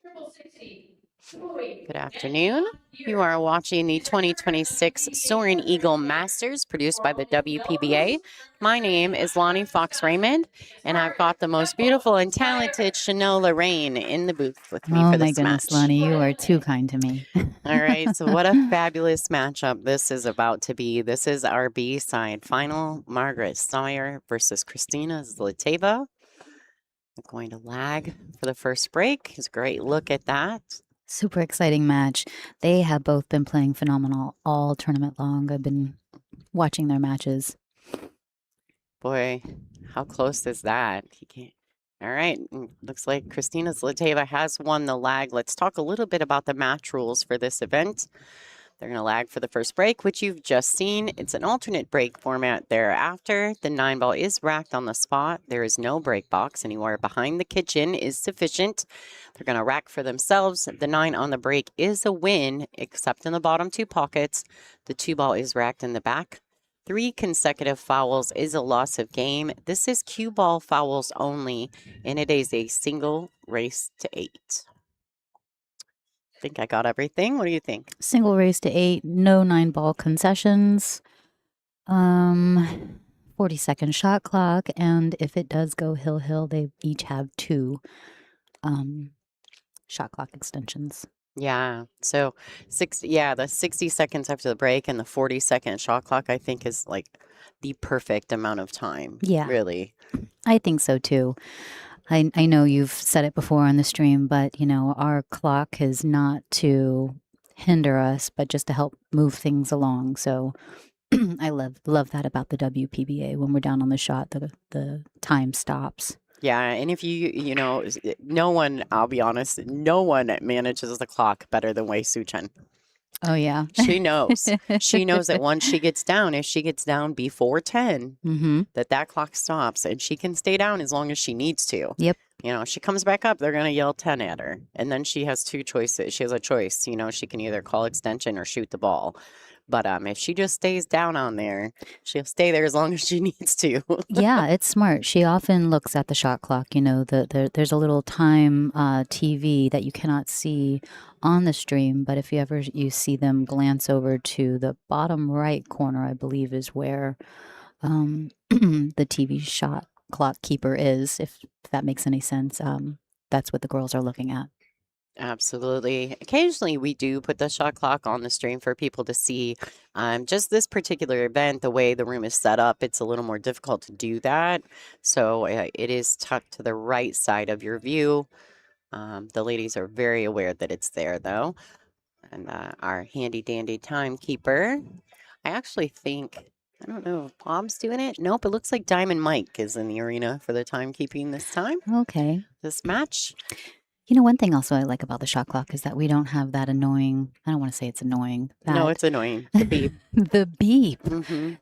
Good afternoon. You are watching the 2026 Soaring Eagle Masters produced by the WPBA. My name is Lonnie Fox-Raymond, and I've got the most beautiful and talented Chanel Lorraine in the booth with me Oh for my this goodness, match. Lonnie, you are too kind to me. All right, so what a fabulous matchup this is about to be. This is our B side final, FINALS-Styer versus Christina Zlateva. I'm going to lag for the first break. It's a great look at that. Super exciting match. They have both been playing phenomenal all tournament long. I've been watching their matches. Boy, how close is that? He can't. All right, looks like Christina Zlateva has won the lag. Let's talk a little bit about the match rules for this event. They're going to lag for the first break, which you've just seen. It's an alternate break format thereafter. The 9-ball is racked on the spot. There is no break box anywhere behind the kitchen is sufficient. They're going to rack for themselves. The 9 on the break is a win, except in the bottom 2 pockets. The 2-ball is racked in the back. 3 consecutive fouls is a loss of game. This is cue ball fouls only, and it is a single race to 8. I think I got everything. What do you think? Single race to 8, no 9-ball concessions. 40-second shot clock, and if it does go hill, they each have 2 shot clock extensions. Yeah. So the 60 seconds after the break and the 40-second shot clock, I think, is like the perfect amount of time. Yeah. Really. I think so too. I know you've said it before on the stream, but you know, our clock is not to hinder us, but just to help move things along. So I love that about the WPBA. When we're down on the shot, the time stops. Yeah, and if you know, no one, I'll be honest, no one manages the clock better than Wei Su Chen. Oh, yeah. She knows. She knows that once she gets down, if she gets down before 10, that clock stops, and she can stay down as long as she needs to. Yep. You know, if she comes back up, they're going to yell 10 at her. And then she has 2 choices. She has a choice. You know, she can either call extension or shoot the ball. But if she just stays down on there, she'll stay there as long as she needs to. Yeah, it's smart. She often looks at the shot clock. You know, there's a little time TV that you cannot see on the stream, but if you see them glance over to the bottom right corner, I believe is where the TV shot clock keeper is, if that makes any sense. That's what the girls are looking at. Absolutely. Occasionally, we do put the shot clock on the stream for people to see. Just this particular event, the way the room is set up, it's a little more difficult to do that. So it is tucked to the right side of your view. The ladies are very aware that it's there, though. And our handy-dandy timekeeper, I actually think, I don't know if Bob's doing it. Nope, it looks like Diamond Mike is in the arena for the timekeeping this time. Okay. This match. You know, one thing also I like about the shot clock is that we don't have that annoying, I don't want to say it's annoying. No, it's annoying. The beep. The beep.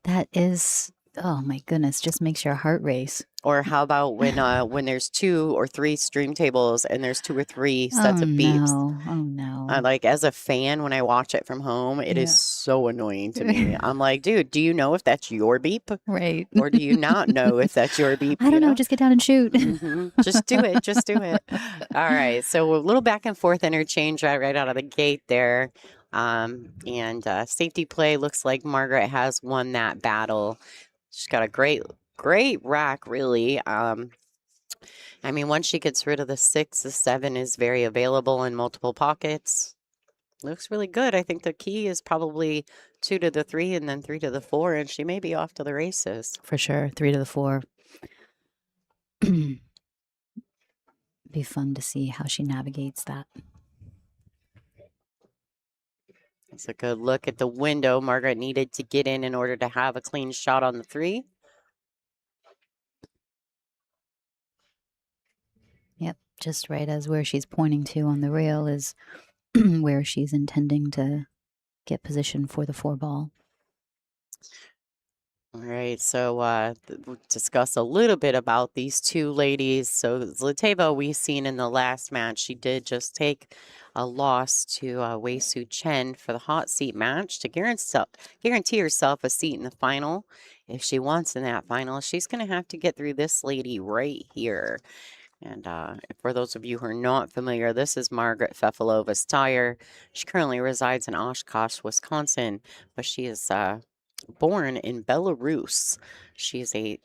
That is, oh my goodness, just makes your heart race. Or how about when there's 2 or 3 stream tables and there's 2 or 3 sets of beeps? Oh no. Like, as a fan, when I watch it from home, it is so annoying to me. I'm like, dude, do you know if that's your beep? Right. Or do you not know if that's your beep? I don't know. Just get down and shoot. Just do it. Just do it. All right. So a little back and forth interchange right out of the gate there. And safety play looks like Margaret has won that battle. She's got a great rack, really. I mean, once she gets rid of the 6, the 7 is very available in multiple pockets. Looks really good. I think the key is probably 2 to the 3 and then 3 to the 4, and she may be off to the races. For sure. 3 to the 4. Be fun to see how she navigates that. It's a good look at the window Margaret needed to get in order to have a clean shot on the 3. Yep, just right as where she's pointing to on the rail is where she's intending to get position for the 4-ball. All right, so we'll discuss a little bit about these 2 ladies. So Zlateva, we've seen in the last match, she did just take a loss to Wei Su Chen for the hot seat match to guarantee herself a seat in the final. If she wants in that final, she's going to have to get through this lady right here. And for those of you who are not familiar, this is Margaret Fefilova-Styer. She currently resides in Oshkosh, Wisconsin, but she is born in Belarus. She is a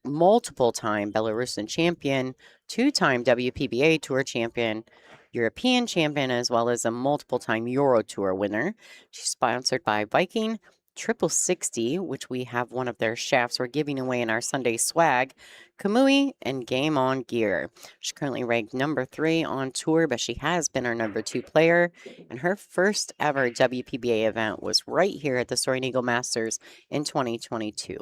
multiple-time Belarusian champion, two-time WPBA Tour champion, European champion, as well as a multiple-time Euro Tour winner. She's sponsored by Viking, Triple 60, which we have one of their shafts we're giving away in our Sunday swag, Kamui, and Game On Gear. She's currently ranked number 3 on tour, but she has been our number 2 player, and her first ever WPBA event was right here at the Soaring Eagle Masters in 2022.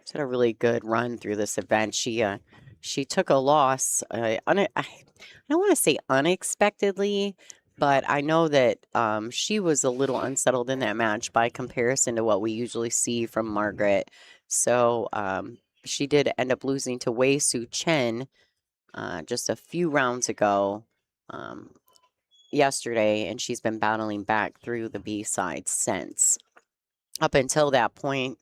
She's had a really good run through this event. She took a loss. I don't want to say unexpectedly, but I know that she was a little unsettled in that match by comparison to what we usually see from Margaret. So she did end up losing to Wei Su Chen just a few rounds ago yesterday, and she's been battling back through the B side since. Up until that point,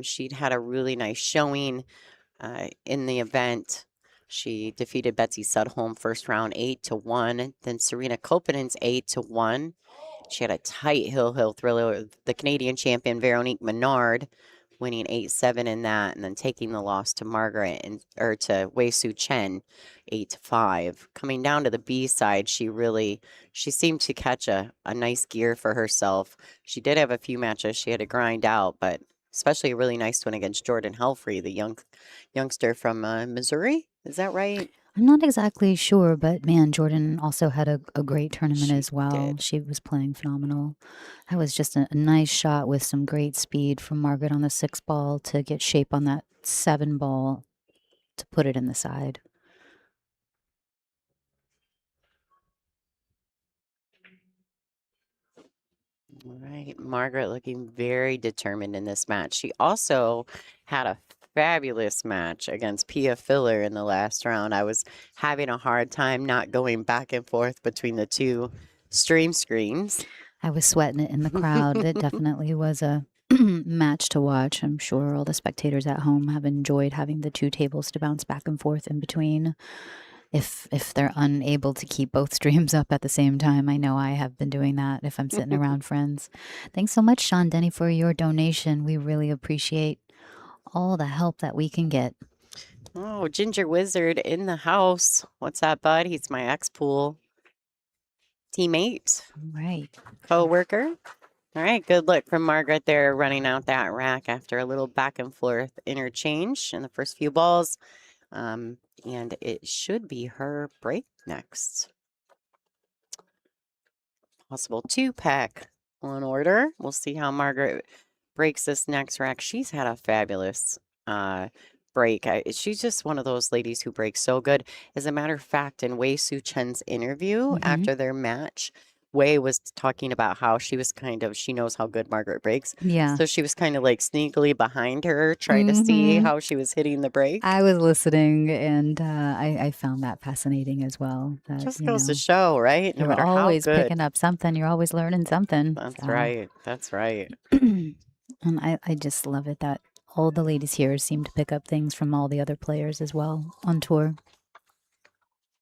she'd had a really nice showing in the event. She defeated Betsy Sudholm first round 8-1, then Serena Kopanen's 8-1. She had a tight hill thriller with the Canadian champion Veronique Menard winning 8-7 in that, and then taking the loss to Margaret or to Wei Su Chen 8-5. Coming down to the B side, she seemed to catch a nice gear for herself. She did have a few matches she had to grind out, but especially a really nice one against Jordan Helfrey, the youngster from Missouri. Is that right? I'm not exactly sure, but man, Jordan also had a great tournament She as well. did. She was playing phenomenal. That was just a nice shot with some great speed from Margaret on the 6 ball to get shape on that 7 ball to put it in the side. All right, Margaret looking very determined in this match. She also had a fabulous match against Pia Filler in the last round. I was having a hard time not going back and forth between the two stream screens. I was sweating it in the crowd. It definitely was a match to watch. I'm sure all the spectators at home have enjoyed having the 2 tables to bounce back and forth in between. If they're unable to keep both streams up at the same time, I know I have been doing that if I'm sitting around friends. Thanks so much, Sean Denny, for your donation. We really appreciate all the help that we can get. Oh, Ginger Wizard in the house. What's up, bud? He's my ex-pool teammate. Right. Co-worker. All right, good look from Margaret there, running out that rack after a little back and forth interchange in the first few balls. And it should be her break next. Possible 2-pack on order. We'll see how Margaret breaks this next rack. She's had a fabulous break. She's just one of those ladies who breaks so good. As a matter of fact, in Wei Su Chen's interview after their match, Wei was talking about how she knows how good Margaret breaks. Yeah. So she was kind of like sneakily behind her, trying to see how she was hitting the break. I was listening, and I found that fascinating as well. That, Just goes to show, right? No you're matter always how good. picking up something. You're always learning something. That's right. That's right. And I just love it that all the ladies here seem to pick up things from all the other players as well on tour.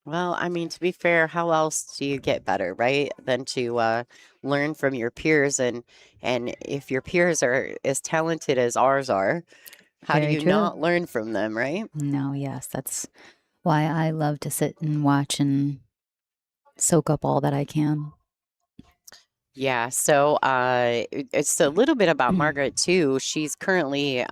Well, I mean, to be fair, how else do you get better, right? Than to learn from your peers, and if your peers are as talented as ours are, how Very do you true. not learn from them, right? No, yes, that's why I love to sit and watch and soak up all that I can. Yeah, so it's a little bit about Margaret too. She's currently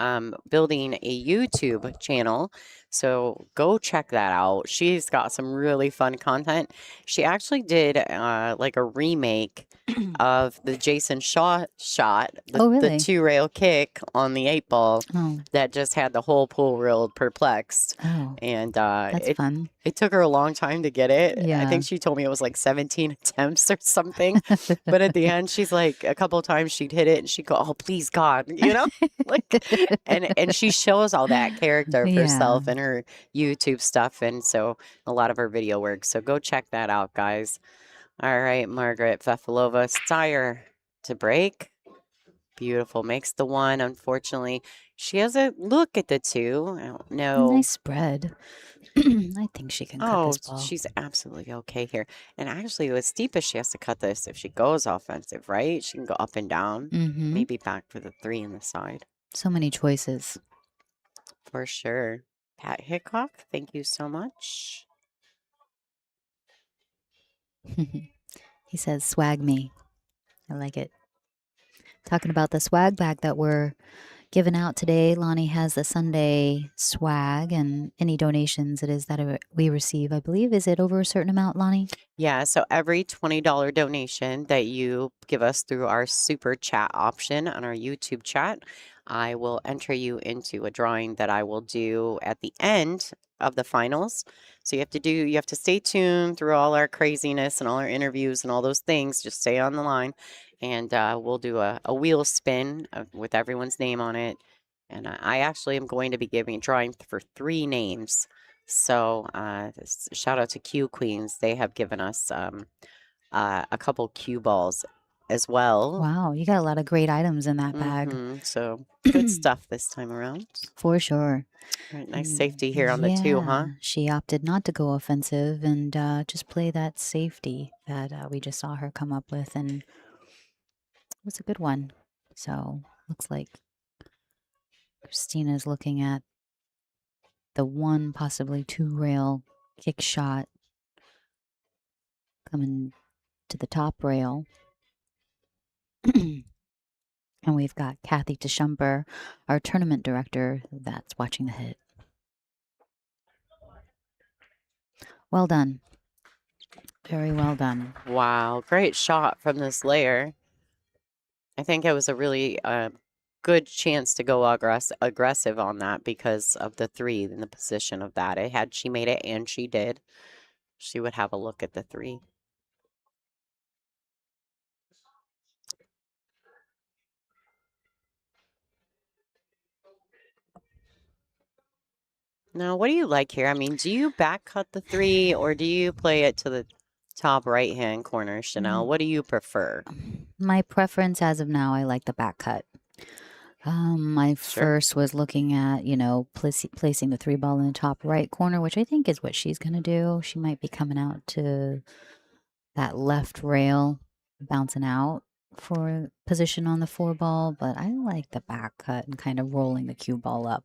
building a YouTube channel, so go check that out. She's got some really fun content. She actually did like a remake of the Jason Shaw shot, Oh, really? the 2-rail kick on the 8 ball Oh, that just had the whole pool real perplexed. oh, And that's fun. it took her a long time to get it. I Yeah. think she told me it was like 17 attempts or something. But at the end, she's like, a couple of times she'd hit it and she'd go, "Oh, please God," you know? Like, and she shows all that character of herself in her YouTube stuff. And so a lot of her video work. So go check that out, guys. All right, Margaret Fefilova-Styer to break. Beautiful. Makes the one. Unfortunately, She has a look at the 2. I don't know. Nice spread. I think she can cut Oh, this ball. she's absolutely okay here. And actually, with steepest, she has to cut this if she goes offensive, right? She can go up and down, Mm-hmm. maybe back for the 3 in the side. So many choices. For sure. Pat Hickok, thank you so much. He says, swag me. I like it. Talking about the swag bag that we're giving out today, Lonnie has the Sunday swag, and any donations it is that we receive, I believe, is it over a certain amount, Lonnie? Yeah, so every $20 donation that you give us through our super chat option on our YouTube chat, I will enter you into a drawing that I will do at the end of the finals. So you have to stay tuned through all our craziness and all our interviews and all those things. Just stay on the line, and we'll do a wheel spin with everyone's name on it. And I actually am going to be drawing for 3 names. So shout out to Q Queens. They have given us a couple cue balls as well. Wow, you got a lot of great items in that bag. So good stuff this time around. For sure. All right, nice safety here on the 2, huh? Yeah, she opted not to go offensive and just play that safety that we just saw her come up with, and it was a good one. So looks like Christina's looking at the 1, possibly 2 rail kick shot coming to the top rail. And we've got Kathy Teshumper, our tournament director, that's watching the hit. Well done. Very well done. Wow, great shot from this layer. I think it was a really good chance to go aggressive on that because of the 3 in the position of that. Had she made it, and she did, she would have a look at the 3. Now, what do you like here? I mean, do you back cut the 3 or do you play it to the top right-hand corner, Chanel? What do you prefer? My preference as of now, I like the back cut. My first was looking at, placing the 3 ball in the top right corner, which I think is what she's going to do. She might be coming out to that left rail, bouncing out for position on the 4 ball, but I like the back cut and kind of rolling the cue ball up.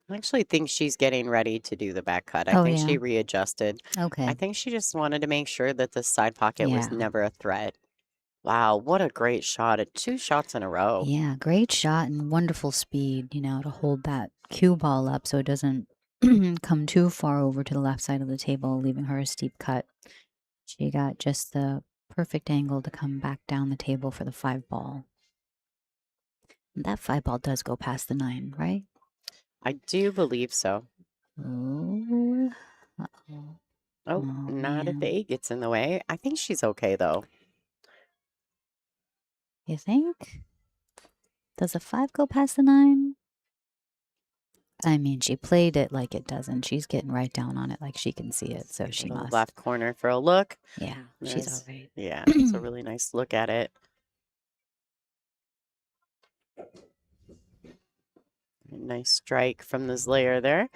I actually think she's getting ready to do the back cut. I Oh, think yeah. she readjusted. Okay. I think she just wanted to make sure that the side pocket was Yeah. never a threat. Wow, what a great shot. 2 shots in a row. Yeah, great shot and wonderful speed, to hold that cue ball up so it doesn't come too far over to the left side of the table, leaving her a steep cut. She got just the perfect angle to come back down the table for the 5 ball. And that 5 ball does go past the 9, right? I do believe so. Oh, uh-oh. Oh, Oh, not if the man. 8 gets in the way. I think she's okay, though. You think? Does a 5 go past the 9? I mean, she played it like it doesn't. She's getting right down on it like she can see it, so she must. Left corner for a look. Yeah, she's all right. Yeah, it's a really nice look at it. Nice strike from this layer there.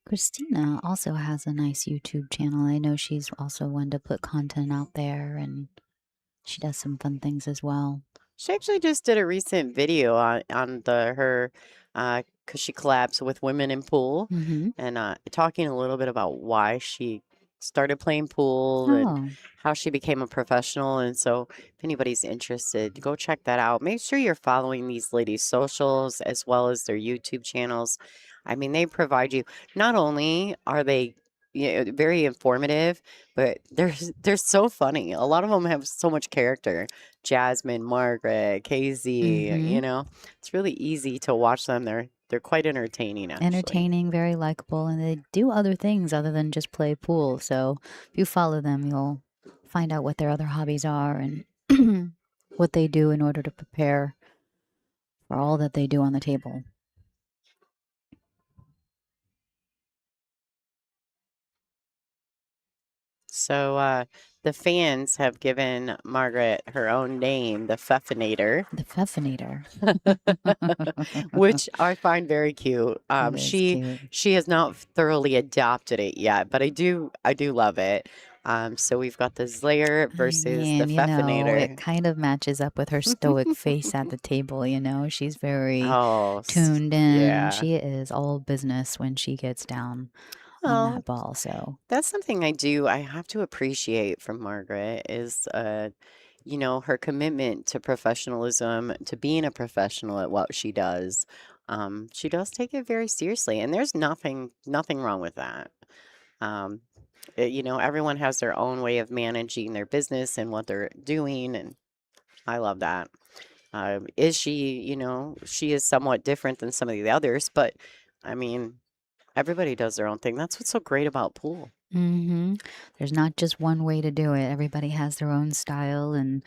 Christina also has a nice YouTube channel. I know she's also one to put content out there, and she does some fun things as well. She actually just did a recent video on her because she collabs with Women in Pool, and talking a little bit about why she started playing pool and how she became a professional. And so if anybody's interested, go check that out. Make sure you're following these ladies' socials as well as their YouTube channels. I mean, they provide you, not only are they very informative, but they're so funny. A lot of them have so much character. Jasmine, Margaret, Casey, it's really easy to watch them. They're quite entertaining, actually. Entertaining, very likable, and they do other things other than just play pool. So if you follow them, you'll find out what their other hobbies are and what they do in order to prepare for all that they do on the table. So the fans have given Margaret her own name, the Pfeffinator. The Pfeffinator. Which I find very cute. It is cute. She has not thoroughly adopted it yet, but I do love it. So we've got the Slayer I versus the mean, it Pfeffinator. kind of matches up with her stoic face at the table, She's very Oh, tuned in. yeah. She is all business when she gets down on Well, that ball, so. that's something I have to appreciate from Margaret is her commitment to professionalism, to being a professional at what she does. She does take it very seriously, and there's nothing wrong with that. Um, everyone has their own way of managing their business and what they're doing, and I love that. Is she, she is somewhat different than some of the others, but I mean, everybody does their own thing. That's what's so great about pool. There's not just one way to do it. Everybody has their own style and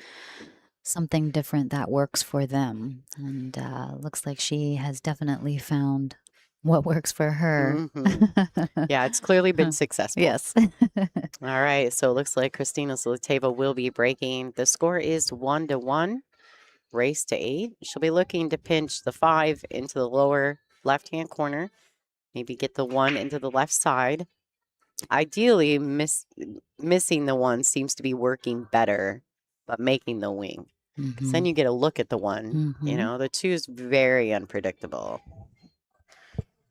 something different that works for them. And looks like she has definitely found what works for her. Yeah, it's clearly been successful. Yes. All right, so it looks like Christina Zlateva will be breaking. The score is 1-1, race to 8. She'll be looking to pinch the 5 into the lower left-hand corner, maybe get the 1 into the left side. Ideally, missing the 1 seems to be working better, but making the wing. Because then you get a look at the 1. The 2 is very unpredictable.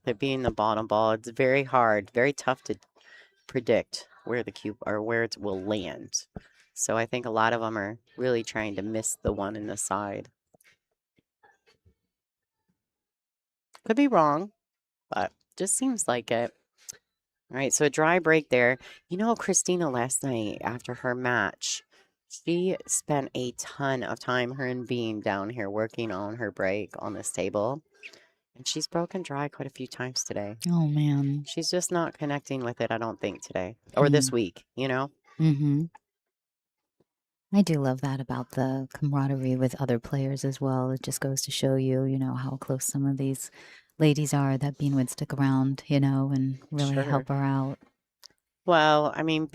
It being the bottom ball, it's very hard, very tough to predict where the cube or where it will land. So I think a lot of them are really trying to miss the 1 in the side. Could be wrong, but just seems like it. All right, so a dry break there. Christina last night after her match, she spent a ton of time, her and Bean, down here working on her break on this table. And she's broken dry quite a few times today. Oh, man. She's just not connecting with it, I don't think, today. Or this week, I do love that about the camaraderie with other players as well. It just goes to show you, how close some of these ladies are that Bean would stick around, and really help her out. Well, I mean,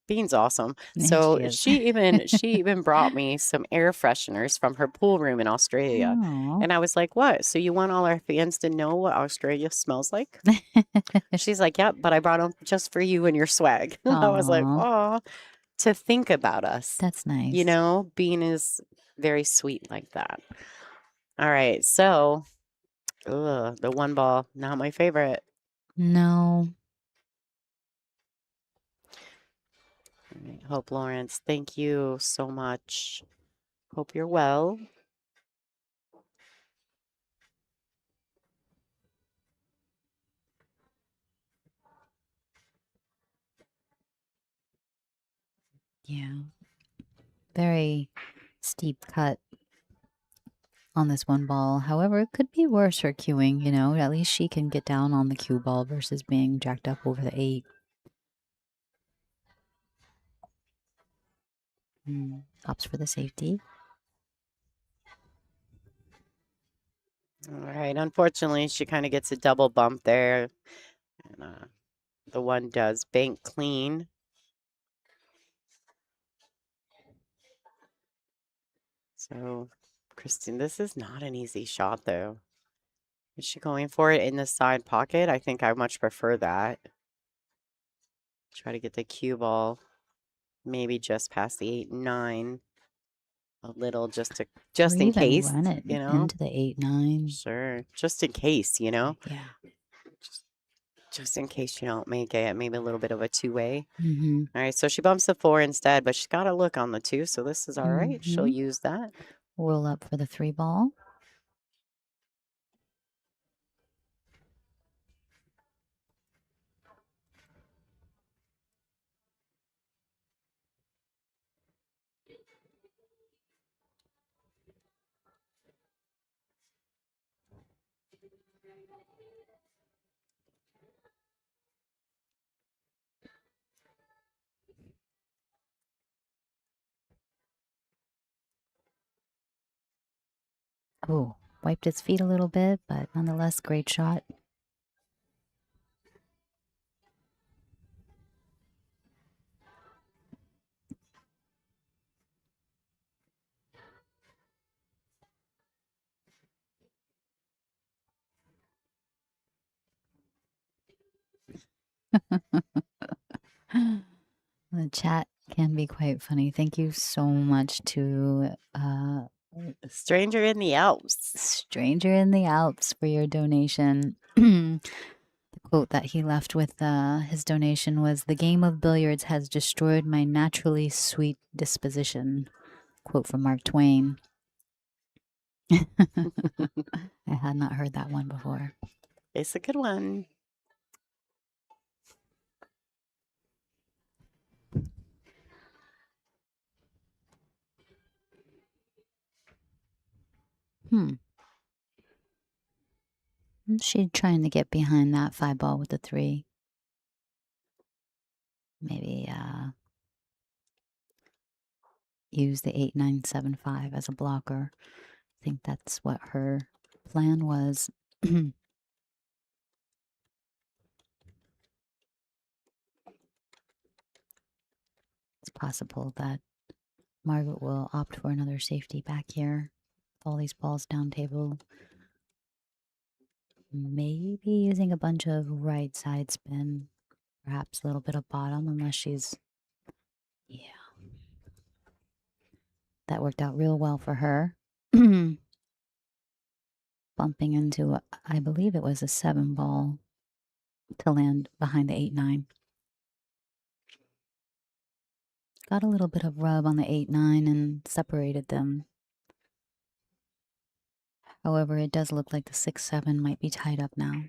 Bean's awesome. So she even brought me some air fresheners from her pool room in Australia. Aww. And I was like, "What? So you want all our fans to know what Australia smells like?" She's like, "Yep, but I brought them just for you and your swag." I was like, "Oh, to think about us." That's nice. Bean is very sweet like that. All right, so the 1 ball, not my favorite. No. All right, Hope Lawrence, thank you so much. Hope you're well. Yeah. Very steep cut on this 1 ball. However, it could be worse for cueing, At least she can get down on the cue ball versus being jacked up over the 8. Opts for the safety. All right. Unfortunately, she kind of gets a double bump there. And the 1 does bank clean. So, Christine, this is not an easy shot, though. Is she going for it in the side pocket? I think I much prefer that. Try to get the cue ball maybe just past the 8-9. A little just in case, run it into the 8-9. Sure. Just in case, Yeah. Just in case you don't make it, maybe a little bit of a 2-way. Mm-hmm. All right, so she bumps the 4 instead, but she's got a look on the 2, so this is all right. She'll use that. Roll up for the 3 ball. Oh, wiped its feet a little bit, but nonetheless, great shot. The chat can be quite funny. Thank you so much to Stranger in the Alps. Stranger in the Alps for your donation. The quote that he left with his donation was, "The game of billiards has destroyed my naturally sweet disposition." Quote from Mark Twain. I had not heard that one before. It's a good one. She's trying to get behind that 5-ball with the 3. Maybe use the 8-9-7-5 as a blocker. I think that's what her plan was. It's possible that Margaret will opt for another safety back here with all these balls down table. Maybe using a bunch of right side spin, perhaps a little bit of bottom, unless she's, yeah. That worked out real well for her. Bumping into, I believe it was a 7-ball to land behind the 8-9. Got a little bit of rub on the 8-9 and separated them. However, it does look like the 6-7 might be tied up now.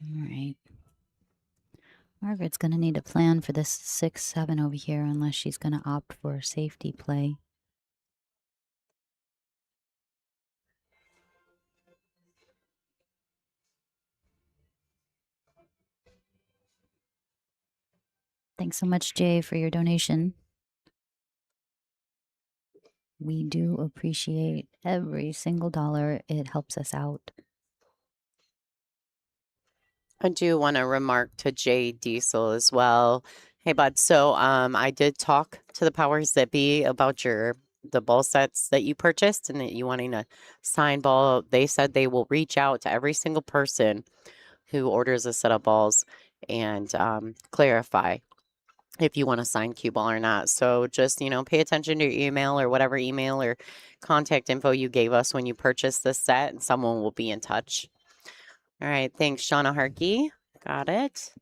All right. Margaret's going to need a plan for this 6-7 over here unless she's going to opt for a safety play. Thanks so much, Jay, for your donation. We do appreciate every single dollar. It helps us out. I do want to remark to Jay Diesel as well. Hey, bud. So I did talk to the powers that be about the ball sets that you purchased and that you wanting a sign ball. They said they will reach out to every single person who orders a set of balls and clarify if you want a signed cue ball or not. So just, pay attention to your email or whatever email or contact info you gave us when you purchased this set, and someone will be in touch. All right. Thanks, Shauna Harkey. Got it.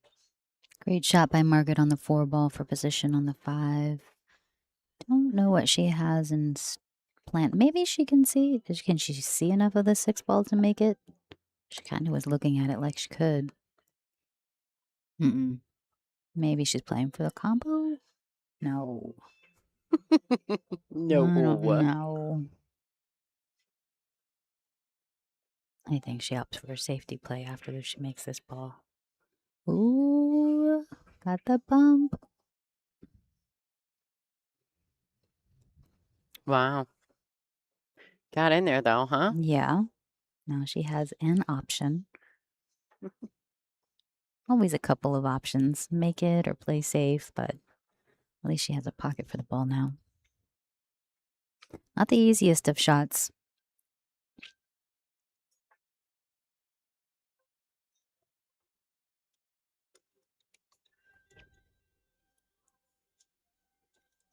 Great shot by Margaret on the 4-ball for position on the 5. Don't know what she has in plan. Maybe she can see. Can she see enough of the 6-ball to make it? She kind of was looking at it like she could. Maybe she's playing for the combo? No. No. I don't know. I think she opts for a safety play after she makes this ball. Ooh, got the bump. Wow. Got in there though, huh? Yeah. Now she has an option. Always a couple of options. Make it or play safe, but at least she has a pocket for the ball now. Not the easiest of shots.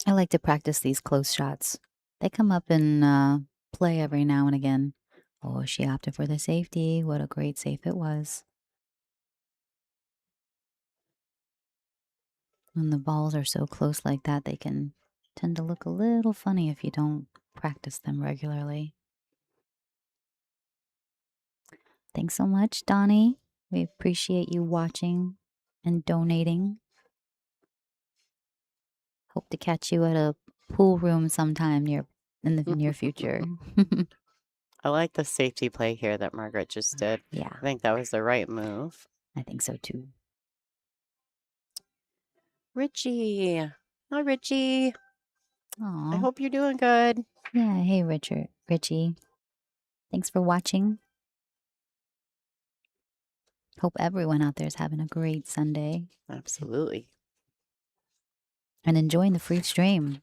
I like to practice these close shots. They come up in play every now and again. Oh, she opted for the safety. What a great save it was. When the balls are so close like that, they can tend to look a little funny if you don't practice them regularly. Thanks so much, Donnie. We appreciate you watching and donating. Hope to catch you at a pool room sometime in the near future. I like the safety play here that Margaret just did. Yeah, I think that was the right move. I think so too. Richie. Hi, Richie. I Aw. hope you're doing good. Yeah, hey, Richie. Thanks for watching. Hope everyone out there is having a great Sunday Absolutely. and enjoying the free stream.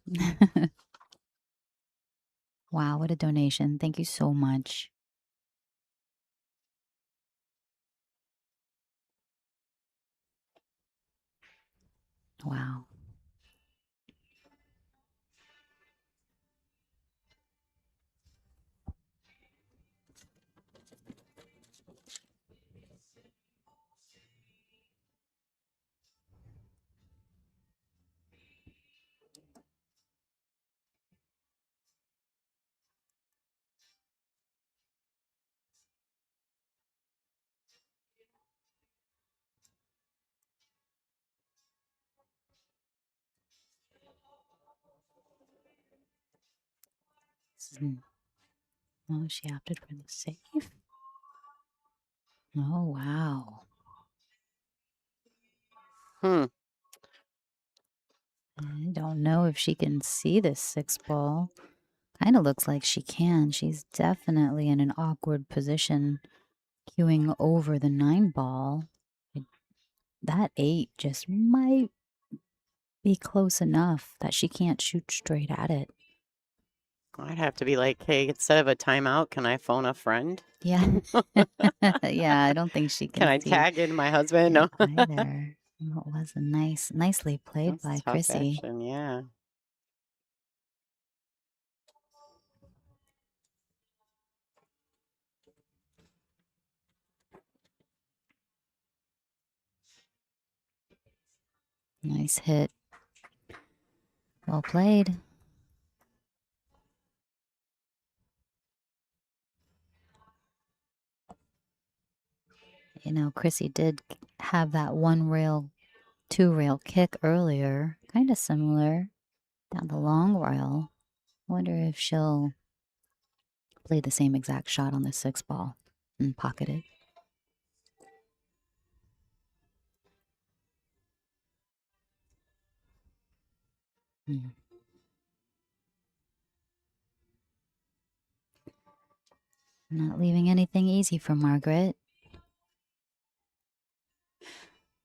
Wow, what a donation. Thank you so much. Wow. Oh, she opted for the safe. Oh, wow. I don't know if she can see this 6 ball. Kind of looks like she can. She's definitely in an awkward position queuing over the 9 ball. That 8 just might be close enough that she can't shoot straight at it. I'd have to be like, hey, instead of a timeout, can I phone a friend? Yeah. Yeah, I don't think she Can I can see tag in my husband? No. it either. Oh, it was a nicely played That's by tough Chrissy. action, yeah. Nice hit. Well played. You know, Chrissy did have that 1 rail, 2 rail kick earlier. Kind of similar down the long rail. Wonder if she'll play the same exact shot on the 6 ball and pocket it. Not leaving anything easy for Margaret.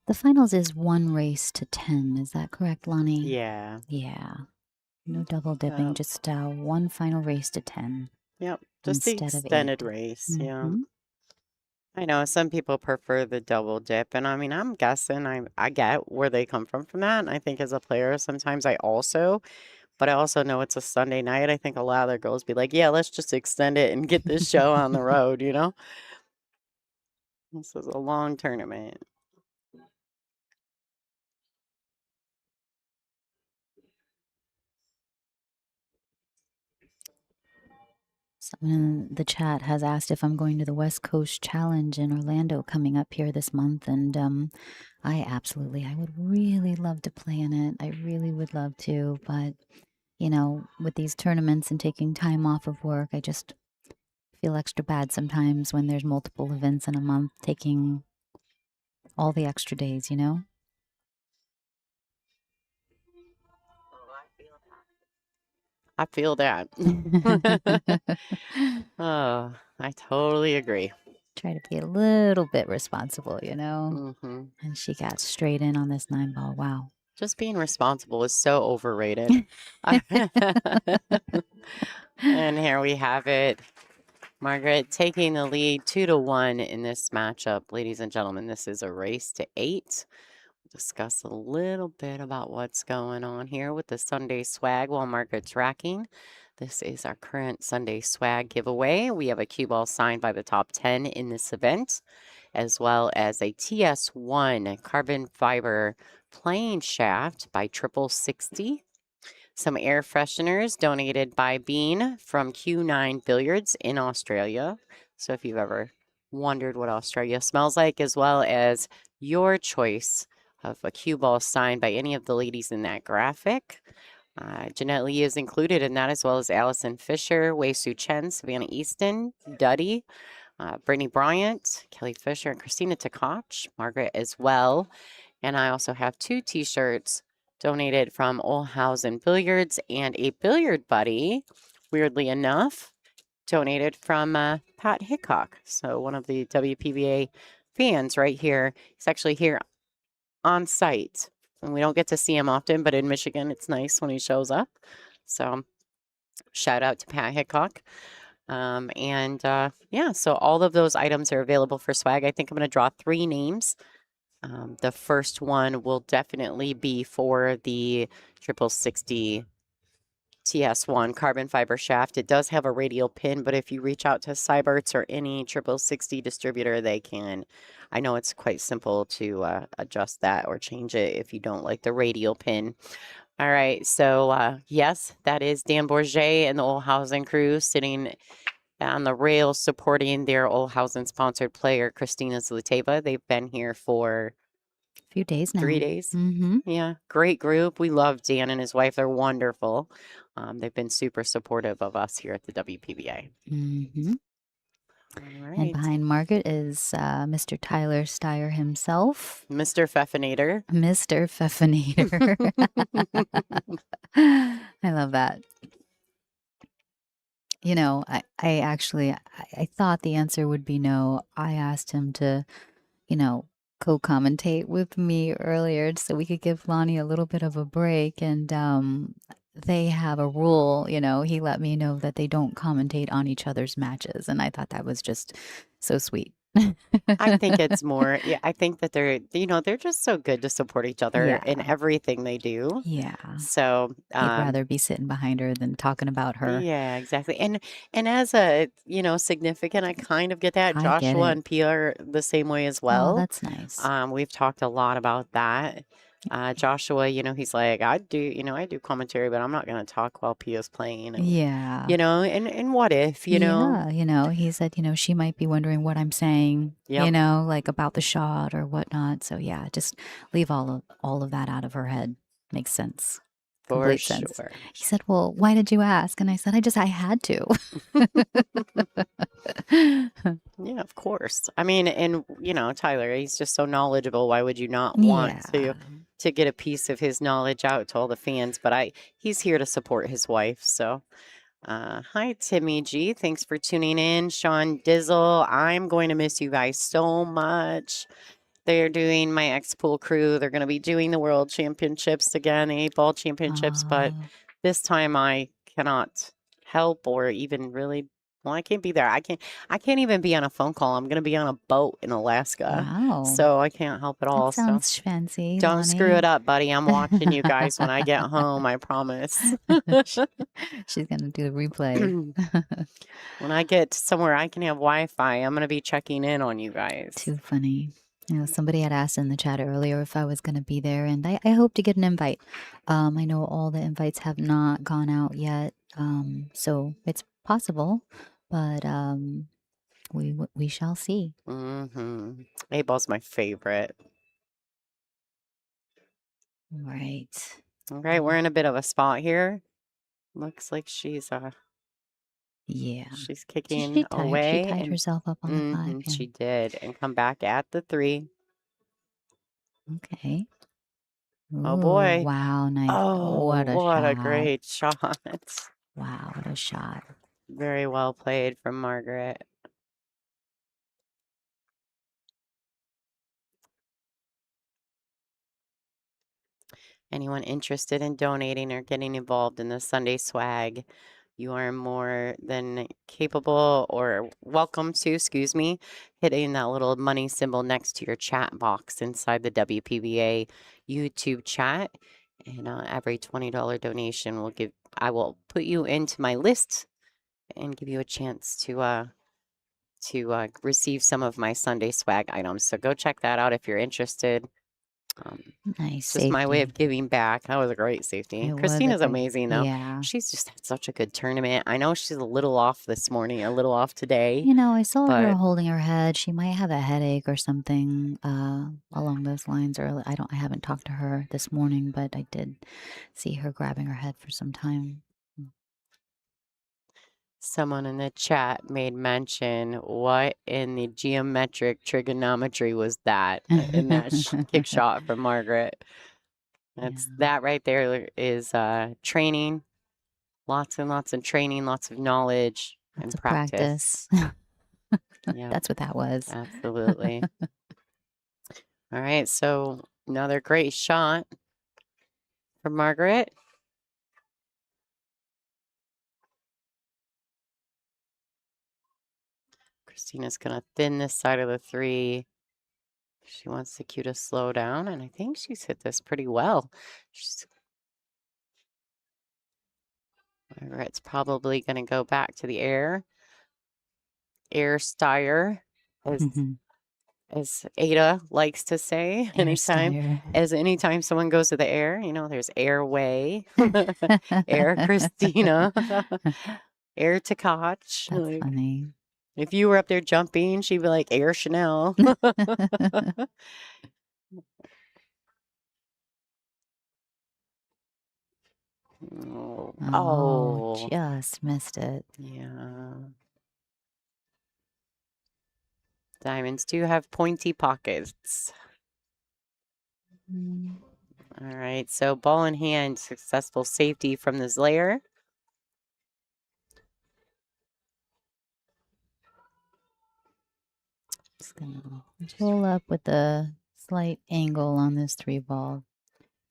The finals is 1 race to 10. Is that correct, Lonnie? Yeah. Yeah. No double dipping, just 1 final race to 10. Yep. Just the instead of extended 8. race. Yeah. I know some people prefer the double dip, and I mean, I'm guessing I get where they come from that. And I think as a player, sometimes I also, but I also know it's a Sunday night. I think a lot of the girls be like, yeah, let's just extend it and get this show on the road, you know? This is a long tournament. Someone in the chat has asked if I'm going to the West Coast Challenge in Orlando coming up here this month, and I would really love to play in it. I really would love to, but you know, with these tournaments and taking time off of work, I just feel extra bad sometimes when there's multiple events in a month, taking all the extra days, you know? I feel that. Oh, I totally agree. Try to be a little bit responsible, you know? Mm-hmm. And she got straight in on this 9 ball. Wow. Just being responsible is so overrated. And here we have it. Margaret taking the lead 2-1 in this matchup. Ladies and gentlemen, this is a race to 8. We'll discuss a little bit about what's going on here with the Sunday swag while Margaret's racking. This is our current Sunday swag giveaway. We have a cue ball signed by the top 10 in this event, as well as a TS1 carbon fiber playing shaft by 6060. Some air fresheners donated by Bean from Q9 Billiards in Australia. So if you've ever wondered what Australia smells like, as well as your choice of a cue ball signed by any of the ladies in that graphic. Jeanette Lee is included in that, as well as Allison Fisher, Wei Su Chen, Savannah Easton, Duddy, Brittany Bryant, Kelly Fisher, and Christina Takach, Margaret as well. And I also have 2 t-shirts donated from Olhausen Billiards and a billiard buddy, weirdly enough, donated from Pat Hickok. So one of the WPBA fans right here. He's actually here on site. And we don't get to see him often, but in Michigan, it's nice when he shows up. So shout out to Pat Hickok. Yeah, so all of those items are available for swag. I think I'm going to draw 3 names. The first one will definitely be for the 6060 TS1 carbon fiber shaft. It does have a radial pin, but if you reach out to Cyberts or any 6060 distributor, they can. I know it's quite simple to adjust that or change it if you don't like the radial pin. All right, so yes, that is Dan Bourget and the Olhausen crew sitting on the rails supporting their Olhausen sponsored player, Christina Zlateva. They've been here for A few days now. 3 days. Mm-hmm. Yeah, great group. We love Dan and his wife. They're wonderful. They've been super supportive of us here at the WPBA. Mm-hmm. All And right. behind Margaret is Mr. Tyler Styer himself. Mr. Pfeffinator. Mr. Pfeffinator. I love that. You know, I actually, I thought the answer would be no. I asked him to, you know, co-commentate with me earlier so we could give Lonnie a little bit of a break. And they have a rule, you know, he let me know that they don't commentate on each other's matches. And I thought that was just so sweet. I think it's more, yeah, I think that they're just so good to support each other in Yeah. everything they do. Yeah. So, He'd rather be sitting behind her than talking about her. yeah, exactly. And as a, significant, I kind of get that. I get Joshua it. and Pia are the same way as Oh, well. that's nice. We've talked a lot about that. Joshua, he's like, I do commentary, but I'm not going to talk while Pia's playing. And, Yeah. and what if, Yeah, you know, he said, you know, she might be wondering what I'm saying, you Yep. know, like about the shot or whatnot. So yeah, just leave all of that out of her head. Makes sense. For Complete sense. sure. He said, well, why did you ask? And I said, I had to. Yeah, of course. I mean, and Tyler, he's just so knowledgeable. Why would you not want Yeah. to get a piece of his knowledge out to all the fans? But he's here to support his wife. So, hi Timmy G. Thanks for tuning in. Sean Dizzle. I'm going to miss you guys so much. They're doing my X-Pool crew. They're going to be doing the World Championships again, the 8-ball championships, but this time I cannot help or even really. Well, I can't be there. I can't even be on a phone call. I'm going to be on a boat in Alaska. Wow. So I can't help at all. That sounds fancy. Don't screw Lonnie. it up, buddy. I'm watching you guys when I get home. I promise. She's going to do the replay. When I get somewhere I can have Wi-Fi, I'm going to be checking in on you guys. Too funny. You know, somebody had asked in the chat earlier if I was going to be there, and I hope to get an invite. I know all the invites have not gone out yet, so it's possible, but we shall see. Mm-hmm. 8-ball's my favorite. Right. All right, we're in a bit of a spot here. Looks like she's Yeah. she's kicking She away. tied and herself up on the 5. Yeah. She did, and come back at the 3. Okay. Oh boy! Wow, nice. Oh, what a shot. great shot! Wow, what a shot. Very well played from Margaret. Anyone interested in donating or getting involved in the Sunday swag, you are more than capable or welcome to, hitting that little money symbol next to your chat box inside the WPBA YouTube chat. And every $20 donation I will put you into my list and give you a chance to receive some of my Sunday swag items. So go check that out if you're interested. Nice. Just my way of giving back. That was a great safety. Christina's amazing, though. Yeah. She's just had such a good tournament. I know she's a little off this morning, a little off today. You know, I saw her holding her head. She might have a headache or something along those lines. Or I haven't talked to her this morning, but I did see her grabbing her head for some time. Someone in the chat made mention, what in the geometric trigonometry was that in that kick shot from Margaret? That right there is training, lots and lots of training, lots of knowledge and practice. Yeah. That's what that was. Absolutely. All right, so another great shot from Margaret. Christina's going to thin this side of the 3. She wants the cue to slow down, and I think she's hit this pretty well. Margaret's probably going to go back to the air. Styer, as Ada likes to say. Anytime someone goes to the air, there's airway, air Christina, air to Koch. That's funny. If you were up there jumping, she'd be like, Air Chanel. Oh, just missed it. Yeah. Diamonds do have pointy pockets. All right, so ball in hand, successful safety from the Slayer. Just gonna pull up with a slight angle on this 3 ball.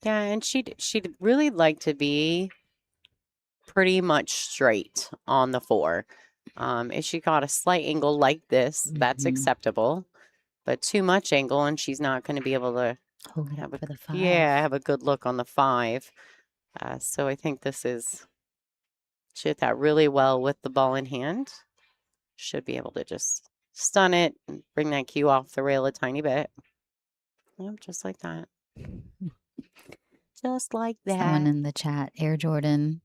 Yeah, and she'd really like to be pretty much straight on the 4. If she got a slight angle like this, that's acceptable. But too much angle, and she's not going to be able to have for the 5. Have a good look on the 5. So I think she hit that really well with the ball in hand. Should be able to just stun it and bring that cue off the rail a tiny bit. Yep, just like that. Just like that. Someone in the chat, Air Jordan.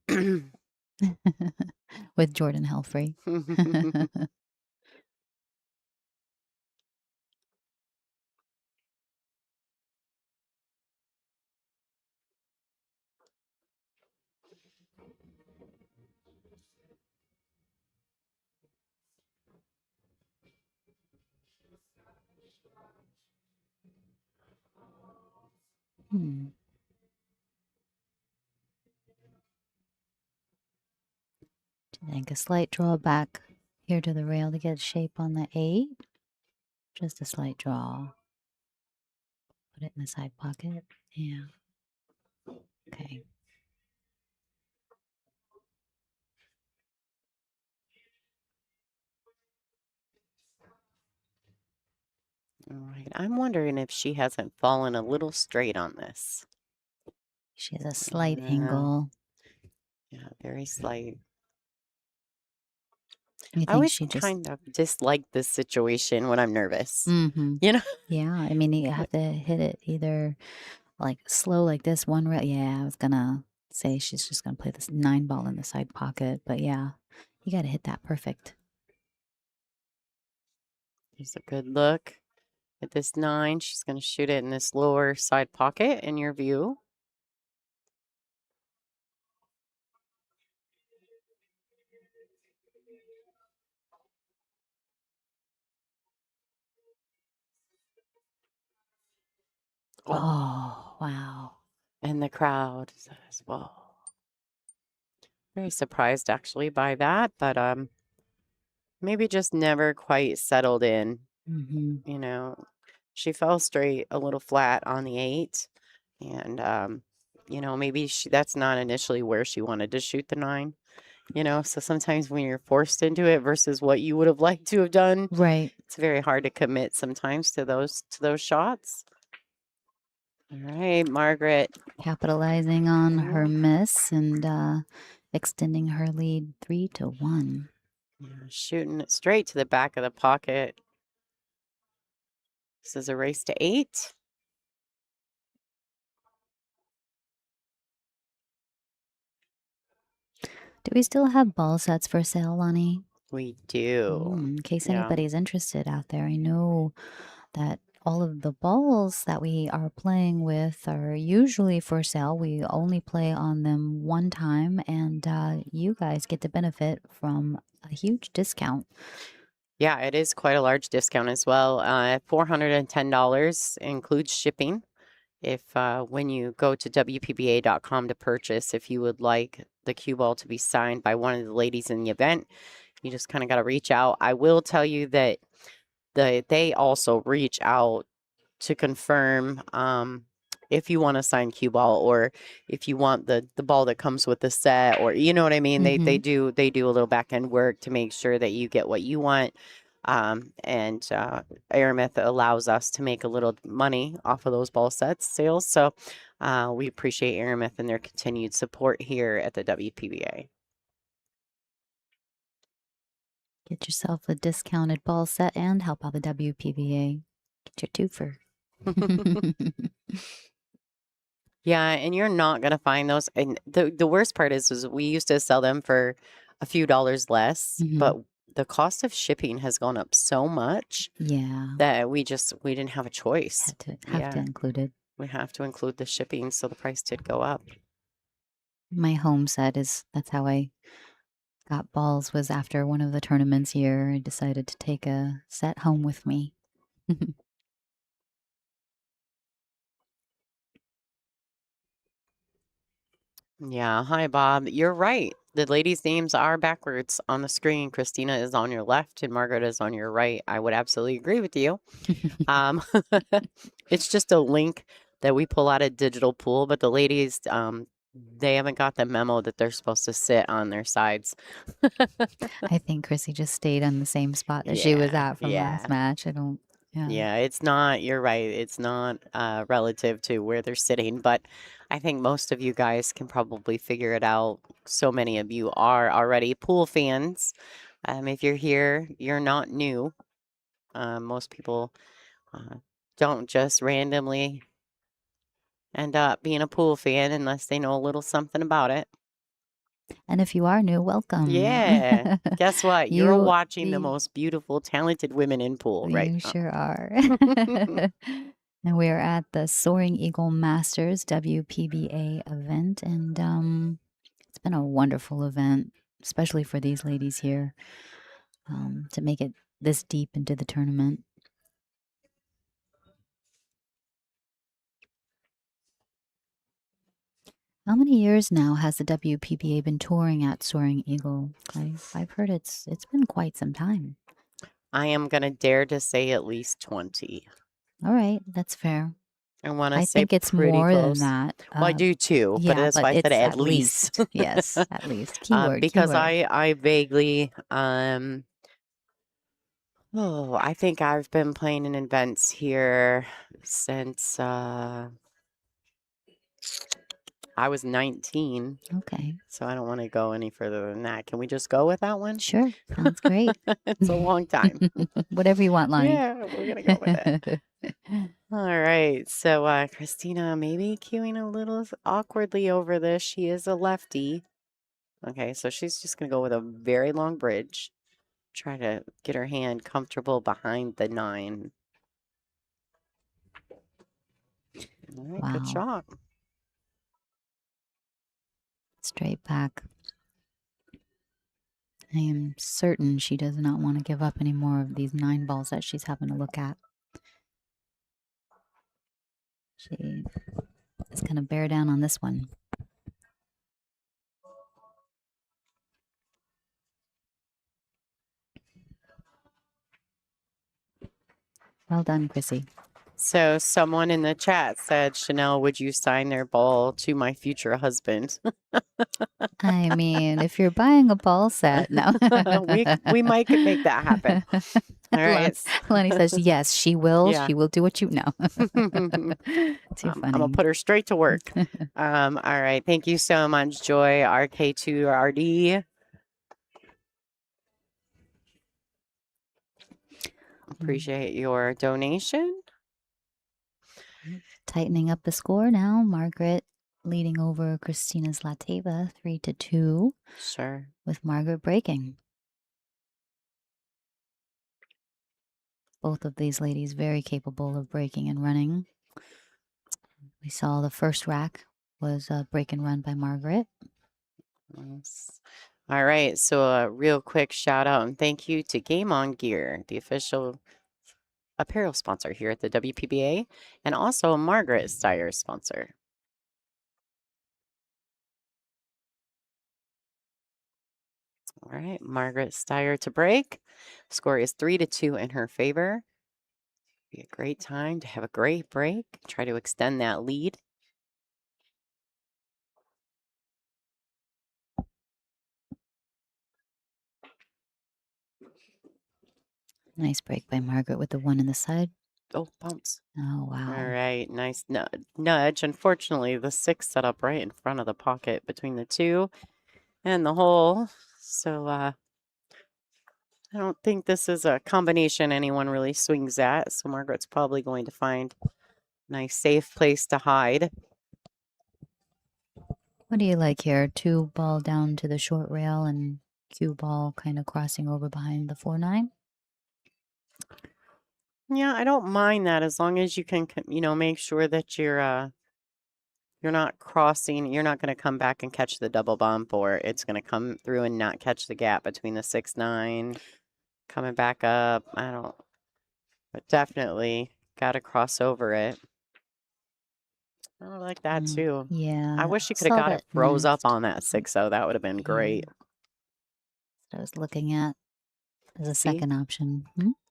With Jordan Helfrey. I think a slight draw back here to the rail to get shape on the 8. Just a slight draw. Put it in the side pocket. Yeah. Okay. All right. I'm wondering if she hasn't fallen a little straight on this. She has a slight angle. Yeah, very slight. I always kind of dislike this situation when I'm nervous. Yeah, I mean, you have to hit it either like slow like this one rail. Yeah, I was gonna say she's just gonna play this 9 ball in the side pocket, but yeah, you got to hit that perfect. Here's a good look at this 9. She's going to shoot it in this lower side pocket in your view. Oh, wow. And the crowd says, whoa. Very surprised actually by that, but maybe just never quite settled in. She fell straight a little flat on the 8, and maybe that's not initially where she wanted to shoot the 9. So sometimes when you're forced into it versus what you would have liked to have done, right, it's very hard to commit sometimes to those shots. All right, Margaret. Capitalizing on her miss and extending her lead 3-1. Yeah, shooting it straight to the back of the pocket. This is a race to 8. Do we still have ball sets for sale, Lonnie? We do. In case anybody's interested out there, I know that all of the balls that we are playing with are usually for sale. We only play on them one time, and you guys get to benefit from a huge discount. Yeah, it is quite a large discount as well. $410 includes shipping. If when you go to WPBA.com to purchase, if you would like the cue ball to be signed by one of the ladies in the event, you just kind of got to reach out. I will tell you that they also reach out to confirm if you want a signed cue ball or if you want the ball that comes with the set, or you know what I mean. They do a little back end work to make sure that you get what you want. And Aramith allows us to make a little money off of those ball sets sales. So we appreciate Aramith and their continued support here at the WPBA. Get yourself a discounted ball set and help out the WPBA. Get your twofer. Yeah, and you're not gonna find those. And the worst part is we used to sell them for a few dollars less, but the cost of shipping has gone up so much Yeah. that we didn't have a choice. Have to include it. We have to include the shipping, so the price did go up. My home set that's how I got balls, was after one of the tournaments here. I decided to take a set home with me. Yeah, hi Bob. You're right. The ladies' names are backwards on the screen. Christina is on your left and Margaret is on your right. I would absolutely agree with you. It's just a link that we pull out a digital pool, but the ladies, they haven't got the memo that they're supposed to sit on their sides. I think Chrissy just stayed on the same spot that she was at from last match. Yeah, it's not, you're right. It's not relative to where they're sitting, but I think most of you guys can probably figure it out. So many of you are already pool fans. If you're here, you're not new. Most people don't just randomly end up being a pool fan unless they know a little something about it. And if you are new, welcome. Yeah. Guess what? You're watching the most beautiful, talented women in pool right now. You sure are. And we are at the Soaring Eagle Masters WPBA event. And it's been a wonderful event, especially for these ladies here, to make it this deep into the tournament. How many years now has the WPBA been touring at Soaring Eagle? I've heard it's been quite some time. I am going to dare to say at least 20. All right, that's fair. I think it's more close. than that. Well, I do too, but that's why I said at least. Yes, at least. Keyword. Because I vaguely, I think I've been playing in events here since I was 19. Okay. So I don't want to go any further than that. Can we just go with that one? Sure. Sounds great. It's a long time. Whatever you want, Lonnie. Yeah, we're going to go with it. All right. So Christina, maybe queuing a little awkwardly over this. She is a lefty. Okay, so she's just going to go with a very long bridge. Try to get her hand comfortable behind the 9. All right, good shot. Straight back. I am certain she does not want to give up any more of these 9 balls that she's having to look at. She is going to bear down on this one. Well done, Chrissy. So someone in the chat said, Chanel, would you sign their ball to my future husband? I mean, if you're buying a ball set, no. we might could make that happen. All right. Lonnie says, yes, she will. Yeah. She will do what you know. Too funny. I'm going to put her straight to work. All right. Thank you so much, Joy, RK2RD. Appreciate your donation. Tightening up the score now. Margaret leading over Christina Zlateva 3-2. Sure. With Margaret breaking. Both of these ladies very capable of breaking and running. We saw the first rack was a break and run by Margaret. Yes. All right. So a real quick shout out and thank you to Game On Gear, the official apparel sponsor here at the WPBA, and also Margaret-Styer sponsor. All right, Margaret-Styer to break. Score is 3-2 in her favor. Be a great time to have a great break. Try to extend that lead. Nice break by Margaret with the 1 in the side. Oh, bounce. Oh, All wow. right, nice nudge. Unfortunately, the 6 set up right in front of the pocket between the 2 and the hole. So I don't think this is a combination anyone really swings at. So Margaret's probably going to find a nice safe place to hide. What do you like here? 2 ball down to the short rail and cue ball kind of crossing over behind the 4-9? Yeah, I don't mind that as long as you can, make sure that you're not crossing, you're not going to come back and catch the double bump, or it's going to come through and not catch the gap between the 6-9 coming back up. But definitely got to cross over it. I like that too. Yeah, I wish you could have saw got it that froze up nest. on that 6-0. That would have been great. That I was looking at as a See, second option.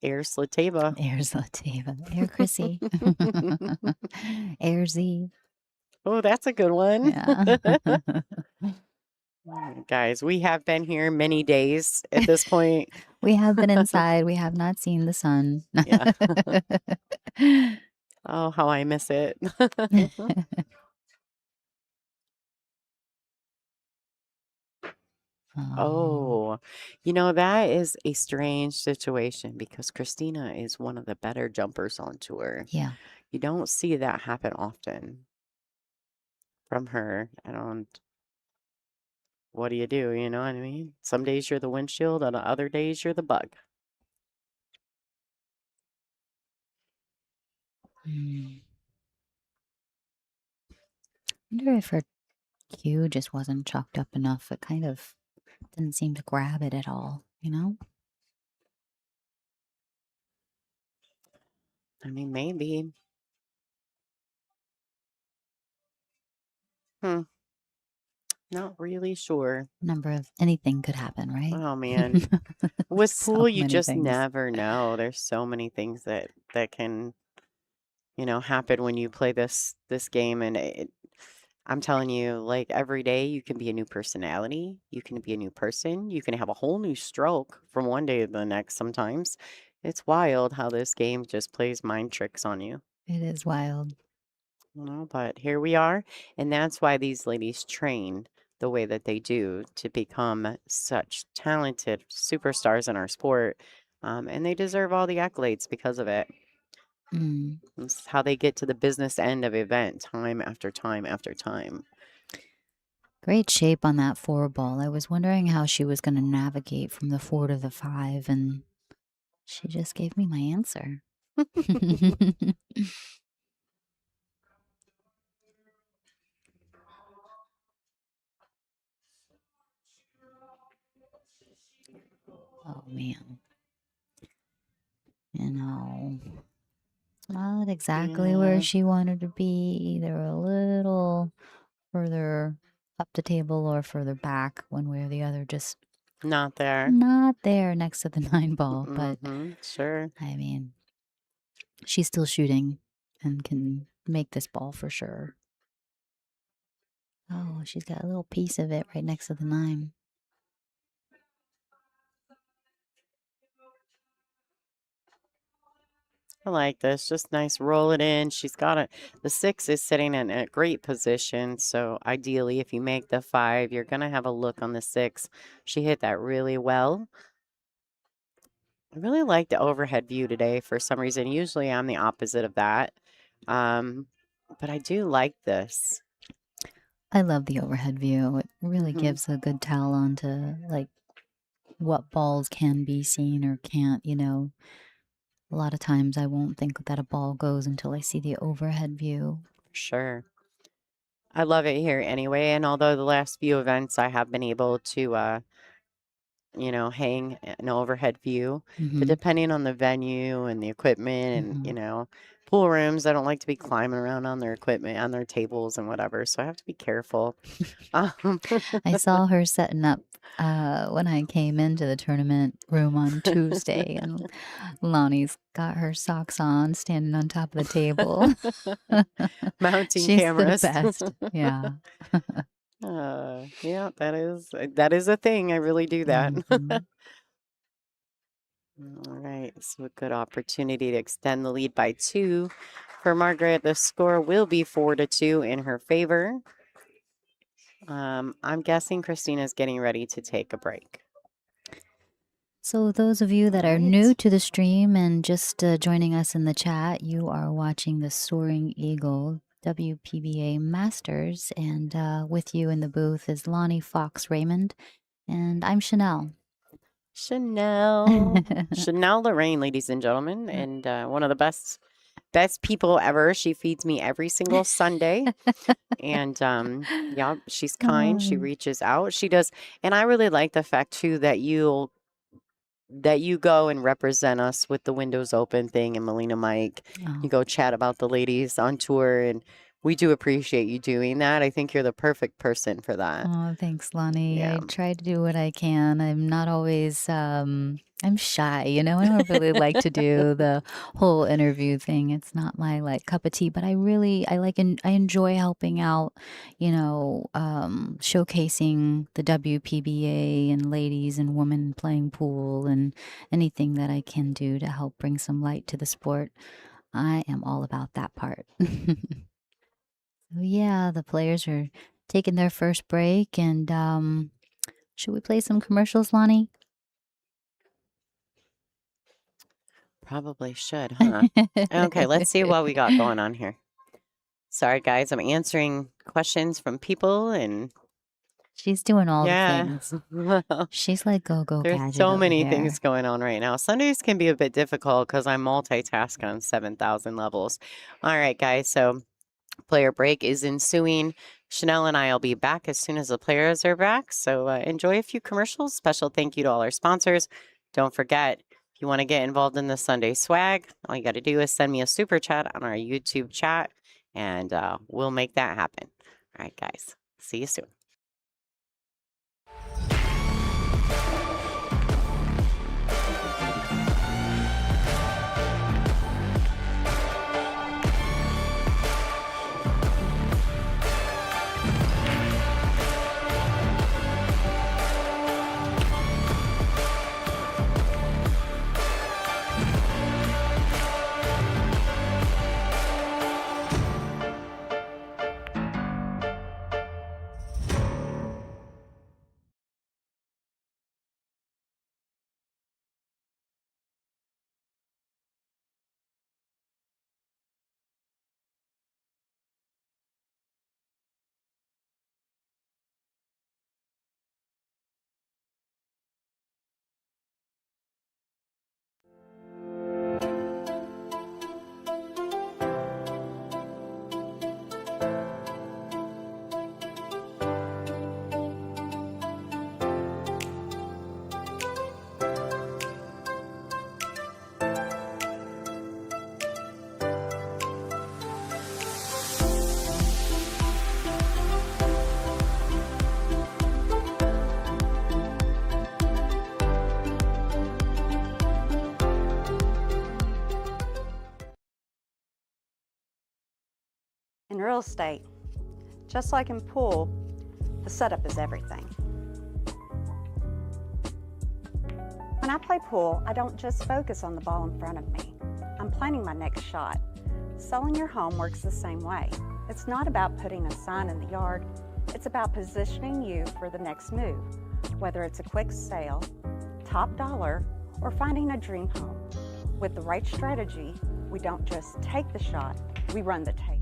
Air Zlateva. Air Zlateva. Air Chrissy. Air Z. Oh, that's a good one. Yeah. Guys, we have been here many days at this point. We have been inside. We have not seen the sun. Yeah. Oh, how I miss it. Oh, that is a strange situation because Christina is one of the better jumpers on tour. Yeah. You don't see that happen often from her. What do? You know what I mean? Some days you're the windshield, and other days you're the bug. I wonder if her cue just wasn't chalked up enough. It kind of didn't seem to grab it at all, I mean, maybe. Hmm. Not really sure. Number of anything could happen, right? Oh man. With So pool, you many just things. never know. There's so many things that can, happen when you play this game, and I'm telling you, like every day you can be a new personality, you can be a new person, you can have a whole new stroke from one day to the next sometimes. It's wild how this game just plays mind tricks on you. It is wild. But here we are, and that's why these ladies train the way that they do to become such talented superstars in our sport, and they deserve all the accolades because of it. It's how they get to the business end of event time after time after time. Great shape on that 4 ball. I was wondering how she was going to navigate from the 4 to the 5, and she just gave me my answer. Oh, man. Not exactly where Yeah, she wanted to be. Either a little further up the table or further back, one way or the other. Just not there. not there next to the 9 ball. But, Sure. I mean, she's still shooting and can make this ball for sure. Oh, she's got a little piece of it right next to the 9. I like this. Just nice. Roll it in. She's got it. The 6 is sitting in a great position. So ideally, if you make the 5, you're going to have a look on the 6. She hit that really well. I really like the overhead view today for some reason. Usually I'm the opposite of that. But I do like this. I love the overhead view. It really gives a good tell onto like what balls can be seen or can't, A lot of times I won't think that a ball goes until I see the overhead view. Sure. I love it here anyway. And although the last few events I have been able to, hang an overhead view, but depending on the venue and the equipment and, pool rooms. I don't like to be climbing around on their equipment, on their tables and whatever. So I have to be careful. I saw her setting up when I came into the tournament room on Tuesday, and Lonnie's got her socks on, standing on top of the table. Mounting She's cameras. the best. Yeah. Yeah, that is a thing. I really do that. Mhm. All right, so a good opportunity to extend the lead by 2 for Margaret. The score will be 4-2 in her favor. I'm guessing Christina's getting ready to take a break. So, those of you that are new to the stream and just joining us in the chat, you are watching the Soaring Eagle WPBA Masters, and with you in the booth is Lonnie Fox-Raymond, and I'm Chanel. Chanel Lorraine, ladies and gentlemen, and one of the best people ever. She feeds me every single Sunday. And yeah, she's kind. She reaches out. She does. And I really like the fact too that you go and represent us with the windows open thing and Melina Mike. You go chat about the ladies on tour, and we do appreciate you doing that. I think you're the perfect person for that. Oh, thanks, Lonnie. Yeah. I try to do what I can. I'm not always, I'm shy, I don't really like to do the whole interview thing. It's not my cup of tea, but I enjoy helping out, showcasing the WPBA and ladies and women playing pool and anything that I can do to help bring some light to the sport. I am all about that part. So yeah, the players are taking their first break, and should we play some commercials, Lonnie? Probably should, huh? Okay, let's see what we got going on here. Sorry, guys, I'm answering questions from people, and she's doing all the things. She's like go There's gadget so over many there. things going on right now. Sundays can be a bit difficult because I multitask on 7,000 levels. All right, guys, so player break is ensuing. Chanel and I will be back as soon as the players are back. So enjoy a few commercials. Special thank you to all our sponsors. Don't forget, if you want to get involved in the Sunday swag, all you got to do is send me a super chat on our YouTube chat, and we'll make that happen. All right, guys. See you soon. In real estate, just like in pool, the setup is everything. When I play pool, I don't just focus on the ball in front of me. I'm planning my next shot. Selling your home works the same way. It's not about putting a sign in the yard. It's about positioning you for the next move, whether it's a quick sale, top dollar, or finding a dream home. With the right strategy, we don't just take the shot, we run the tape.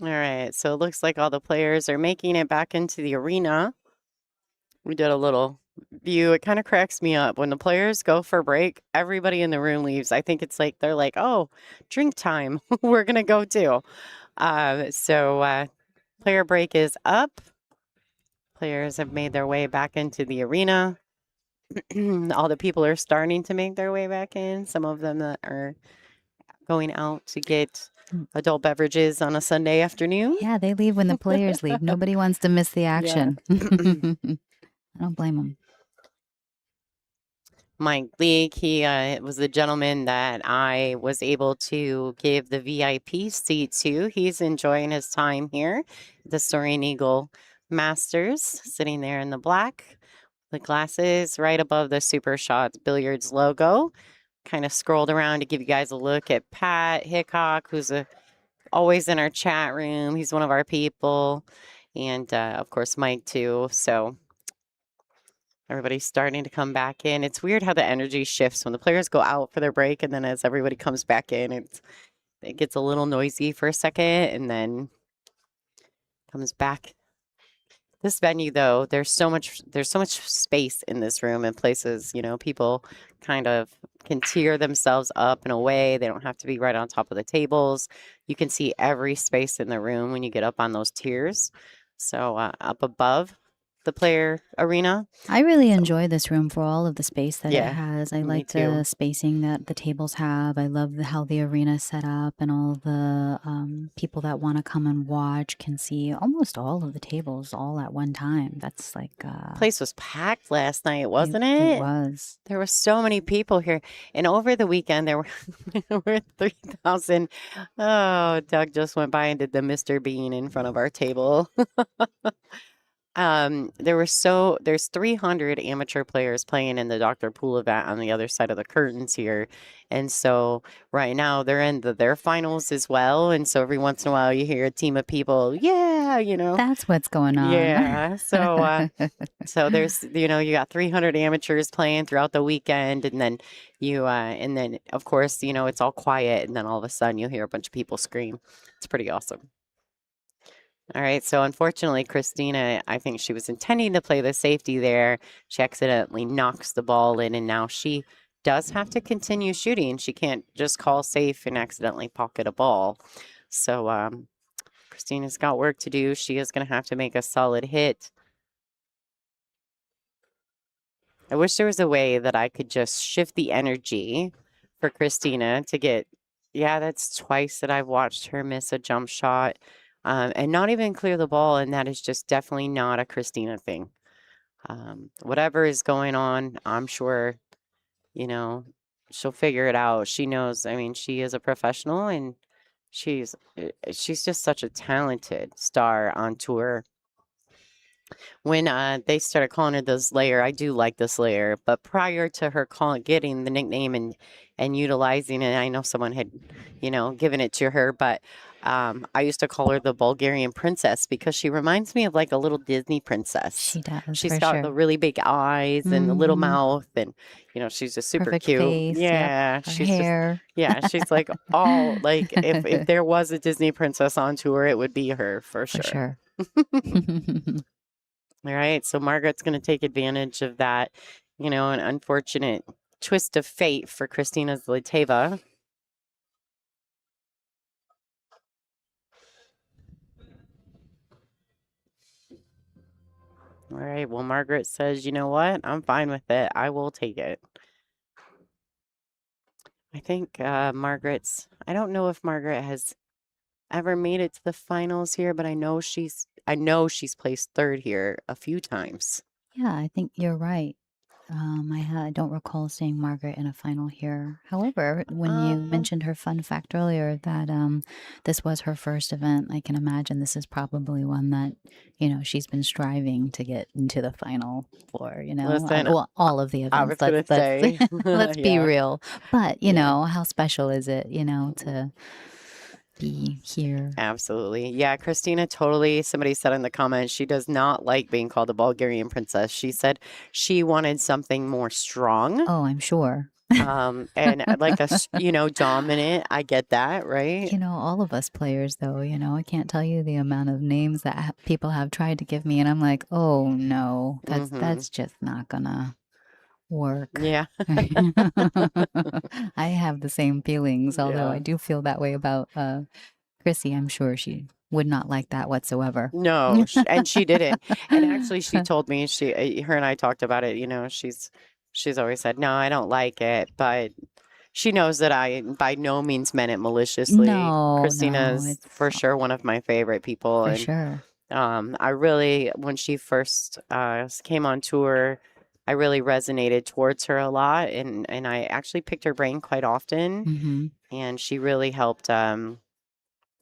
All right, so it looks like all the players are making it back into the arena. We did a little view. It kind of cracks me up. When the players go for a break, everybody in the room leaves. I think it's like they're like, oh, drink time. We're going to go too. Player break is up. Players have made their way back into the arena. All the people are starting to make their way back in. Some of them that are going out to get adult beverages on a Sunday afternoon. Yeah, they leave when the players leave. Nobody wants to miss the action. I don't blame them. Mike Leake, he was the gentleman that I was able to give the VIP seat to. He's enjoying his time here, the Soaring Eagle Masters, sitting there in the black, the glasses right above the Super Shots Billiards logo. Kind of scrolled around to give you guys a look at Pat Hickok, who's always in our chat room. He's one of our people, and of course Mike too. So everybody's starting to come back in. It's weird how the energy shifts when the players go out for their break, and then as everybody comes back in, it gets a little noisy for a second, and then comes back. This venue, though, there's so much space in this room and places, people kind of can tear themselves up in a way. They don't have to be right on top of the tables. You can see every space in the room when you get up on those tiers. So up above the player arena. I really enjoy this room for all of the space that it Yeah, has. I me like too. the spacing that the tables have. I love how the arena is set up, and all the people that want to come and watch can see almost all of the tables all at one time. That's like Place was packed last night, wasn't it it? was. There were so many people here. And over the weekend, there were 3,000. Oh, Doug just went by and did the Mr. Bean in front of our table. There's 300 amateur players playing in the Dr. Pool event on the other side of the curtains here. And so right now they're in their finals as well. And so every once in a while you hear a team of people, yeah, That's what's going on. Yeah. So there's, you got 300 amateurs playing throughout the weekend, and then of course, it's all quiet, and then all of a sudden you'll hear a bunch of people scream. It's pretty awesome. All right, so unfortunately, Christina, I think she was intending to play the safety there. She accidentally knocks the ball in, and now she does have to continue shooting. She can't just call safe and accidentally pocket a ball. So Christina's got work to do. She is going to have to make a solid hit. I wish there was a way that I could just shift the energy for Christina to get, yeah, that's twice that I've watched her miss a jump shot. And not even clear the ball, and that is just definitely not a Christina thing. Whatever is going on, I'm sure, she'll figure it out. She knows, I mean, she is a professional, and she's just such a talented star on tour. When they started calling her the Slayer, I do like the Slayer, but prior to her getting the nickname and utilizing it, I know someone had, given it to her, but I used to call her the Bulgarian princess because she reminds me of like a little Disney princess. She does. She's for got sure. the really big eyes and the little mouth, and she's just super Perfect cute. face. Yeah, Yep. Her she's hair. she's like all like if there was a Disney princess on tour, it would be her for For sure. sure. All right, so Margaret's going to take advantage of that, an unfortunate twist of fate for Christina Zlateva. All right, well, Margaret says, you know what? I'm fine with it. I will take it. I think I don't know if Margaret has ever made it to the finals here, but I know she's placed third here a few times. Yeah, I think you're right. I don't recall seeing Margaret in a final here. However, when you mentioned her fun fact earlier that this was her first event, I can imagine this is probably one that she's been striving to get into the final for. Listen, well, all of the events. I was going to say, Let's be yeah. real. But how special is it? To be here. Absolutely. Yeah, Christina totally, somebody said in the comments, she does not like being called a Bulgarian princess. She said she wanted something more strong. Oh, I'm sure. And like dominant. I get that, right? All of us players, though, I can't tell you the amount of names that people have tried to give me, and I'm like, oh no, that's just not gonna work. Yeah. I have the same feelings, although I Yeah. do feel that way about Chrissy. I'm sure she would not like that whatsoever. No, and she didn't. And actually, she told me her and I talked about it. She's always said, "No, I don't like it," but she knows that I by no means meant it maliciously. No, Christina's it's for sure one of my favorite people, for and sure. I really, when she first came on tour, I really resonated towards her a lot, and I actually picked her brain quite often, Mm-hmm. and she really helped.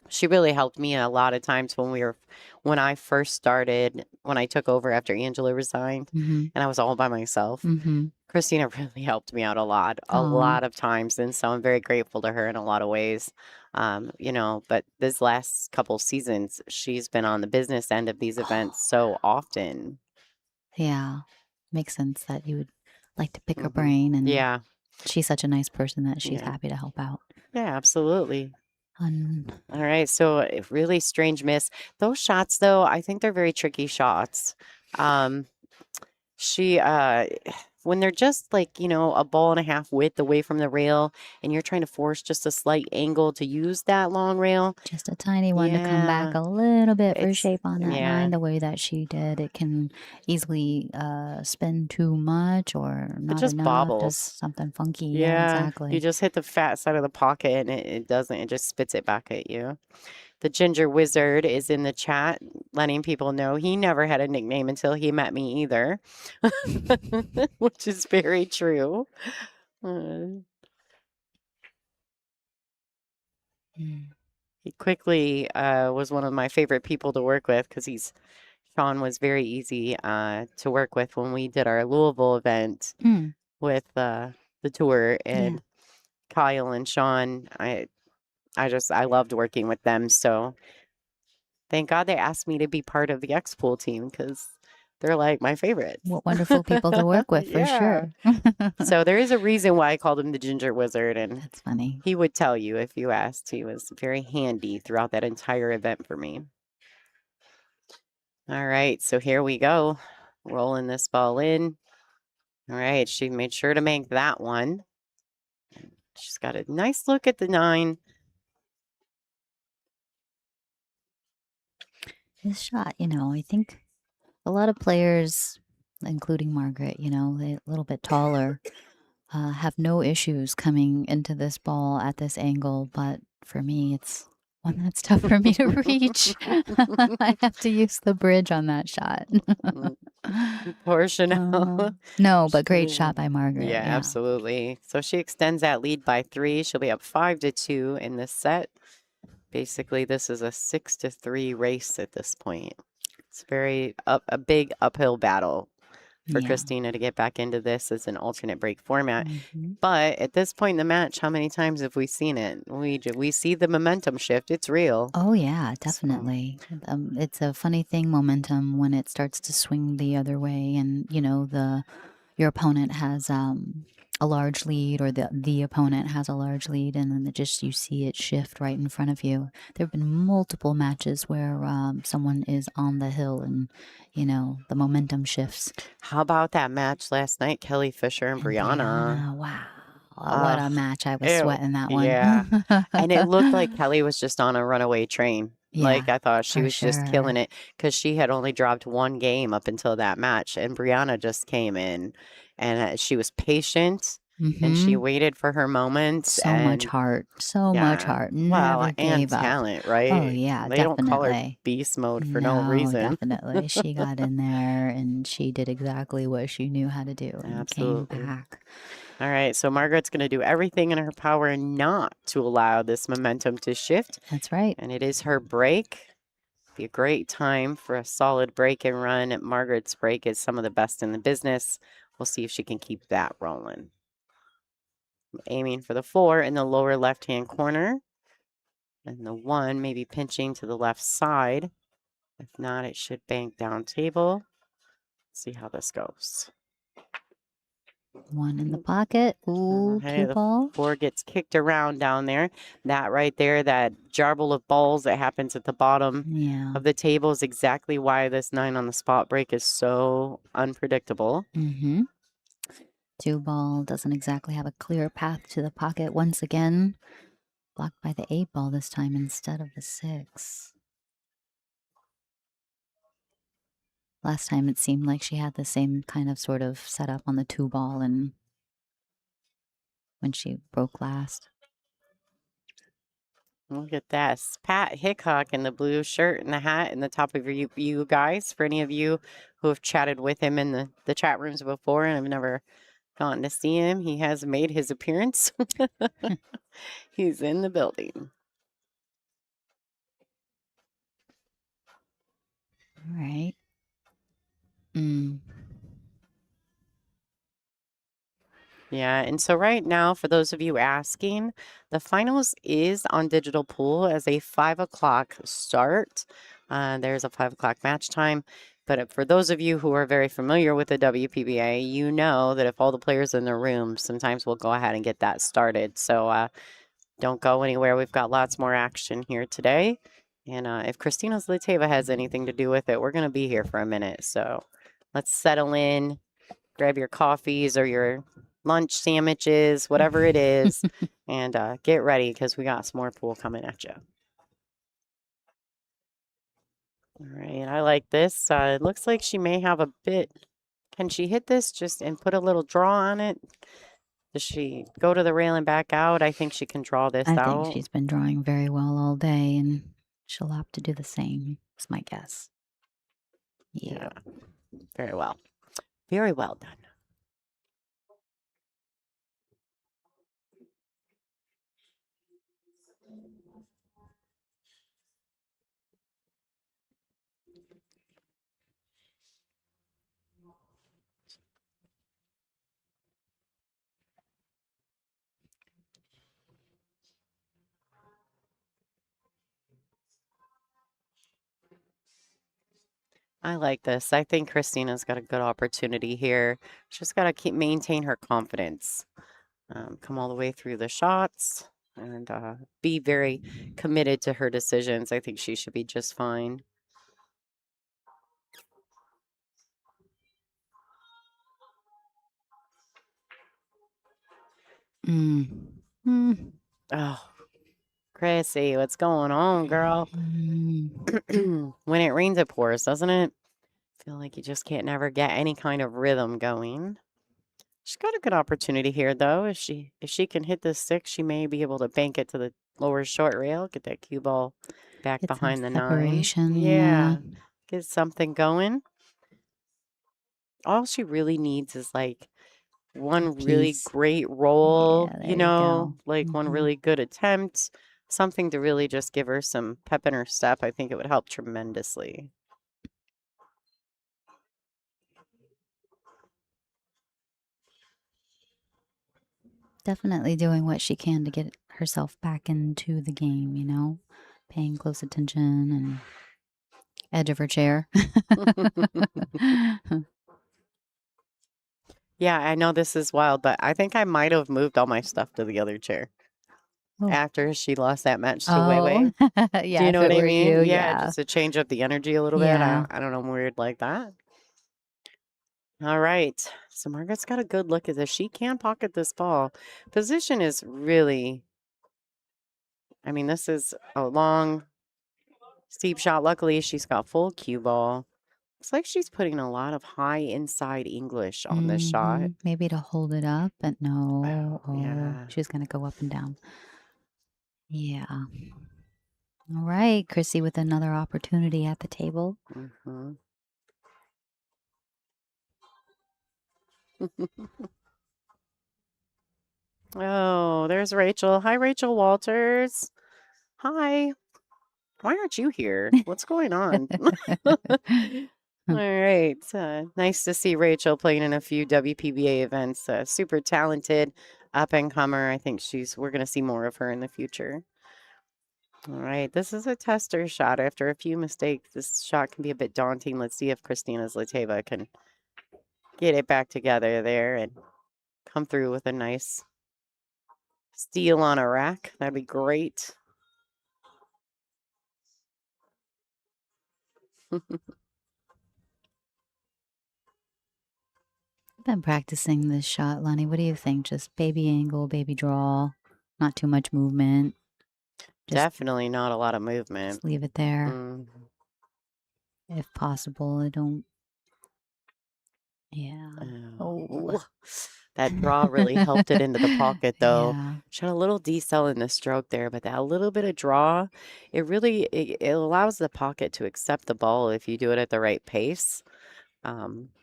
She really helped me a lot of times when I first started, when I took over after Angela resigned, Mm-hmm. and I was all by myself. Mm-hmm. Christina really helped me out a Aw. lot of times, and so I'm very grateful to her in a lot of ways. But this last couple seasons, she's been on the business end of these events so often. Yeah. Makes sense that you would like to pick her Hmm. brain, and Yeah, she's such a nice person that she's yeah, happy to help out. yeah, absolutely. Um, All right, so a really strange miss. Those shots, though, I think they're very tricky shots. Um, She, when they're just like, a ball and a half width away from the rail, and you're trying to force just a slight angle to use that long rail. just a tiny one to come back Yeah, a little bit for it's, shape on that yeah, nine, the way that she did. It can easily spin too much or it not just enough, does bobbles. something funky. Yeah, Yeah, you exactly. just hit the fat side of the pocket and it doesn't, it just spits it back at you. The Ginger Wizard is in the chat, letting people know he never had a nickname until he met me either, which is very true. Uh, Mm. He quickly was one of my favorite people to work with because Sean was very easy to work with when we did our Louisville event Mm. with the tour, Yeah. and Kyle and Sean. I loved working with them. So thank God they asked me to be part of the X Pool team because they're like my favorites. What wonderful people to work with, for Yeah. sure. So there is a reason why I called him the Ginger Wizard, and That's funny. he would tell you if you asked. He was very handy throughout that entire event for me. All right, so here we go. Rolling this ball in. All right, she made sure to make that one. She's got a nice look at the 9. This shot, I think a lot of players, including Margaret, they a little bit taller, have no issues coming into this ball at this angle. But for me, it's one that's tough for me to reach. I have to use the bridge on that shot. Poor Chanel. No, but great shot by Margaret. Yeah, Yeah. absolutely. So she extends that lead by 3. She'll be up 5-2 in this set. Basically, this is a 6-3 race at this point. It's a big uphill battle for Yeah. Christina to get back into this as an alternate break format. Mhm. But at this point in the match, how many times have we seen it? We see the momentum shift. It's real. Oh, yeah, So, definitely. It's a funny thing, momentum, when it starts to swing the other way, and your opponent has a large lead, or the opponent has a large lead, and then you see it shift right in front of you. There have been multiple matches where someone is on the hill, and the momentum shifts. how about that match last night, Kelly Fisher and And Brianna? Brianna, wow, what a match! I was Ew, sweating that one. yeah. And it looked like Kelly was just on a runaway train. Yeah, Like, I thought she for was just killing sure. it because she had only dropped 1 game up until that match, and Brianna just came in, and she was patient, and she Mm-hmm. waited for her moments, So much and heart, so much yeah, heart. well, Never and gave up. talent, Oh, right? yeah, They don't call her definitely. beast mode for no No, reason. definitely. She got in there and she did exactly what she knew how to do and came Absolutely. back. All right, so Margaret's going to do everything in her power not to allow this momentum to shift, That's right. and it is her break. Be a great time for a solid break and run. Margaret's break is some of the best in the business. We'll see if she can keep that rolling. Aiming for the 4 in the lower left-hand corner, and the 1 maybe pinching to the left side. If not, it should bank down table. See how this goes. One in the pocket. Ooh, Hey, cue the ball. four gets kicked around down there. That right there, that jarble of balls that happens at the bottom Yeah. of the table is exactly why this 9 on the spot break is so unpredictable. Mm-hmm. 2 ball doesn't exactly have a clear path to the pocket once again. Blocked by the 8 ball this time instead of the 6. Last time it seemed like she had the same kind of sort of setup on the 2 ball and when she broke last. Look at this. Pat Hickok in the blue shirt and the hat in the top of you guys. For any of you who have chatted with him in the chat rooms before and have never gotten to see him, he has made his appearance. He's in the building. All right. Mm. Yeah, and so right now, for those of you asking, the finals is on digital pool as a 5 o'clock start. There's a 5 o'clock match time. But for those of you who are very familiar with the WPBA, you know that if all the players in the room, sometimes we'll go ahead and get that started. So don't go anywhere. We've got lots more action here today. And if Christina Zlateva has anything to do with it, we're going to be here for a minute. So let's settle in, grab your coffees or your lunch sandwiches, whatever it is, and get ready because we got some more pool coming at you. All right, I like this. It looks like she may have a bit. Can she hit this just and put a little draw on it? Does she go to the rail and back out? I think she can draw this I out. think she's been drawing very well all day and she'll have to do the same, is my guess. Yeah, very well. Very well done. I like this. I think Christina's got a good opportunity here. She's got to maintain her confidence. Come all the way through the shots and be very committed to her decisions. I think she should be just fine. Oh, Chrissy, what's going on, girl? When it rains, it pours, doesn't it? Feel like you just can't never get any kind of rhythm going. She's got a good opportunity here, though. If she can hit this 6, she may be able to bank it to the lower short rail, get that cue ball back Get behind some the 9. separation, Yeah, get something going. All she really needs is like one really Piece. great roll, Yeah, you there you know, go. like one really good attempt, something to really just give her some pep in her step. I think it would help tremendously. Definitely doing what she can to get herself back into the game, you know, paying close attention and edge of her chair. Yeah, I know this is wild, but I think I might have moved all my stuff to the other chair after she lost that match to Wei Wei. Yeah, Do you if know it what I were mean? you, Yeah, just to change up the energy a little bit. Yeah. I don't know, weird like that. All right. So Margaret's got a good look at this. She can pocket this ball. Position is really, I mean, this is a long, steep shot. Luckily, she's got full cue ball. Looks like she's putting a lot of high inside English on this shot. Maybe to hold it up, but no. Yeah. She's going to go up and down. Yeah. All right, Chrissy with another opportunity at the table. Oh, there's Rachel. Hi, Rachel Walters. Hi. Why aren't you here? What's going on? All right. Nice to see Rachel playing in a few WPBA events. Super talented, up and comer. I think we're going to see more of her in the future. All right. This is a tester shot. After a few mistakes, this shot can be a bit daunting. Let's see if Christina Zlateva can get it back together there and come through with a nice steal on a rack. That'd be great. I've been practicing this shot, Lonnie. What do you think? Just baby angle, baby draw, not too much movement. Just Definitely not a lot of movement. just leave it there Mm. if possible. I don't. Yeah. Oh, that draw really helped it into the pocket, though. Yeah. She had a little decel in the stroke there, but that little bit of draw, it really it allows the pocket to accept the ball if you do it at the right pace.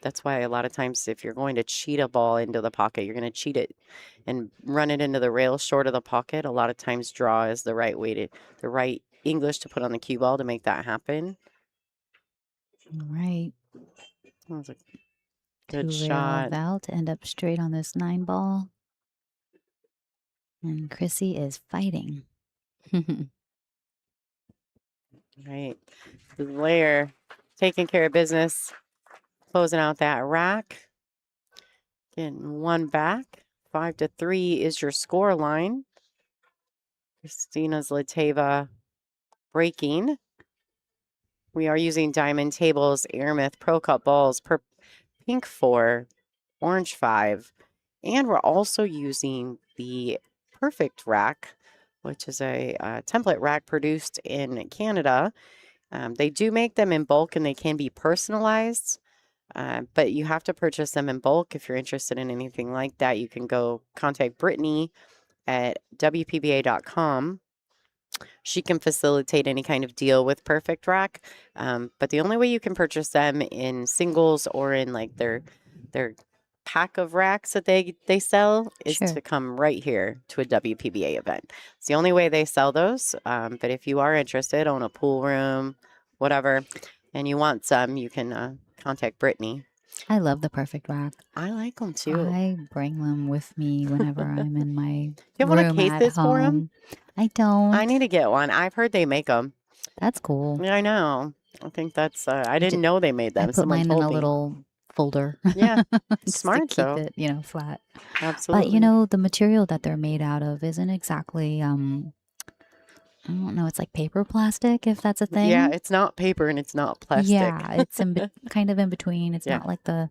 That's why a lot of times if you're going to cheat a ball into the pocket, you're going to cheat it and run it into the rail short of the pocket. A lot of times draw is the right way the right English to put on the cue ball to make that happen. All right. That was a good 2 rail shot. out to end up straight on this 9 ball. And Chrissy is fighting. Right. Layer taking care of business, closing out that rack. Getting one back. 5-3 is your score line. Christina Zlateva breaking. We are using diamond tables, Airmouth Pro Cup balls, pink 4, orange 5, and we're also using the Perfect Rack, which is a template rack produced in Canada. They do make them in bulk and they can be personalized, but you have to purchase them in bulk. If you're interested in anything like that, you can go contact Brittany at WPBA.com. She can facilitate any kind of deal with Perfect Rack, but the only way you can purchase them in singles or in like their pack of racks that they sell is Sure. to come right here to a WPBA event. It's the only way they sell those. But if you are interested, own a pool room, whatever, and you want some, you can contact Brittany. I love the Perfect Rack. I like them too. I bring them with me whenever I'm in my You want to room case at this for home. him? I don't. I need to get one. I've heard they make them. That's cool. Yeah, I know. I think that's, I didn't know they made I them. put Someone mine told in a me. little folder. Yeah, just smart to keep though. it, flat. Absolutely. But the material that they're made out of isn't exactly I don't know, it's like paper plastic, if that's a thing. Yeah, it's not paper and it's not plastic. Yeah, it's kind of in between. It's Yeah. not like the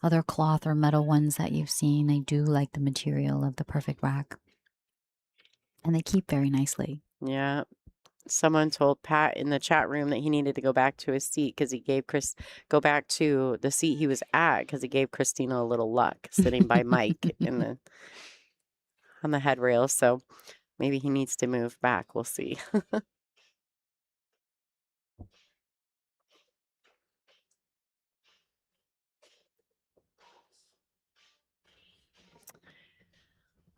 other cloth or metal ones that you've seen. I do like the material of the Perfect Rack. And they keep very nicely. Yeah. Someone told Pat in the chat room that he needed to go back to his seat because he gave go back to the seat he was at because he gave Christina a little luck sitting by Mike on the headrail. So maybe he needs to move back. We'll see.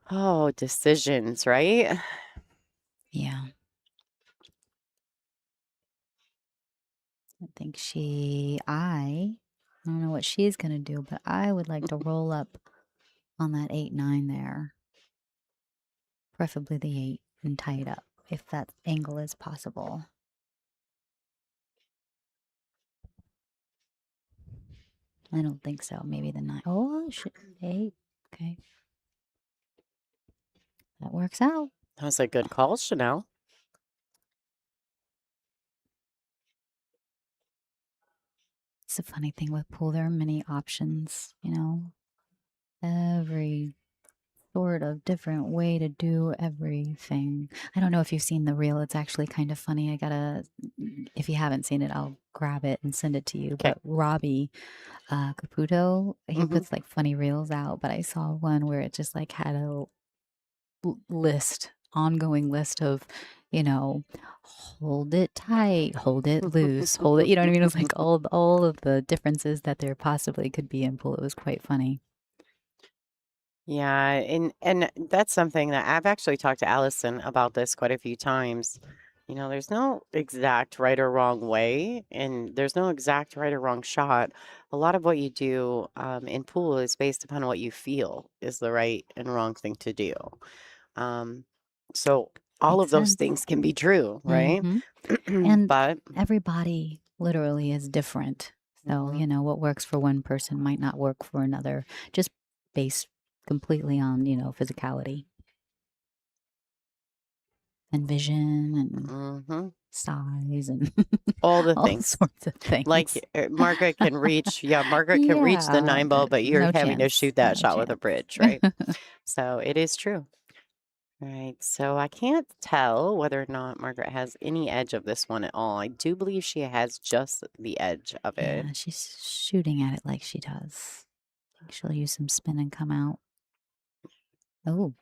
Oh, decisions, right? Yeah. I don't know what she's going to do, but I would like to roll up on that 8-9 there. Preferably the 8 and tie it up if that angle is possible. I don't think so. Maybe the 9. Oh, shit. 8. Okay. That works out. That was a good call, Chanel. It's a funny thing with pool. There are many options, every sort of different way to do everything. I don't know if you've seen the reel. It's actually kind of funny. If you haven't seen it, I'll grab it and send it to you. Okay. But Robbie Caputo, he puts like funny reels out, but I saw one where it just like had a ongoing list of, hold it tight, hold it loose, hold it, you know what I mean? It was like all of the differences that there possibly could be in pool. It was quite funny. Yeah, and that's something that I've actually talked to Allison about this quite a few times. There's no exact right or wrong way, and there's no exact right or wrong shot. A lot of what you do in pool is based upon what you feel is the right and wrong thing to do. So all Makes of those sense. things can be true, right? And But everybody literally is different. So, what works for one person might not work for another, just based completely on, physicality and vision and Mm-hmm. size and All the all things. sorts of things. Like Margaret can reach, Margaret can reach the Yeah, 9 ball, but you're no having to chance. shoot that No shot with a chance. bridge, right? So it is true. All right, so I can't tell whether or not Margaret has any edge of this one at all. I do believe she has just the edge of it. Yeah, she's shooting at it like she does. I think she'll use some spin and come out. Oh.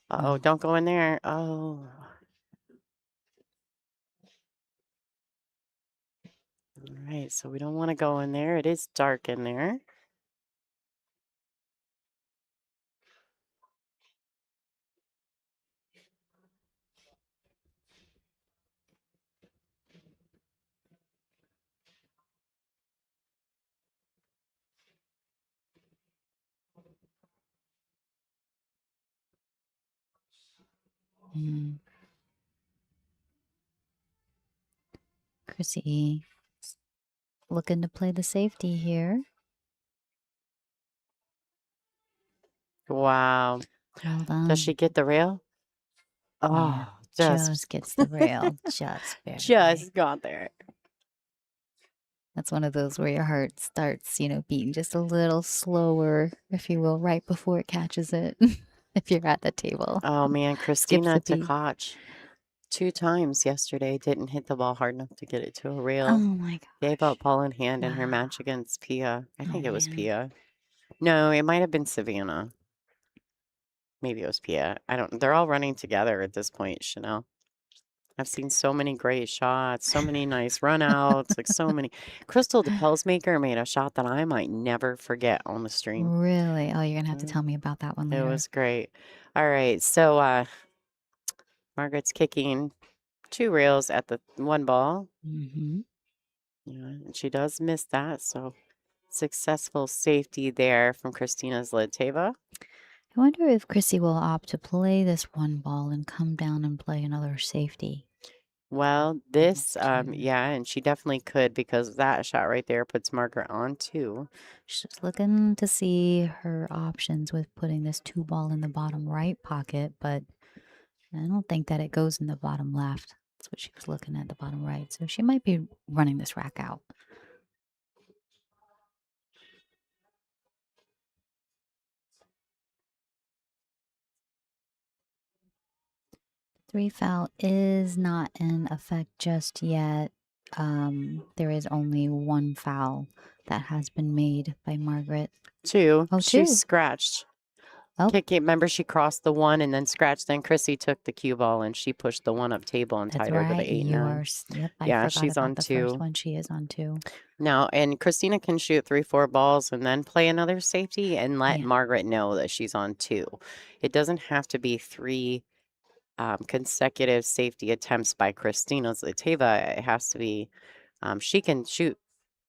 Oh, don't go in there. Oh. All right, so we don't want to go in there. It is dark in there. Chrissy looking to play the safety here. Wow. Well done. Does she get the rail? Oh, Yeah, just gets the rail. Just barely. Just got there. That's one of those where your heart starts, beating just a little slower, if you will, right before it catches it. If you're at the table. Oh man, Christina a beat. Tkach 2 times yesterday didn't hit the ball hard enough to get it to a Oh rail. my gosh. Gave up ball in hand in her Wow. match against Pia. I think it was man. Pia. No, it might have been Savannah. Maybe it was Pia. They're all running together at this point, Chanel. I've seen so many great shots, so many nice runouts, like so many. Crystal the Pelsmaker made a shot that I might never forget on the stream. Really? Oh, you're going to have to tell me about that one later. It was great. All right, so Margaret's kicking 2 rails at the 1 ball. Mm-hmm. Yeah, and she does miss that, so successful safety there from Christina Zlateva. I wonder if Chrissy will opt to play this 1 ball and come down and play another safety. Well, this, yeah, and she definitely could because that shot right there puts Margaret on 2. She's looking to see her options with putting this 2 ball in the bottom right pocket, but I don't think that it goes in the bottom left. That's what she was looking at, the bottom right. So she might be running this rack out. Three foul is not in effect just yet. There is only 1 foul that has been made by Margaret. 2. Oh, She 2. scratched. Oh. Remember, she crossed the 1 and then scratched. Then Chrissy took the cue ball and she pushed the 1 up table and tied her to the 8-9. Yep, I Yeah, forgot she's about on the 2. first one. She is on 2. Now, and Christina can shoot 3-4 balls and then play another safety and let Margaret know that she's on 2. It doesn't have to be 3 consecutive safety attempts by Christina Zlateva. It has to be, she can shoot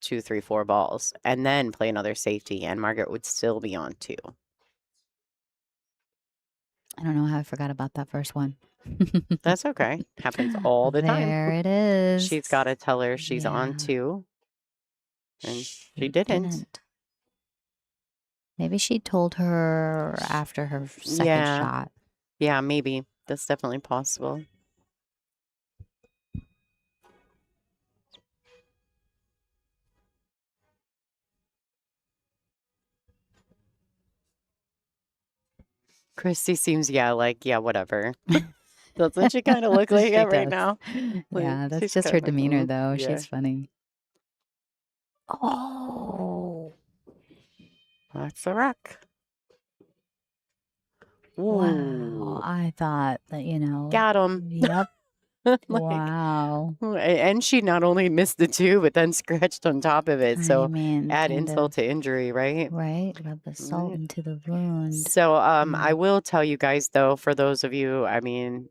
2, 3, 4 balls and then play another safety, and Margaret would still be on 2. I don't know how I forgot about that first one. That's okay. Happens all the time. There it is. She's got to tell her she's on 2. And she didn't. Maybe she told her after her second shot. Yeah, maybe. That's definitely possible. Christy seems, whatever. Doesn't she kind of look like it right now? Yeah, Like, that's she's just her kinda, demeanor, though. yeah. She's funny. Oh. That's a rock. Wow. I thought that, Got him. Yep. Like, Wow. And she not only missed the 2, but then scratched on top of it. So add insult to injury, right? Right. Rub the salt into the wound. So I will tell you guys, though, for those of you, I don't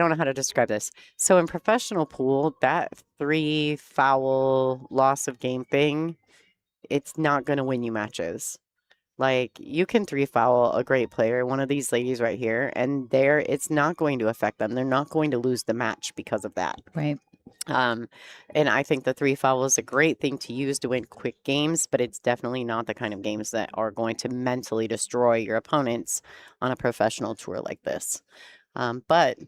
know how to describe this. So in professional pool, that 3 foul loss of game thing, it's not going to win you matches. Like, you can 3 foul a great player, one of these ladies right here, and it's not going to affect them. They're not going to lose the match because of that. Right. And I think the three foul is a great thing to use to win quick games, but it's definitely not the kind of games that are going to mentally destroy your opponents on a professional tour like this. But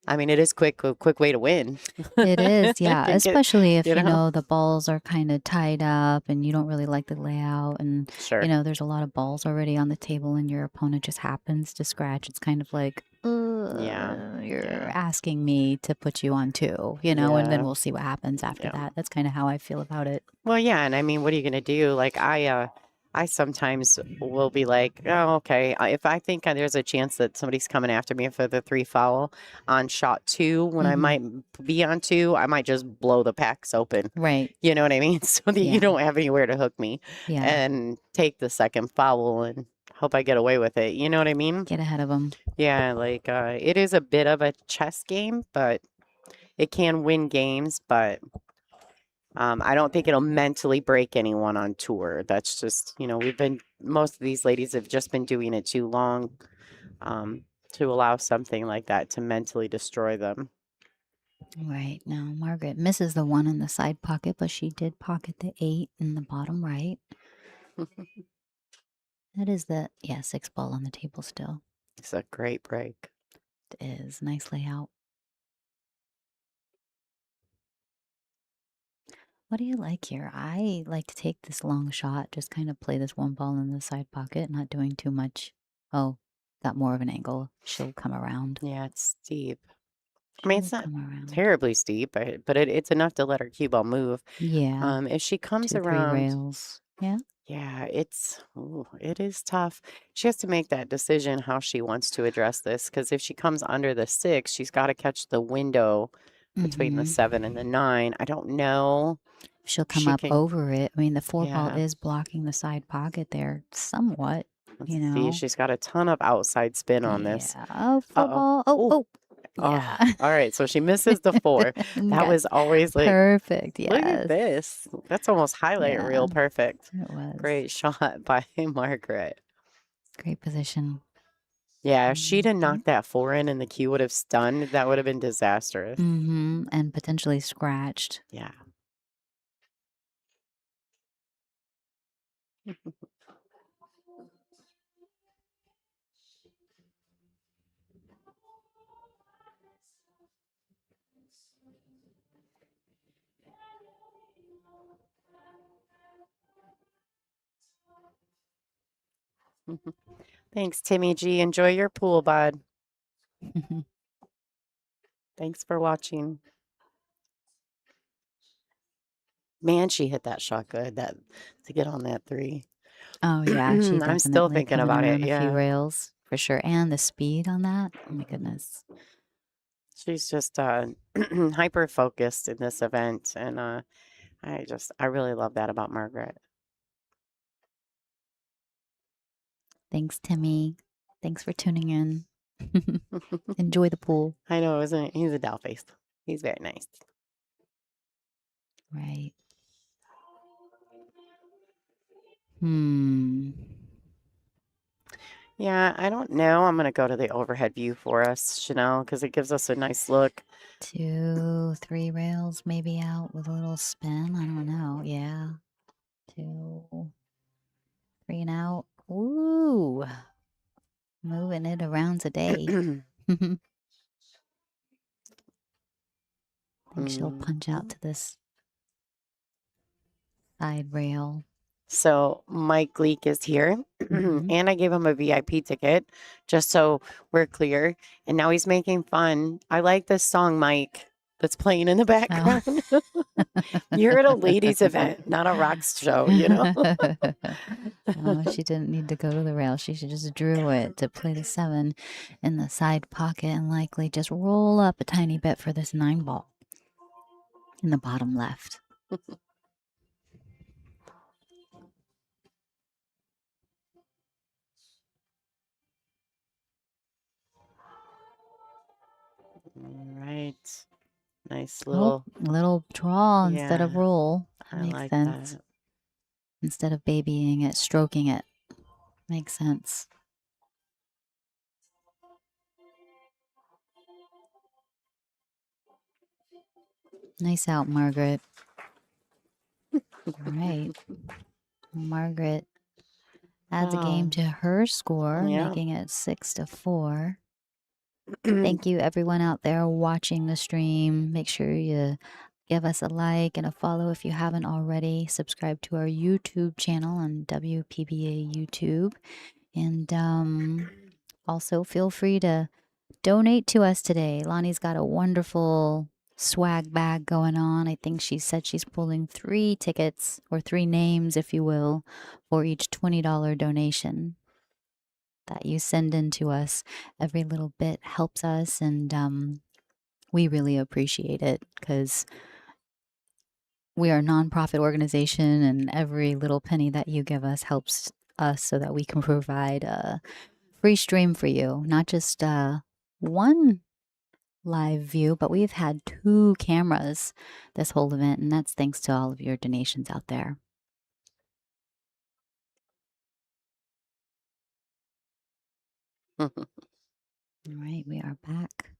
I mean, it is a quick way to win. It is, yeah, And get, especially if, you know, the balls are kind of tied up and you don't really like the layout and, sure. there's a lot of balls already on the table and your opponent just happens to scratch. It's kind of like, Yeah. you're Yeah. asking me to put you on two, and then Yeah. we'll see what happens after Yeah. that. That's kind of how I feel about it. Well, yeah, and I mean, what are you gonna do? Like, I sometimes will be like, oh, okay. If I think there's a chance that somebody's coming after me for the three foul on shot two, when I Mhm. might be on two, I might just blow the packs open. Right. You know what I mean? So that you Yeah. don't have anywhere to hook me, Yeah. and take the second foul and hope I get away with it. You know what I mean? Get ahead of them. Yeah, like it is a bit of a chess game, but it can win games, but. I don't think it'll mentally break anyone on tour. That's just, most of these ladies have just been doing it too long to allow something like that to mentally destroy them. Right. Now, Margaret misses the 1 in the side pocket, but she did pocket the 8 in the bottom right. That is the, 6 ball on the table still. It's a great break. It is. Nice layout. What do you like here? I like to take this long shot, just kind of play this 1 ball in the side pocket, not doing too much. Oh, got more of an angle. She'll come around. Yeah, it's steep. I mean, it's She'll not come around. terribly steep, but it's enough to let her cue ball move. Yeah. If she comes 2, 3 around, rails. Yeah. yeah, it is tough. She has to make that decision how she wants to address this, because if she comes under the 6, she's got to catch the window between the 7 and the 9. I don't know. She'll come She up can, over it. I mean, the 4 ball yeah. is blocking the side pocket there somewhat, Let's see. She's got a ton of outside spin on this. Yeah. Oh, 4 Uh-oh. ball. Oh, Ooh. oh. Oh, Yeah. all right. So she misses the 4. That Got was always like, perfect. look at Yes. this. That's almost highlight Yeah, reel perfect. it was. Great shot by Margaret. Great position. Yeah, if she'd have Mhm. knocked that 4 in and the cue would have stunned, that would have been disastrous. And potentially scratched. Yeah. Thanks, Timmy G. Enjoy your pool, bud. Thanks for watching. Man, she hit that shot good to get on that 3. Oh, yeah. She I'm still definitely thinking coming about it. around a few Yeah. rails for sure. And the speed on that. Oh, my goodness. She's just hyper focused in this event, and I really love that about Margaret. Thanks, Timmy. Thanks for tuning in. Enjoy the pool. I know, isn't it? He's a doll face. He's very nice. Right. Yeah, I don't know. I'm gonna go to the overhead view for us, Chanel, because it gives us a nice look. 2, 3 rails maybe out with a little spin. I don't know. Yeah. 2, 3 and out. Ooh. Moving it around today. I think she'll punch out to this side rail. So Mike Leake is here, and I gave him a VIP ticket, just so we're clear. And now he's making fun. I like this song, Mike, that's playing in the background. You're at a ladies' event, not a rock show, Oh, she didn't need to go to the rail. She just drew it to play the 7 in the side pocket and likely just roll up a tiny bit for this 9 ball in the bottom left. All right. Nice Oh, little draw instead of roll. That I makes like sense. that. Instead of babying it, stroking it. Makes sense. Nice out, Margaret. All right. Margaret adds a game to her score, Yeah. making it 6-4. Thank you, everyone out there watching the stream. Make sure you give us a like and a follow if you haven't already. Subscribe to our YouTube channel on WPBA YouTube. And also feel free to donate to us today. Lonnie's got a wonderful swag bag going on. I think she said she's pulling 3 tickets, or 3 names, if you will, for each $20 donation that you send in to us. Every little bit helps us, and we really appreciate it because we are a nonprofit organization, and every little penny that you give us helps us so that we can provide a free stream for you. Not just one live view, but we've had 2 cameras this whole event, and that's thanks to all of your donations out there. All right, we are back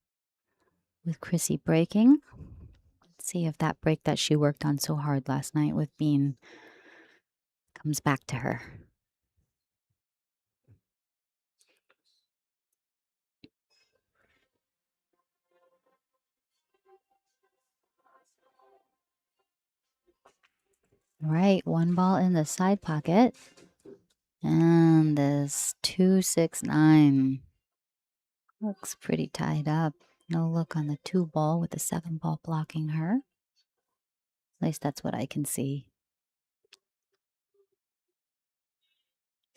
with Chrissy breaking. Let's see if that break that she worked on so hard last night with Bean comes back to her. All right, 1 ball in the side pocket. And this 2-6-9 looks pretty tied up. No look on the 2 ball with the 7 ball blocking her. At least that's what I can see.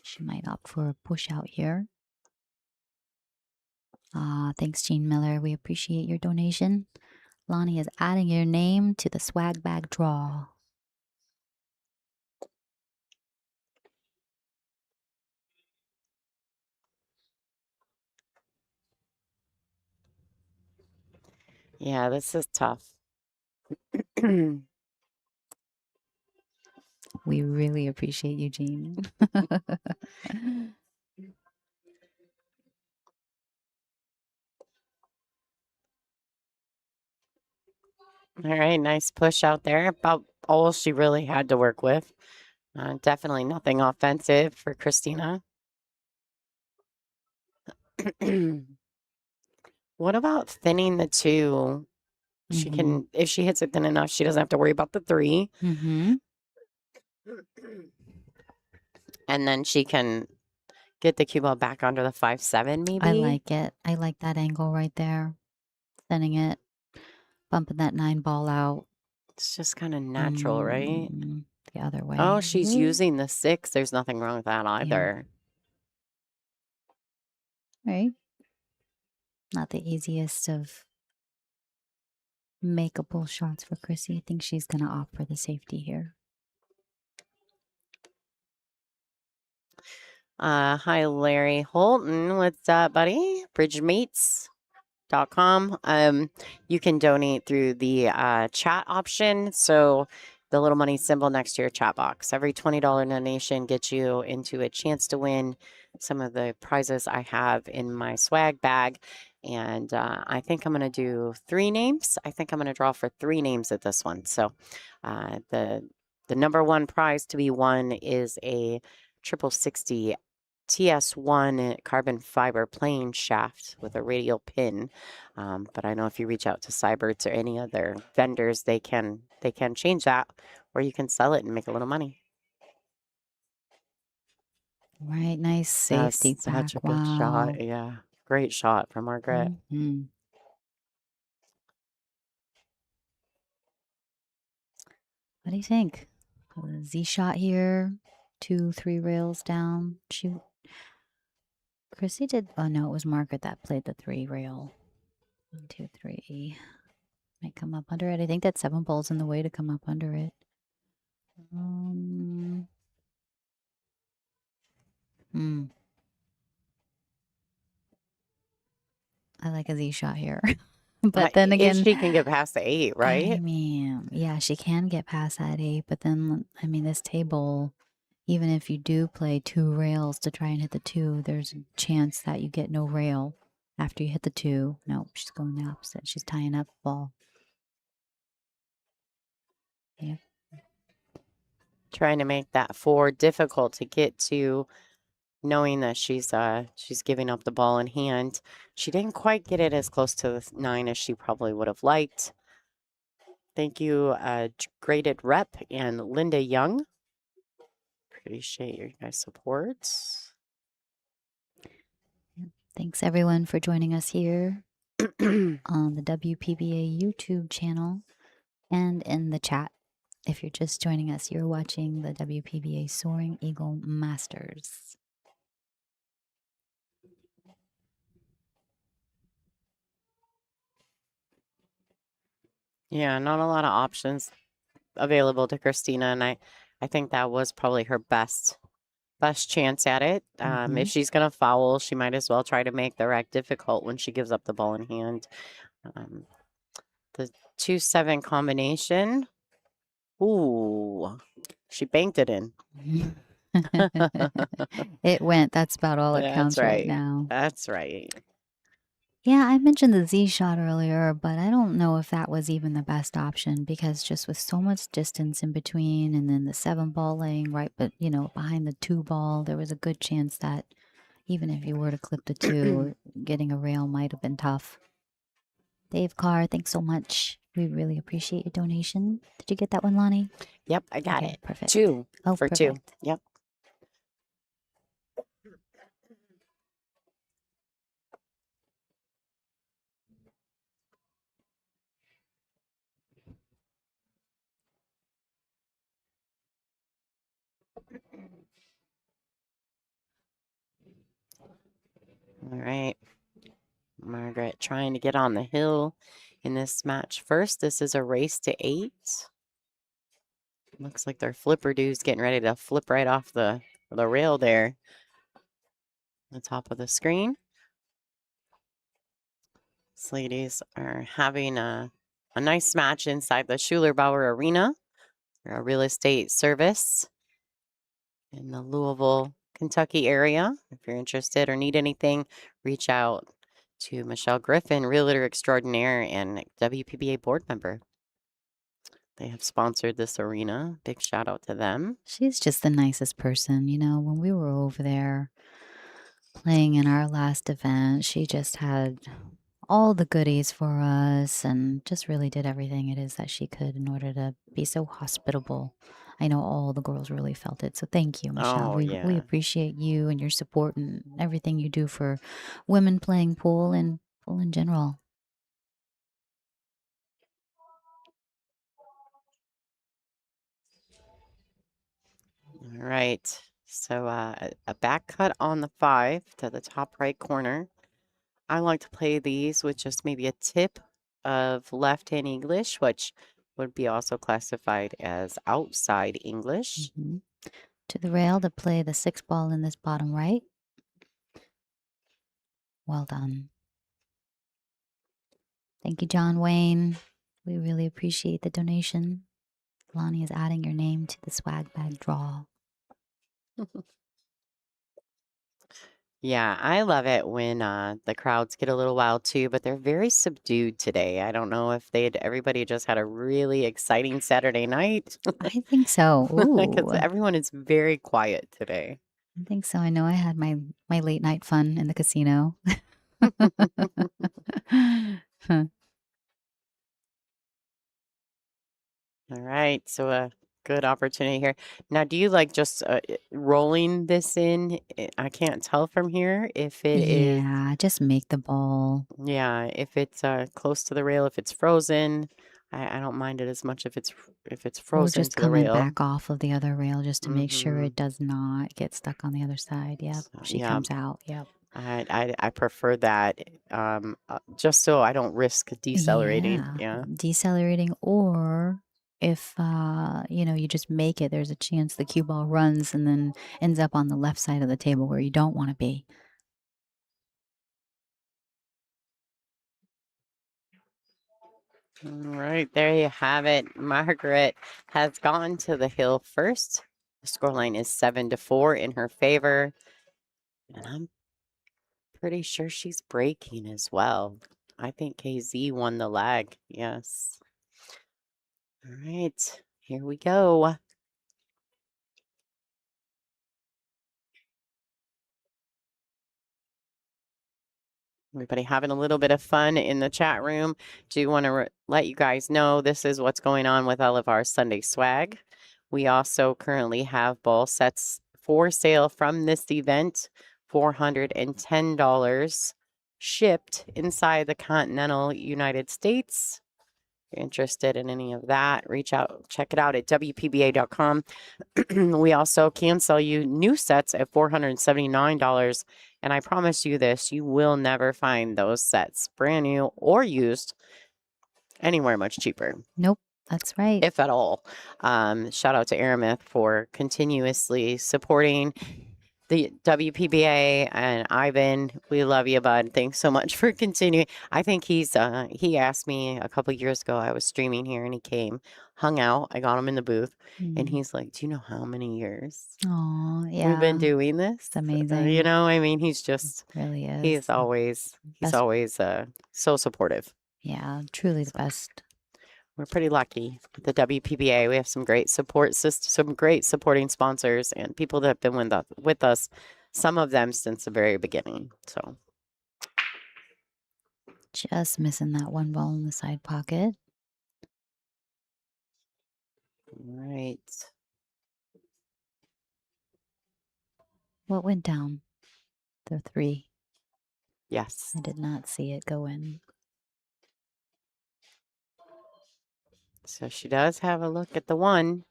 She might opt for a push out here. Thanks, Jean Miller. We appreciate your donation. Lonnie is adding your name to the swag bag draw. Yeah, this is tough. We really appreciate you, Jean. All right, nice push out there. About all she really had to work with. Definitely nothing offensive for Christina. What about thinning the 2? She can, if she hits it thin enough, she doesn't have to worry about the 3. And then she can get the cue ball back onto the 5-7 maybe. I like it. I like that angle right there. Thinning it, bumping that 9 ball out. It's just kind of natural, right? The other way. Oh, she's using the 6. There's nothing wrong with that either. Right. Not the easiest of makeable shots for Chrissy. I think she's going to opt for the safety here. Hi, Larry Holton. What's up, buddy? Bridgemates.com. You can donate through the chat option. So the little money symbol next to your chat box. Every $20 donation gets you into a chance to win some of the prizes I have in my swag bag. And I think I'm going to do 3 names. I think I'm going to draw for 3 names at this one. So the number 1 prize to be won is a 6060 TS1 carbon fiber plane shaft with a radial pin. But I know if you reach out to Cyberts or any other vendors, they can change that, or you can sell it and make a little money. Right, nice safety That's back. such a good shot. Yeah, great shot from Margaret. What do you think? A Z shot here, 2-3 rails down. Chrissy did. Oh no, it was Margaret that played the 3 rail. 1, 2, 3. Might come up under it. I think that 7 ball's in the way to come up under it. I like a Z shot here. But then again, if she can get past the 8, right? I mean, yeah, she can get past that 8. But then, I mean, this table, even if you do play 2 rails to try and hit the 2, there's a chance that you get no rail after you hit the 2. No, she's going the opposite. She's tying up the ball. Yeah. Trying to make that 4 difficult to get to, knowing that she's giving up the ball in hand. She didn't quite get it as close to the 9 as she probably would have liked. Thank you, Graded Rep and Linda Young. Appreciate your guys' support. Thanks everyone for joining us here on the WPBA YouTube channel and in the chat. If you're just joining us, you're watching the WPBA Soaring Eagle Masters. Yeah, not a lot of options available to Christina, and I think that was probably her best chance at it. If she's going to foul, she might as well try to make the rack difficult when she gives up the ball in hand. The 2-7 combination. Ooh, she banked it in. It went. That's about all that That's counts right now. That's right. Yeah, I mentioned the Z shot earlier, but I don't know if that was even the best option because just with so much distance in between and then the 7 ball laying right, but behind the 2 ball, there was a good chance that even if you were to clip the 2, getting a rail might have been tough. Dave Carr, thanks so much. We really appreciate your donation. Did you get that one, Lonnie? Yep, I got Okay, it. perfect. 2 for perfect. 2. Yep. All right. Margaret trying to get on the hill in this match first. This is a race to 8. Looks like their flipper dude's getting ready to flip right off the rail there. The top of the screen. These ladies are having a nice match inside the Schuler Bauer Arena, a real estate service in the Louisville, Kentucky area. If you're interested or need anything, reach out to Michelle Griffin, Realtor Extraordinaire and WPBA board member. They have sponsored this arena. Big shout out to them. She's just the nicest person. When we were over there playing in our last event, she just had all the goodies for us and just really did everything it is that she could in order to be so hospitable. I know all the girls really felt it. So thank you, Michelle. Oh, we yeah. appreciate you and your support and everything you do for women playing pool and pool in general. All right. So a back cut on the 5 to the top right corner. I like to play these with just maybe a tip of left-hand English, which would be also classified as outside English. To the rail to play the 6 ball in this bottom right. Well done. Thank you, John Wayne. We really appreciate the donation. Lonnie is adding your name to the swag bag draw. Yeah, I love it when the crowds get a little wild too, but they're very subdued today. I don't know if everybody just had a really exciting Saturday night. I think so. Because Ooh. everyone is very quiet today. I think so. I know I had my late night fun in the casino. All right, so a good opportunity here. Now, do you like just rolling this in? I can't tell from here if it is. Yeah, just make the ball. Yeah, if it's close to the rail, if it's frozen, I don't mind it as much if it's Or frozen just to the coming rail. back off of the other rail just to make sure Mhm. it does not get stuck on the other side. Yep, So, she yeah, comes out. Yep. I prefer that just so I don't risk decelerating. Yeah. Decelerating, or if you just make it, there's a chance the cue ball runs and then ends up on the left side of the table where you don't want to be. All right, there you have it. Margaret has gone to the hill first. The scoreline is 7-4 in her favor. And I'm pretty sure she's breaking as well. I think KZ won the lag. Yes. All right. Here we go. Everybody having a little bit of fun in the chat room. Do want to let you guys know this is what's going on with all of our Sunday swag. We also currently have ball sets for sale from this event, $410 shipped inside the continental United States. If you're interested in any of that, reach out, check it out at WPBA.com. We also can sell you new sets at $479. And I promise you this, you will never find those sets, brand new or used, anywhere much cheaper. Nope, that's right. If at all. Shout out to Aramith for continuously supporting the WPBA, and Ivan, we love you, bud. Thanks so much for continuing. I think he asked me a couple years ago, I was streaming here and he came, hung out. I got him in the booth and he's like, do you know how many years Oh, yeah. we've been doing this? It's amazing. You know, I mean, he's just, It really is. he's always so supportive. Yeah, truly the best. We're pretty lucky with the WPBA. We have some great support systems, some great supporting sponsors, and people that have been with us, some of them since the very beginning. So Just missing that one ball in the side pocket. all right. What went down? The 3. Yes. I did not see it go in. So she does have a look at the 1.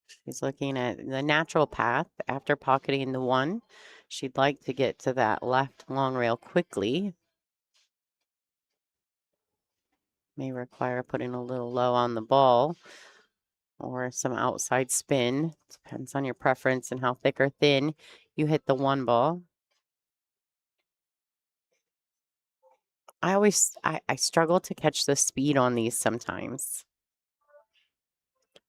She's looking at the natural path after pocketing the 1. She'd like to get to that left long rail quickly. May require putting a little low on the ball or some outside spin. Depends on your preference and how thick or thin you hit the 1 ball. I struggle to catch the speed on these sometimes.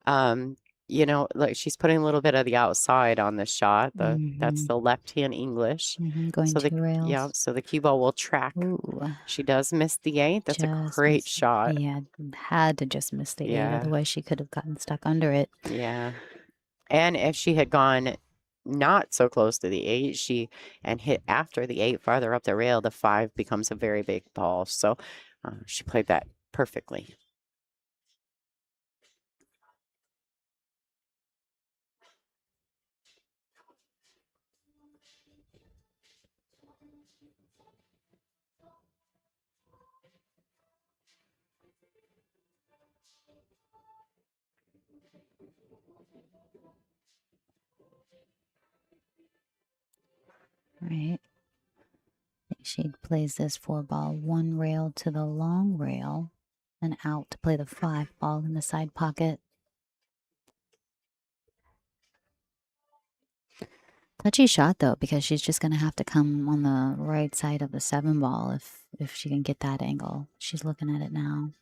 You know, like she's putting a little bit of the outside on the shot. That's the left-hand English. Going So 2 rails. yeah, so the cue ball will track. Ooh, She does miss the 8. That's a just great missed it. shot. Yeah, had to just miss the 8. Yeah. Otherwise, she could have gotten stuck under it. Yeah. And if she had gone not so close to the 8, and hit after the 8 farther up the rail, the 5 becomes a very big ball. So she played that perfectly. Right. She plays this 4 ball, 1 rail to the long rail, and out to play the 5 ball in the side pocket. Touchy shot though, because she's just gonna have to come on the right side of the 7 ball if she can get that angle. She's looking at it now.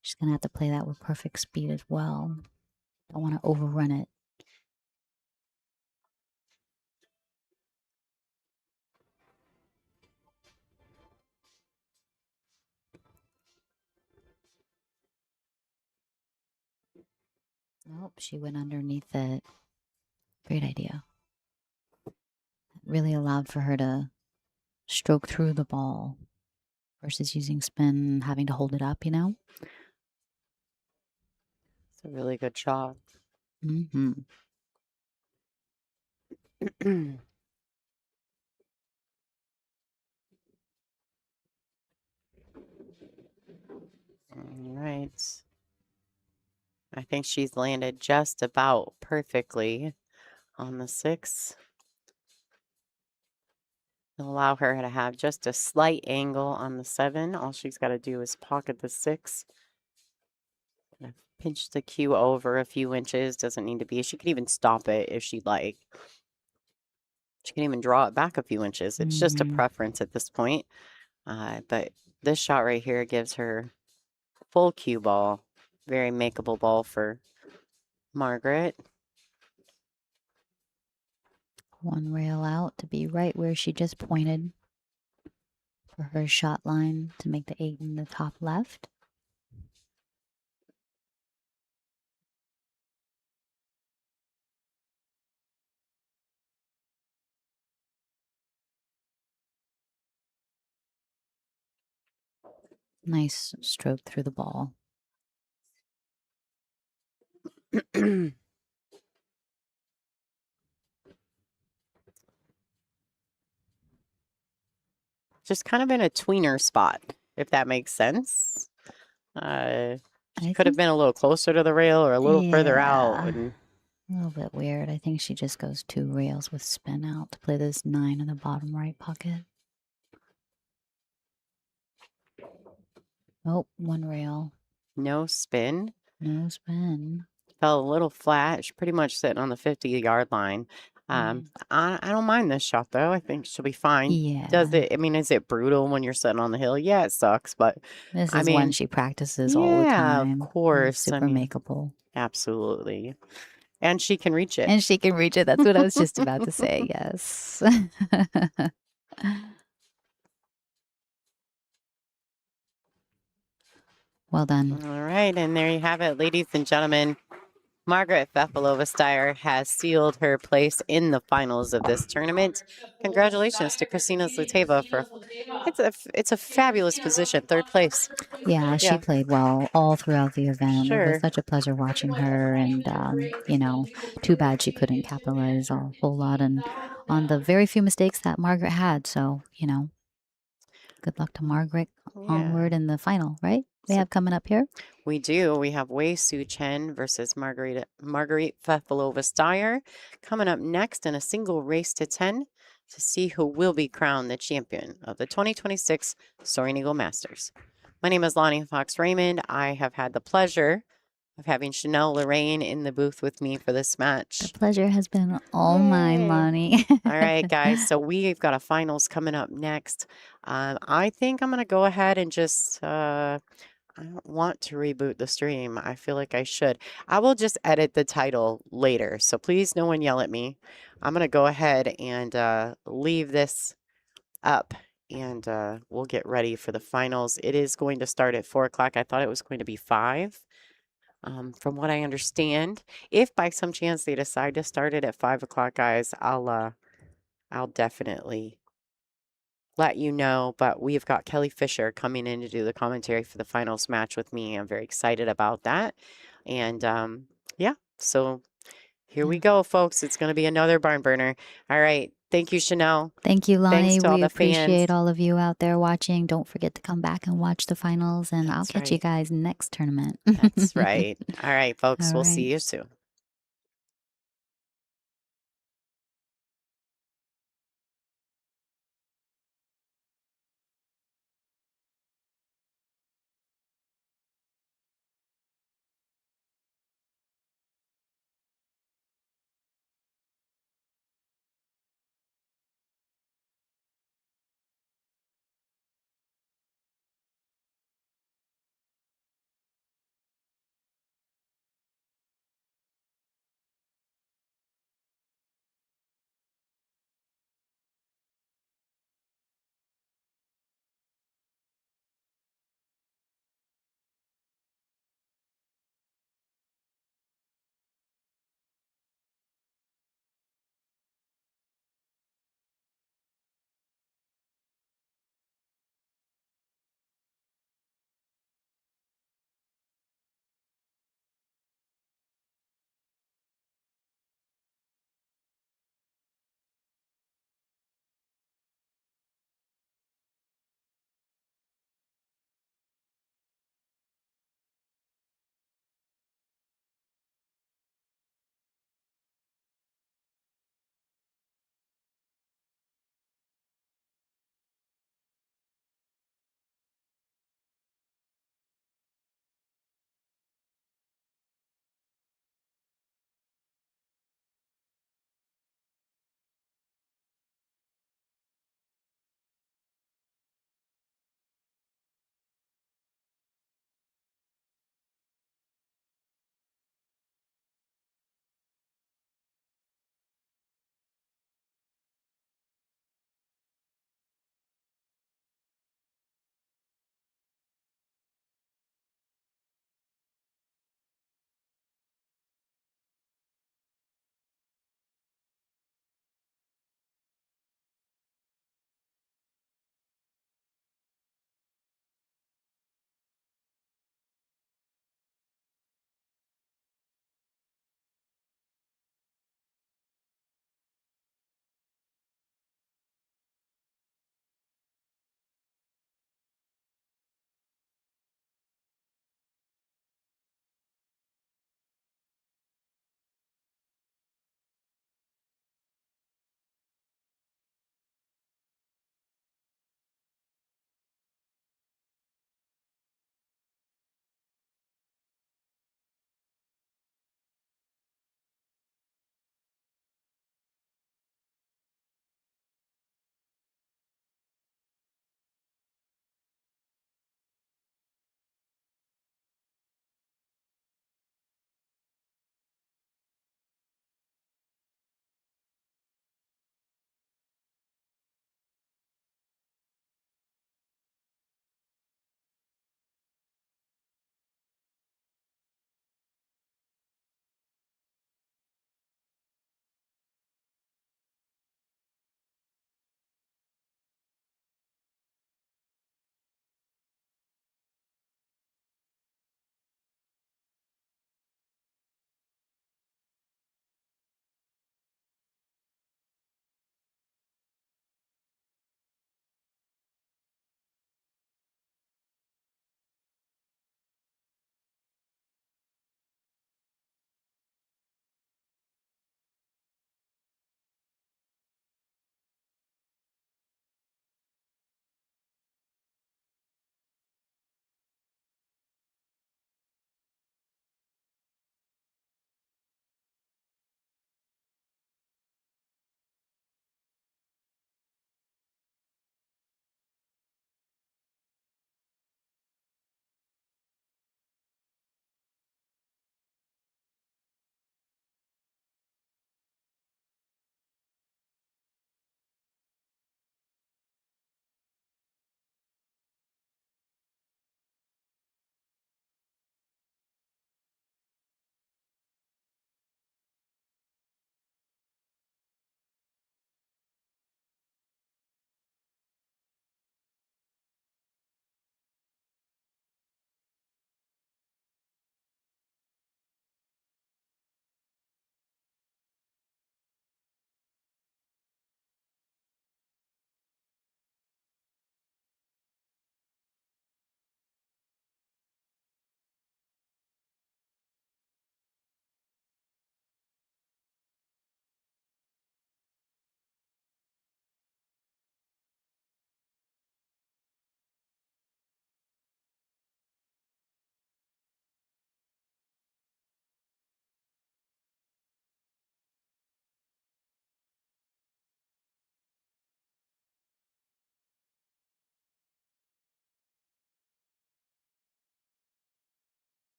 She's gonna have to play that with perfect speed as well. Don't want to overrun it. Nope, she went underneath it. Great idea. It really allowed for her to stroke through the ball versus using spin, having to hold it up, you know? It's a really good shot. Mm-hmm. All right. I think she's landed just about perfectly on the 6. It'll allow her to have just a slight angle on the 7. All she's got to do is pocket the 6. Pinch the cue over a few inches. Doesn't need to be. She could even stop it if she'd like. She can even draw it back a few inches. It's just a preference at this point. But this shot right here gives her full cue ball. Very makeable ball for Margaret. 1 rail out to be right where she just pointed for her shot line to make the 8 in the top left. Nice stroke through the ball. Just kind of in a tweener spot, if that makes sense. She I could have think, been a little closer to the rail or a little further out. yeah, And a little bit weird. I think she just goes 2 rails with spin out to play this 9 in the bottom right pocket. Oh, 1 rail. no spin. No spin. Fell a little flat. She's pretty much sitting on the 50-yard line. I don't mind this shot, though. I think she'll be fine. Does Yeah. it? I mean, is it brutal when you're sitting on the hill? Yeah, it sucks, but This I is one mean, she practices all the yeah, of time. course. I Super mean, makeable. absolutely. And she can reach it. And she can reach it. That's what I was just about to say. Yes. Well done. All right, and there you have it, ladies and gentlemen. Margaret Fefilova-Styer has sealed her place in the finals of this tournament. Congratulations to Christina Zlateva for it's a fabulous position, 3rd place. Yeah, she Yeah, played well all throughout the event. It was sure. such a pleasure watching her, and too bad she couldn't capitalize a whole lot on the very few mistakes that Margaret had. So, good luck to Margaret Yeah. onward in the final, right? We So have coming up here. we do. We have Wei Su Chen versus Marguerite Fefilova-Styer coming up next in a single race to 10 to see who will be crowned the champion of the 2026 Soaring Eagle Masters. My name is Lonnie Fox-Raymond. I have had the pleasure of having Chanel Lorraine in the booth with me for this The match. pleasure has been all mine, Yay. Lonnie. All right, guys. So we've got a finals coming up next. I think I'm going to go ahead and just, I don't want to reboot the stream. I feel like I should. I will just edit the title later. So please, no one yell at me. I'm going to go ahead and leave this up and we'll get ready for the finals. It is going to start at 4 o'clock. I thought it was going to be 5. From what I understand, if by some chance they decide to start it at 5 o'clock, guys, I'll definitely let you know. But we've got Kelly Fisher coming in to do the commentary for the finals match with me. I'm very excited about that. And yeah, so here we go, folks. It's going to be another barn burner. All right. Thank you, Chanel. Thank you, Lonnie. Thanks to all We the appreciate fans. all of you out there watching. Don't forget to come back and watch the finals, and I'll That's catch you right. guys next tournament. That's right. All right, folks. All We'll right. see you soon.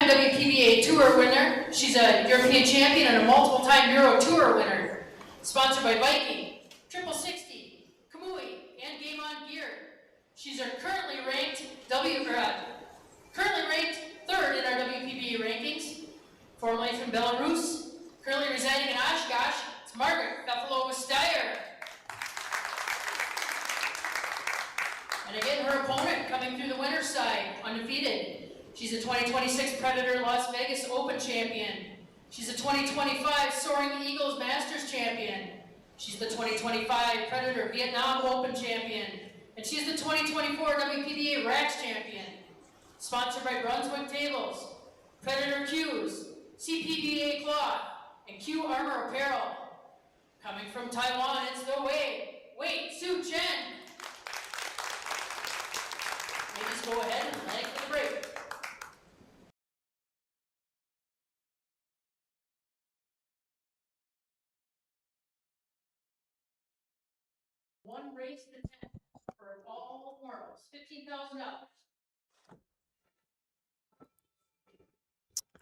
WPBA Tour winner. She's a European champion and a multiple-time Euro Tour winner. Sponsored by Viking, 6060, Kamui, and Game On Gear. She's currently ranked third in our WPBA rankings. Formerly from Belarus, currently residing in Oshkosh, it's Margaret FINALS-Styer. And again, her opponent coming through the winner's side, undefeated. She's a 2026 Predator Las Vegas Open champion. She's a 2025 Soaring Eagle Masters champion. She's the 2025 Predator Vietnam Open champion. And she's the 2024 WPBA Racks champion. Sponsored by Brunswick Tables, Predator Qs, CPBA Cloth, and Q Armor Apparel. Coming from Taiwan, it's the Wei Su Chen. Ladies, go ahead and leg for the break. One race to 10 for all mortals, $15,000.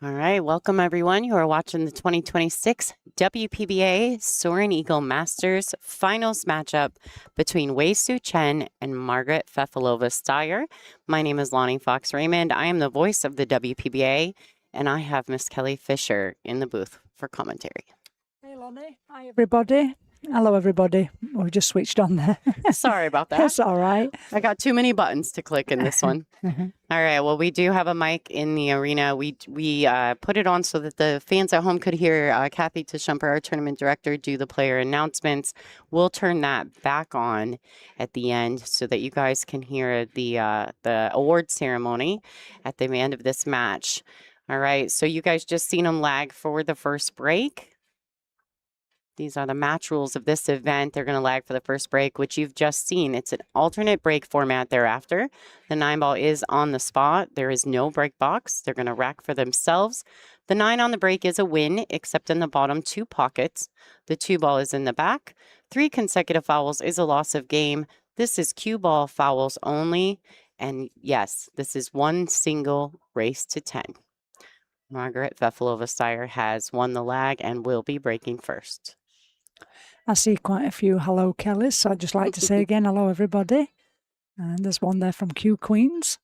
All right, welcome everyone. You are watching the 2026 WPBA Soaring Eagle Masters finals matchup between Wei Su Chen and Margaret FINALS-Styer. My name is Lonnie Fox-Raymond. I am the voice of the WPBA, and I have Miss Kelly Fisher in the booth for commentary. Hey Lonnie, hi everybody. Hello everybody. We just switched on there. Sorry about that. That's all right. I got too many buttons to click in this one. All right. Well, we do have a mic in the arena. We put it on so that the fans at home could hear Kathy Tishumper, our tournament director, do the player announcements. We'll turn that back on at the end so that you guys can hear the award ceremony at the end of this match. All right. So you guys just seen them lag for the first break. These are the match rules of this event. They're going to lag for the first break, which you've just seen. It's an alternate break format thereafter. The 9-ball is on the spot. There is no break box. They're going to rack for themselves. The 9 on the break is a win, except in the bottom 2 pockets. The 2-ball is in the back. 3 consecutive fouls is a loss of game. This is cue ball fouls only. And yes, this is one single race to 10. Margaret FINALS-Styer has won the lag and will be breaking first. I see quite a few hello Kellys, so I'd just like to say again, hello everybody. And there's one there from Q Queens.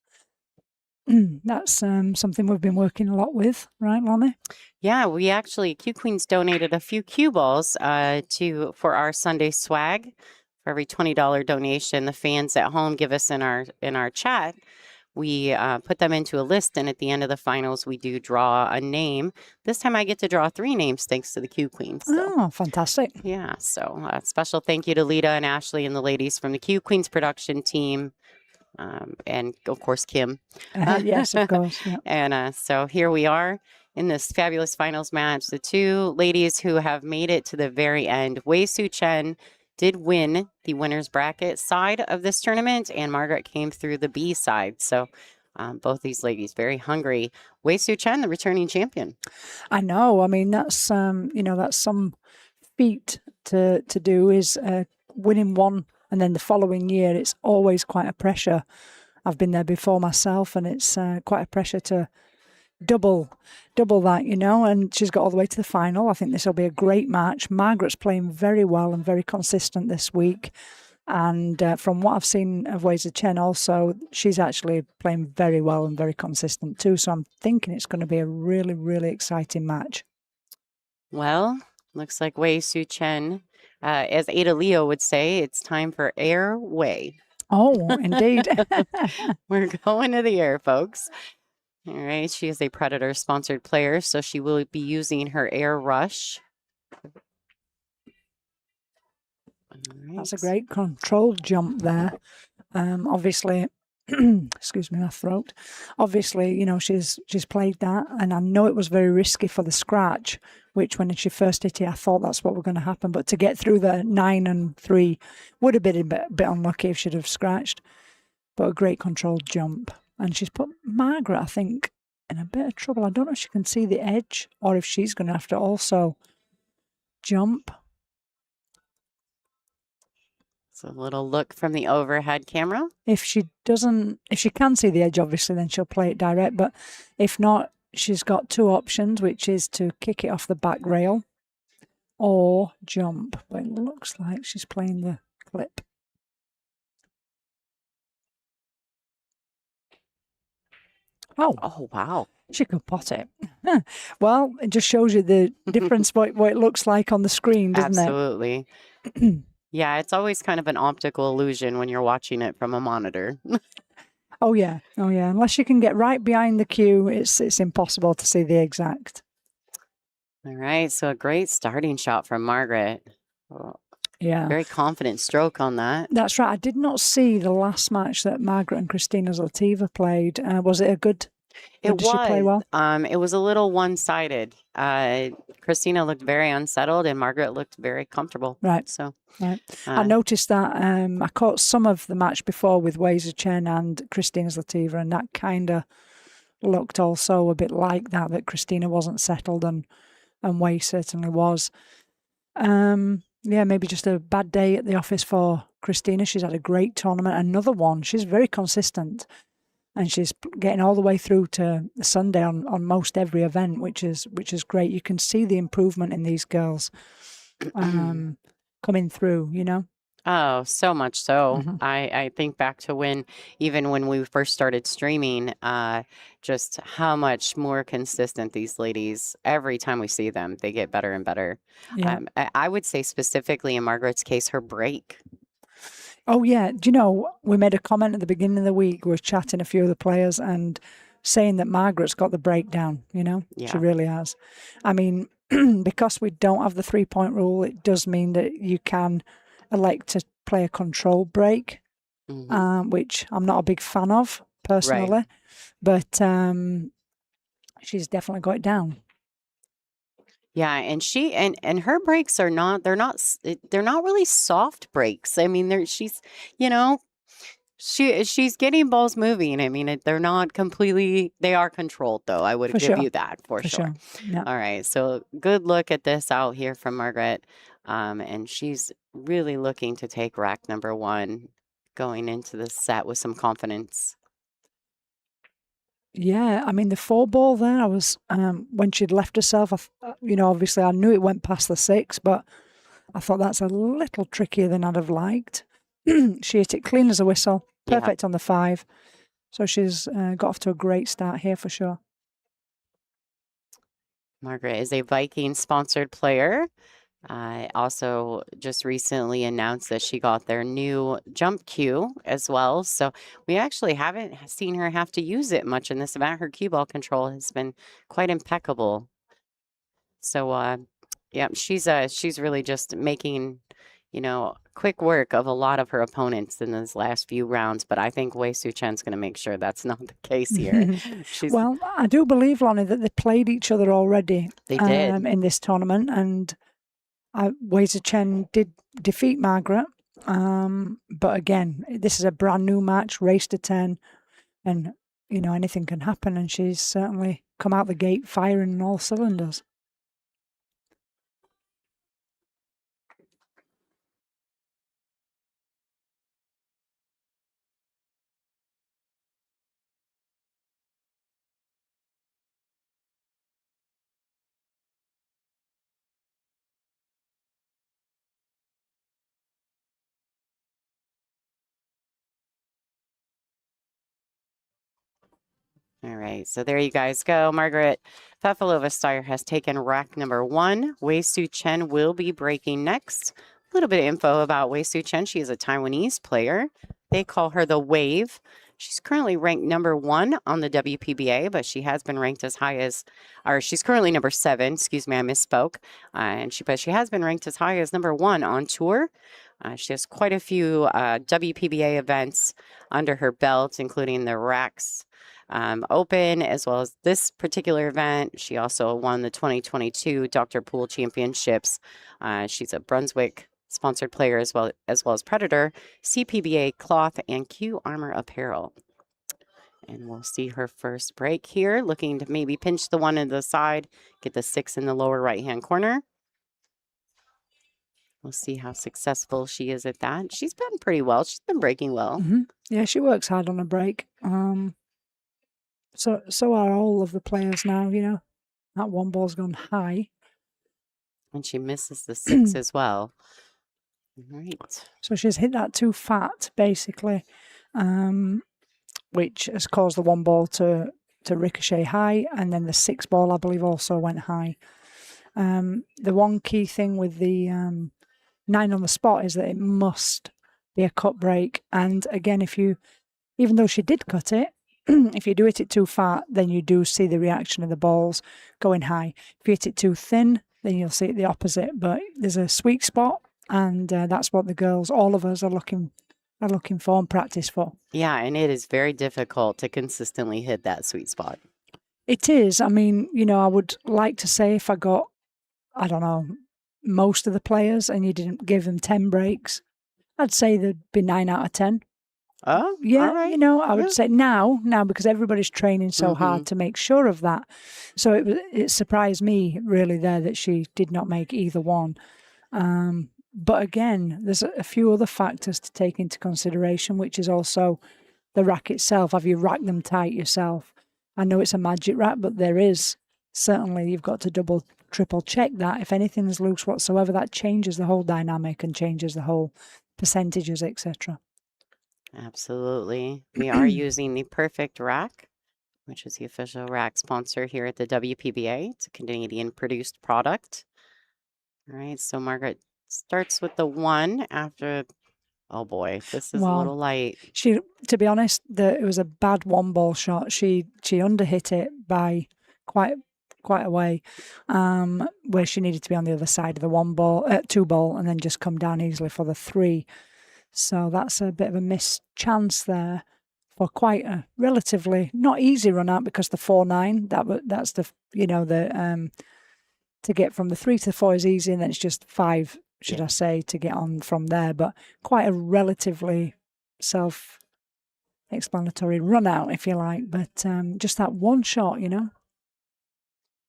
That's something we've been working a lot with, right, Lonnie? Yeah, we actually, Q Queens donated a few cue balls for our Sunday swag. For every $20 donation the fans at home give us in our chat, we put them into a list, and at the end of the finals, we do draw a name. This time I get to draw 3 names thanks to the Q Queens. So. Oh, fantastic. Yeah, so a special thank you to Lita and Ashley and the ladies from the Q Queens production team, and of course, Kim. Yes, of course. Yeah. And so here we are in this fabulous finals match. The 2 ladies who have made it to the very end, Wei Su Chen did win the winner's bracket side of this tournament, and Margaret came through the B side. So both these ladies very hungry. Wei Su Chen, the returning champion. I know. I mean, that's that's some feat to do, is winning one, and then the following year it's always quite a pressure. I've been there before myself, and it's quite a pressure to double that, and she's got all the way to the final. I think this will be a great match. Margaret's playing very well and very consistent this week, and from what I've seen of Wei Su Chen also, she's actually playing very well and very consistent too, so I'm thinking it's going to be a really, really exciting match. Well, looks like Wei Su Chen, as Ada Leo would say, it's time for air Wei. Oh, indeed. We're going to the air, folks. All right, she is a Predator sponsored player, so she will be using her air rush. Right. That's a great controlled jump there. Obviously, excuse me, my throat. Obviously, she's played that, and I know it was very risky for the scratch, which when she first hit it, I thought that's what was going to happen. But to get through the 9 and 3 would have been a bit unlucky if she'd have scratched. But a great controlled jump. And she's put Margaret, I think, in a bit of trouble. I don't know if she can see the edge or if she's going to have to also jump. It's a little look from the overhead camera. If she can see the edge, obviously, then she'll play it direct. But if not, she's got two options, which is to kick it off the back rail or jump. But it looks like she's playing the clip. Oh, wow. She could pot it. Well, it just shows you the difference what it looks like on the screen, doesn't Absolutely. Yeah, it's always kind of an optical illusion when you're watching it from a monitor. it? Oh yeah. Unless you can get right behind the cue, it's impossible to see the exact. All right, so a great starting shot from Margaret. Oh, Yeah. very confident stroke on that. That's right. I did not see the last match that Margaret and Christina Zlateva played. Was it a good? It Did she play well? It was a little one-sided. Christina looked very unsettled and Margaret looked very comfortable. Right. So Right. I noticed that I caught some of the match before with Wei Chen and Christina Zlateva, and that kind of looked also a bit like that Christina wasn't settled and Wei certainly was. Yeah, maybe just a bad day at the office for Christina. She's had a great tournament. Another one. She's very consistent. And she's getting all the way through to Sunday on most every event, which is great. You can see the improvement in these girls coming through, you know? Oh, so much so. Mhm. I think back to even when we first started streaming, just how much more consistent these ladies, every time we see them, they get better and better. Yeah. I would say specifically in Margaret's case, her break. Oh, yeah. Do you know, we made a comment at the beginning of the week. We were chatting a few of the players and saying that Margaret's got the breakdown, you know? She Yeah. really has. I mean, because we don't have the 3-point rule, it does mean that you can elect to play a control break, Mhm. which I'm not a big fan of personally. But she's definitely got it down. Yeah, and her breaks are not they're not really soft breaks. I mean, she's, you know, she's getting balls moving. I mean, they're not completely, they are controlled though. I would For give sure. you that for For sure. sure. Yeah. All right, so good look at this out here from Margaret. And she's really looking to take rack number 1 going into the set with some confidence. Yeah, I mean the 4-ball there. I was when she'd left herself. You know, obviously I knew it went past the 6, but I thought that's a little trickier than I'd have liked. She hit it clean as a whistle, Yeah. perfect on the 5. So she's got off to a great start here for sure. Margaret is a Viking sponsored player. Also just recently announced that she got their new jump cue as well. So we actually haven't seen her have to use it much in this event. Her cue ball control has been quite impeccable. So yeah, she's really just making, you know, quick work of a lot of her opponents in those last few rounds. But I think Wei Su Chen's going to make sure that's not the case here. Well, I do believe, Lonnie, that they played each other already. They did. In this tournament, and Wei Chen did defeat Margaret. But again, this is a brand new match, race to 10, and you know anything can happen. And she's certainly come out the gate firing on all cylinders. All right, so there you guys go. Margaret Fefelova-Styer has taken rack number 1. Wei Su Chen will be breaking next. A little bit of info about Wei Su Chen. She is a Taiwanese player. They call her the Wave. She's currently ranked number 1 on the WPBA, but she has been ranked as high as, or she's currently number 7. Excuse me, I misspoke. But she has been ranked as high as number 1 on tour. She has quite a few WPBA events under her belt, including the Racks Open, as well as this particular event. She also won the 2022 Dr. Pool Championships. She's a Brunswick sponsored player as well as Predator, CPBA cloth, and Q Armor apparel. And we'll see her first break here, looking to maybe pinch the 1 in the side, get the 6 in the lower right-hand corner. We'll see how successful she is at that. She's been pretty well. She's been breaking well. Yeah, she works hard on a break. So are all of the players now, you know. That one ball's gone high. And she misses the 6 as well. All right. So she's hit that too fat, basically, which has caused the one ball to ricochet high. And then the 6 ball, I believe, also went high. The one key thing with the 9 on the spot is that it must be a cut break. And again, even though she did cut it, if you do hit it too fat, then you do see the reaction of the balls going high. If you hit it too thin, then you'll see it the opposite. But there's a sweet spot, and that's what the girls, all of us, are looking for and practice for. Yeah, and it is very difficult to consistently hit that sweet spot. It is. I mean, you know, I would like to say if I got, I don't know, most of the players and you didn't give them 10 breaks, I'd say there'd be 9 out of 10. Oh, Yeah, all right. you know, I would Yeah. say now because everybody's training so hard to make sure of that. So it surprised me really there that she did not make either one. But again, there's a few other factors to take into consideration, which is also the rack itself. Have you racked them tight yourself? I know it's a magic rack, but there is certainly, you've got to double, triple check that. If anything's loose whatsoever, that changes the whole dynamic and changes the whole percentages, etc. Absolutely. We are using the Perfect Rack, which is the official rack sponsor here at the WPBA. It's a Canadian produced product. All right, so Margaret starts with the 1 after, oh boy, this is a Wow. little light. She, to be honest, it was a bad one ball shot. She underhit it by quite a way, where she needed to be on the other side of the 2 ball, and then just come down easily for the 3. So that's a bit of a missed chance there for quite a relatively not easy run out, because the 4-9, that's the, you know, the to get from the 3 to the 4 is easy, and then it's just 5, should I say, to get on from there. But quite a relatively self-explanatory run out, if you like. But just that one shot, you know.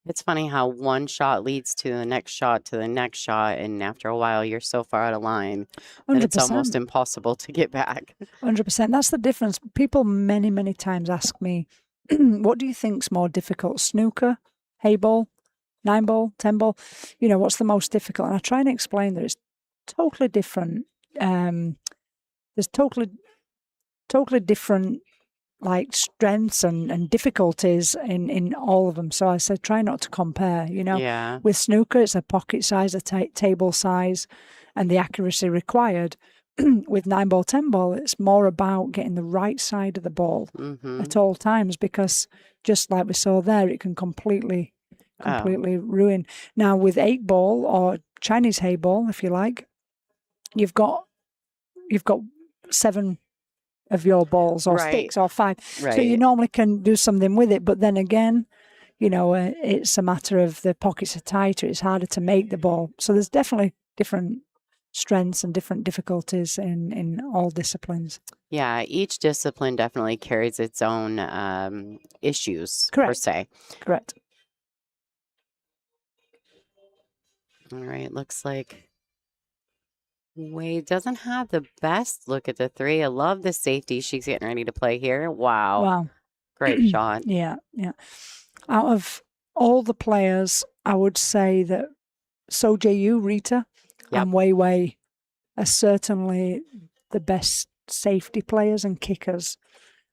It's funny how one shot leads to the next shot to the next shot, and after a while, you're so far out of line that it's 100%. almost impossible to get back. 100%. That's the difference. People many, many times ask me, what do you think's more difficult, snooker, hay ball, 9 ball, 10 ball? You know, what's the most difficult? And I try and explain that it's totally different. There's totally different, like, strengths and difficulties in all of them. So I said, try not to compare, you know. Yeah. With snooker, it's a pocket size, a table size, and the accuracy required. With 9 ball, 10 ball, it's more about getting the right side of the ball at all times, because just like we saw there, it can completely ruin. Now with 8 ball or Chinese hay ball, if you like, you've got 7 of your balls or sticks or 5. Right. So you normally can do something with it. But then again, you know, it's a matter of the pockets are tighter. It's harder to make the ball. So there's definitely different strengths and different difficulties in all disciplines. Yeah, each discipline definitely carries its own issues, per Correct. se. Correct. All right, looks like Wade doesn't have the best look at the 3. I love the safety she's getting ready to play here. Wow. Wow. Great shot. Yeah. Out of all the players, I would say that Soju, Rita, and Wei Wei are certainly the best safety players and kickers.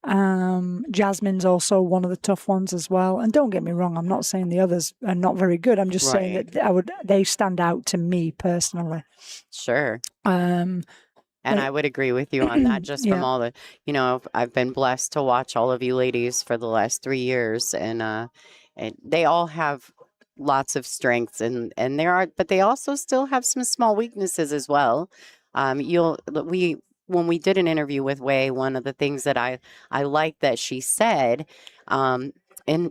Jasmine's also one of the tough ones as well. And don't get me wrong, I'm not saying the others are not very good. I'm just saying that they stand out to me personally. Sure. And I would agree with you on that, just from all the, you know, I've been blessed to watch all of you ladies for the last 3 years, and they all have lots of strengths, and but they also still have some small weaknesses as well. When we did an interview with Wei, one of the things that I liked that she said, and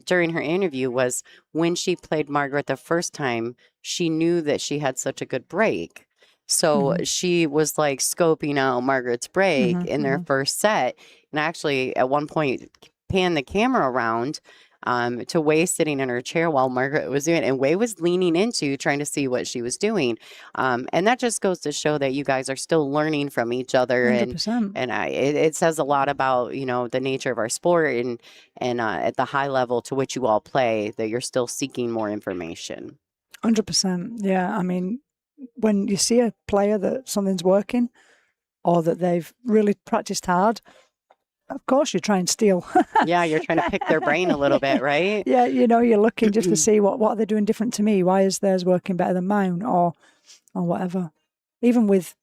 during her interview, was when she played Margaret the first time, she knew that she had such a good break. So she was like scoping out Margaret's break in their first set, and actually at one point panned the camera around to Wei sitting in her chair while Margaret was doing it. And Wei was leaning into trying to see what she was doing. And that just goes to show that you guys are still learning from each other. 100%. And it says a lot about, you know, the nature of our sport and at the high level to which you all play, that you're still seeking more information. 100%. Yeah. I mean, when you see a player that something's working or that they've really practiced hard, of course you try and steal. Yeah, you're trying to pick their brain a little bit, right? Yeah, you know, you're looking just to see what are they doing different to me? Why is theirs working better than mine, or whatever. Even with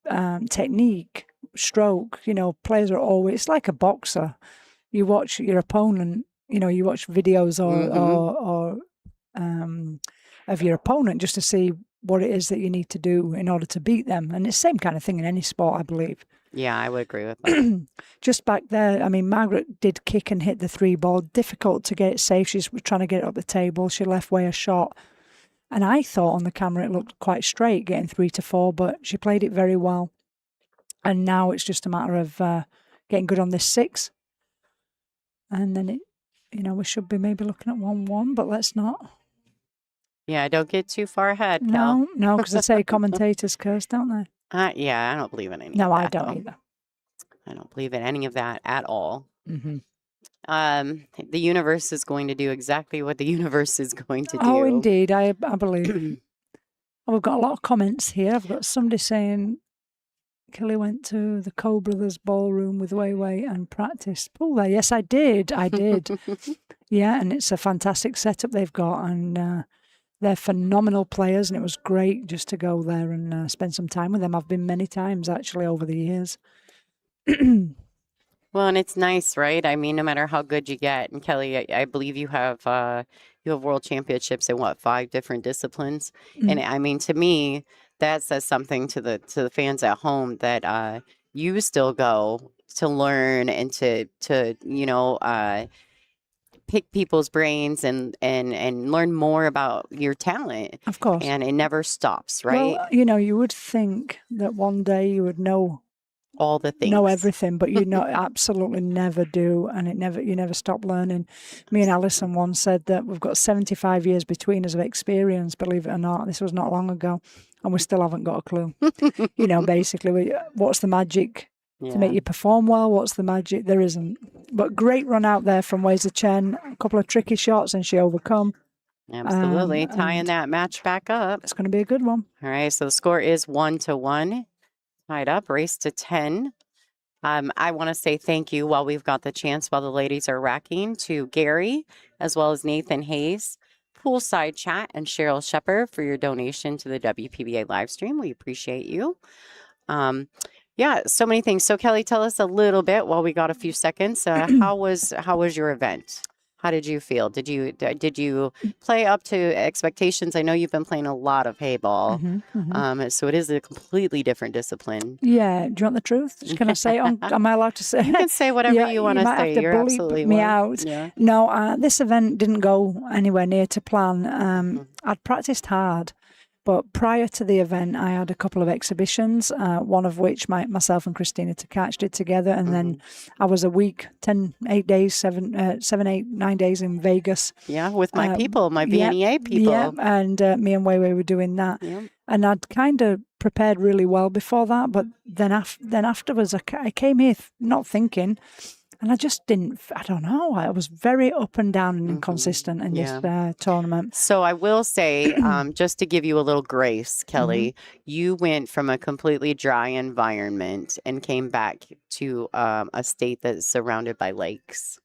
technique, stroke, you know, players are always, it's like a boxer. You watch your opponent, you know, you watch videos or of your opponent just to see what it is that you need to do in order to beat them. And it's the same kind of thing in any sport, I believe. Yeah, I would agree with that. Just back there, I mean, Margaret did kick and hit the 3 ball. Difficult to get it safe. She's trying to get it up the table. She left Way a shot. And I thought on the camera it looked quite straight, getting 3 to 4, but she played it very well. And now it's just a matter of getting good on this 6. And then it, you know, we should be maybe looking at 1-1, but let's not. Yeah, don't get too far ahead, Cal. No, because they say commentators curse, don't they? Yeah, I don't believe in any No, of that. I don't though. either. I don't believe in any of that at all. Mm-hmm. The universe is going to do exactly what the universe is going to do. Oh, indeed, I believe. Oh, we've got a lot of comments here. I've got somebody saying Kelly went to the Cole Brothers ballroom with Wei and practiced pool there. Yes, I did. Yeah, and it's a fantastic setup they've got, and they're phenomenal players, and it was great just to go there and spend some time with them. I've been many times, actually, over the years. Well, and it's nice, right? I mean, no matter how good you get, and Kelly, I believe you have world championships in what, 5 different disciplines, and I mean, to me, that says something to the fans at home that you still go to learn and to you know pick people's brains and learn more about your talent. Of course, and it never stops, right? Well, you know, you would think that one day you would know all the things, know everything, but you know, absolutely never do, and you never stop learning. Me and Alison once said that we've got 75 years between us of experience, believe it or not. This was not long ago, and we still haven't got a clue. You know, basically, what's the magic to make you perform well? What's the magic? There isn't. But great run out there from Wei Chen. A couple of tricky shots, and she overcome. Absolutely, tying that match back up. It's going to be a good one. All right, so the score is 1-1. Tied up, race to 10. I want to say thank you while we've got the chance, while the ladies are racking, to Gary, as well as Nathan Hayes, Poolside Chat, and Cheryl Shepard for your donation to the WPBA live stream. We appreciate you. Yeah, so many things. So Kelly, tell us a little bit while we got a few seconds. How was your event? How did you feel? Did you play up to expectations? I know you've been playing a lot of hayball, so it is a completely different discipline. Yeah. Do you want the truth? Can I say it? Am I allowed to say? You can say whatever you want to say. You're absolutely me out. Yeah. No, this event didn't go anywhere near to plan. I'd practiced hard. But prior to the event, I had a couple of exhibitions, one of which myself and Christina Tkach did together. And then I was a week, 7, 8, 9 days in Vegas. Yeah, with my people, my VNEA people. Yeah, and me and Wei were doing that. Yeah. And I'd kind of prepared really well before that. But then afterwards, I came here not thinking. And I just didn't, I don't know, I was very up and down and inconsistent in this tournament. So I will say, just to give you a little grace, Kelly, you went from a completely dry environment and came back to a state that's surrounded by lakes.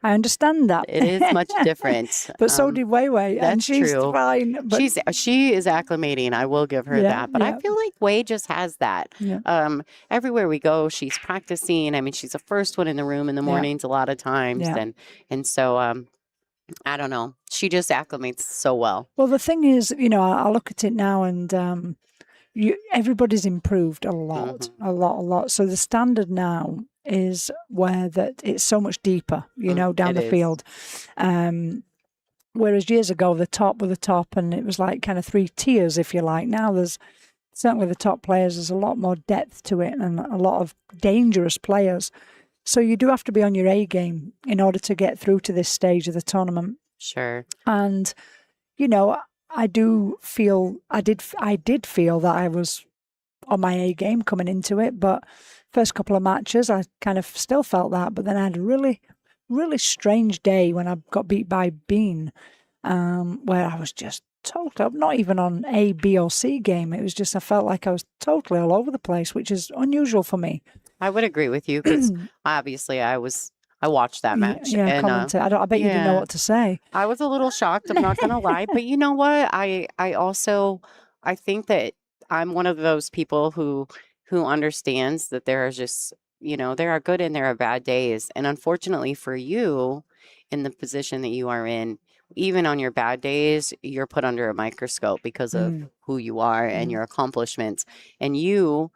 I understand that. It is much different. But so did Wei, and she's true. fine. But she is acclimating. I will give her that. But I feel like Wei just has that. Yeah. Everywhere we go, she's practicing. I mean, she's the first one in the room in the mornings a lot of times. Yeah. And so I don't know. She just acclimates so well. Well, the thing is, you know, I look at it now and everybody's improved a lot, a lot. So the standard now is where that it's so much deeper, you know, down the field. Whereas years ago, the top were the top, and it was like kind of 3 tiers, if you like. Now there's certainly the top players, there's a lot more depth to it and a lot of dangerous players. So you do have to be on your A game in order to get through to this stage of the tournament. Sure. And, you know, I did feel that I was on my A game coming into it, but first couple of matches, I kind of still felt that. But then I had a really, really strange day when I got beat by Bean, where I was just totally, not even on A, B, or C game. It was just, I felt like I was totally all over the place, which is unusual for me. I would agree with you because obviously I watched that match Yeah, and commentate. I bet you didn't know yeah, what to say. I was a little shocked. I'm not gonna lie, but you know what? I also I think that I'm one of those people who understands that there are just there are good and there are bad days, and unfortunately for you, in the position that you are in, even on your bad days, you're put under a microscope because of who you are and your accomplishments, and you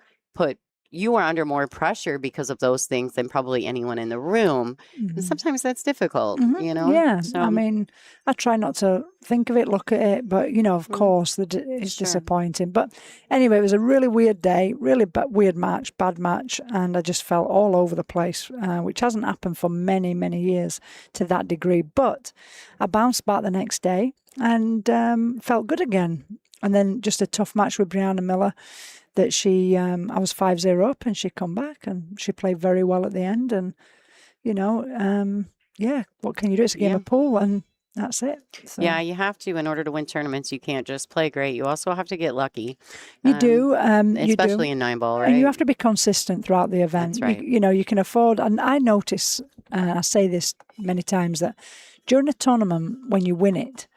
are under more pressure because of those things than probably anyone in the room. And sometimes that's difficult, Yeah, I So, mean, I try not to think of it, look at it, but of course, it's Sure. disappointing. But anyway, it was a really weird day, really weird match, bad match, and I just felt all over the place, which hasn't happened for many, many years to that degree. But I bounced back the next day and felt good again. And then just a tough match with Brianna Miller that I was 5-0 up and she come back and she played very well at the end. And, yeah, what can you do? It's a game of pool and that's it. So, yeah, you have to in order to win tournaments. You can't just play great. You also have to get lucky. you do. Especially in 9-ball, right? And you have to be consistent throughout the event. That's right. You can afford, and I notice, I say this many times, that during a tournament, when you win it,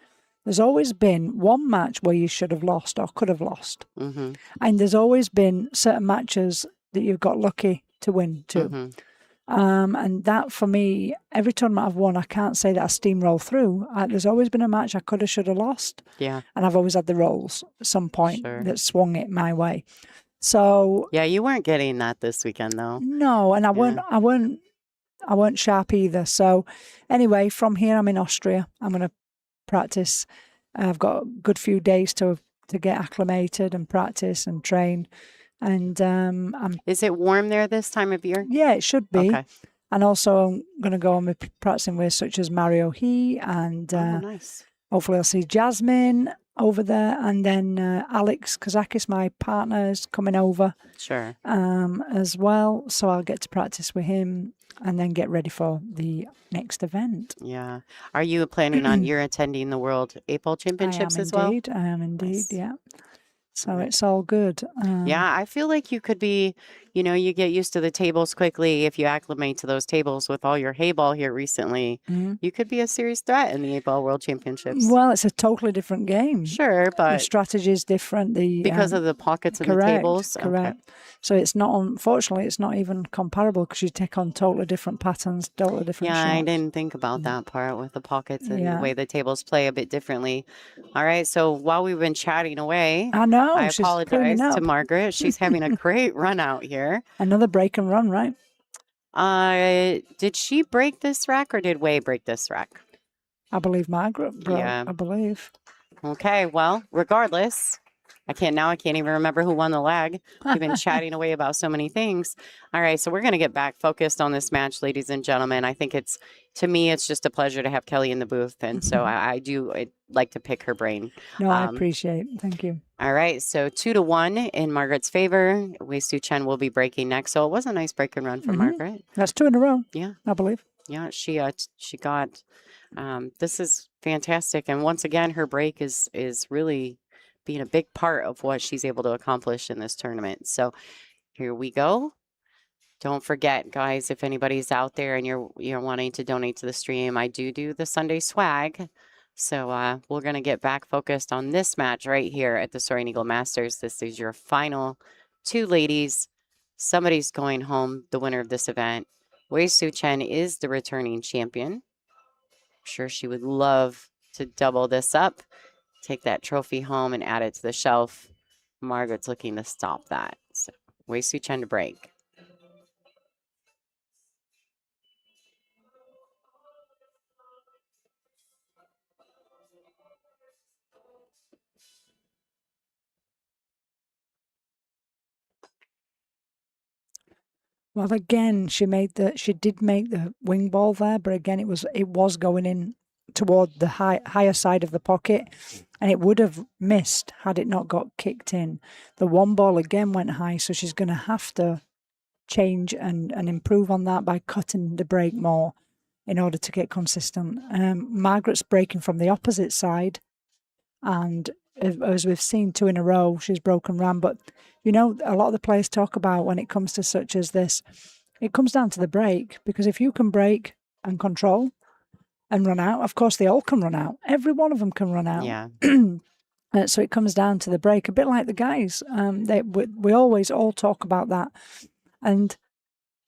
there's always been one match where you should have lost or could have lost. Mm-hmm. And there's always been certain matches that you've got lucky to win too. Mm-hmm. And that, for me, every tournament I've won, I can't say that I steamroll through. There's always been a match I could have, should have lost. Yeah. And I've always had the rolls at some point Sure. that swung it my way. So yeah, you weren't getting that this weekend though. no, and I weren't sharp either. So anyway, from here I'm in Austria. I'm going to practice. I've got a good few days to get acclimated and practice and train. And Is it warm there this time of year? yeah, it should be. Okay. And also I'm going to go on with practicing with such as Mario He and Oh, nice. hopefully I'll see Jasmine over there, and then Alex Kazakis, my partner, is coming over Sure. as well. So I'll get to practice with him and then get ready for the next event. Yeah. Are you planning on you're attending the World 8-Ball Championships as well? I am indeed, Nice. yeah. So Right. it's all good. Yeah, I feel like you could be, you get used to the tables quickly if you acclimate to those tables with all your hay ball here recently. You could be a serious threat in the 8-Ball World Championships. Well, it's a totally different game. Sure, The but strategy is different. because of the pockets of the correct, tables. correct. So it's not, unfortunately, it's not even comparable because you take on totally different patterns, totally different Yeah, I shots. didn't think about that part with the pockets and Yeah. the way the tables play a bit differently. All right, so while we've been chatting away, I know. I she's apologize cleaning to up. Margaret. She's having a great run out here. Another break and run, right? Did she break this rack or did Way break this rack? I believe Margaret broke, Yeah. I believe. Okay, well, regardless, I can't even remember who won the lag. We've been chatting away about so many things. All right, so we're going to get back focused on this match, ladies and gentlemen. I think to me, it's just a pleasure to have Kelly in the booth. And so I'd like to pick her brain. No, I appreciate it. Thank you. All right, so 2-1 in Margaret's favor. Wei Su Chen will be breaking next. So it was a nice break and run for Margaret. That's 2 in a row. Yeah. I believe. Yeah, she got, this is fantastic. And once again, her break is really being a big part of what she's able to accomplish in this tournament. So here we go. Don't forget, guys, if anybody's out there and you're wanting to donate to the stream, I do the Sunday swag. So we're going to get back focused on this match right here at the Soaring Eagle Masters. This is your final 2 ladies. Somebody's going home, the winner of this event. Wei Su Chen is the returning champion. I'm sure she would love to double this up, take that trophy home and add it to the shelf. Margaret's looking to stop that. So Wei Su Chen to break. Well, again, she did make the wing ball there, but again, it was going in toward the higher side of the pocket, and it would have missed had it not got kicked in. The one ball again went high, so she's going to have to change and improve on that by cutting the break more in order to get consistent. Margaret's breaking from the opposite side, and as we've seen 2 in a row, she's broken ram. But a lot of the players talk about when it comes to such as this, it comes down to the break, because if you can break and control and run out, of course they all can run out. Every one of them can run out. Yeah. So it comes down to the break, a bit like the guys. We always all talk about that. And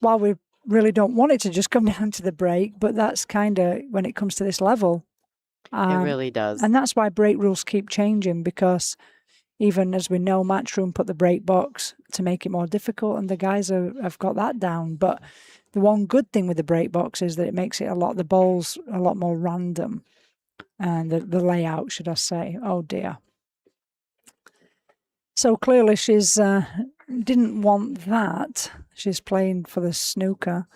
while we really don't want it to just come down to the break, but that's kind of when it comes to this level. It really does. And that's why break rules keep changing, because even as we know, Matchroom put the break box to make it more difficult, and the guys have got that down. But the one good thing with the break box is that it makes the balls a lot more random, and the layout, should I say. Oh dear. So clearly she's didn't want that. She's playing for the snooker.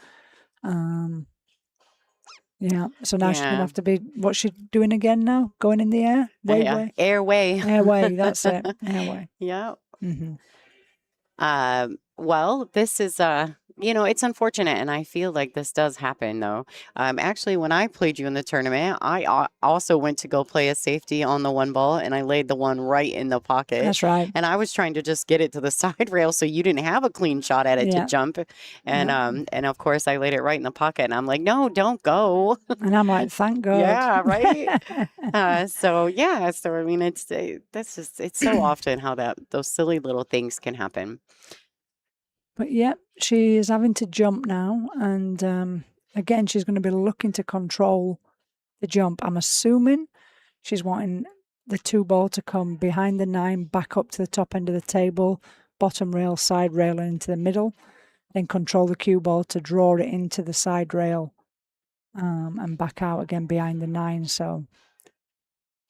Yeah. So now she's going to have to be, what's she doing again now? Going in the air? Way. Airway. Airway, that's it. Airway. Yeah. Mm-hmm. Well, this is it's unfortunate, and I feel like this does happen though. Actually, when I played you in the tournament, I also went to go play a safety on the one ball, and I laid the one right in the pocket. That's right. And I was trying to just get it to the side rail so you didn't have a clean shot at it to jump. And and of course I laid it right in the pocket, and I'm like, no, don't go. And I'm like, thank God. Yeah, right. So I mean, it's so often how those silly little things can happen. But yeah, she is having to jump now, and again, she's going to be looking to control the jump. I'm assuming she's wanting the 2 ball to come behind the 9, back up to the top end of the table, bottom rail, side rail, and into the middle, then control the cue ball to draw it into the side rail, and back out again behind the 9. So,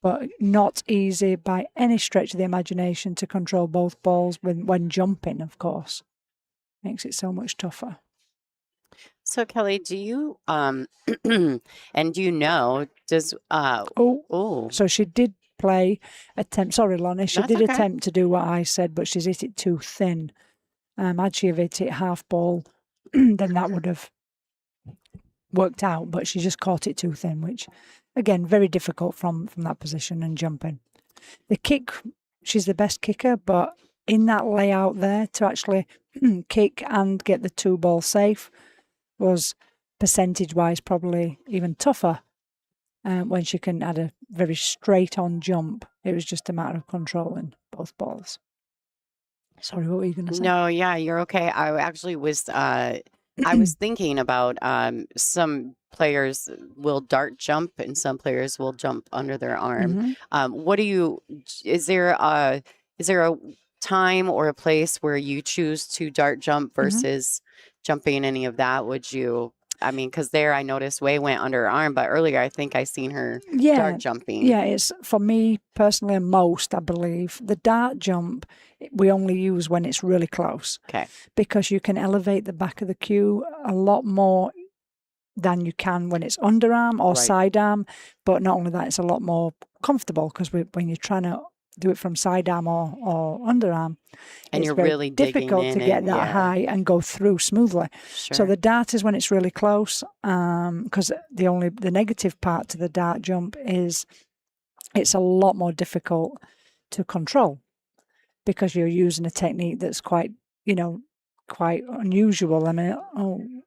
but not easy by any stretch of the imagination to control both balls when jumping, of course. Makes it so much tougher. So Kelly, do you and does So she did attempt, sorry Lonnie, she That's did okay. attempt to do what I said, but she's hit it too thin. Had she have hit it half ball, then that would have worked out, but she just caught it too thin, which again, very difficult from that position and jumping. The kick, she's the best kicker, but in that layout there to actually kick and get the 2 ball safe was percentage-wise probably even tougher when she can add a very straight-on jump. It was just a matter of controlling both balls. Sorry, what were you going to say? No, yeah, you're okay. I actually was I was thinking about some players will dart jump and some players will jump under their arm. Is there a time or a place where you choose to dart jump versus jumping any of that? Because there I noticed Wei went under her arm, but earlier I think I seen her dart jumping. Yeah, it's for me personally and most, I believe. The dart jump we only use when it's really close. Okay. Because you can elevate the back of the cue a lot more than you can when it's underarm or sidearm. But not only that, it's a lot more comfortable because when you're trying to do it from sidearm or underarm, and it's you're very really difficult to get that high and go through smoothly. Sure. So the dart is when it's really close, because the negative part to the dart jump is it's a lot more difficult to control because you're using a technique that's quite unusual. I mean,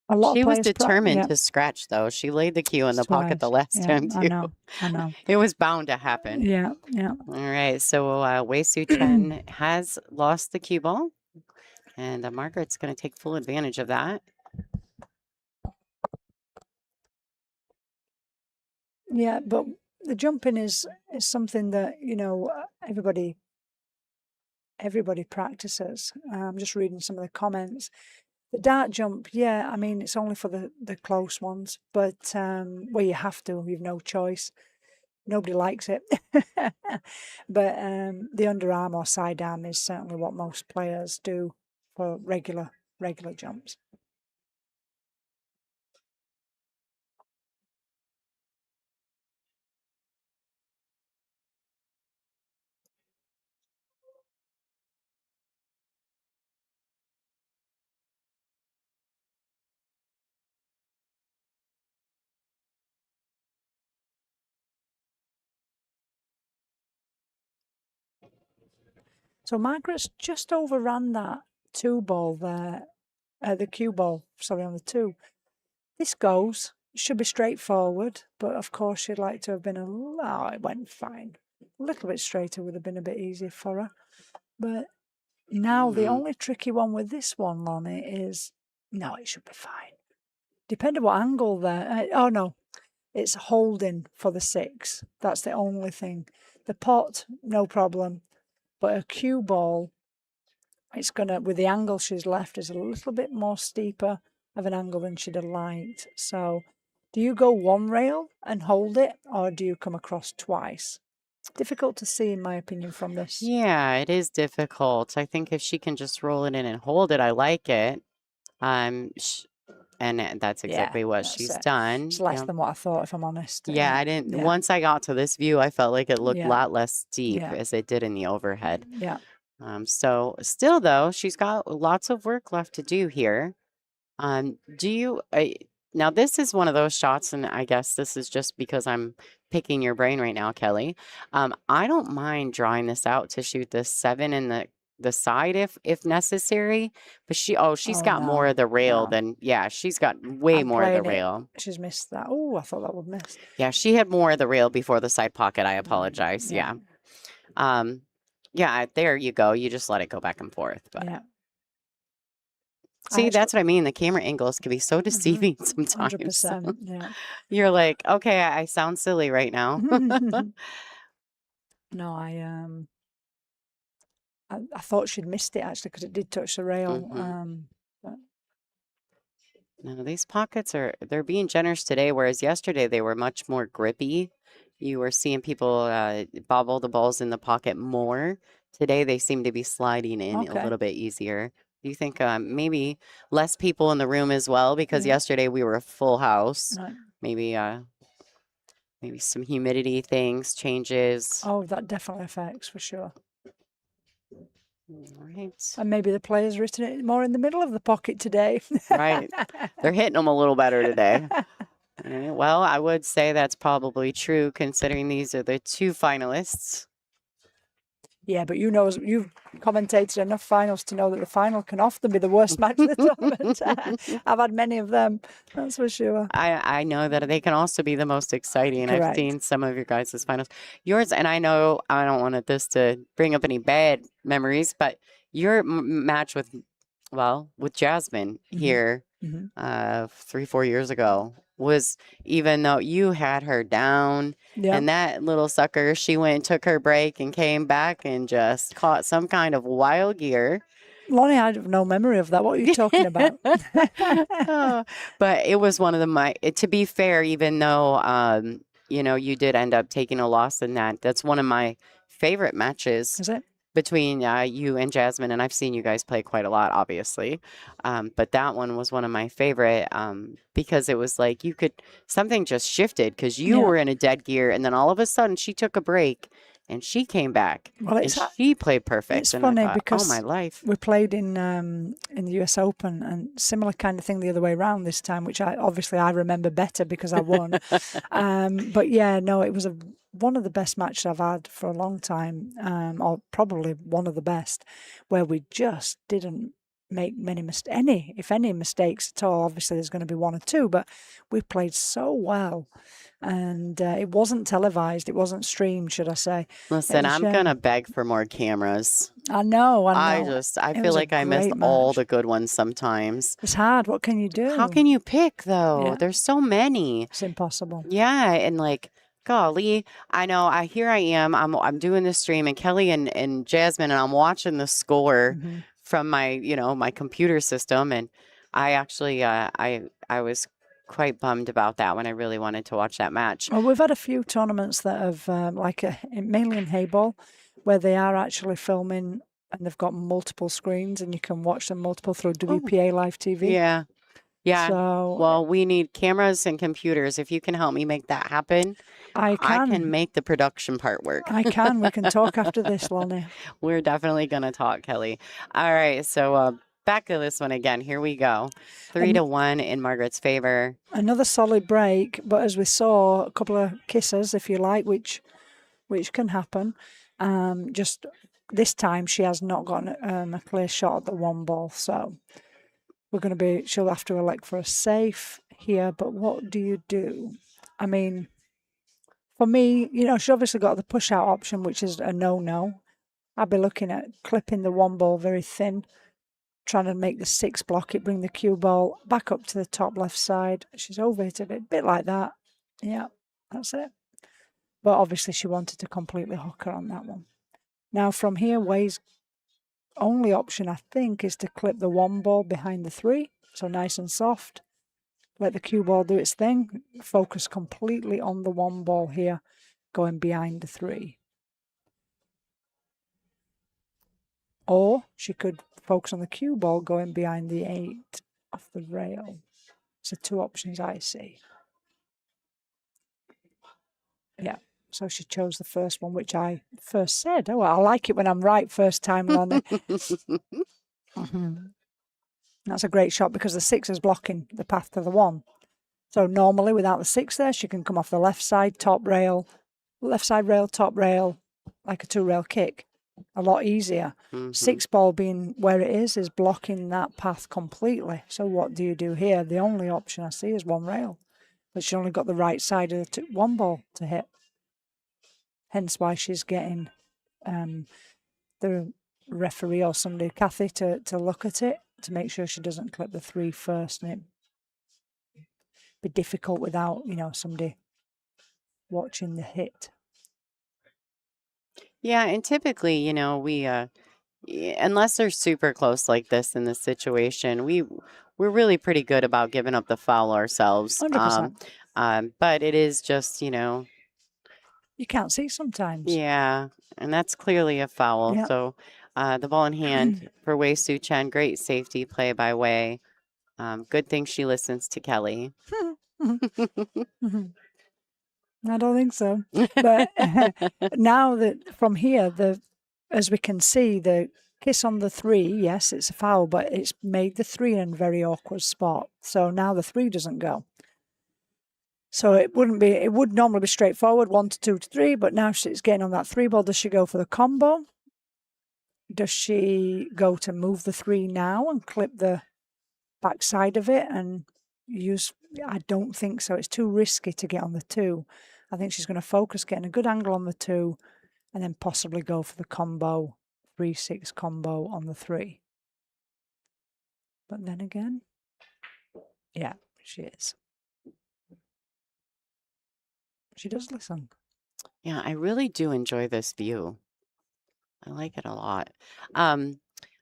a lot she of was players determined to scratch, though. She laid the cue in the pocket the last time, too. I know. It was bound to happen. Yeah. All right. So Wei Su Chen has lost the cue ball, and Margaret's going to take full advantage of that. Yeah, but the jumping is something that, everybody practices. I'm just reading some of the comments. The dart jump, I mean, it's only for the close ones, but you have to, you've no choice. Nobody likes it. But the underarm or sidearm is certainly what most players do for regular jumps. So Margaret's just overran that 2 ball there, the cue ball, sorry, on the 2. This goes, should be straightforward, but of course she'd like to have been oh, it went fine. A little bit straighter would have been a bit easier for her. But now the only tricky one with this one, Lonnie, is, no, it should be fine. Depending what angle there, oh no, it's holding for the 6. That's the only thing. The pot, no problem. But a cue ball, it's gonna, with the angle she's left, is a little bit more steeper of an angle than she'd have liked. So do you go one rail and hold it, or do you come across twice? It's difficult to see, in my opinion, from this. Yeah, it is difficult. I think if she can just roll it in and hold it, I like it. And that's exactly what that's she's it. done. It's less than what I thought, if I'm honest. Yeah, I didn't. Once I got to this view, I felt like it looked a Yeah. lot less steep Yeah. as it did in the overhead. Yeah. So still though, she's got lots of work left to do here. Now this is one of those shots, and I guess this is just because I'm picking your brain right now, Kelly. I don't mind drawing this out to shoot this 7 in the side if necessary, but she's got more of the rail than, she's got way more of the rail. She's missed that. Oh, I thought that would miss. Yeah, she had more of the rail before the side pocket. I apologize. Yeah. There you go. You just let it go back and forth. But Yeah. see, that's what I mean. The camera angles can be so deceiving sometimes. 100%. Yeah. You're like, okay, I sound silly right now. No, I thought she'd missed it actually, because it did touch the rail. But No, these pockets they're being generous today, whereas yesterday they were much more grippy. You were seeing people bobble the balls in the pocket more. Today they seem to be sliding in a little bit easier. Do you think maybe less people in the room as well? Because yesterday we were a full house. Right. Maybe some humidity changes. Oh, that definitely affects for sure. All right. And maybe the players are hitting it more in the middle of the pocket today. Right. They're hitting them a little better today. All right. Well, I would say that's probably true, considering these are the 2 finalists. Yeah, but you've commentated enough finals to know that the final can often be the worst match of the tournament. I've had many of them, that's for sure. I know that they can also be the most exciting. Correct. I've seen some of your guys' finals. Yours, and I know I don't want this to bring up any bad memories, but your match with Jasmine here 3-4 years ago was, even though you had her down, and that little sucker, she went and took her break and came back and just caught some kind of wild gear. Lonnie, I have no memory of that. What are you talking about? But it was one of to be fair, even though, you did end up taking a loss in that, that's one of my favorite matches. Is it? Between you and Jasmine, and I've seen you guys play quite a lot, obviously. But that one was one of my favorite because it was like something just shifted because you were in a dead gear, and then all of a sudden she took a break and she came back. Well, she played perfect. It's and funny I thought, because oh my life, we played in the US Open, and similar kind of thing the other way around this time, which I remember better because I won. But yeah, no, it was one of the best matches I've had for a long time, or probably one of the best, where we just didn't make if any mistakes at all. Obviously, there's going to be 1 or 2, but we played so well. And it wasn't televised. It wasn't streamed, should I say. Listen, I'm going to beg for more cameras. I know. I feel like I missed all the good ones sometimes. It's hard. What can you do? How can you pick, though? Yeah. There's so many. It's impossible. Yeah, and golly, I know. Here I am. I'm doing this stream, and Kelly and Jasmine, and I'm watching the score from my my computer system, and I actually I was quite bummed about that when I really wanted to watch that match. Well, we've had a few tournaments that have mainly in Hayball, where they are actually filming and they've got multiple screens and you can watch them multiple through WPA Live TV. Yeah. Yeah. So, well, we need cameras and computers. If you can help me make that happen, I can make the production part work. I can. We can talk after this, Lonnie. We're definitely going to talk, Kelly. All right. So back to this one again. Here we go. 3-1 in Margaret's favor. Another solid break, but as we saw, a couple of kisses, if you like, which can happen. Just this time she has not gotten a clear shot at the one ball, so she'll have to elect for a safe here. But what do you do? I mean, for me, she obviously got the push out option, which is a no. I'd be looking at clipping the one ball very thin, trying to make the 6 block it, bring the cue ball back up to the top left side. She's overhit a bit like that. Yeah, that's it. But obviously she wanted to completely hook her on that one. Now from here, Way's only option, I think, is to clip the one ball behind the 3. So nice and soft. Let the cue ball do its thing. Focus completely on the one ball here, going behind the 3. Or she could focus on the cue ball going behind the 8 off the rail. So 2 options I see. Yeah, so she chose the first one, which I first said. Oh, I like it when I'm right first time, Lonnie. That's a great shot because the 6 is blocking the path to the 1. So normally without the 6 there, she can come off the left side, top rail, left side rail, top rail, like a 2-rail kick. A lot easier. 6 ball being where it is blocking that path completely. So what do you do here? The only option I see is 1 rail. But she only got the right side of the 1 ball to hit. Hence why she's getting the referee or somebody, Kathy, to look at it, to make sure she doesn't clip the 3 first. And it'd be difficult without, somebody watching the hit. Yeah, and typically, we unless they're super close like this in this situation, we're really pretty good about giving up the foul ourselves. 100%. But it is just, You can't see sometimes. yeah, and that's clearly a foul. Yeah. So the ball in hand for Wei Su Chen. Great safety play by Wei. Good thing she listens to Kelly. I don't think so. But now that from here, as we can see, the kiss on the 3, yes, it's a foul, but it's made the 3 in a very awkward spot. So now the 3 doesn't go. So it would normally be straightforward, 1 to 2 to 3, but now she's getting on that 3 ball. Does she go for the combo? Does she go to move the 3 now and clip the back side of it and use? I don't think so. It's too risky to get on the 2. I think she's going to focus getting a good angle on the 2 and then possibly go for the combo, 3-6 combo on the 3. But then again, yeah, she is. She does listen. Yeah, I really do enjoy this view. I like it a lot.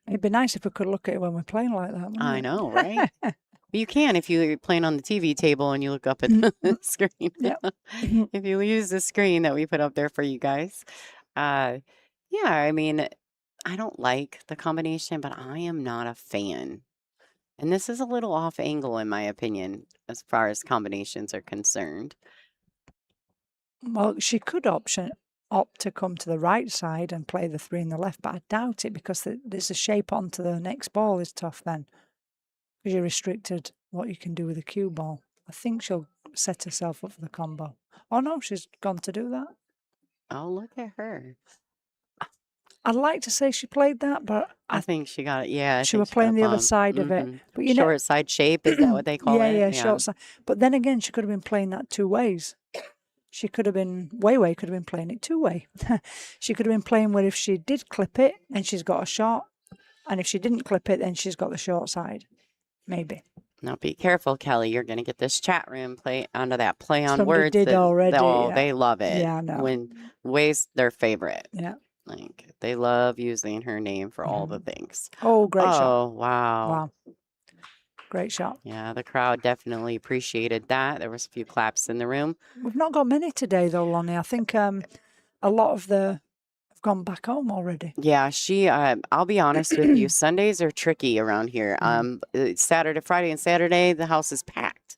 It'd be nice if we could look at it when we're playing like that. wouldn't I it? know, right? You can if you're playing on the TV table and you look up at the screen. Yep. If you use the screen that we put up there for you guys. Yeah, I mean, I don't like the combination, but I am not a fan. And this is a little off angle, in my opinion, as far as combinations are concerned. Well, she could opt to come to the right side and play the 3 in the left, but I doubt it because there's a shape onto the next ball is tough then. Because you're restricted what you can do with the cue ball. I think she'll set herself up for the combo. Oh no, she's gone to do that. Oh, look at her. I'd like to say she played that, but I think she got it. Yeah, I she think was she got playing the other bumped. side of it. But Short side shape, is that what they call it? Yeah, short side. But then again, she could have been playing that 2 ways. She could have been, Wei could have been playing it 2 way. She could have been playing where if she did clip it, and she's got a short, and if she didn't clip it, then she's got the short side. Maybe. Now be careful, Kelly. You're going to get this chat room play onto that play on Somebody words. did already, yeah. They love it. Yeah, I know. When Wei's their favorite. Yeah. Like they love using her name for all the things. Oh, great shot. Oh, wow. Wow. Great shot. Yeah, the crowd definitely appreciated that. There was a few claps in the room. We've not got many today though, Lonnie. I think a lot of the have gone back home already. Yeah, I'll be honest with you, Sundays are tricky around here. Friday and Saturday, the house is packed.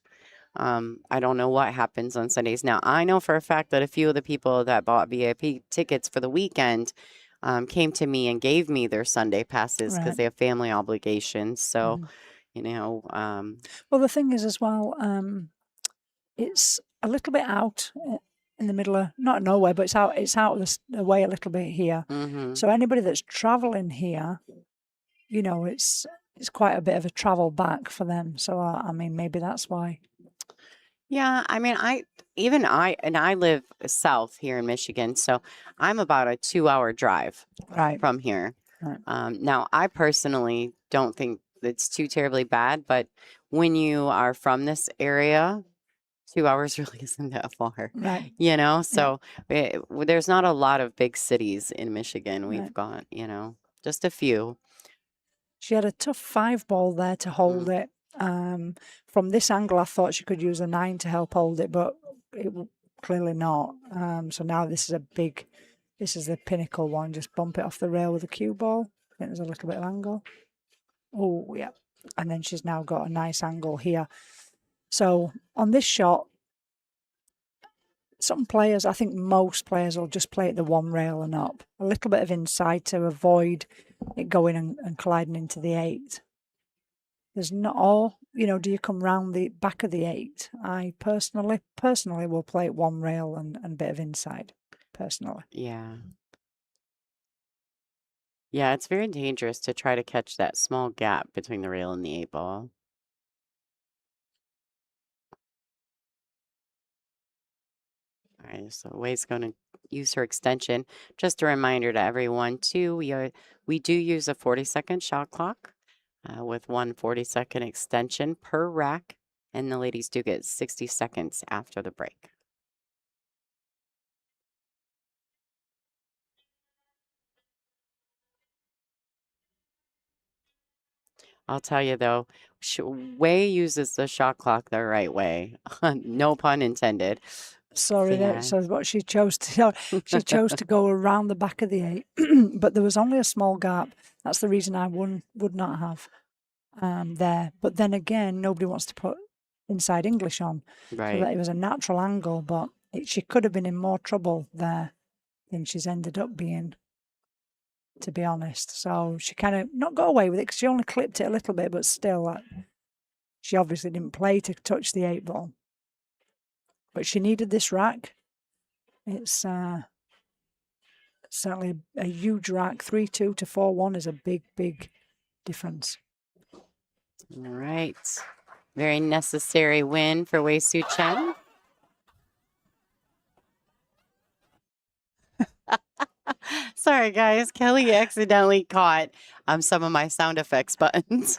I don't know what happens on Sundays. Now, I know for a fact that a few of the people that bought VIP tickets for the weekend came to me and gave me their Sunday passes because Right. they have family obligations. So, Well, the thing is as well, it's a little bit out in the middle of, not nowhere, but it's out of the way a little bit here. Mm-hmm. So anybody that's traveling here, you know, it's quite a bit of a travel back for them. So I mean, maybe that's why. Yeah, I mean, I live south here in Michigan, so I'm about a 2-hour drive Right. from here. Right. Now, I personally don't think it's too terribly bad, but when you are from this area, 2 hours really isn't that far, Right. you know? So there's not a lot of big cities in Michigan. We've Right. got, you know, just a few. She had a tough 5 ball there to hold it. From this angle, I thought she could use a 9 to help hold it, but clearly not. So now this is the pinnacle one. Just bump it off the rail with a cue ball. I think there's a little bit of angle. Oh, yeah. And then she's now got a nice angle here. So on this shot, some players, I think most players will just play it the 1 rail and up. A little bit of inside to avoid it going and colliding into the 8. There's not all, you know, do you come round the back of the 8? I personally will play it 1 rail and a bit of inside, personally. Yeah. Yeah, it's very dangerous to try to catch that small gap between the rail and the 8 ball. All right, so Way's going to use her extension. Just a reminder to everyone, too, we do use a 40-second shot clock with one 40-second extension per rack, and the ladies do get 60 seconds after the break. I'll tell you, though, Way uses the shot clock the right way. No pun intended. Sorry, Yeah. so what she chose to go around the back of the 8, but there was only a small gap. That's the reason I would not have there. But then again, nobody wants to put inside English on, so Right. that it was a natural angle. But she could have been in more trouble there than she's ended up being, to be honest. So she kind of not got away with it because she only clipped it a little bit, but still, she obviously didn't play to touch the 8 ball. But she needed this rack. It's certainly a huge rack. 3-2 to 4-1 is a big, big difference. All right. Very necessary win for Wei Su Chen. Sorry, guys. Kelly accidentally caught some of my sound effects buttons.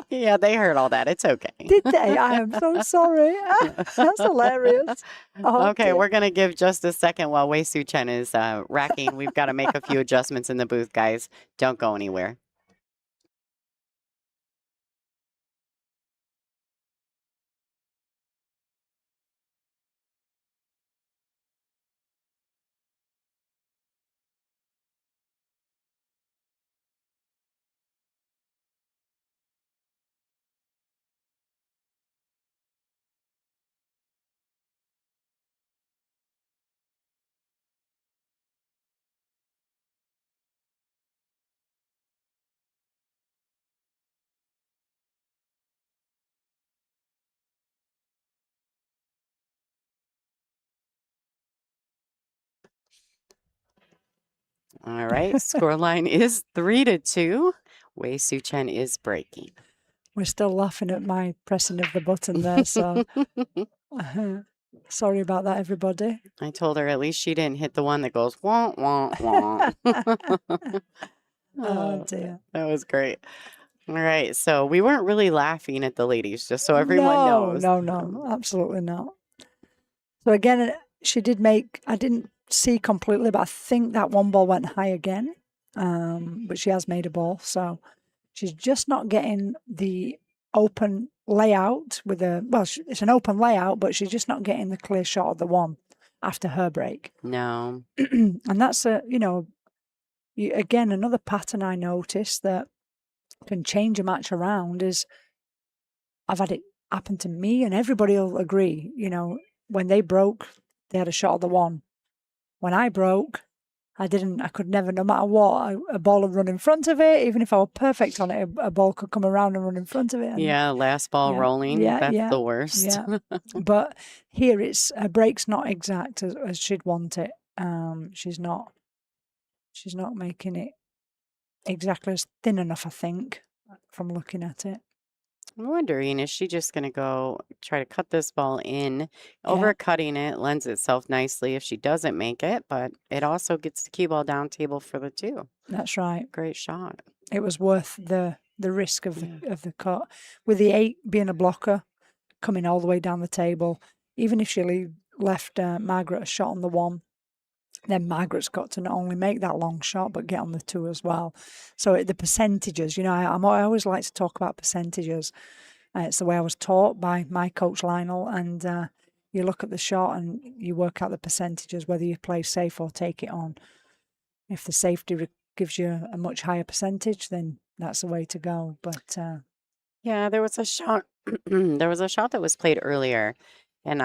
Yeah, they heard all that. It's okay. Did they? I am so sorry. That's hilarious. Oh, Okay, dear. we're going to give just a second while Wei Su Chen is racking. We've got to make a few adjustments in the booth, guys. Don't go anywhere. All right, scoreline is 3-2. Wei Su Chen is breaking. We're still laughing at my pressing of the button there, so sorry about that, everybody. I told her at least she didn't hit the one that goes wah wah wah. Oh dear. That was great. All right, so we weren't really laughing at the ladies, just so everyone knows. No, absolutely not. So again, she did make, I didn't see completely, but I think that 1 ball went high again. But she has made a ball, so she's just not getting the open layout with it's an open layout, but she's just not getting the clear shot of the 1 after her break. No. And that's again, another pattern I noticed that can change a match around is I've had it happen to me, and everybody will agree, you know, when they broke, they had a shot of the 1. When I broke, I could never, no matter what, a ball would run in front of it. Even if I were perfect on it, a ball could come around and run in front of it. And Yeah, last ball yeah, rolling. yeah, That's yeah, the worst. yeah. But here it's a break's not exact as she'd want it. She's not making it exactly as thin enough, I think, from looking at it. I'm wondering, is she just going to go try to cut this ball in? Yeah. Overcutting it lends itself nicely if she doesn't make it, but it also gets the cue ball down table for the 2. That's right. Great shot. It was worth the risk of the cut. With the 8 being a blocker, coming all the way down the table, even if she left Margaret a shot on the 1, then Margaret's got to not only make that long shot but get on the 2 as well. So the percentages, you know, I always like to talk about percentages. It's the way I was taught by my coach Lionel, and you look at the shot and you work out the percentages, whether you play safe or take it on. If the safety gives you a much higher percentage, then that's the way to go. But yeah, there was a shot. There was a shot that was played earlier, and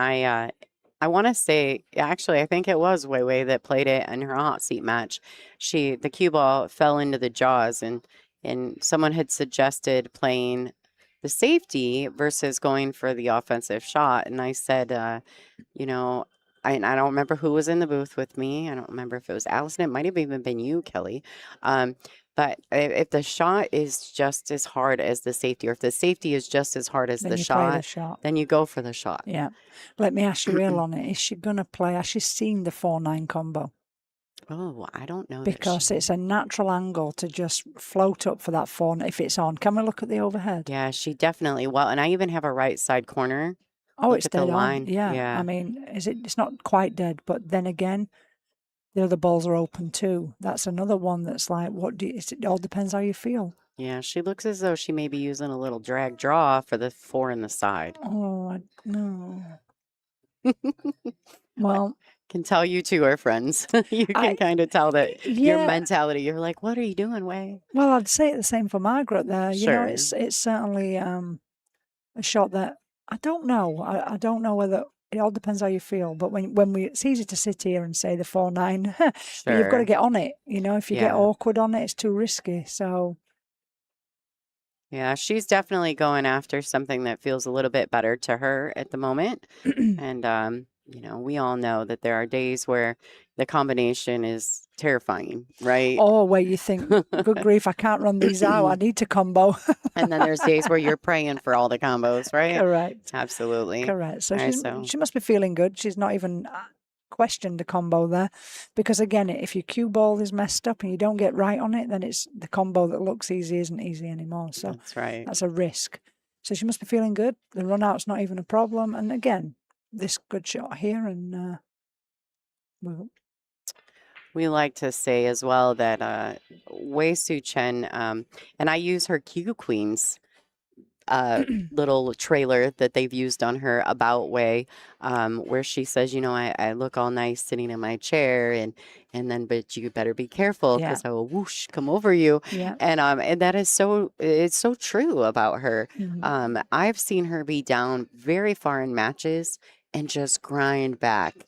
I want to say, actually, I think it was Wei that played it in her hot seat match. The cue ball fell into the jaws, and someone had suggested playing the safety versus going for the offensive shot. And I said, you know, I don't remember who was in the booth with me. I don't remember if it was Allison. It might have even been you, Kelly. But if the shot is just as hard as the safety, or if the safety is just as hard as then the you play the shot, shot. then you go for the shot. Yeah. Let me ask you real on it. Is she going to play? Has she seen the 4-9 combo? Oh, I don't know. Because it's a natural angle to just float up for that 4 if it's on. Can we look at the overhead? Yeah, she definitely. Well, and I even have a right side corner. Oh, Look it's at the dead line. on. Yeah. Yeah. I mean, it's not quite dead, but then again, the other balls are open too. That's another one that's like, it all depends how you feel. Yeah, she looks as though she may be using a little drag draw for the 4 in the side. Oh, no. Well, Can tell you two are friends. You can kind of tell that your yeah. mentality. You're like, what are you doing, Way? Well, I'd say it the same for Margaret there. You know, Sure. it's certainly a shot that I don't know. I don't know whether it all depends how you feel. But it's easy to sit here and say the 4-9, but you've got to Sure. get on it. You know, if you get Yeah. awkward on it, it's too risky. So Yeah, she's definitely going after something that feels a little bit better to her at the moment. And you know, we all know that there are days where the combination is terrifying, right? or where you think, good grief, I can't run these out. I need to combo. And then there's days where you're praying for all the combos, right? Correct. Absolutely. Correct. So All right, she must be feeling good. She's not even questioned the combo there, because again, if your cue ball is messed up and you don't get right on it, then it's the combo that looks easy isn't easy anymore. So that's right. that's a risk. So she must be feeling good. The run out's not even a problem. And again, this good shot here, and we like to say as well that Wei Su Chen, and I use her Q Queens little trailer that they've used on her about Wei, where she says, you know, I look all nice sitting in my chair, and then, but you better be careful because I will whoosh come over you. Yeah. And that is it's so true about her. Mhm. I've seen her be down very far in matches and just grind back.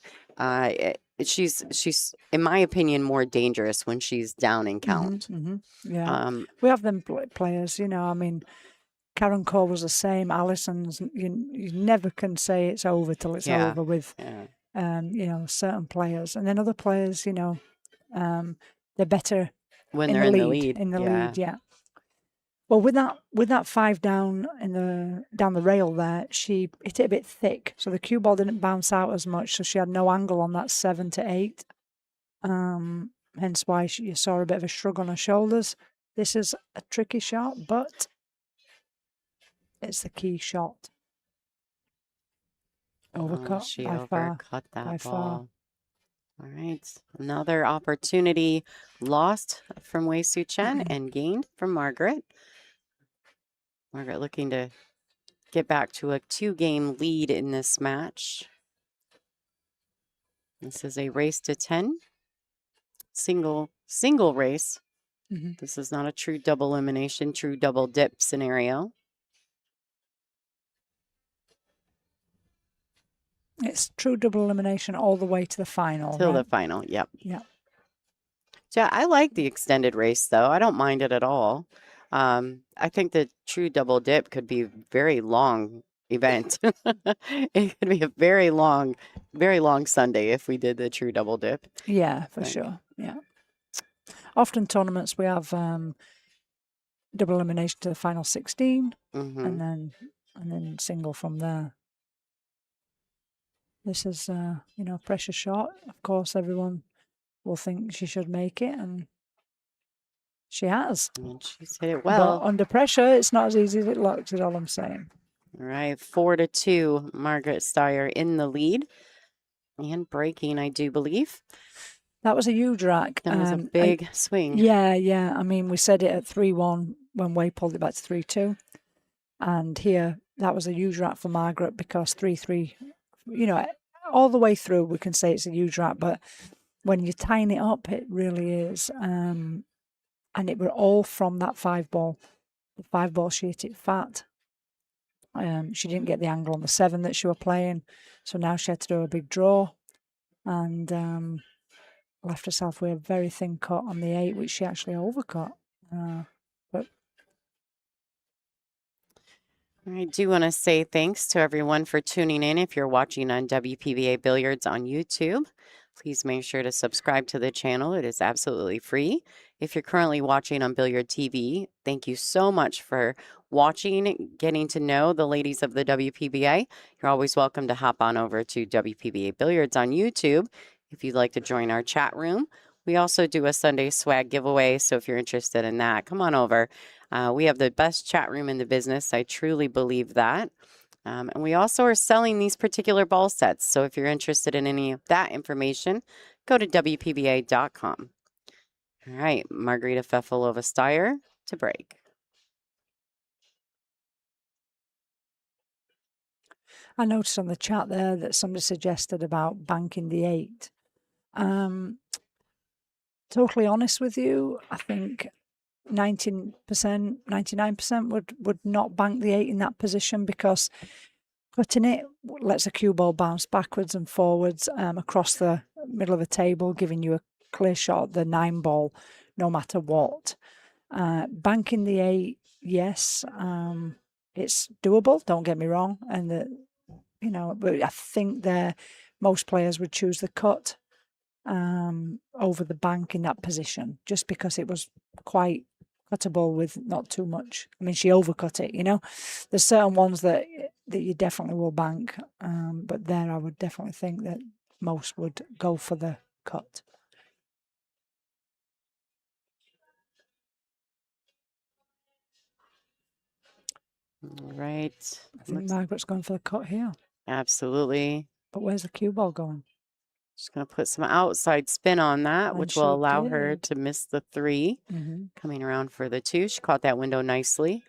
She's in my opinion more dangerous when she's down in count. Yeah. We have them players, you know. I mean, Karen Cole was the same. Alison's, you never can say it's over till it's over with, you know, certain players. And then other players, you know, they're better when they're in the lead. In the lead, yeah. Well, with that 5 down down the rail there, she hit it a bit thick, so the cue ball didn't bounce out as much, so she had no angle on that 7 to 8. Hence why you saw a bit of a shrug on her shoulders. This is a tricky shot, but it's the key shot. Overcut She by overcut that by ball. far. All right, another opportunity lost from Wei Su Chen and gained from Margaret. Margaret looking to get back to a 2-game lead in this match. This is a race to 10. Single race. This is not a true double elimination, true double dip scenario. It's true double elimination all the way to the final. Till right? the final, yep. Yeah. Yeah, I like the extended race though. I don't mind it at all. I think the true double dip could be a very long event. It could be a very long Sunday if we did the true double dip. Yeah, for Like, sure. Yeah. Often tournaments we have double elimination to the final 16, mhm. and then single from there. This is a pressure shot. Of course, everyone will think she should make it, and she has. And she's hit it But well. under pressure, it's not as easy as it looks. Is all I'm saying. All right, 4-2, Margaret Styer in the lead and breaking, I do believe. That was a huge rack. That was a big swing. Yeah. I mean, we said it at 3-1 when Way pulled it back to 3-2. And here, that was a huge rack for Margaret because 3-3, all the way through, we can say it's a huge rack. But when you tighten it up, it really is. And it were all from that 5-ball. The 5-ball, she hit it fat. She didn't get the angle on the 7 that she were playing. So now she had to do a big draw. And left herself with a very thin cut on the 8, which she actually overcut. But I do want to say thanks to everyone for tuning in. If you're watching on WPBA Billiards on YouTube, please make sure to subscribe to the channel. It is absolutely free. If you're currently watching on Billiard TV, thank you so much for watching, getting to know the ladies of the WPBA. You're always welcome to hop on over to WPBA Billiards on YouTube if you'd like to join our chat room. We also do a Sunday swag giveaway, so if you're interested in that, come on over. We have the best chat room in the business. I truly believe that. And we also are selling these particular ball sets. So if you're interested in any of that information, go to WPBA.com. All right, Margarita Fefilova-Styer to break. I noticed on the chat there that somebody suggested about banking the 8. Totally honest with you, I think 19%, 99% would not bank the 8 in that position because putting it lets a cue ball bounce backwards and forwards across the middle of the table, giving you a clear shot at the 9 ball, no matter what. Banking the 8, yes, it's doable. Don't get me wrong, and but I think most players would choose the cut over the bank in that position, just because it was quite cuttable with not too much. I mean, she overcut it. There's certain ones that you definitely will bank, but there I would definitely think that most would go for the cut. All right. I think Margaret's going for the cut here. Absolutely. But where's the cue ball going? Just going to put some outside spin on that, And which will she allow her did. to miss the 3. Coming around for the 2. She caught that window nicely.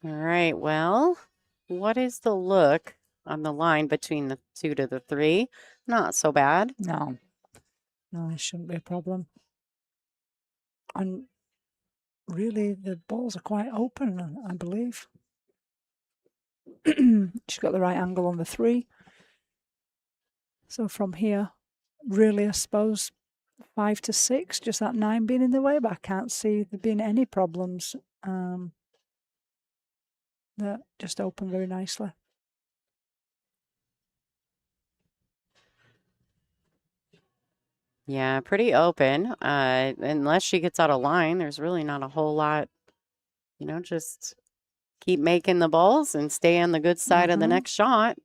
All right, well, what is the look on the line between the 2 to the 3? Not so bad. No, it shouldn't be a problem. And really, the balls are quite open, I believe. She's got the right angle on the 3. So from here, really, I suppose 5 to 6, just that 9 being in the way, but I can't see there being any problems. That just open very nicely. Yeah, pretty open. Unless she gets out of line, there's really not a whole lot, just keep making the balls and stay on the good side of the next shot.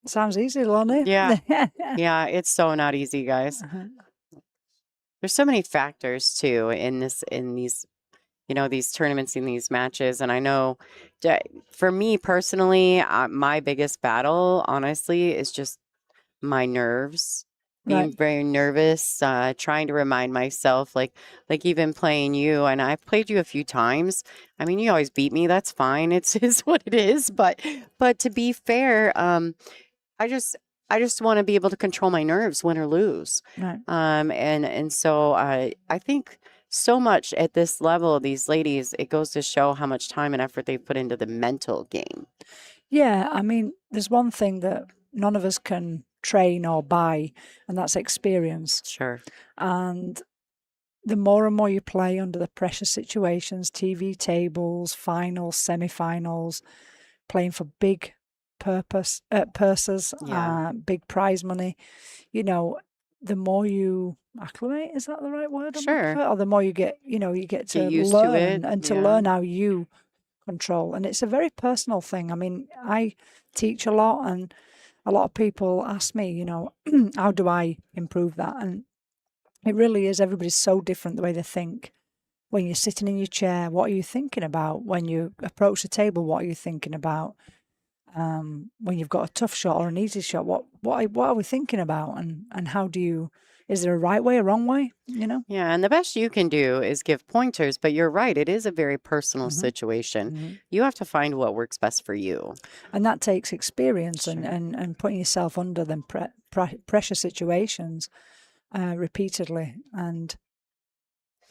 Sounds easy, Lonnie. Yeah. Yeah, it's so not easy, guys. There's so many factors too in these these tournaments, in these matches. And I know for me personally, my biggest battle, honestly, is just my nerves. Being very nervous, trying to remind myself, like even playing you, and I've played you a few times. I mean, you always beat me. That's fine. It's what it is. But to be fair, I just want to be able to control my nerves, win or lose. Right. And so I think so much at this level, these ladies, it goes to show how much time and effort they've put into the mental game. Yeah, I mean, there's one thing that none of us can train or buy, and that's experience. Sure. And the more and more you play under the pressure situations, TV tables, finals, semi-finals, playing for big purses, Yeah. big prize money, you know, the more you acclimate, is that the right word I'm looking Sure. for? Or the more you get, you know, you get to Get used to learn it. and to Yeah. learn how you control. And it's a very personal thing. I mean, I teach a lot, and a lot of people ask me, you know, how do I improve that? And it really is, everybody's so different the way they think. When you're sitting in your chair, what are you thinking about? When you approach the table, what are you thinking about? When you've got a tough shot or an easy shot, what are we thinking about? And how do you, is there a right way, a wrong way, you know? Yeah, and the best you can do is give pointers, but you're right, it is a very personal Mhm. situation. Mhm. You have to find what works best for you. And that takes experience Sure. and putting yourself under them pressure situations repeatedly. And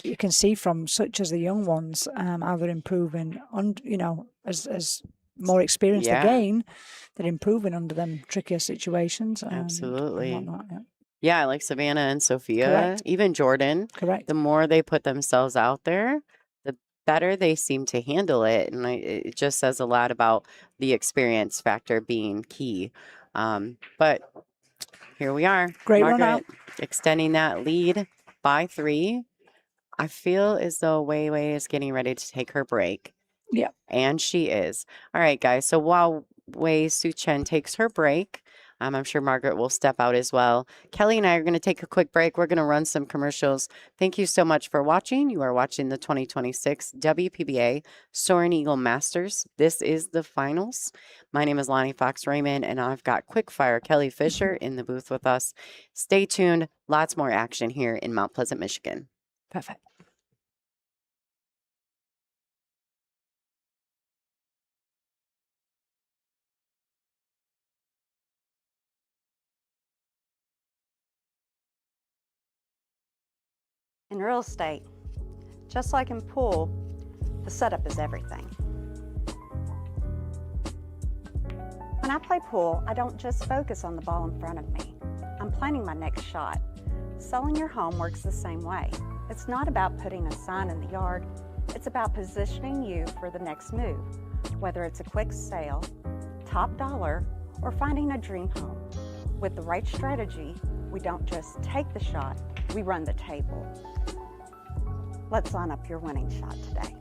you can see from such as the young ones how they're improving, you know, as more experience they Yeah. gain, they're improving under them trickier situations. And Absolutely. whatnot, yeah. Yeah, like Savannah and Sophia, Correct. even Jordan, Correct. the more they put themselves out there, the better they seem to handle it. And it just says a lot about the experience factor being key. But here we are. Great run out. Margaret extending that lead by 3. I feel as though Wei Wei is getting ready to take her break. Yeah. And she is. All right, guys. So while Wei Su Chen takes her break, I'm sure Margaret will step out as well. Kelly and I are going to take a quick break. We're going to run some commercials. Thank you so much for watching. You are watching the 2026 WPBA Soaring Eagle Masters. This is the finals. My name is Lonnie Fox-Raymond, and I've got Quickfire Kelly Fisher in the booth with us. Stay tuned. Lots more action here in Mount Pleasant, Michigan. Perfect. In real estate, just like in pool, the setup is everything. When I play pool, I don't just focus on the ball in front of me. I'm planning my next shot. Selling your home works the same way. It's not about putting a sign in the yard. It's about positioning you for the next move, whether it's a quick sale, top dollar, or finding a dream home. With the right strategy, we don't just take the shot, we run the table. Let's line up your winning shot today.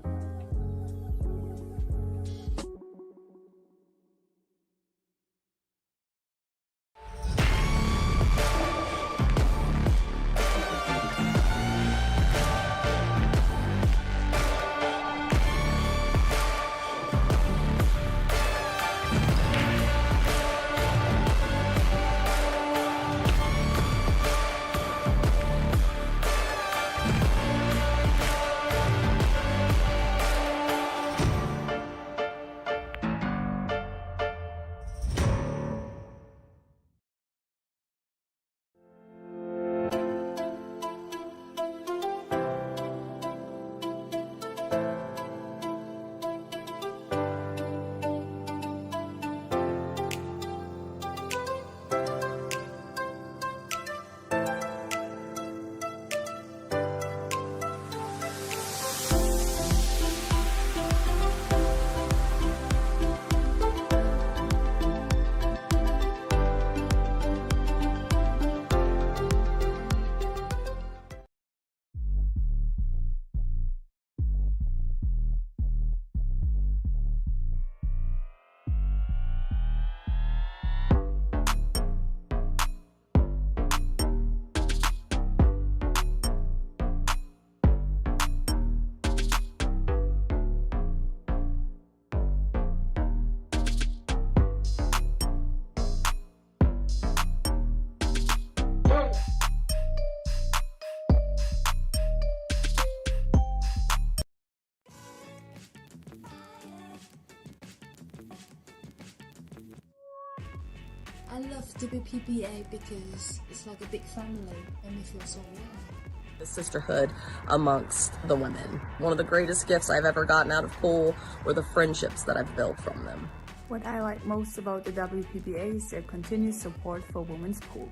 I love WPBA because it's like a big family and we feel so warm. The sisterhood amongst the women. One of the greatest gifts I've ever gotten out of pool were the friendships that I've built from them. What I like most about the WPBA is their continued support for women's pool.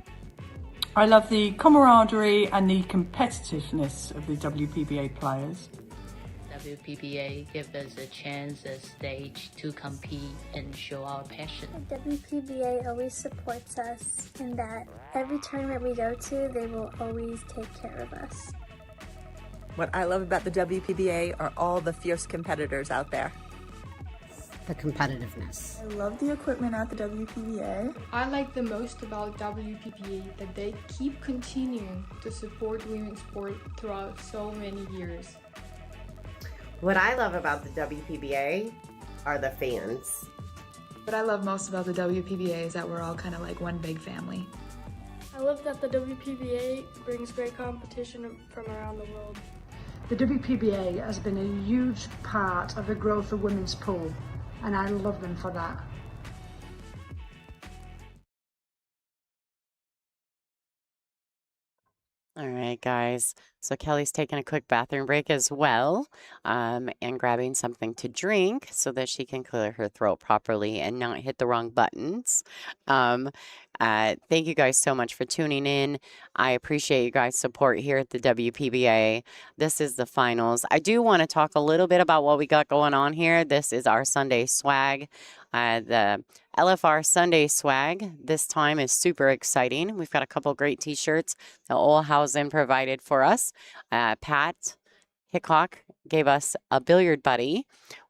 I love the camaraderie and the competitiveness of the WPBA players. WPBA gives us a chance, a stage to compete and show our passion. The WPBA always supports us in that every tournament we go to, they will always take care of us. What I love about the WPBA are all the fierce competitors out there. The competitiveness. I love the equipment at the WPBA. I like the most about WPBA that they keep continuing to support women's sport throughout so many years. What I love about the WPBA are the fans. What I love most about the WPBA is that we're all kind of like one big family. I love that the WPBA brings great competition from around the world. The WPBA has been a huge part of the growth of women's pool, and I love them for that. All right, guys. So Kelly's taking a quick bathroom break as well, and grabbing something to drink so that she can clear her throat properly and not hit the wrong buttons. Thank you guys so much for tuning in. I appreciate you guys' support here at the WPBA. This is the finals. I do want to talk a little bit about what we got going on here. This is our Sunday swag. The LFR Sunday swag this time is super exciting. We've got a couple great t-shirts that Olhausen provided for us. Pat Hickok gave us a billiard buddy.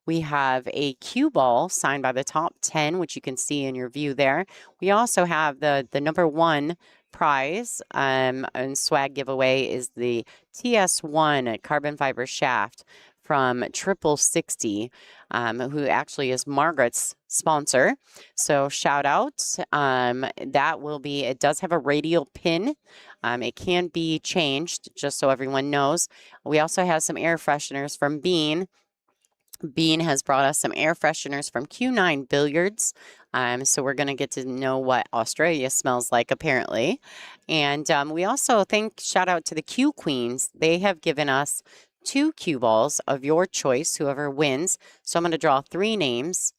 We have a cue ball signed by the top 10, which you can see in your view there. We also have the number one prize and swag giveaway is the TS1 carbon fiber shaft from 6060, who actually is Margaret's sponsor. So shout out. That will be, it does have a radial pin. It can be changed, just so everyone knows. We also have some air fresheners from Bean. Bean has brought us some air fresheners from Q9 Billiards. So we're going to get to know what Australia smells like, apparently. And we also shout out to the Q Queens. They have given us 2 cue balls of your choice, whoever wins. So I'm going to draw 3 names.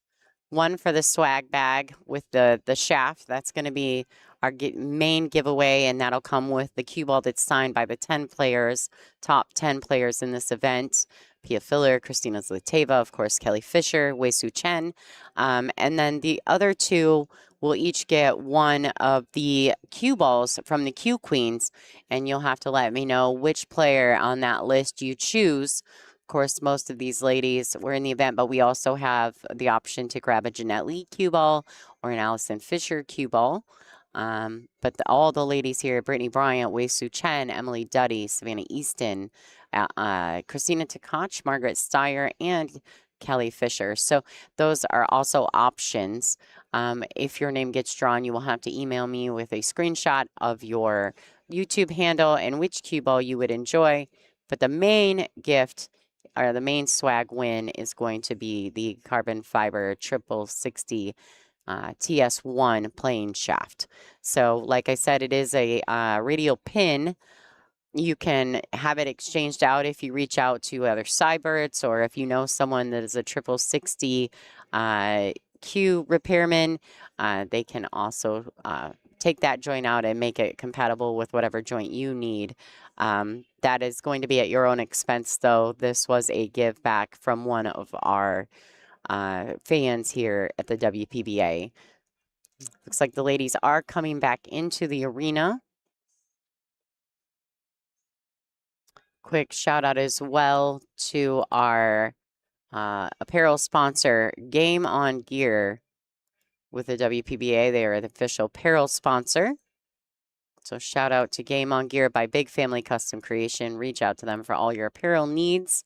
One for the swag bag with the shaft. That's going to be our main giveaway, and that'll come with the cue ball that's signed by the 10 players, top 10 players in this event. Pia Filler, Christina Zlateva, of course, Kelly Fisher, Wei Su Chen. And then the other 2 will each get one of the cue balls from the Q Queens, and you'll have to let me know which player on that list you choose. Of course, most of these ladies were in the event, but we also have the option to grab a Jeanette Lee cue ball or an Allison Fisher cue ball. But all the ladies here, Brittany Bryant, Wei Su Chen, Emily Duddy, Savannah Easton, Christina Tkach, Margaret Styer, and Kelly Fisher. So those are also options. If your name gets drawn, you will have to email me with a screenshot of your YouTube handle and which cue ball you would enjoy. But the main gift or the main swag win is going to be the carbon fiber 6060 TS1 playing shaft. So like I said, it is a radial pin. You can have it exchanged out if you reach out to other Cyberts, or if you know someone that is a 6060 Q repairman, they can also take that joint out and make it compatible with whatever joint you need. That is going to be at your own expense, though. This was a give back from one of our fans here at the WPBA. Looks like the ladies are coming back into the arena. Quick shout out as well to our apparel sponsor, Game On Gear with the WPBA. They are the official apparel sponsor. So shout out to Game On Gear by Big Family Custom Creation. Reach out to them for all your apparel needs,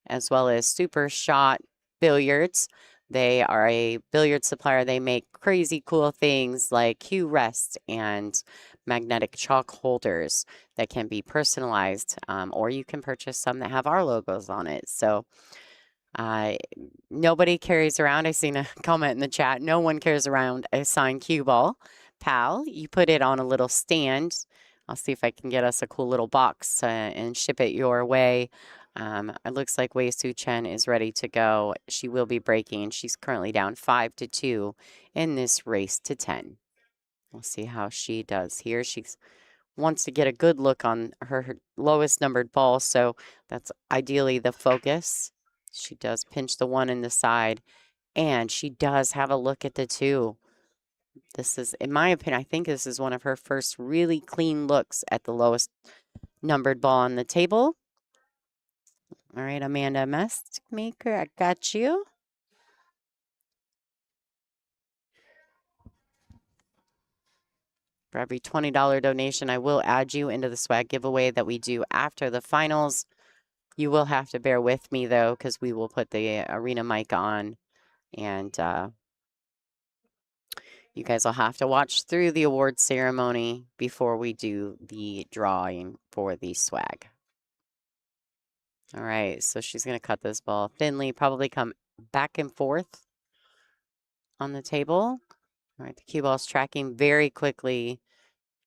as well as Super Shot Billiards. They are a billiard supplier. They make crazy cool things like cue rest and magnetic chalk holders that can be personalized, or you can purchase some that have our logos on it. So nobody carries around, I seen a comment in the chat, no one carries around a signed cue ball. Pal, you put it on a little stand I'll see if I can get us a cool little box and ship it your way. It looks like Wei Su Chen is ready to go. She will be breaking. She's currently down 5-2 in this race to 10. We'll see how she does here. She wants to get a good look on her lowest numbered ball, so that's ideally the focus. She does pinch the 1 in the side, and she does have a look at the 2. This is, in my opinion, I think this is one of her first really clean looks at the lowest numbered ball on the table. All right, Amanda Maker, I got you. For every $20 donation, I will add you into the swag giveaway that we do after the finals. You will have to bear with me, though, because we will put the arena mic on, and you guys will have to watch through the award ceremony before we do the drawing for the swag. All right, so she's going to cut this ball thinly, probably come back and forth on the table. All right, the cue ball's tracking very quickly.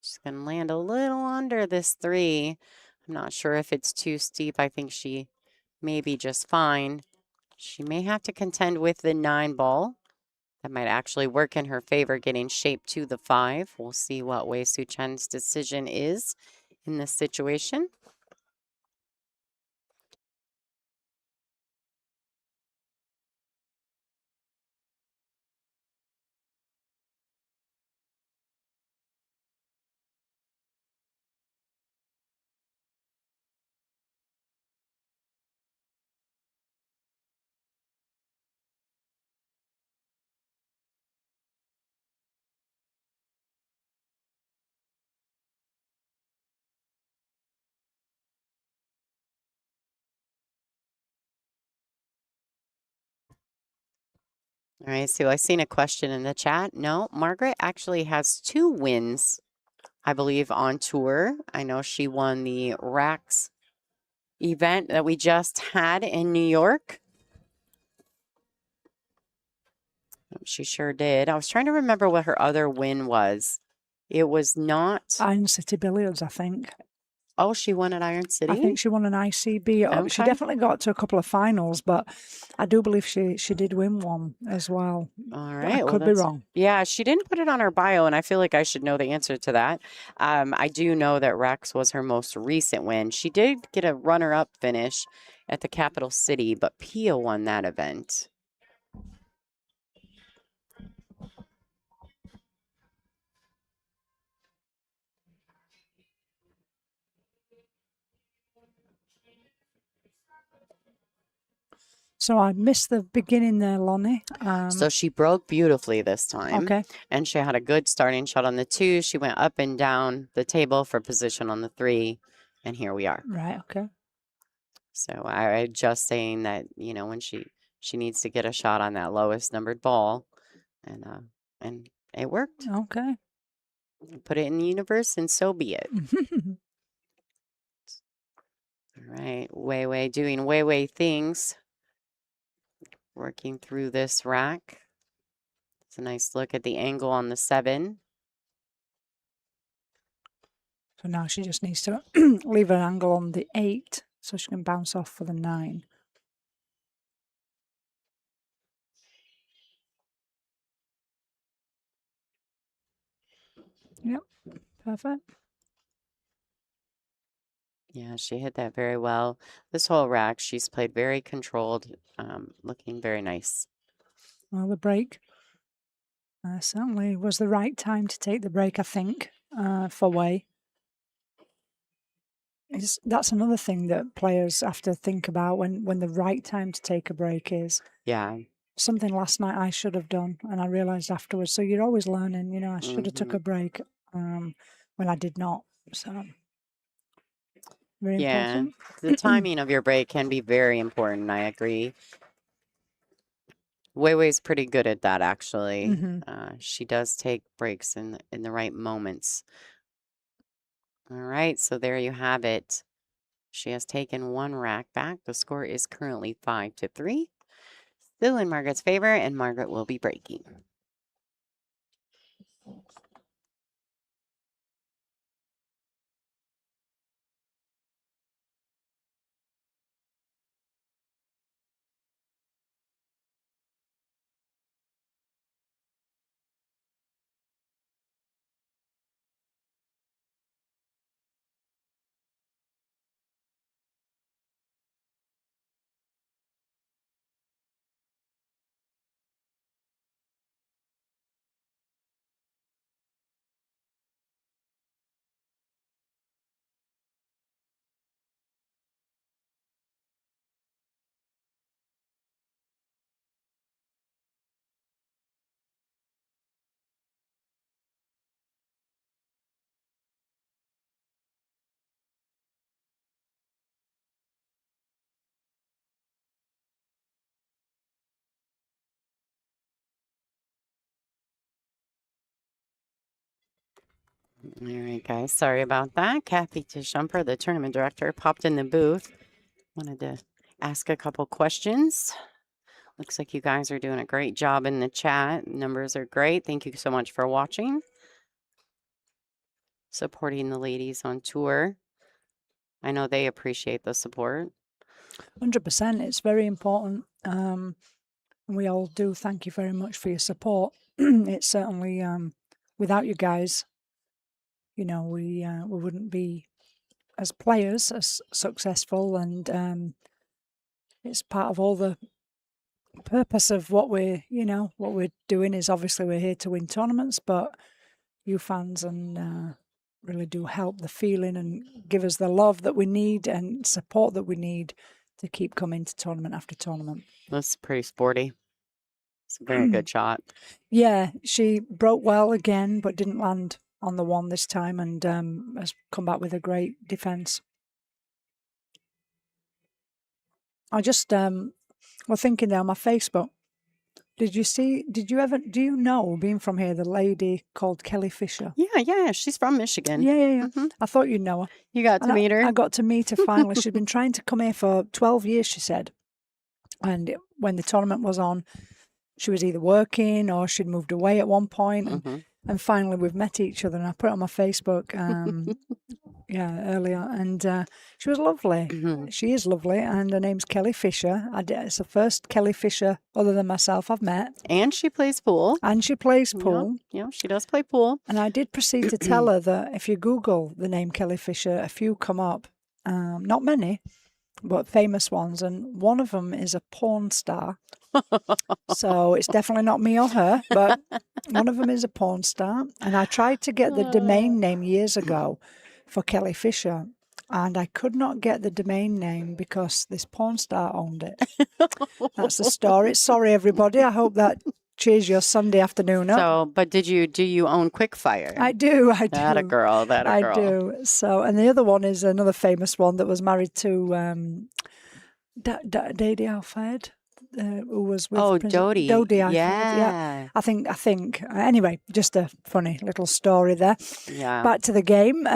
She's going to land a little under this 3. I'm not sure if it's too steep. I think she may be just fine. She may have to contend with the 9 ball. That might actually work in her favor, getting shaped to the 5. We'll see what Wei Su Chen's decision is in this situation. All right, so I've seen a question in the chat. No, Margaret actually has 2 wins, I believe, on tour. I know she won the Racks event that we just had in New York. She sure did. I was trying to remember what her other win was. It was not... Iron City Billiards, I think. Oh, she won at Iron City? I think she won an ICB. Okay. She definitely got to a couple of finals, but I do believe she did win one as well. All But right. I could be wrong. Yeah, she didn't put it on her bio, and I feel like I should know the answer to that. I do know that Rex was her most recent win. She did get a runner-up finish at the capital city, but Pia won that event. So I missed the beginning there, Lonnie. So she broke beautifully this time. Okay. And she had a good starting shot on the 2. She went up and down the table for position on the 3. And here we are. Right, okay. So I just saying that, you know, when she needs to get a shot on that lowest numbered ball. And it worked. Okay. Put it in the universe, and so be it. All right. Wei doing Wei things. Working through this rack. It's a nice look at the angle on the 7. So now she just needs to leave an angle on the 8 so she can bounce off for the 9. Yep, perfect. Yeah, she hit that very well. This whole rack, she's played very controlled, looking very nice. Well, the break certainly was the right time to take the break, I think, for Wei. That's another thing that players have to think about when the right time to take a break is. Yeah. Something last night I should have done, and I realized afterwards. So you're always learning, you know, I should have took a break when I did not. So very important. The timing of your break can be very important. I agree. Wei's pretty good at that, actually. She does take breaks in the right moments. All right, so there you have it. She has taken 1 rack back. The score is currently 5-3. Still in Margaret's favor, and Margaret will be breaking. All right, guys. Sorry about that. Kathy Tishumper, the tournament director, popped in the booth. Wanted to ask a couple questions. Looks like you guys are doing a great job in the chat. Numbers are great. Thank you so much for watching. Supporting the ladies on tour. I know they appreciate the support. 100%. It's very important. We all do thank you very much for your support. It's certainly, without you guys, you know, we wouldn't be as players as successful, and it's part of all the purpose of what we're doing is obviously we're here to win tournaments, but you fans and really do help the feeling and give us the love that we need and support that we need to keep coming to tournament after tournament. That's pretty sporty. It's a very good shot. Yeah, she broke well again, but didn't land on the one this time, and has come back with a great defense. I just was thinking there on my Facebook. Do you know, being from here, the lady called Kelly Fisher? Yeah, she's from Michigan. Yeah. I thought you'd know her. You got to meet her? I got to meet her finally. She'd been trying to come here for 12 years, she said. And when the tournament was on, she was either working or she'd moved away at one point. And finally, we've met each other. And I put it on my Facebook earlier. And she was lovely. She is lovely. And her name's Kelly Fisher. It's the first Kelly Fisher, other than myself, I've met. And she plays pool. Yeah, she does play pool. And I did proceed to tell her that if you Google the name Kelly Fisher, a few come up. Not many, but famous ones. And one of them is a porn star. So it's definitely not me or her, but one of them is a porn star. And I tried to get the domain name years ago for Kelly Fisher, and I could not get the domain name because this porn star owned it. That's the story. Sorry, everybody. I hope that cheers your Sunday afternoon up. So, but do you own Quickfire? I do. That a girl. I do. So, and the other one is another famous one that was married to Dodi Al-Fayed. Who was with Dodi. Yeah. I think. Anyway, just a funny little story there. Yeah. Back to the game.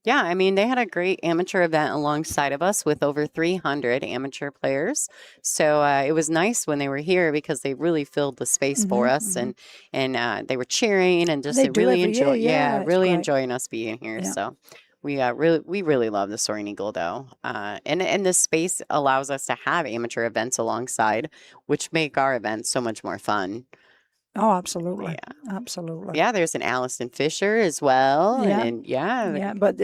Yeah, I mean, they had a great amateur event alongside of us with over 300 amateur players. So it was nice when they were here because they really filled the space for us, and they were cheering and just They do really every year, enjoying, it's really great. enjoying us being here. Yeah. So. We really love the Soaring Eagle though, and this space allows us to have amateur events alongside, which make our events so much more fun. Oh, absolutely, absolutely. Yeah, there's an Allison Fisher as well, Yeah, but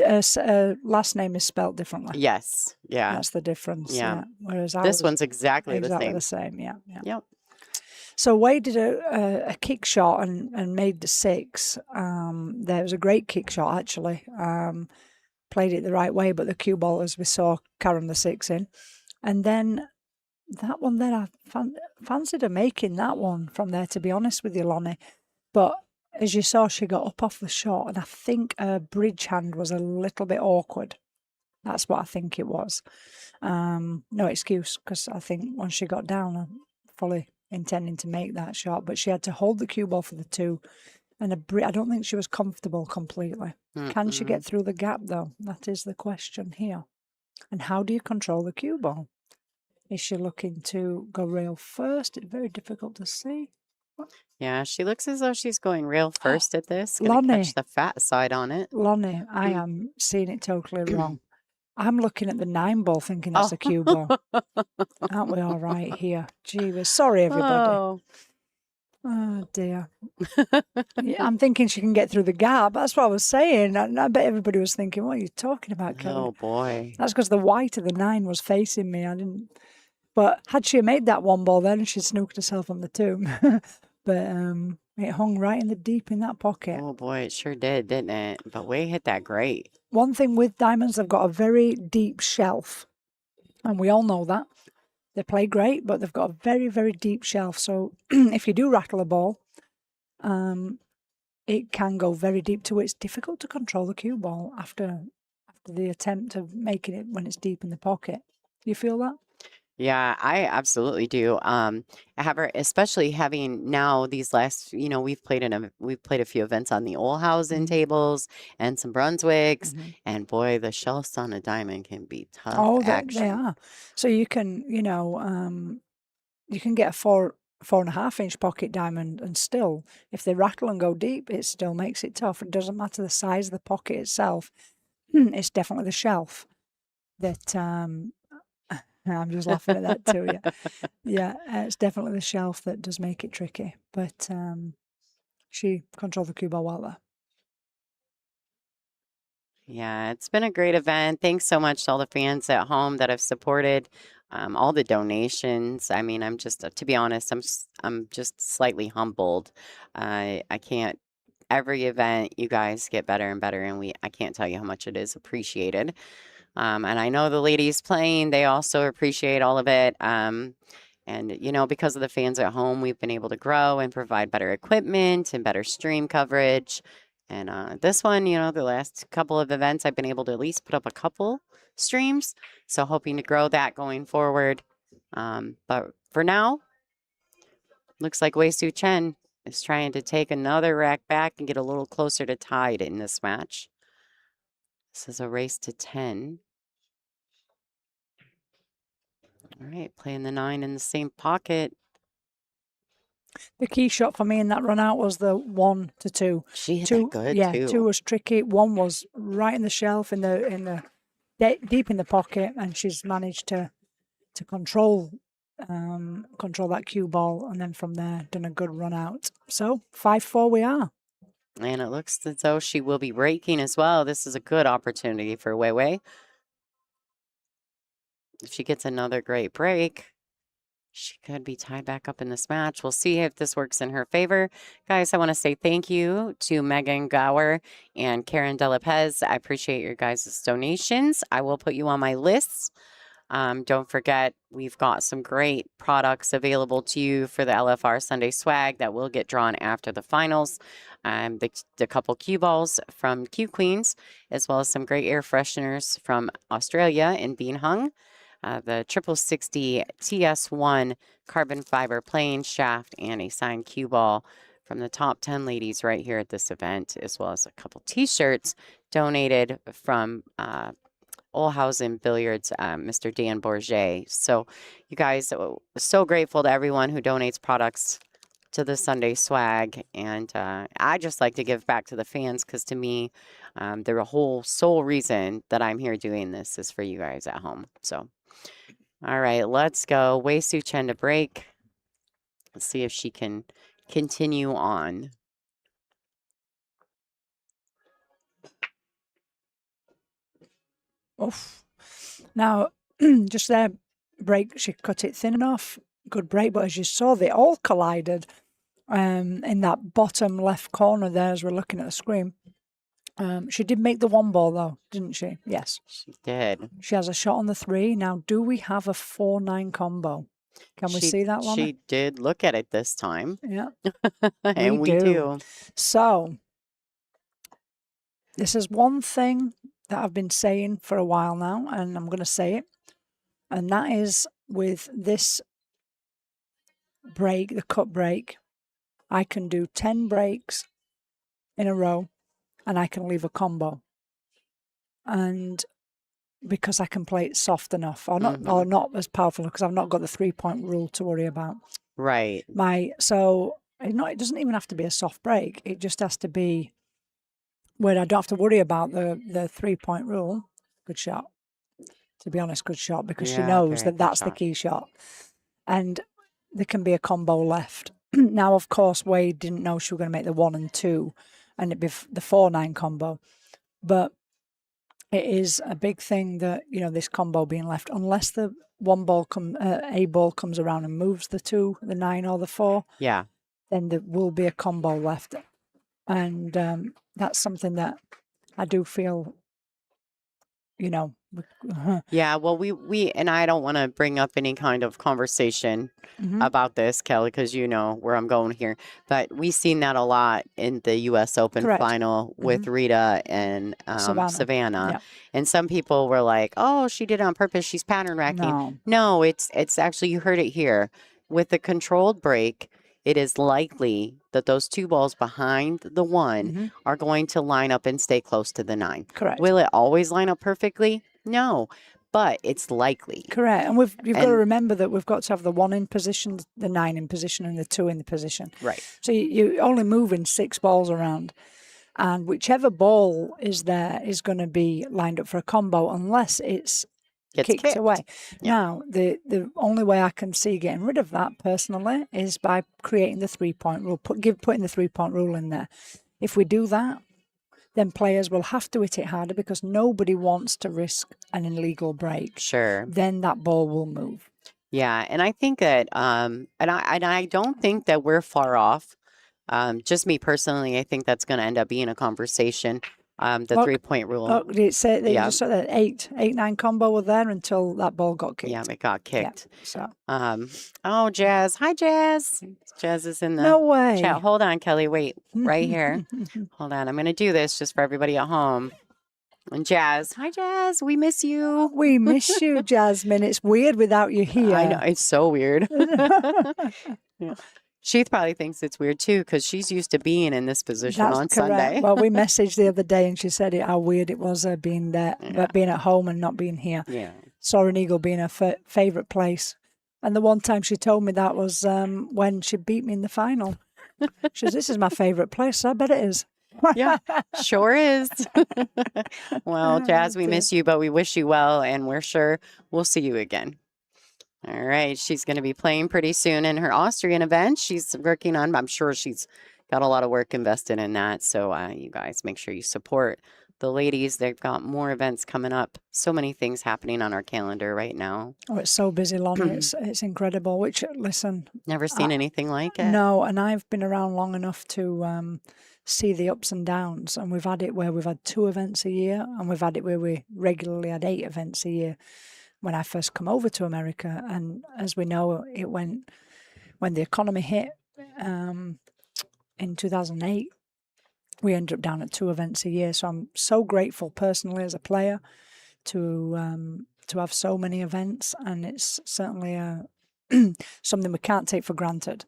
last name is spelled differently. Yes, yeah, that's the difference. Yeah, whereas this one's exactly the same. Yeah. Yep. So Wade did a kick shot and made the 6. There was a great kick shot actually. Played it the right way, but the cue ball, as we saw, Karen the 6 in. And then that one there, I fancied her making that one from there, to be honest with you, Lonnie. But as you saw, she got up off the shot, and I think her bridge hand was a little bit awkward. That's what I think it was. No excuse, because I think once she got down, I'm fully intending to make that shot, but she had to hold the cue ball for the 2. And I don't think she was comfortable completely. Can she get through the gap, though? That is the question here. And how do you control the cue ball? Is she looking to go rail first? It's very difficult to see. Yeah, she looks as though she's going rail first at this. Gonna Lonnie. catch the fat side on it. Lonnie, I am seeing it totally wrong. I'm looking at the 9 ball thinking that's a cue ball. Aren't we all right here? Gee whiz. Sorry, everybody. Oh dear. Yeah, I'm thinking she can get through the gap. That's what I was saying. I bet everybody was thinking, what are you talking about, Kelly? Oh boy. That's because the white of the 9 was facing me. I didn't. But had she made that 1 ball then, she'd snooked herself on the 2. But it hung right in the deep in that pocket. Oh boy, it sure did, didn't it? But Way hit that great. One thing with diamonds, they've got a very deep shelf. And we all know that. They play great, but they've got a very, very deep shelf. So if you do rattle a ball, it can go very deep to it. It's difficult to control the cue ball after the attempt of making it when it's deep in the pocket. Do you feel that? Yeah, I absolutely do. Especially having now these last, we've played a few events on the Olhausen tables and some Brunswicks, and boy, the shelves on a diamond can be tough Oh, they action. are. So you can, you can get a 4.5 inch pocket diamond, and still, if they rattle and go deep, it still makes it tough. It doesn't matter the size of the pocket itself. It's definitely the shelf that I'm just laughing at that too. Yeah, yeah, it's definitely the shelf that does make it tricky. But she controlled the cue ball well there. Yeah, it's been a great event. Thanks so much to all the fans at home that have supported, all the donations. I mean, I'm just, to be honest, I'm just slightly humbled. I can't. Every event, you guys get better and better, and I can't tell you how much it is appreciated. And I know the ladies playing, they also appreciate all of it. And, because of the fans at home, we've been able to grow and provide better equipment and better stream coverage. And this one, the last couple of events, I've been able to at least put up a couple streams. So hoping to grow that going forward. But for now, looks like Wei Su Chen is trying to take another rack back and get a little closer to tied in this match. This is a race to 10. All right, playing the 9 in the same pocket. The key shot for me in that run out was the 1 to 2. She hit 2, that good yeah, too. 2 was tricky. 1 was right in the shelf, deep in the pocket, and she's managed to control that cue ball, and then from there done a good run out. So 5-4 we are. And it looks as though she will be breaking as well. This is a good opportunity for Wei Wei. If she gets another great break, she could be tied back up in this match. We'll see if this works in her favor. Guys, I want to say thank you to Megan Gower and Karen Delapez. I appreciate your guys' donations. I will put you on my lists. Don't forget, we've got some great products available to you for the LFR Sunday swag that will get drawn after the finals. The couple cue balls from Q Queens, as well as some great air fresheners from Australia in Bean Hung. The 6060 TS1 carbon fiber playing shaft and a signed cue ball from the top 10 ladies right here at this event, as well as a couple t-shirts donated from Olhausen Billiards, Mr. Dan Bourget. So you guys, so grateful to everyone who donates products to the Sunday swag. And I just like to give back to the fans because to me, the whole sole reason that I'm here doing this is for you guys at home. So, all right, let's go. Wei Su Chen to break. Let's see if she can continue on. Oof. Now, just there, break, she cut it thin enough. Good break, but as you saw, they all collided in that bottom left corner there as we're looking at the screen. She did make the 1 ball, though, didn't she? Yes. She did. She has a shot on the 3. Now, do we have a 4-9 combo? Can we see that, Lonnie? She did look at it this time. Yeah. And we do. So, this is one thing that I've been saying for a while now, and I'm going to say it. And that is with this break, the cut break, I can do 10 breaks in a row and I can leave a combo. And because I can play it soft enough, or not as powerful, because I've not got the 3-point rule to worry about. Right. It doesn't even have to be a soft break. It just has to be where I don't have to worry about the 3-point rule. Good shot. To be honest, good shot, because she knows that that's the key shot. And there can be a combo left. Now, of course, Wade didn't know she was going to make the 1 and 2, and it'd be the 4-9 combo. But it is a big thing that, this combo being left, unless the a ball comes around and moves the 2, the 9 or the 4. Yeah. Then there will be a combo left. And that's something that I do feel you know. Yeah, well, we and I don't want to bring up any kind of conversation about this, Kelly, because you know where I'm going here. But we've seen that a lot in the U.S. Open Correct. final with Rita and Savannah. Yeah. And some people were like, "Oh, she did it on purpose. She's pattern racking." No. No, it's actually, you heard it here. With the controlled break, it is likely that those two balls behind the one are going to line up and stay close to the 9. Correct. Will it always line up perfectly? No, but it's likely. Correct. And you've got to remember that we've got to have the 1 in position, the 9 in position, and the 2 in the position. Right. So you're only moving 6 balls around. And whichever ball is there is going to be lined up for a combo unless it's kicked away. Yeah. Now, the only way I can see getting rid of that personally is by creating the 3-point rule, putting the 3-point rule in there. If we do that, then players will have to hit it harder because nobody wants to risk an illegal break. Sure. Then that ball will move. Yeah, and I think that, and I don't think that we're far off. Just me personally, I think that's going to end up being a conversation. The 3-point rule. Oh, you just said that 8-9 combo were there until that ball got kicked. Yeah, it got kicked. Yeah, so. Oh, Jazz. Hi, Jazz. Jazz is in the No way. chat. Hold on, Kelly. Wait, right here. Hold on. I'm going to do this just for everybody at home. And Jazz. Hi, Jazz. We miss you. We miss you, Jasmine. It's weird without you here. I know. It's so weird. Yeah. She probably thinks it's weird too because she's used to being in this position That's on correct. Sunday. Well, we messaged the other day and she said how weird it was being there, being at home and not being here. Yeah. Soaring Eagle being her favourite place. And the one time she told me that was when she beat me in the final. She says, "This is my favourite place." I bet it is. Yeah, sure is. Well, Jazz, we miss you, but we wish you well, and we're sure we'll see you again. All right, she's going to be playing pretty soon in her Austrian event. She's working on, I'm sure she's got a lot of work invested in that. So you guys make sure you support the ladies. They've got more events coming up. So many things happening on our calendar right now. Oh, it's so busy, Lonnie. It's incredible. Which, listen. Never seen anything like it. No, and I've been around long enough to see the ups and downs. And we've had it where we've had 2 events a year, and we've had it where we regularly had 8 events a year. When I first come over to America, and as we know, it went when the economy hit in 2008. We ended up down at 2 events a year. So I'm so grateful personally as a player to have so many events, and it's certainly something we can't take for granted.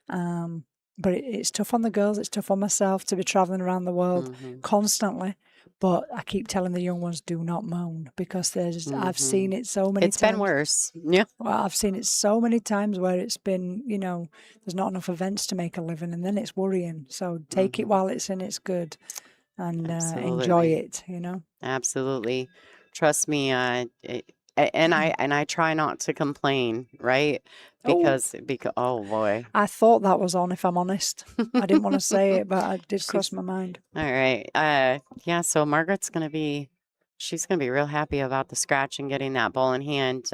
But it's tough on the girls. It's tough on myself to be traveling around the world constantly. But I keep telling the young ones, do not moan, because I've seen it so many times. It's been worse. Yeah. Well, I've seen it so many times where it's been, there's not enough events to make a living, and then it's worrying. So take it while it's in its good and enjoy it, Absolutely. Trust me. And I try not to complain, right? Because oh boy. I thought that was on, if I'm honest. I didn't want to say it, but it did cross my mind. All right. Yeah, so Margaret's she's gonna be real happy about the scratch and getting that ball in hand.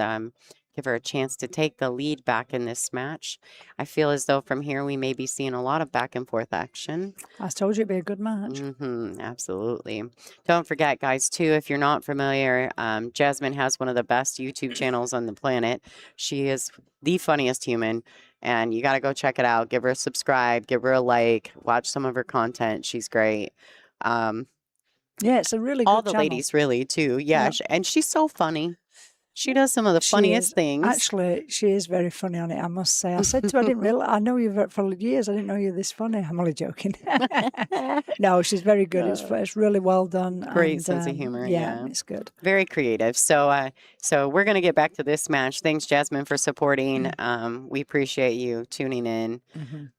Give her a chance to take the lead back in this match. I feel as though from here we may be seeing a lot of back and forth action. I told you it'd be a good match. Absolutely. Don't forget, guys, too, if you're not familiar, Jasmine has one of the best YouTube channels on the planet. She is the funniest human, and you got to go check it out. Give her a subscribe, give her a like, watch some of her content. She's great. Yeah, it's a really good all the channel. ladies, really, too. Yeah, and she's so funny. She does some of the funniest things. Actually, she is very funny on it, I must say. I said to her, I didn't realize, I know you've for years, I didn't know you're this funny. I'm only joking. No, she's very good. It's really well done. Great sense of humor. Yeah, it's good. Very creative. So we're going to get back to this match. Thanks, Jasmine, for supporting. We appreciate you tuning in.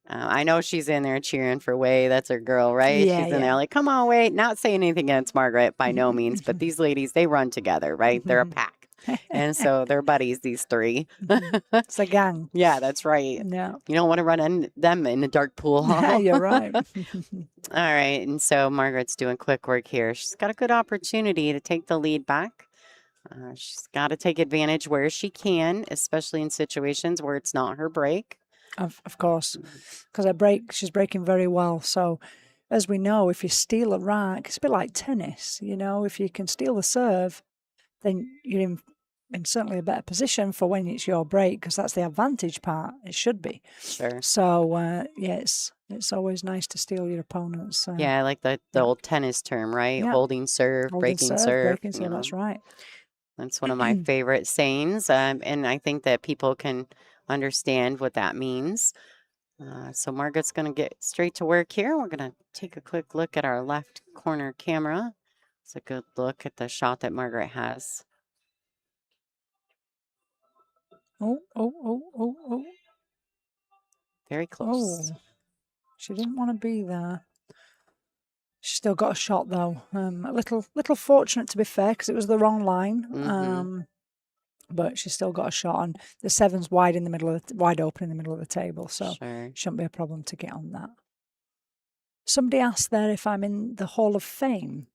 I know she's in there cheering for Wei. That's her girl, right? Yeah, she's in there like, come on, Wei. Not saying anything against Margaret by no means, but these ladies, they run together, right? They're a pack. And so they're buddies, these 3. It's a gang. Yeah, that's right. Yeah. You don't want to run them in the dark pool. Yeah, you're right. All right. And so Margaret's doing quick work here. She's got a good opportunity to take the lead back. She's got to take advantage where she can, especially in situations where it's not her break. Of course. Because she's breaking very well. So as we know, if you steal a rack, it's a bit like tennis. If you can steal the serve, then you're in certainly a better position for when it's your break, because that's the advantage part. It should be. Sure. So yeah, it's always nice to steal your opponent's. Yeah, I like the old tennis term, right? Yeah. Holding serve, breaking serve. breaking serve. That's right. That's one of my favorite sayings, and I think that people can understand what that means. So Margaret's going to get straight to work here. We're going to take a quick look at our left corner camera. It's a good look at the shot that Margaret has. Oh. Very close. Oh, she didn't want to be there. She still got a shot though. A little fortunate, to be fair, because it was the wrong line. But she still got a shot, and the 7's wide open in the middle of the table, so shouldn't be a problem to get on that. Somebody asked there if I'm in the Hall of Fame,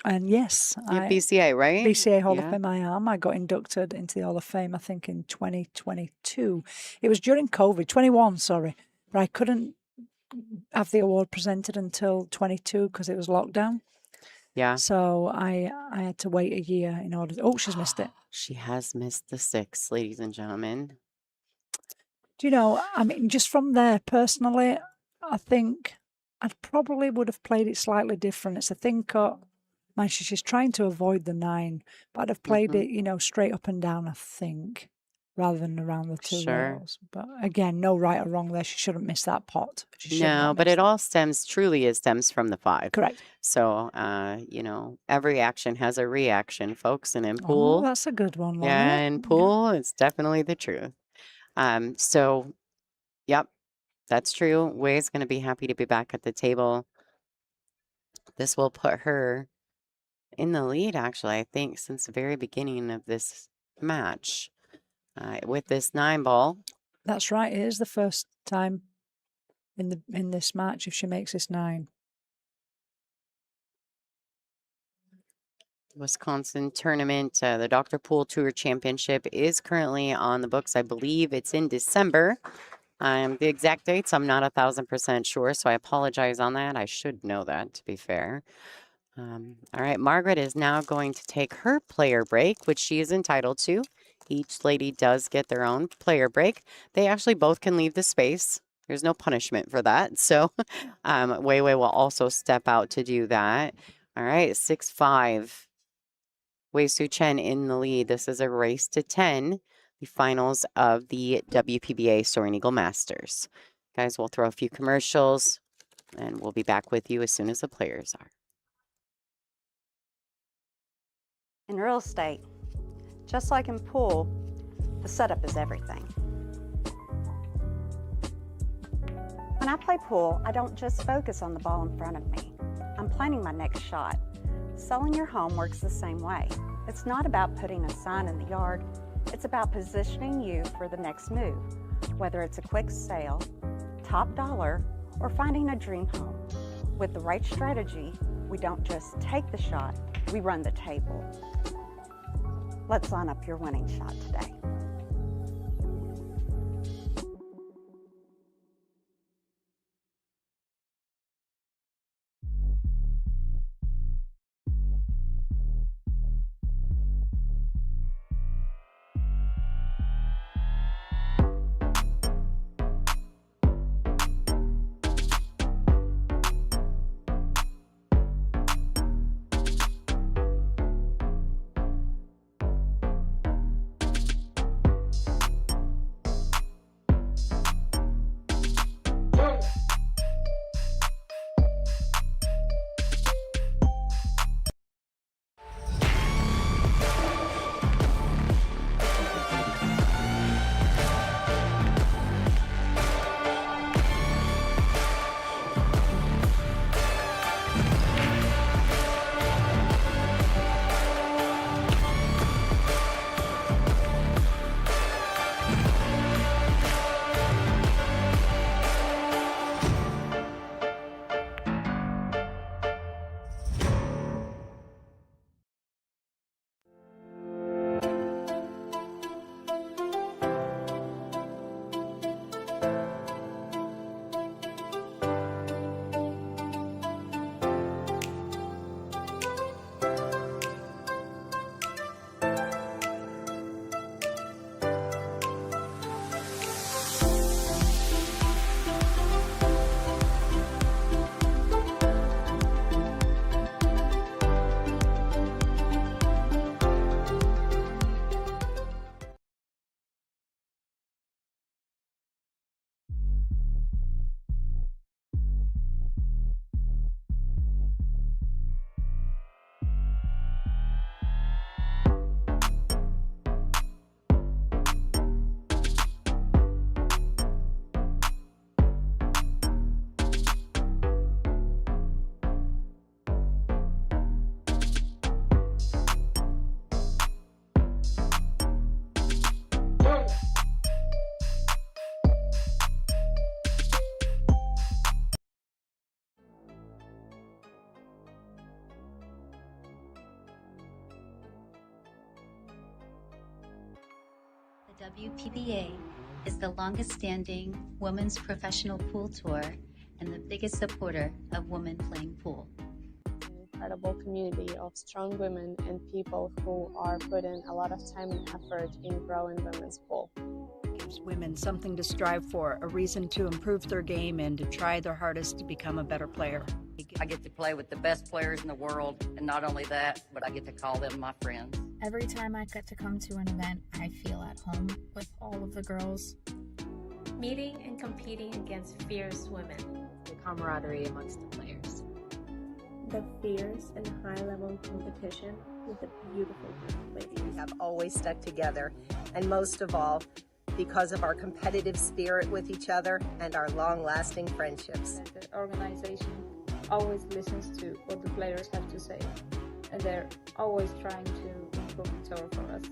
and yes, BCA, right? BCA Hall of Fame, I am. I got inducted into the Hall of Fame, I think, in 2022. It was during COVID, 21, sorry, but I couldn't have the award presented until 22 because it was lockdown. Yeah. So I had to wait a year in order. Oh, she's missed it. She has missed the 6, ladies and gentlemen. Do you know, I mean, just from there, personally, I think I probably would have played it slightly different. It's a thin cut. Man, she's trying to avoid the 9, but I'd have played it, straight up and down, I think, rather than around the 2 rails. But again, no right or wrong there. She shouldn't miss that pot. No, but it all stems from the 5. Correct. So, every action has a reaction, folks. And in pool, that's a good one, Lonnie. Yeah, in pool, it's definitely the truth. So, yep, that's true. Wei's going to be happy to be back at the table. This will put her in the lead, actually, I think, since the very beginning of this match. With this 9 ball. That's right. It is the first time in this match if she makes this 9. Wisconsin tournament, the Dr. Pool Tour Championship is currently on the books. I believe it's in December. The exact dates, I'm not 1,000% sure, so I apologize on that. I should know that, to be fair. All right, Margaret is now going to take her player break, which she is entitled to. Each lady does get their own player break. They actually both can leave the space. There's no punishment for that. So Wei will also step out to do that. All right, 6-5. Wei Su Chen in the lead. This is a race to 10, the finals of the WPBA Soaring Eagle Masters. Guys, we'll throw a few commercials, and we'll be back with you as soon as the players are. In real estate, just like in pool, the setup is everything. When I play pool, I don't just focus on the ball in front of me. I'm planning my next shot. Selling your home works the same way. It's not about putting a sign in the yard. It's about positioning you for the next move, whether it's a quick sale, top dollar, or finding a dream home. With the right strategy, we don't just take the shot, we run the table. Let's line up your winning shot today. The WPBA is the longest-standing women's professional pool tour and the biggest supporter of women playing pool. Incredible community of strong women and people who are putting a lot of time and effort in growing women's pool. It gives women something to strive for, a reason to improve their game and to try their hardest to become a better player. I get to play with the best players in the world, and not only that, but I get to call them my friends. Every time I get to come to an event, I feel at home with all of the girls. Meeting and competing against fierce women. The camaraderie amongst the players. The fierce and high-level competition with a beautiful group of ladies. We have always stuck together, and most of all, because of our competitive spirit with each other and our long-lasting friendships. The organization always listens to what the players have to say, and they're always trying to improve the tour for us.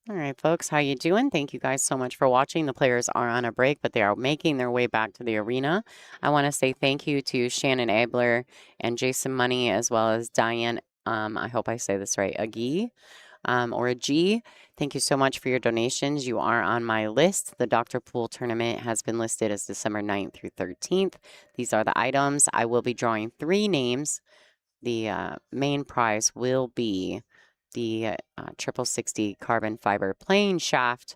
All right, folks, how you doing? Thank you guys so much for watching. The players are on a break, but they are making their way back to the arena. I want to say thank you to Shannon Abler and Jason Money, as well as Diane, I hope I say this right, Agi, or a G. Thank you so much for your donations. You are on my list. The Dr. Pool tournament has been listed as December 9th through 13th. These are the items. I will be drawing 3 names. The main prize will be the 60 carbon fiber plane shaft.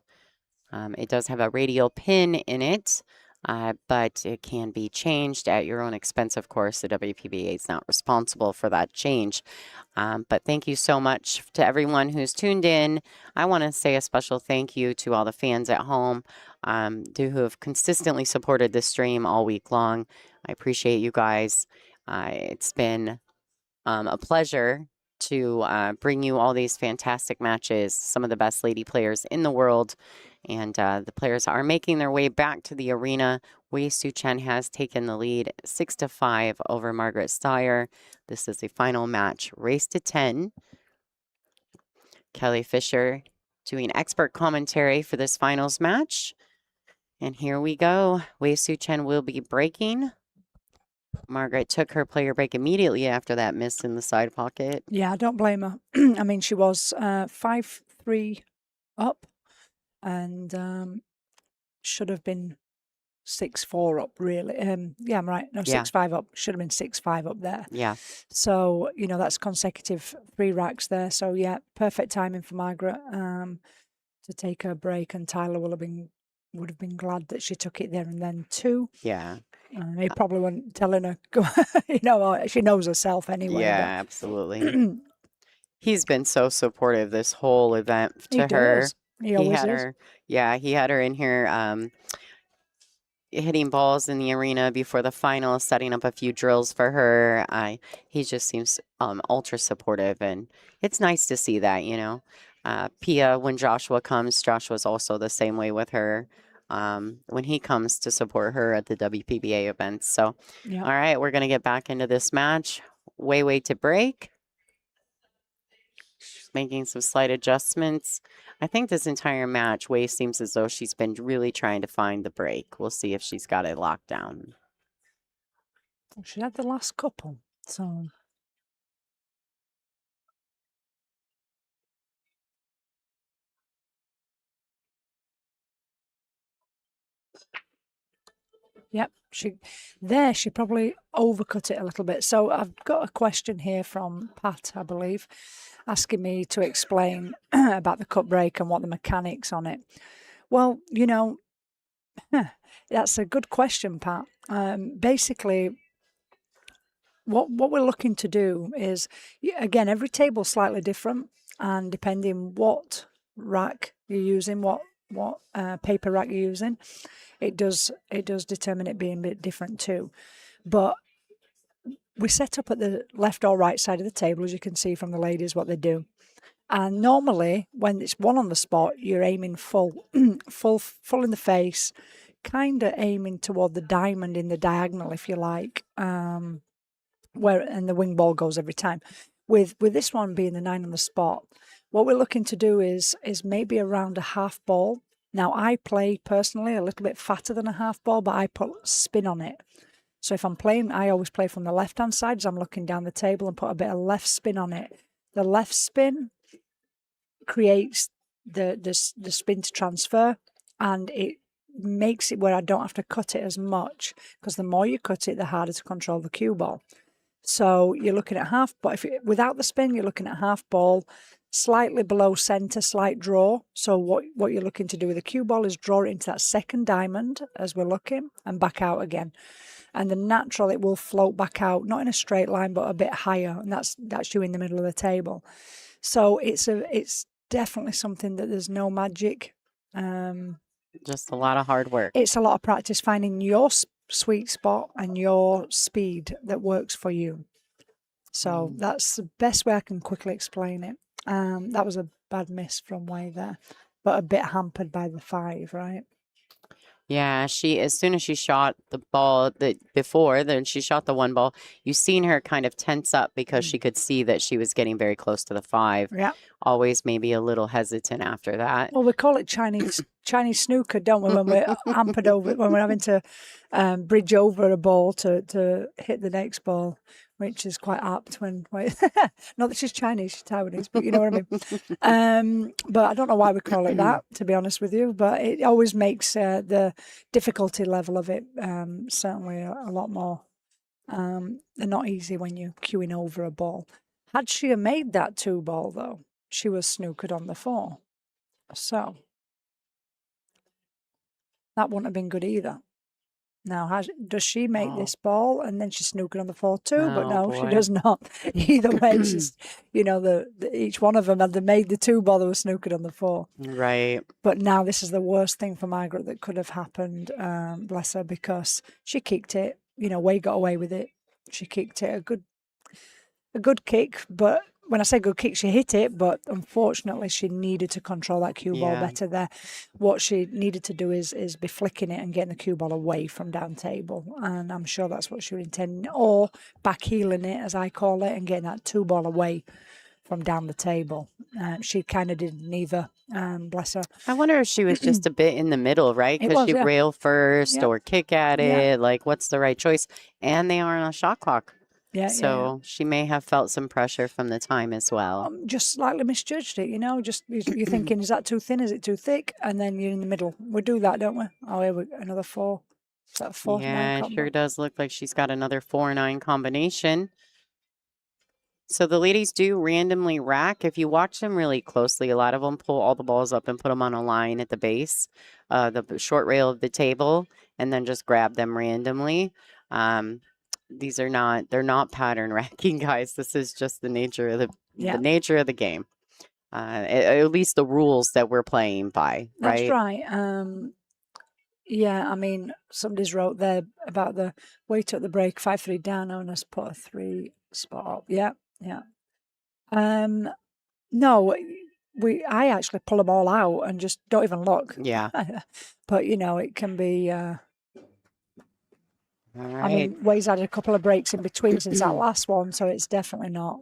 It does have a radial pin in it, but it can be changed at your own expense, of course. The WPBA is not responsible for that change. But thank you so much to everyone who's tuned in. I want to say a special thank you to all the fans at home who have consistently supported this stream all week long. I appreciate you guys. It's been a pleasure to bring you all these fantastic matches, some of the best lady players in the world. And the players are making their way back to the arena. Wei Su Chen has taken the lead 6-5 over Margaret Styer. This is the final match, race to 10. Kelly Fisher doing expert commentary for this finals match. And here we go. Wei Su Chen will be breaking. Margaret took her player break immediately after that miss in the side pocket. Yeah, I don't blame her. I mean, she was 5-3 up and should have been 6-4 up, really. Yeah, I'm right. No, Yeah. 6-5 up. Should have been 6-5 up there. Yeah. So, you know, that's consecutive 3 racks there. So, yeah, perfect timing for Margaret to take her break. And Tyler would have been glad that she took it there and then too. Yeah. He probably wasn't telling her, you know, she knows herself anyway. Yeah, absolutely. He's been so supportive this whole event He to her. does. He always had is. her, yeah, he had her in here hitting balls in the arena before the final, setting up a few drills for her. He just seems ultra supportive, and it's nice to see that, you know. Pia, when Joshua comes, Joshua's also the same way with her. When he comes to support her at the WPBA events. So, Yeah. all right, we're going to get back into this match. Way to break. She's making some slight adjustments. I think this entire match, Wei seems as though she's been really trying to find the break. We'll see if she's got it locked down. She had the last couple. So, yep, she probably overcut it a little bit. So I've got a question here from Pat, I believe, asking me to explain about the cut break and what the mechanics on it. Well, you know, that's a good question, Pat. Basically, what we're looking to do is, again, every table's slightly different, and depending what rack you're using, what paper rack you're using, it does determine it being a bit different too. But we set up at the left or right side of the table, as you can see from the ladies what they do. And normally when it's one on the spot, you're aiming full in the face, kind of aiming toward the diamond in the diagonal, if you like, where and the wing ball goes every time. With this one being the 9 on the spot, what we're looking to do is maybe around a half ball. Now, I play personally a little bit fatter than a half ball, but I put spin on it. So if I'm playing, I always play from the left-hand side as I'm looking down the table and put a bit of left spin on it. The left spin creates the spin to transfer, and it makes it where I don't have to cut it as much, because the more you cut it, the harder to control the cue ball. So you're looking at half, but without the spin, you're looking at half ball, slightly below center, slight draw. So what you're looking to do with the cue ball is draw it into that second diamond as we're looking, and back out again. And the natural, it will float back out, not in a straight line, but a bit higher, and that's you in the middle of the table. So it's definitely something that there's no magic. Just a lot of hard work. It's a lot of practice finding your sweet spot and your speed that works for you. So that's the best way I can quickly explain it. That was a bad miss from way there, but a bit hampered by the 5, right? Yeah, as soon as she shot the ball then she shot the 1 ball, you seen her kind of tense up because she could see that she was getting very close to the 5. Yeah. Always maybe a little hesitant after that. Well, we call it Chinese snooker, don't we? When we're hampered over, when we're having to bridge over a ball to hit the next ball, which is quite apt when not that she's Chinese, she's Taiwanese, but you know what I mean. But I don't know why we call it that, to be honest with you. But it always makes the difficulty level of it certainly a lot more. They're not easy when you're cueing over a ball. Had she have made that 2 ball though, she was snookered on the 4. So that wouldn't have been good either. Now, does she make this ball and then she's snookered on the 4 too? But no, she does not. Either way, it's just, each one of them had made the 2 ball, they were snookered on the 4. Right. But now this is the worst thing for Margaret that could have happened, bless her, because she kicked it. Way got away with it. She kicked it a good kick, but when I say good kick, she hit it, but unfortunately she needed to control that cue ball better there. What she needed to do is be flicking it and getting the cue ball away from down table, and I'm sure that's what she was intending, or back heeling it, as I call it, and getting that 2 ball away from down the table. She kind of did neither, bless her. I wonder if she was just a bit in the middle, right? Because she rail first or kick at it, like what's the right choice? And they are on a shot clock. Yeah, so she may have felt some pressure from the time as well. Just slightly misjudged it, just you're thinking, is that too thin? Is it too thick? And then you're in the middle. We do that, don't we? Oh, here we another 4. Is that a 4? Yeah, it sure does look like she's got another 4-9 combination. So the ladies do randomly rack. If you watch them really closely, a lot of them pull all the balls up and put them on a line at the base, the short rail of the table, and then just grab them randomly. They're not pattern racking, guys. This is just the nature of the nature of the game. At least the rules that we're playing by, right? That's right. Yeah, I mean, somebody's wrote there about the way to the break, 5-3 down, and us put a 3 spot up. Yeah. No, I actually pull them all out and just don't even look. Yeah. But it can be. All right. I mean, Way's had a couple of breaks in between since that last one, so it's definitely not,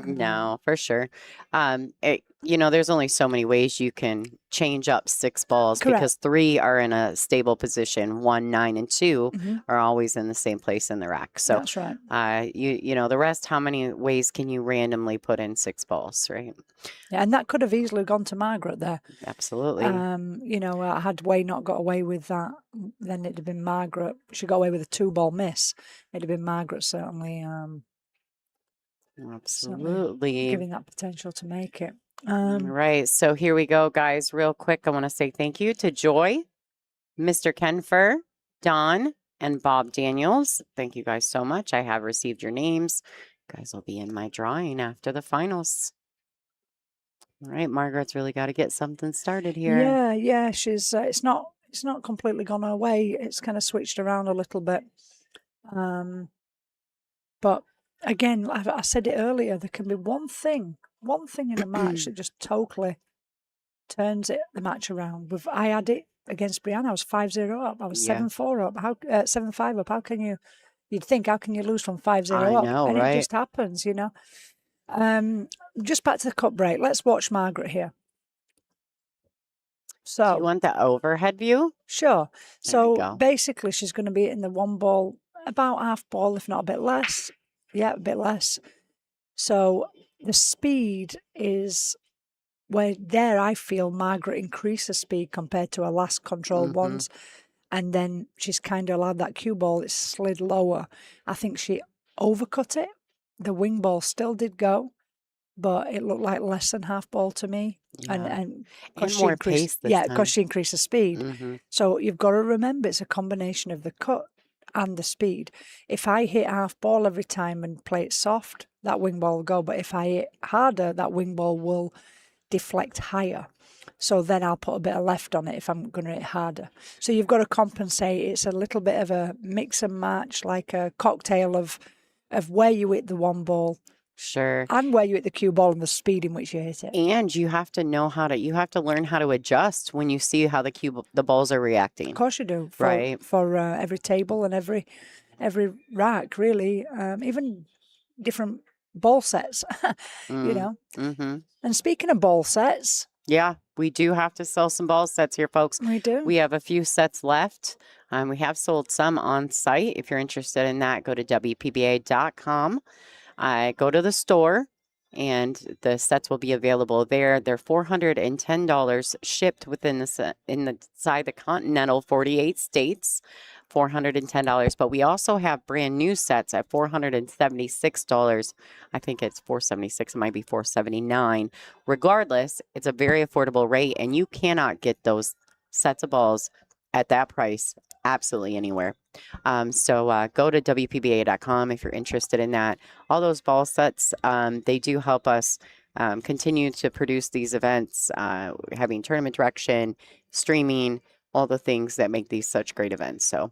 No, for sure. There's only so many ways you can change up 6 balls. Correct. Because 3 are in a stable position. 1, 9, and 2 are always in the same place in the rack. So that's right. The rest, how many ways can you randomly put in 6 balls, right? Yeah, and that could have easily gone to Margaret there. Absolutely. Had Way not got away with that, then it'd have been Margaret. She got away with a 2 ball miss. It'd have been Margaret certainly. Absolutely. Giving that potential to make it. Right. So here we go, guys. Real quick, I want to say thank you to Joy, Mr. Kenfer, Don, and Bob Daniels. Thank you guys so much. I have received your names. You guys will be in my drawing after the finals. All right, Margaret's really got to get something started here. Yeah. She's it's not completely gone her way. It's kind of switched around a little bit. But again, I said it earlier, there can be one thing in a match that just totally turns the match around. I had it against Brianna. I was 5-0 up. I was Yeah. 7-4 up. 7-5 up. How can you? You'd think, how can you lose from 5-0 I up? know, And right? it just happens, Just back to the cup break. Let's watch Margaret here. Do you So want the overhead view? sure. There we So go. basically, she's going to be in the one ball, about half ball, if not a bit less. Yeah, a bit less. So the speed is where there I feel Margaret increased the speed compared to her last controlled ones. And then she's kind of allowed that cue ball, it slid lower. I think she overcut it. The wing ball still did go, but it looked like less than half ball to me. Yeah. And And she more increased, pace this yeah, time. because she increased the speed. Mhm. So you've got to remember it's a combination of the cut and the speed. If I hit half ball every time and play it soft, that wing ball will go. But if I hit harder, that wing ball will deflect higher. So then I'll put a bit of left on it if I'm going to hit harder. So you've got to compensate. It's a little bit of a mix and match, like a cocktail of where you hit the one ball. Sure. And where you hit the cue ball and the speed in which you hit it. And you have to you have to learn how to adjust when you see how the balls are reacting. Of course you do. Right. For every table and every rack, really. Even different ball sets, Mm-hmm. And speaking of ball sets. Yeah, we do have to sell some ball sets here, folks. We do. We have a few sets left. We have sold some on site. If you're interested in that, go to WPBA.com. Go to the store, and the sets will be available there. They're $410 shipped inside the continental 48 states. $410, but we also have brand new sets at $476. I think it's $476. It might be $479. Regardless, it's a very affordable rate, and you cannot get those sets of balls at that price absolutely anywhere. So go to WPBA.com if you're interested in that. All those ball sets, they do help us continue to produce these events, having tournament direction, streaming, all the things that make these such great events. So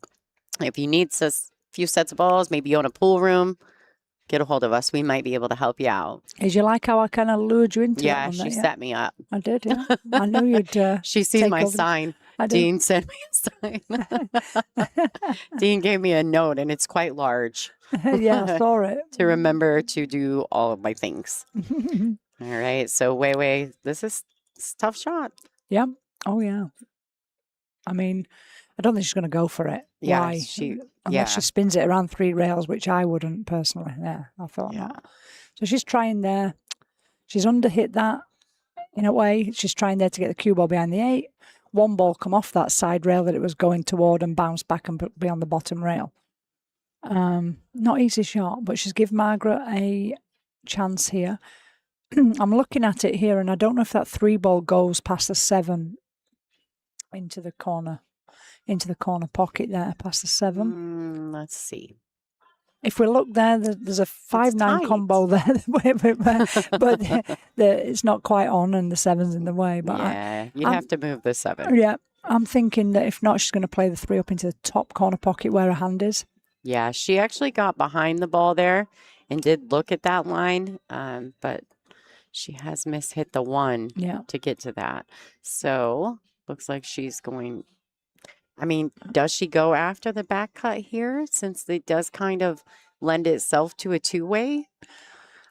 if you need a few sets of balls, maybe you own a pool room, get a hold of us. We might be able to help you out. Did you like how I kind of lured you into it? Yeah, she set me up. I did, yeah. I knew you'd She sees take my over. sign. I did. Dean sent me a sign. Dean gave me a note, and it's quite large. Yeah, I saw it. To remember to do all of my things. All right. So, Wei, this is a tough shot. Yeah. Oh, yeah. I mean, I don't think she's going to go for it. Yeah, Why? she Unless she spins it around 3 rails, which I wouldn't personally. Yeah, I thought not. So she's trying there. She's underhit that in a way. She's trying there to get the cue ball behind the 8. One ball come off that side rail that it was going toward and bounce back and be on the bottom rail. Not easy shot, but she's given Margaret a chance here. I'm looking at it here, and I don't know if that 3 ball goes past the 7 into the corner pocket there, past the 7. Let's see. If we look there, there's a 5-9 combo there, but it's not quite on, and the 7's in the way. But yeah, you have to move the 7. Yeah, I'm thinking that if not, she's going to play the 3 up into the top corner pocket where her hand is. Yeah, she actually got behind the ball there and did look at that line, but she has mishit the 1 to get to that. So looks like she's going. I mean, does she go after the back cut here, since it does kind of lend itself to a 2-way?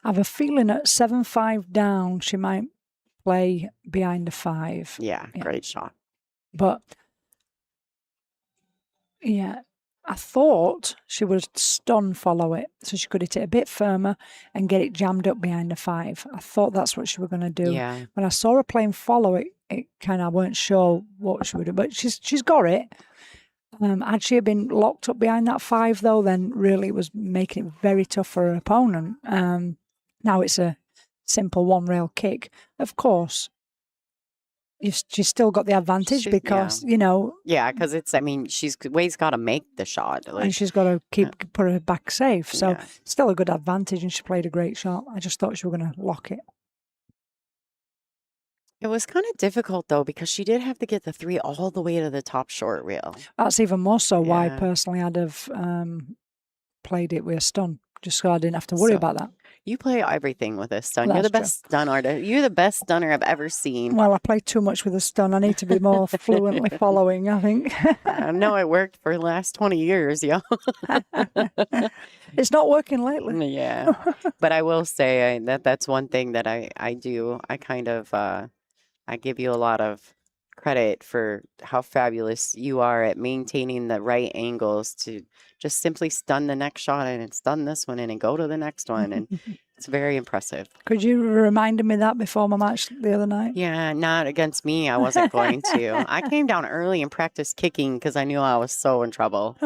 I have a feeling at 7-5 down, she might play behind a 5. Yeah, great shot. But yeah, I thought she would stun follow it, so she could hit it a bit firmer and get it jammed up behind a 5. I thought that's what she was going to do. Yeah. When I saw her playing follow it, kind of weren't sure what she would do, but she's got it. Had she been locked up behind that 5 though, then really it was making it very tough for her opponent. Now it's a simple 1 rail kick. Of course, she's still got the advantage because, Yeah, because it's, I mean, Wei's got to make the shot. and she's got to put her back safe. So still a good advantage, and she played a great shot. I just thought she was going to lock it. It was kind of difficult, though, because she did have to get the 3 all the way to the top short rail. That's even more so why personally I'd have played it with a stun, just so I didn't have to worry about that. You play everything with a stun. You're That's the best stun artist. You're the best stunner I've ever seen. Well, I play too much with a stun. I need to be more fluently following, I think. I know it worked for the last 20 years, yeah. It's not working lately. Yeah. But I will say that's one thing that I do. I kind of I give you a lot of credit for how fabulous you are at maintaining the right angles to just simply stun the next shot and stun this one and go to the next one. And it's very impressive. Could you remind me that before my match the other night? Yeah, not against me. I wasn't going to. I came down early and practiced kicking because I knew I was so in trouble.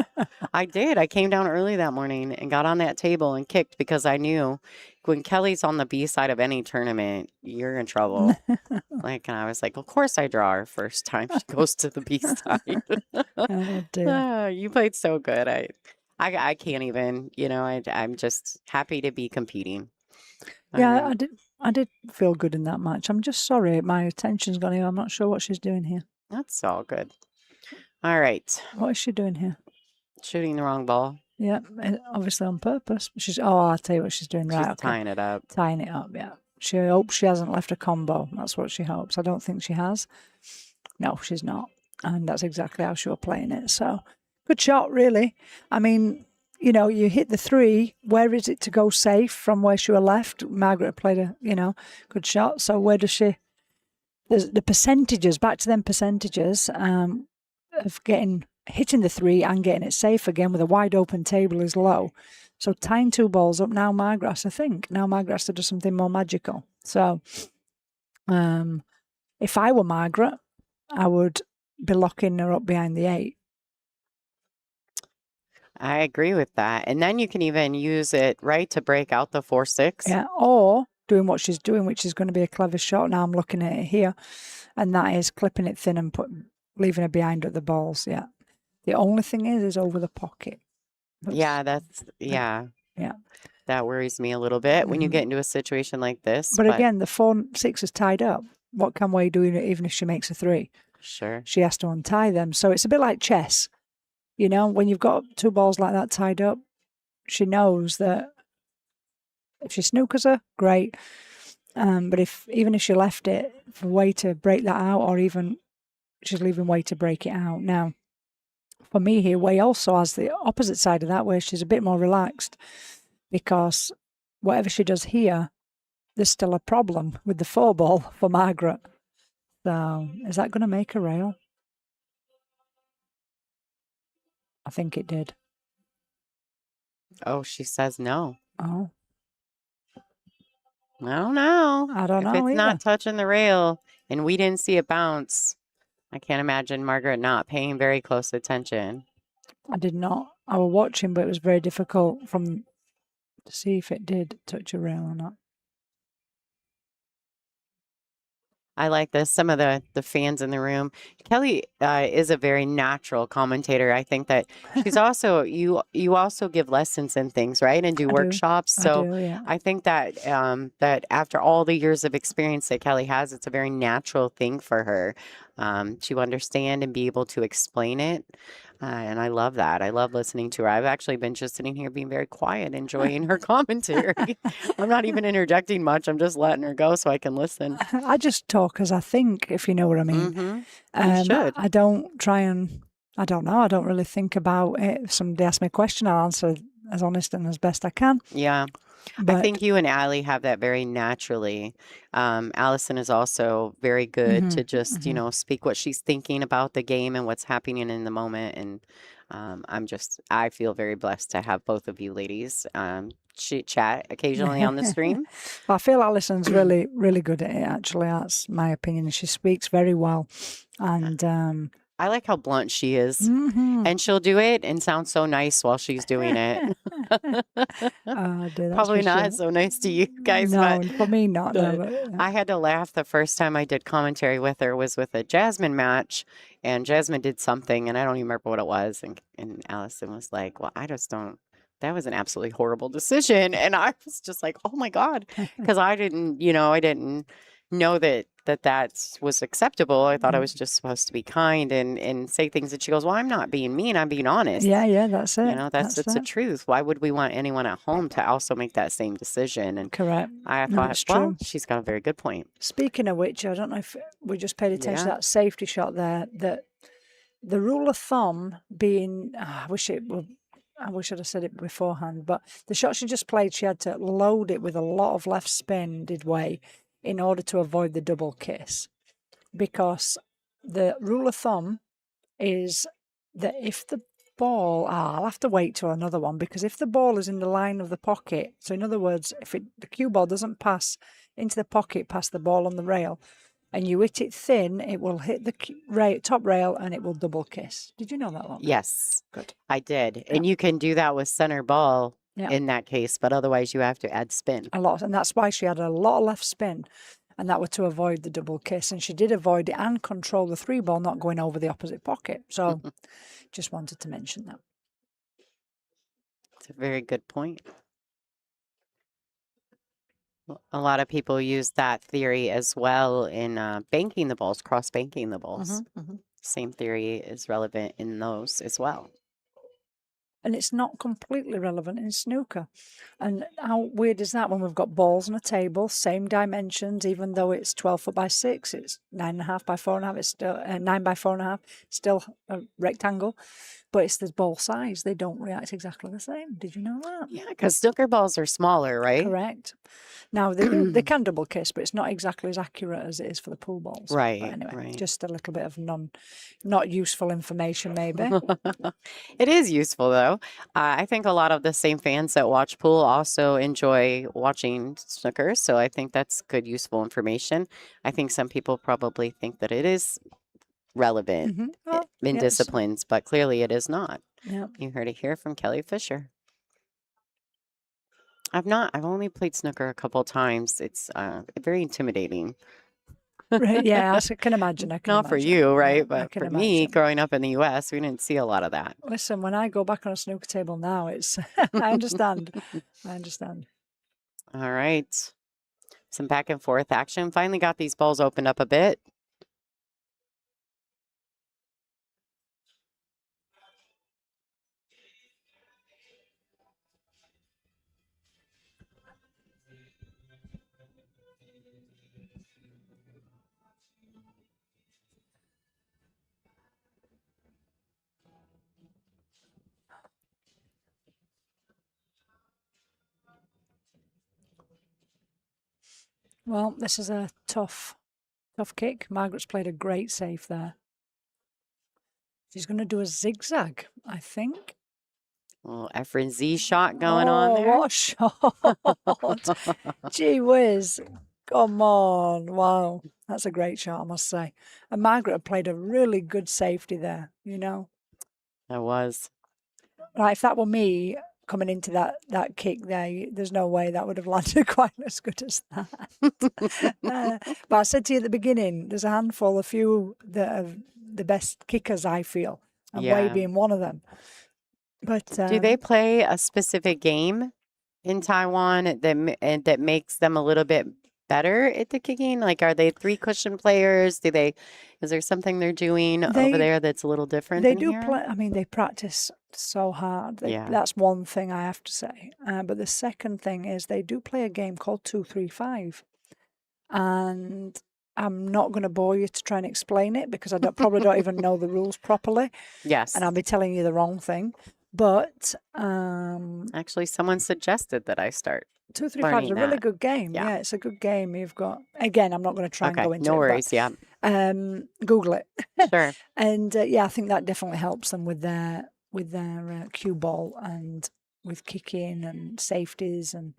I did. I came down early that morning and got on that table and kicked because I knew when Kelly's on the B side of any tournament, you're in trouble. And I was like, of course I draw her first time she goes to the B side. Oh, dear. You played so good. I can't even, I'm just happy to be competing. Yeah, I did feel good in that match. I'm just sorry. My attention's gone here. I'm not sure what she's doing here. That's all good. All right. What is she doing here? Shooting the wrong ball. Yeah, obviously on purpose. I'll tell you what she's doing. Right, She's tying it up. Tying it up, yeah. She hopes she hasn't left a combo. That's what she hopes. I don't think she has. No, she's not. And that's exactly how she was playing it. So, good shot, really. I mean, you hit the 3. Where is it to go safe from where she was left? Margaret played a, good shot. So where does she... There's the percentages, back to them percentages of hitting the 3 and getting it safe again with a wide open table is low. So tying 2 balls up, now Margaret has to think. Now Margaret has to do something more magical. So if I were Margaret, I would be locking her up behind the 8. I agree with that. And then you can even use it, right, to break out the 4-6. Yeah, or doing what she's doing, which is going to be a clever shot. Now I'm looking at it here, and that is clipping it thin and leaving her behind at the balls, yeah. The only thing is over the pocket. Yeah, that worries me a little bit when you get into a situation like this. But again, the 4-6 is tied up. What can Wei do even if she makes a 3? Sure. She has to untie them. So it's a bit like chess. When you've got 2 balls like that tied up, she knows that if she snookers her, great. But even if she left it for Wei to break that out, or even she's leaving Wei to break it out. Now, for me here, Wei also has the opposite side of that, where she's a bit more relaxed, because whatever she does here, there's still a problem with the 4 ball for Margaret. So is that going to make a rail? I think it did. Oh, she says no. Oh. I don't know. I don't know If it's either. not touching the rail and we didn't see it bounce, I can't imagine Margaret not paying very close attention. I did not. I was watching, but it was very difficult to see if it did touch a rail or not. I like this. Some of the fans in the room. Kelly is a very natural commentator. I think that she's also you also give lessons and things, right? And do workshops. So yeah. I think that that after all the years of experience that Kelly has, it's a very natural thing for her to understand and be able to explain it. And I love that. I love listening to her. I've actually been just sitting here being very quiet, enjoying her commentary. I'm not even interjecting much. I'm just letting her go so I can listen. I just talk as I think, if you know what I mean. You should. I don't try and, I don't know, I don't really think about it. If somebody asks me a question, I'll answer as honest and as best I can. Yeah. I think you and Allie have that very naturally. Allison is also very good to just, speak what she's thinking about the game and what's happening in the moment. And I feel very blessed to have both of you ladies chat occasionally on the stream. I feel Alison's really, really good at it, actually. That's my opinion. She speaks very well. And I like how blunt she is. And she'll do it and sound so nice while she's doing it. Probably not so nice to you guys. No, but for me not. No, I had to laugh the first time I did commentary with her was with a Jasmine match. And Jasmine did something, and I don't even remember what it was. And Allison was like, well, I just don't. That was an absolutely horrible decision. And I was just like, oh, my God. Because I didn't know that was acceptable. I thought I Mm. was just supposed to be kind and say things. And she goes, "Well, I'm not being mean. I'm being honest." Yeah, that's it. You know, that's the truth. Why would we want anyone at home to also make that same decision? And Correct. I No, thought, it's well, true. she's got a very good point. Speaking of which, I don't know if we just paid attention to Yeah. that safety shot there, that the rule of thumb being, I wish I'd have said it beforehand, but the shot she just played, she had to load it with a lot of left spin, did Way, in order to avoid the double kiss. Because the rule of thumb is that if the ball, I'll have to wait till another one, because if the ball is in the line of the pocket, so in other words, if the cue ball doesn't pass into the pocket past the ball on the rail, and you hit it thin, it will hit the top rail and it will double kiss. Did you know that, Lonnie? Yes. Good. I did. And you can do that with center ball Yeah. in that case, but otherwise you have to add spin. A lot, and that's why she had a lot of left spin, and that was to avoid the double kiss, and she did avoid it and control the 3-ball not going over the opposite pocket. So just wanted to mention that. It's a very good point. A lot of people use that theory as well in banking the balls, cross banking the balls. Same theory is relevant in those as well. And it's not completely relevant in snooker. And how weird is that when we've got balls on a table, same dimensions, even though it's 12 foot by 6, it's 9.5 by 4.5, it's still 9 by 4.5, still a rectangle, but it's the ball size. They don't react exactly the same. Did you know that? Yeah, because snooker balls are smaller, right? Correct. Now they can double kiss, but it's not exactly as accurate as it is for the pool balls. Right. But anyway, right. just a little bit of not useful information, maybe. It is useful though. I think a lot of the same fans that watch pool also enjoy watching snooker, so I think that's good, useful information. I think some people probably think that it is relevant Well, in yes. disciplines, but clearly it is not. Yeah. You heard it here from Kelly Fisher. I've only played snooker a couple times. It's very intimidating. Right, yeah, I can imagine. Not for you, right? Yeah, I But can for me, imagine. growing up in the U.S., we didn't see a lot of that. Listen, when I go back on a snooker table now, it's I understand. I understand. All right. Some back and forth action. Finally got these balls opened up a bit. Well, this is a tough kick. Margaret's played a great save there. She's going to do a zigzag, I think. Little Efren Z shot going on there. What a shot. Gee whiz. Come on. Wow. That's a great shot, I must say. And Margaret had played a really good safety there, you know. That was. Like, if that were me coming into that kick there, there's no way that would have landed quite as good as that. But I said to you at the beginning, there's a handful, a few that are the best kickers, I feel, and Way Yeah. being one of them. But Do they play a specific game in Taiwan that makes them a little bit better at the kicking? Like, are they 3 cushion players? Is there something they're doing over there that's a little different They than do here? play. I mean, they practice so hard. Yeah. That's one thing I have to say. But the second thing is they do play a game called 2-3-5, and I'm not going to bore you to try and explain it because I probably don't even know the rules properly. Yes. And I'll be telling you the wrong thing. But Actually, someone suggested that I start 2-3-5 is a learning really that. good game. Yeah, it's a good game. You've got, again, I'm not going to try and Okay, go into no it. worries. Yeah. Google it. Sure. And yeah, I think that definitely helps them with their cue ball and with kicking and safeties and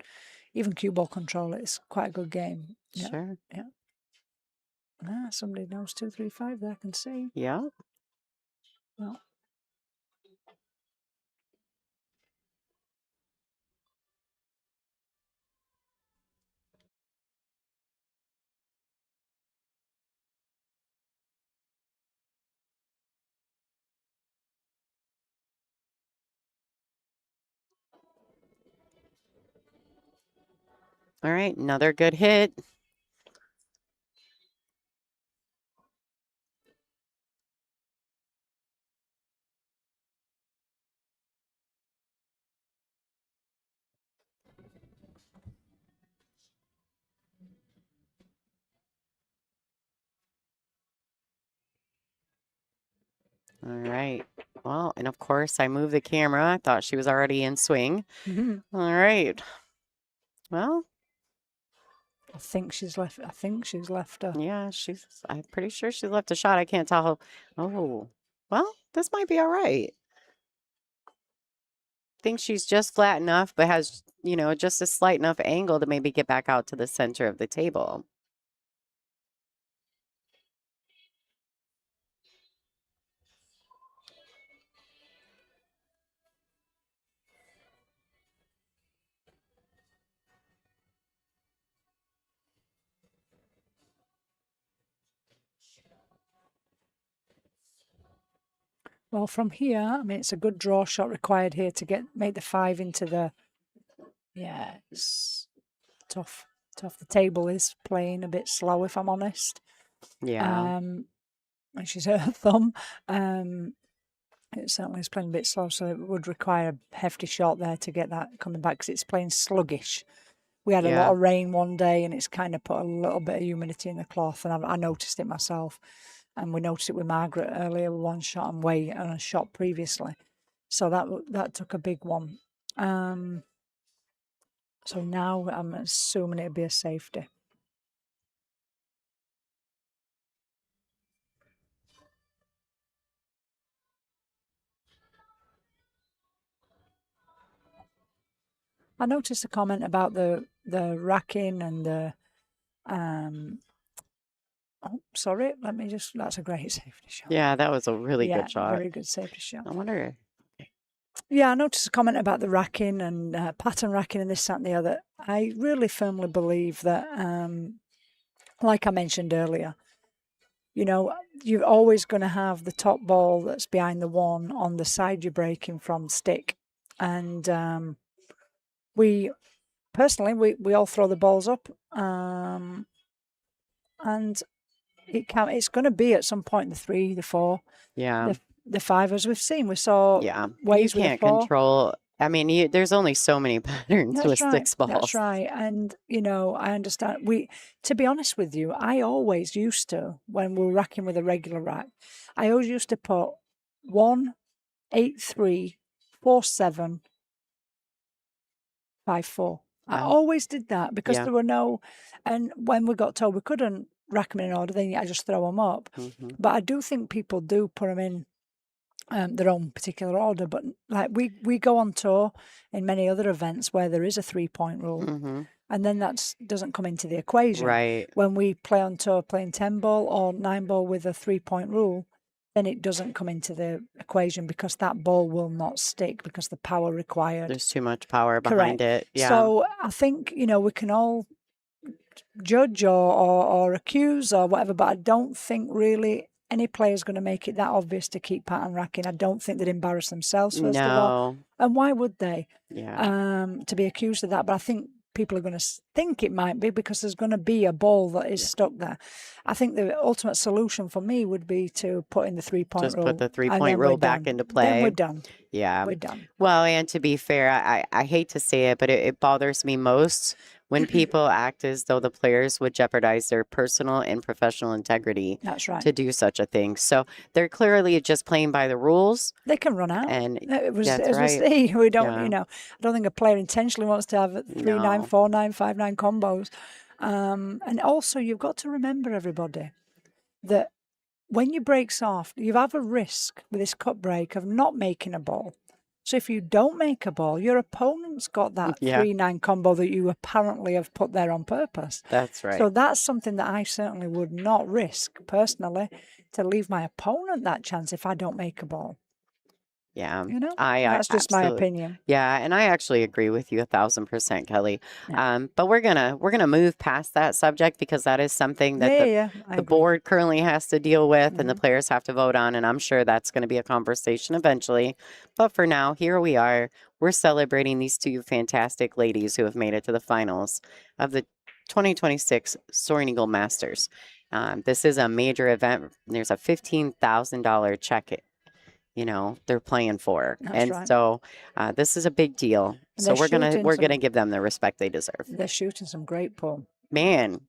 even cue ball control. It's quite a good game. Yeah. Sure. Yeah. Somebody knows 2-3-5 there, I can see. Yeah. Well, All right. Another good hit. All right. Well, and of course, I moved the camera. I thought she was already in swing. All right. Well, I think she's left. Her. yeah, I'm pretty sure she left a shot. I can't tell how. Oh, well, this might be all right. Think she's just flat enough, but has, just a slight enough angle to maybe get back out to the center of the table. Well, from here, I mean, it's a good draw shot required here to make the 5 into the. Yeah, it's tough. The table is playing a bit slow, if I'm honest. Yeah. And she's hurt her thumb. It certainly is playing a bit slow, so it would require a hefty shot there to get that coming back because it's playing sluggish. We had a lot of rain one day, and it's kind of put a little bit of humidity in the cloth, and I noticed it myself. And we noticed it with Margaret earlier with one shot and Way on a shot previously. So that took a big one. So now I'm assuming it'd be a safety. I noticed a comment about the racking and the oh, sorry, that's a great safety shot. Yeah, that was a really good shot. Very good safety shot. I wonder. Yeah, I noticed a comment about the racking and pattern racking and this, that, and the other. I really firmly believe that, like I mentioned earlier, you're always going to have the top ball that's behind the one on the side you're breaking from stick. And we all throw the balls up, and it's going to be at some point the 3, the 4, the 5, as we've seen. We saw ways you can't with the 4. control. I mean, there's only so many patterns with six balls. That's right. And, I understand. To be honest with you, I always used to, when we were racking with a regular rack, I always used to put 1, 8, 3, 4, 7, 5, 4. I always did that because there were no, and when we got told we couldn't rack them in order, then I just throw them up. But I do think people do put them in their own particular order. But like we go on tour in many other events where there is a 3-point rule, and then that doesn't come into the equation. Right. When we play on tour playing 10 ball or 9 ball with a 3-point rule, then it doesn't come into the equation because that ball will not stick because the power required. There's too much power behind it. Yeah. So I think, we can all judge or accuse or whatever, but I don't think really any player is going to make it that obvious to keep pattern racking. I don't think they'd embarrass themselves, first of all. And why would they? To be accused of that. But I think people are going to think it might be because there's going to be a ball that is stuck there. I think the ultimate solution for me would be to put in the 3-point rule. Just put the 3-point rule back into play. Then we're done. Yeah. We're done. Well, and to be fair, I hate to say it, but it bothers me most when people act as though the players would jeopardize their personal and professional integrity to do such a thing. So they're clearly just playing by the rules. They can run out. And we see, we don't, I don't think a player intentionally wants to have 3-9, 4-9, 5-9 combos. And also you've got to remember, everybody, that when you break soft, you have a risk with this cut break of not making a ball. So if you don't make a ball, your opponent's got that 3-9 combo that you apparently have put there on purpose. That's right. So that's something that I certainly would not risk personally, to leave my opponent that chance if I don't make a ball. Yeah, that's just my opinion. Yeah, and I actually agree with you 1,000%, Kelly. Yeah. But we're gonna move past that subject because that is something that the board currently has to deal with, and the players have to vote on. And I'm sure that's going to be a conversation eventually. But for now, here we are. We're celebrating these two fantastic ladies who have made it to the finals of the 2026 Soaring Eagle Masters. This is a major event. There's a $15,000 check they're playing for. So this is a big deal. So we're gonna give them the respect they deserve. They're shooting some great pool. Man,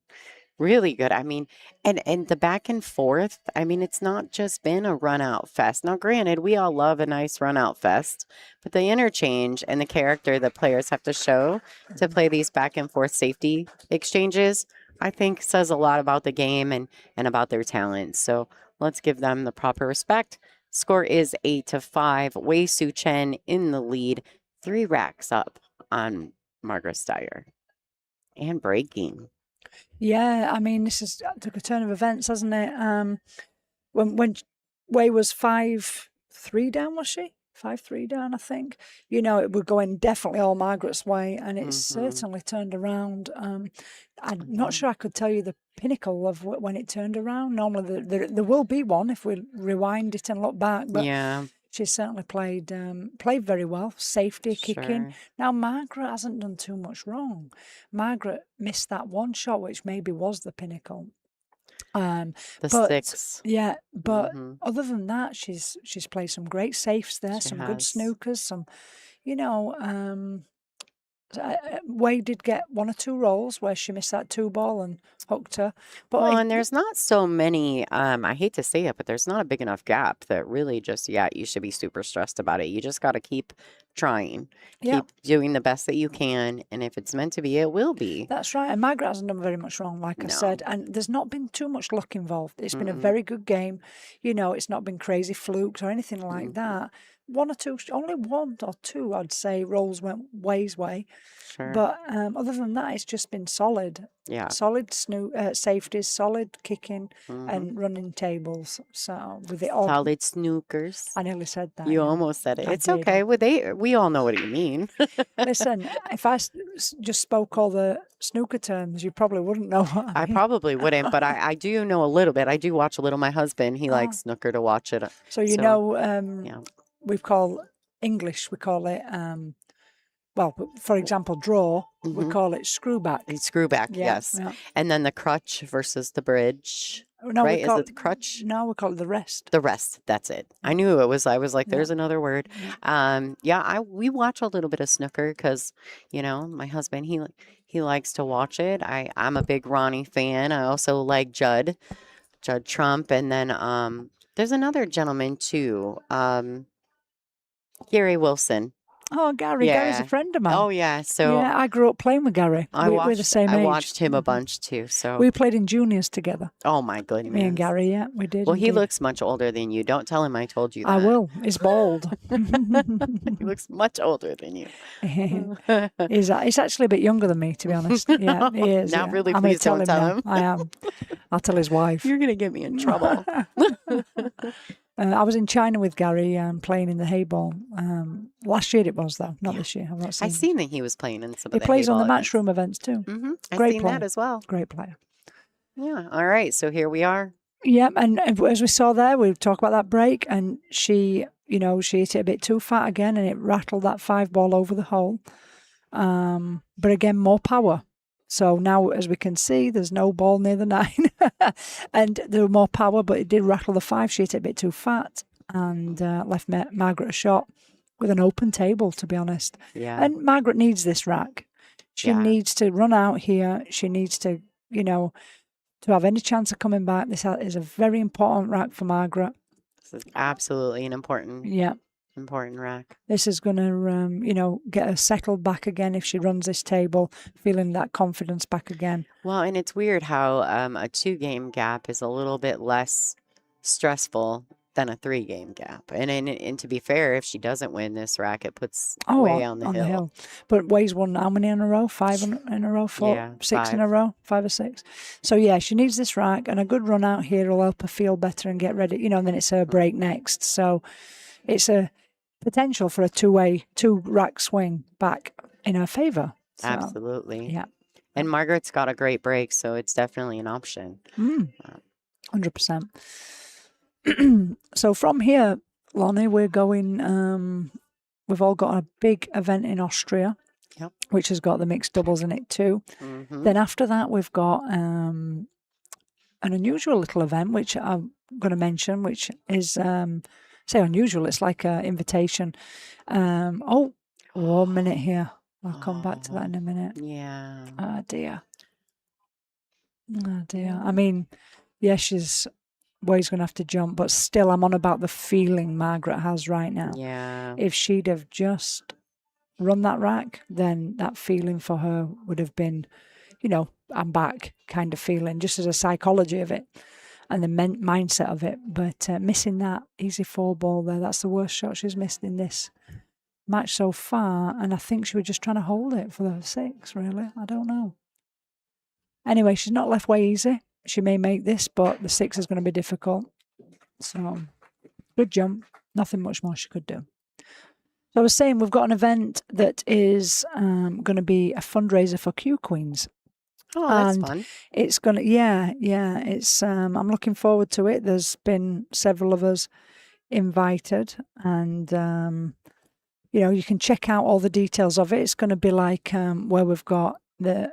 Really good. I mean, and the back and forth, I mean, it's not just been a run out fest. Now, granted, we all love a nice run out fest, but the interchange and the character that players have to show to play these back and forth safety exchanges, I think says a lot about the game and about their talent. So let's give them the proper respect. Score is 8-5. Wei Su Chen in the lead, 3 racks up on Margaret Styer. And breaking. Yeah, I mean, this has took a turn of events, hasn't it? When Wei was 5-3 down, was she? 5-3 down, I think. You know, it was going definitely all Margaret's way, and it's certainly turned around. I'm not sure I could tell you the pinnacle of when it turned around. Normally, there will be one if we rewind it and look back, but yeah. She certainly played very well. Safety, kicking. Now, Margaret hasn't done too much wrong. Margaret missed that one shot, which maybe was the pinnacle. The but 6. yeah, but other than that, she's played some great safes there, some good snookers, some, you know, Wei did get 1 or 2 rolls where she missed that 2 ball and hooked her. But well, and there's not so many, I hate to say it, but there's not a big enough gap that really just, you should be super stressed about it. You just got to keep trying, keep doing the best that you can. And if it's meant to be, it will be. That's right. And Margaret hasn't done very much wrong, like I said. And there's not been too much luck involved. It's been a very good game. You know, it's not been crazy flukes or anything like that. 1 or 2, only 1 or 2, I'd say, rolls went Wei's way. Sure. But other than that, it's just been solid. Yeah. Solid safeties, solid kicking, and running tables. So with it all. Solid snookers. I nearly said that. You almost said it. I It's did. okay. We all know what you mean. Listen, if I just spoke all the snooker terms, you probably wouldn't know what I mean. I probably wouldn't, but I do know a little bit. I do watch a little. My husband, he likes snooker to watch it. So you know, we call English, we call it, well, for example, draw, we call it screwback. Screwback, yes. Yeah. And then the crutch versus the bridge. No, right? we call Is it the crutch? No, we call it the rest. The rest. That's it. I knew it was. I was like, there's another word. We watch a little bit of snooker because, you know, my husband, he likes to watch it. I'm a big Ronnie fan. I also like Judd Trump. And then there's another gentleman too. Gary Wilson. Oh, Gary. Yeah. Gary's a friend of mine. Oh, yeah. So yeah, I grew up playing with Gary. We're the same age. I watched him a bunch too. So we played in juniors together. Oh my goodness. Me and Gary, yeah, we did. Well, he looks much older than you. Don't tell him I told you that. I will. He's bald. He looks much older than you. He's actually a bit younger than me, to be honest. Yeah, he is. Now, really, I'm please gonna don't tell him. I am. I'll tell his wife. You're gonna get me in trouble. I was in China with Gary playing in the hayball. Last year it was, though, not this year. I've seen that he was playing in some of He the plays on the hayball matchroom events too. I've Great seen player. that as well. Great player. Yeah. All right. So here we are. Yeah, and as we saw there, we talked about that break, and she, you know, she hit it a bit too fat again, and it rattled that 5 ball over the hole. But again, more power. So now, as we can see, there's no ball near the 9, and there was more power, but it did rattle the 5. She hit it a bit too fat and left Margaret a shot with an open table, to be honest. Yeah. And Margaret needs this rack. She needs to run out here. She needs to, you know, to have any chance of coming back. This is a very important rack for Margaret. This is absolutely an important rack. This is going to, you know, get her settled back again if she runs this table, feeling that confidence back again. Well, and it's weird how a 2-game gap is a little bit less stressful than a 3-game gap. And to be fair, if she doesn't win this rack, it puts Wei on the hill. But Wei's won how many in a row? 5 in a row? 4, 6 5. in a row? 5 or 6. So yeah, she needs this rack, and a good run out here will help her feel better and get ready. You know, and then it's her break next. So it's a potential for a 2-rack swing back in her favour. So, Absolutely. Yeah. And Margaret's got a great break, so it's definitely an option. 100%. So from here, Lonnie, we're going, we've all got a big event in Austria, which has got the mixed doubles in it too. Then after that, we've got an unusual little event, which I'm going to mention, which is, say unusual, it's like an invitation. 1 minute here. I'll come back to that in a minute. Yeah. Oh, dear. Oh dear. I mean, yeah, she's going to have to jump, but still, I'm on about the feeling Margaret has right now. Yeah. If she'd have just run that rack, then that feeling for her would have been, I'm back kind of feeling, just as a psychology of it and the mindset of it. But missing that easy 4-ball there, that's the worst shot she's missed in this match so far. And I think she was just trying to hold it for the 6, really. I don't know. Anyway, she's not left way easy. She may make this, but the 6 is going to be difficult. So, good jump. Nothing much more she could do. So I was saying we've got an event that is going to be a fundraiser for Q Queens. Oh, that's fun. It's going to, yeah. It's I'm looking forward to it. There's been several of us invited, and you can check out all the details of it. It's going to be like where we've got the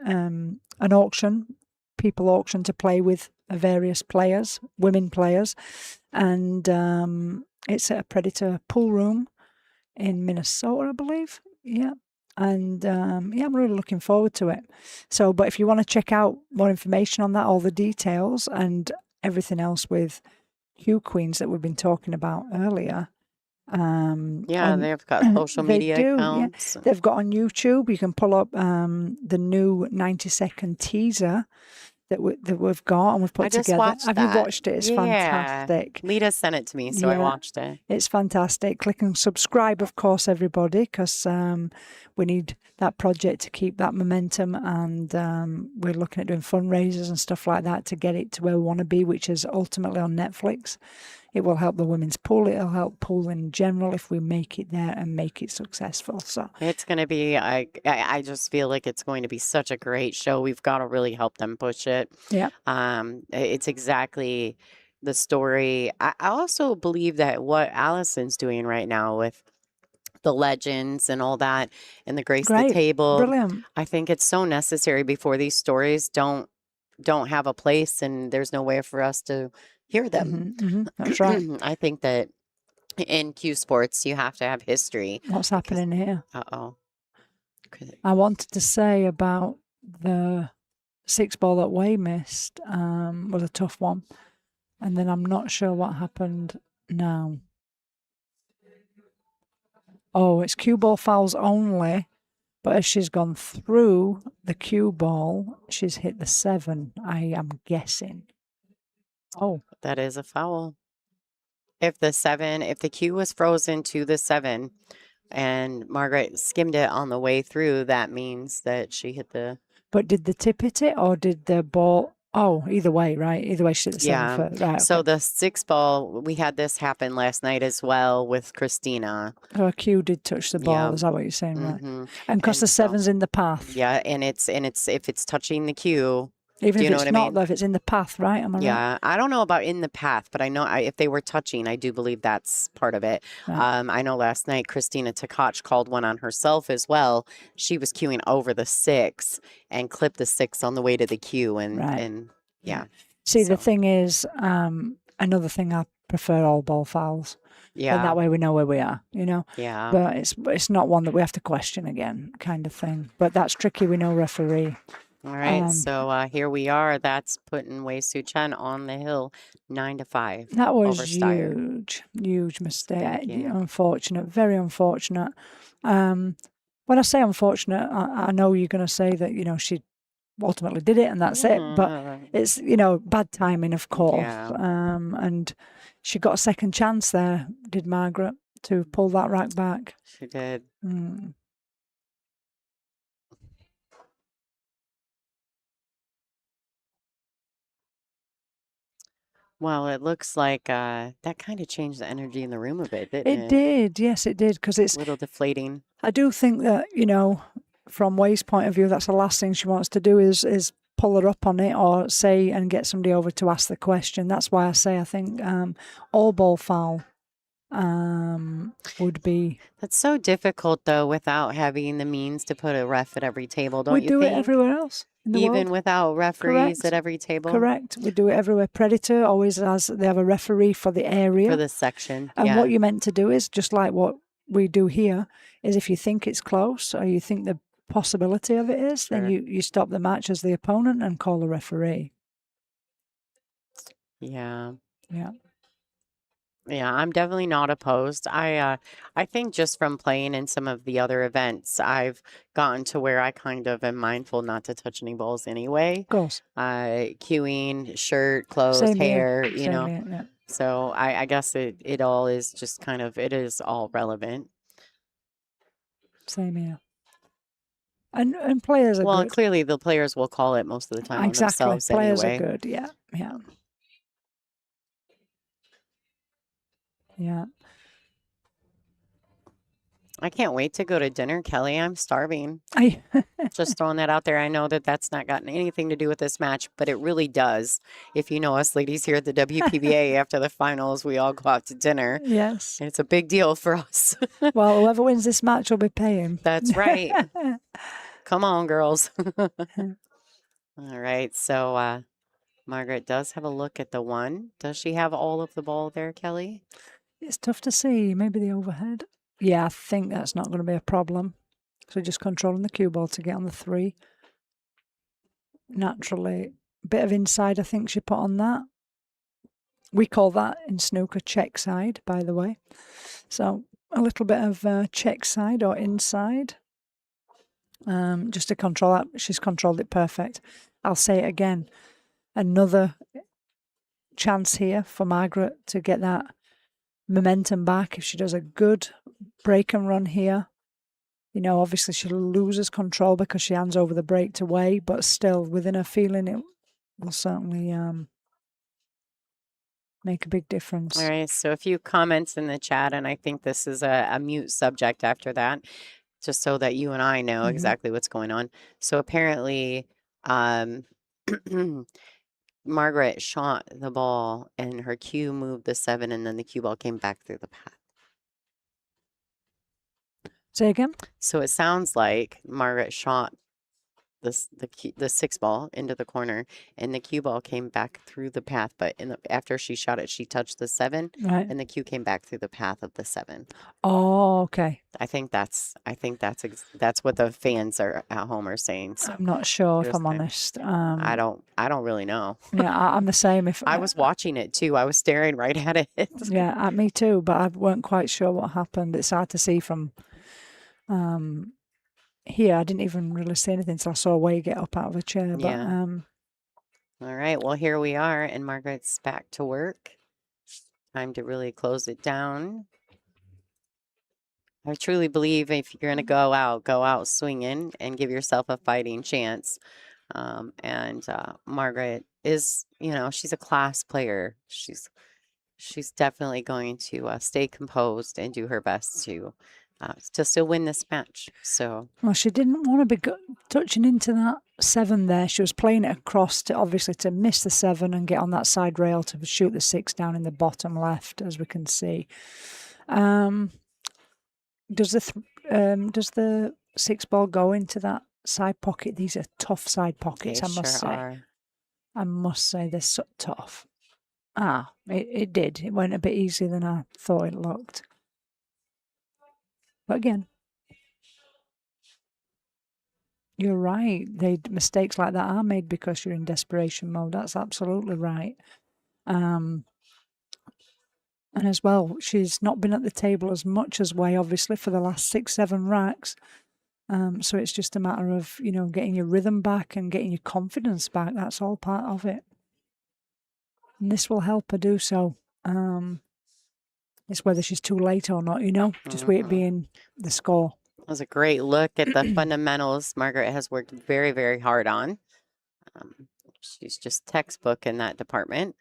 an auction, people auction to play with various players, women players, and it's at a Predator pool room in Minnesota, I believe. Yeah. And I'm really looking forward to it. So, but if you want to check out more information on that, all the details and everything else with Q Queens that we've been talking about earlier. They've got social media accounts. Yeah. They've got on YouTube. You can pull up the new 90-second teaser that we've got and we've put together. Have you watched it? It's fantastic. Lita sent it to me, so I watched it. It's fantastic. Click and subscribe, of course, everybody, because we need that project to keep that momentum, and we're looking at doing fundraisers and stuff like that to get it to where we want to be, which is ultimately on Netflix. It will help the women's pool. It'll help pool in general if we make it there and make it successful. So it's going to be, I just feel like it's going to be such a great show. We've got to really help them push it. Yeah. It's exactly the story. I also believe that what Allison's doing right now with the legends and all that and the Grace the Table. Brilliant. I think it's so necessary before these stories don't have a place and there's no way for us to hear them. That's right. I think that in Q Sports, you have to have history. What's happening here? Uh-oh. I wanted to say about the 6-ball that Way missed was a tough one. And then I'm not sure what happened now. Oh, it's cue ball fouls only. But as she's gone through the cue ball, she's hit the 7, I am guessing. Oh. That is a foul. If the cue was frozen to the 7 and Margaret skimmed it on the way through, that means that she hit the... But did the tip hit it or did the ball... Oh, either way, right? Either way, she hit the 7 foot. Right, so the 6-ball, we had this happen last night as well with Christina. Her cue did touch the ball, is that what you're saying, right? And because the 7's in the path. Yeah, and it's if it's touching the cue... Even if you know it's what I not, mean? though, if it's in the path, right? Am I right? I don't know about in the path, but I know if they were touching, I do believe that's part of it. Right. I know last night Christina Tkach called one on herself as well. She was queuing over the 6 and clipped the 6 on the way to the queue, and yeah. See, the thing is, another thing I prefer all ball fouls. Yeah. And that way we know where we are, Yeah. But it's not one that we have to question again, kind of thing. But that's tricky. We know referee. All right, so here we are. That's putting Wei Su Chen on the hill, 9-5. That was over Styer. huge mistake. Unfortunate, very unfortunate. When I say unfortunate, I know you're going to say that she ultimately did it and that's it. But it's bad timing, of course. Yeah. And she got a second chance there, did Margaret, to pull that rack back. She did. Well, it looks like that kind of changed the energy in the room a bit, didn't it? It did, yes, it did, because it's a little deflating. I do think that from Way's point of view, that's the last thing she wants to do is pull her up on it or say and get somebody over to ask the question. That's why I say I think all ball foul would be. That's so difficult though, without having the means to put a ref at every table. Don't you think? We do it everywhere else. Even without referees at every table? Correct. We do it everywhere. Predator always they have a referee for the area. For the section. And what you're meant to do is, just like what we do here, is if you think it's close or you think the possibility of it is, then you stop the match as the opponent and call a referee. Yeah. Yeah. Yeah, I'm definitely not opposed. I think just from playing in some of the other events, I've gotten to where I kind of am mindful not to touch any balls anyway. Of course. Cueing, shirt, clothes, Same here. hair, you Same know. here. Yeah. So I guess it all is just kind of, it is all relevant. Same here. And players are Well, and good. clearly the players will call it most of the time on Exactly. themselves Players anyway. are good. Yeah. Yeah. Yeah. I can't wait to go to dinner, Kelly. I'm starving. I Just throwing that out there. I know that that's not gotten anything to do with this match, but it really does. If you know us ladies here at the WPBA, after the finals, we all go out to dinner. Yes. And it's a big deal for us. Well, whoever wins this match will be paying. That's right. Come on, girls. All right. So Margaret does have a look at the one. Does she have all of the ball there, Kelly? It's tough to see. Maybe the overhead. Yeah, I think that's not going to be a problem. So just controlling the cue ball to get on the 3. Naturally, a bit of inside I think she put on that. We call that in snooker check side, by the way. So a little bit of check side or inside. Just to control that. She's controlled it perfect. I'll say it again. Another chance here for Margaret to get that momentum back if she does a good break and run here. You know, obviously she loses control because she hands over the break to Way, but still within her feeling it will certainly make a big difference. All right, so a few comments in the chat, and I think this is a mute subject after that, just so that you and I know exactly what's going on. So apparently, Margaret shot the ball and her cue moved the 7, and then the cue ball came back through the path. Say again? So it sounds like Margaret shot the 6 ball into the corner, and the cue ball came back through the path. But after she shot it, she touched the 7, Right. and the cue came back through the path of the 7. Oh, okay. I think that's what the fans are at home are saying. So I'm not sure if there's I'm that. honest. I don't really know. Yeah, I'm the same. If I was watching it too, I was staring right at it. Yeah, me too. But I weren't quite sure what happened. It's hard to see from here. I didn't even really see anything until I saw Way get up out of a chair. But Yeah. All right. Well, here we are, and Margaret's back to work. Time to really close it down. I truly believe if you're going to go out swinging and give yourself a fighting chance. Margaret is, she's a class player. She's definitely going to stay composed and do her best to still win this match. So, well, she didn't want to be touching into that 7 there. She was playing it across to obviously to miss the 7 and get on that side rail to shoot the 6 down in the bottom left, as we can see. Does the 6 ball go into that side pocket? These are tough side pockets, I must say. Are. I must say they're so tough. It did. It went a bit easier than I thought it looked. But again, you're right. Mistakes like that are made because you're in desperation mode. That's absolutely right. And as well, she's not been at the table as much as Way, obviously, for the last 6-7 racks. So it's just a matter of, getting your rhythm back and getting your confidence back. That's all part of it. And this will help her do so. It's whether she's too late or not, just wait being the score. That was a great look at the fundamentals Margaret has worked very, very hard on. She's just textbook in that department.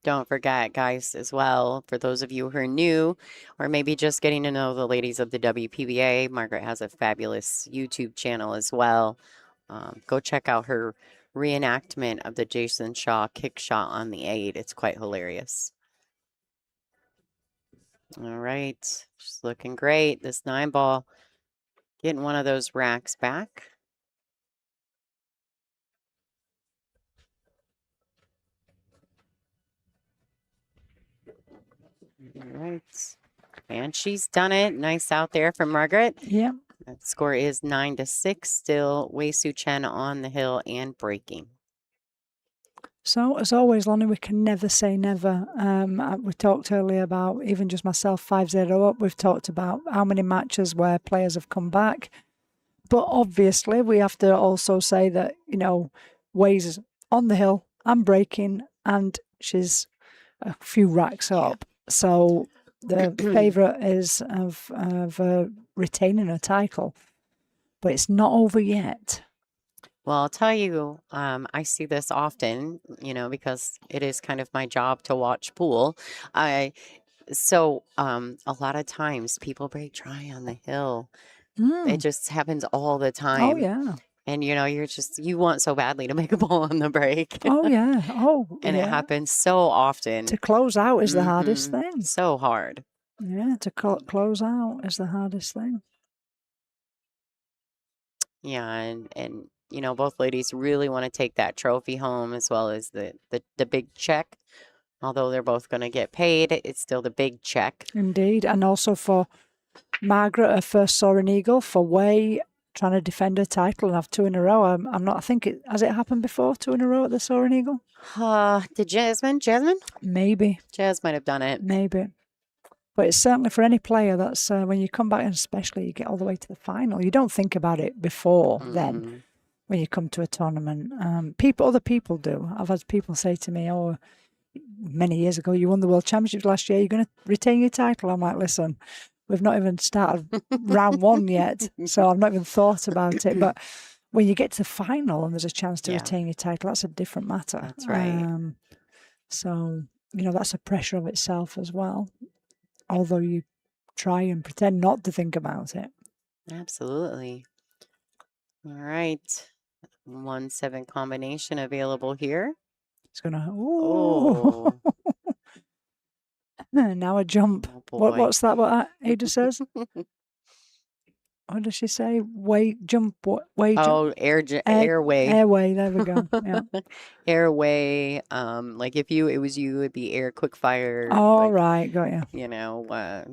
Don't forget, guys, as well, for those of you who are new or maybe just getting to know the ladies of the WPBA, Margaret has a fabulous YouTube channel as well. Go check out her reenactment of the Jason Shaw kick shot on the 8. It's quite hilarious. All right, she's looking great. This 9 ball getting one of those racks back. All right. And she's done it. Nice out there from Margaret. Yeah. That score is 9-6. Still Wei Su Chen on the hill and breaking. So, as always, Lonnie, we can never say never. We talked earlier about even just myself 5-0 up. We've talked about how many matches where players have come back. But obviously, we have to also say that, you know, Wei's on the hill and breaking, and she's a few racks up. So the favourite is of retaining her title. But it's not over yet. Well, I'll tell you, I see this often, you know, because it is kind of my job to watch pool. So a lot of times people break dry on the hill. It just happens all the time. Oh, yeah. And, you know, you want so badly to make a ball on the break. Oh, yeah. Oh, And yeah. it happens so often. To close out is the hardest thing. So hard. Yeah, to close out is the hardest thing. Yeah, and you know, both ladies really want to take that trophy home as well as the big check. Although they're both going to get paid, it's still the big check. Indeed. And also for Margaret, her first Soaring Eagle, for Wei, trying to defend her title and have 2 in a row. I'm not, I think has it happened before, 2 in a row at the Soaring Eagle? Did Jasmine? Maybe. Jazz might have done it. Maybe. But it's certainly for any player, that's when you come back, and especially you get all the way to the final. You don't think about it before then when you come to a tournament. Other people do. I've had people say to me, oh, many years ago, you won the World Championships last year, you're going to retain your title. I'm like, listen, we've not even started round 1 yet, so I've not even thought about it. But when you get to the final and there's a chance to retain your title, that's a different matter. That's right. So, you know, that's a pressure of itself as well. Although you try and pretend not to think about it. Absolutely. All right. 1-7 combination available here. It's going to... Oh. Now a jump. Oh, What's that? What Ada says? What does she say? Jump. Airway. Airway. There we go. Yeah. Airway. Like if it was you, it'd be air quick fire. All right, got you. You know,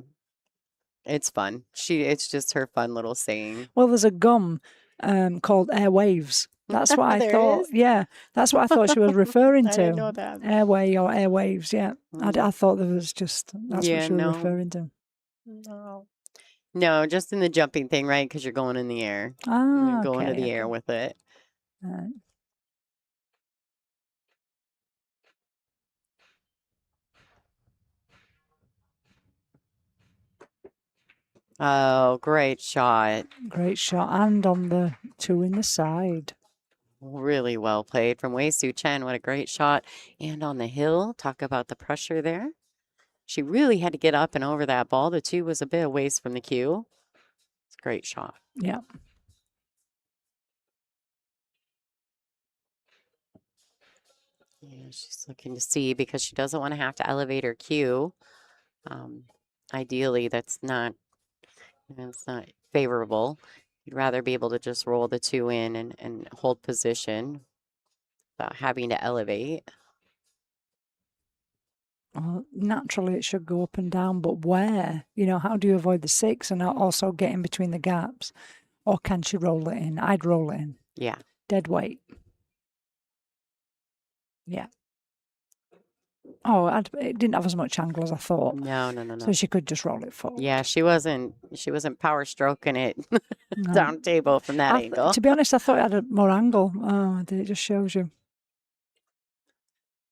it's fun. It's just her fun little saying. Well, there's a gum called Airwaves. That's what I thought. Yeah, that's what I thought she was referring to. I didn't know that. Airway or airwaves. Yeah, I thought there was just that's what she was referring to. No, just in the jumping thing, right? Because you're going in the air. You're going to the air with it. Right. Oh, great shot. Great shot. And on the 2 in the side. Really well played from Wei Su Chen. What a great shot. And on the hill, talk about the pressure there. She really had to get up and over that ball. The 2 was a bit of ways from the cue. It's a great shot. Yeah. Yeah, she's looking to see because she doesn't want to have to elevate her cue. Ideally, it's not favorable. You'd rather be able to just roll the 2 in and hold position without having to elevate. Well, naturally, it should go up and down, but where? You know, how do you avoid the 6 and also get in between the gaps? Or can she roll it in? I'd roll it in. Yeah. Dead weight. Yeah. Oh, it didn't have as much angle as I thought. No. So she could just roll it forward. Yeah, she wasn't power stroking it down table from that angle. To be honest, I thought it had more angle. Oh, it just shows you.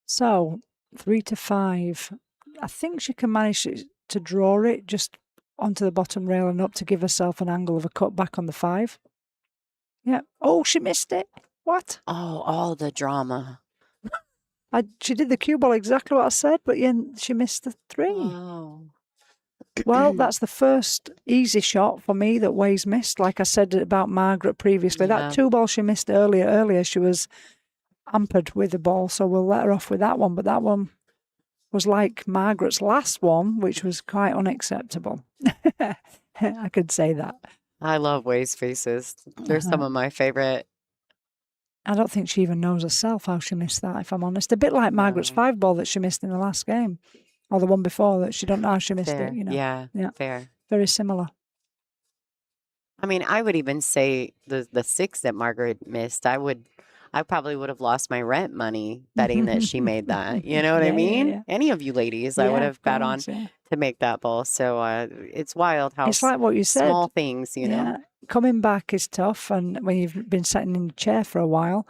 So 3 to 5. I think she can manage to draw it just onto the bottom rail and up to give herself an angle of a cut back on the 5. Yeah. Oh, she missed it. What? Oh, all the drama. She did the cue ball exactly what I said, but she missed the 3. Oh. Well, that's the first easy shot for me that Wei's missed. Like I said about Margaret previously, that 2 ball she missed earlier, she was hampered with the ball, so we'll let her off with that one. But that one was like Margaret's last one, which was quite unacceptable. I could say that. I love Wei's faces. They're some of my favorite. I don't think she even knows herself how she missed that, if I'm honest. A bit like Margaret's 5 ball that she missed in the last game. Or the one before that she don't know how she missed it, you know. Yeah, fair. Very similar. I mean, I would even say the 6 that Margaret missed, I probably would have lost my rent money betting that she made that. You know what I Yeah, yeah, mean? yeah. Any of you ladies, I would Yeah, have of bet on course, yeah. to make that ball. So it's wild how It's like what you said. small things, you know. Yeah, coming back is tough, and when you've been sitting in the chair for a while,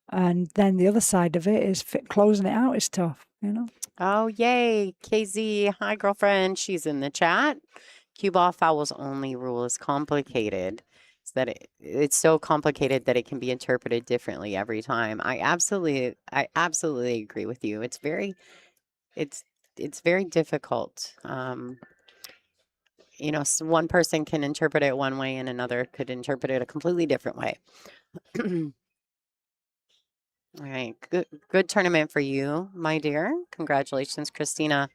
and then the other side of it is closing it out is tough, you know. Oh, yay. KZ, hi, girlfriend. She's in the chat. Cue ball fouls only rule is complicated. It's that it's so complicated that it can be interpreted differently every time. I absolutely agree with you. It's very difficult. You know, one person can interpret it one way and another could interpret it a completely different way. All right, good tournament for you, my dear. Congratulations, Christina.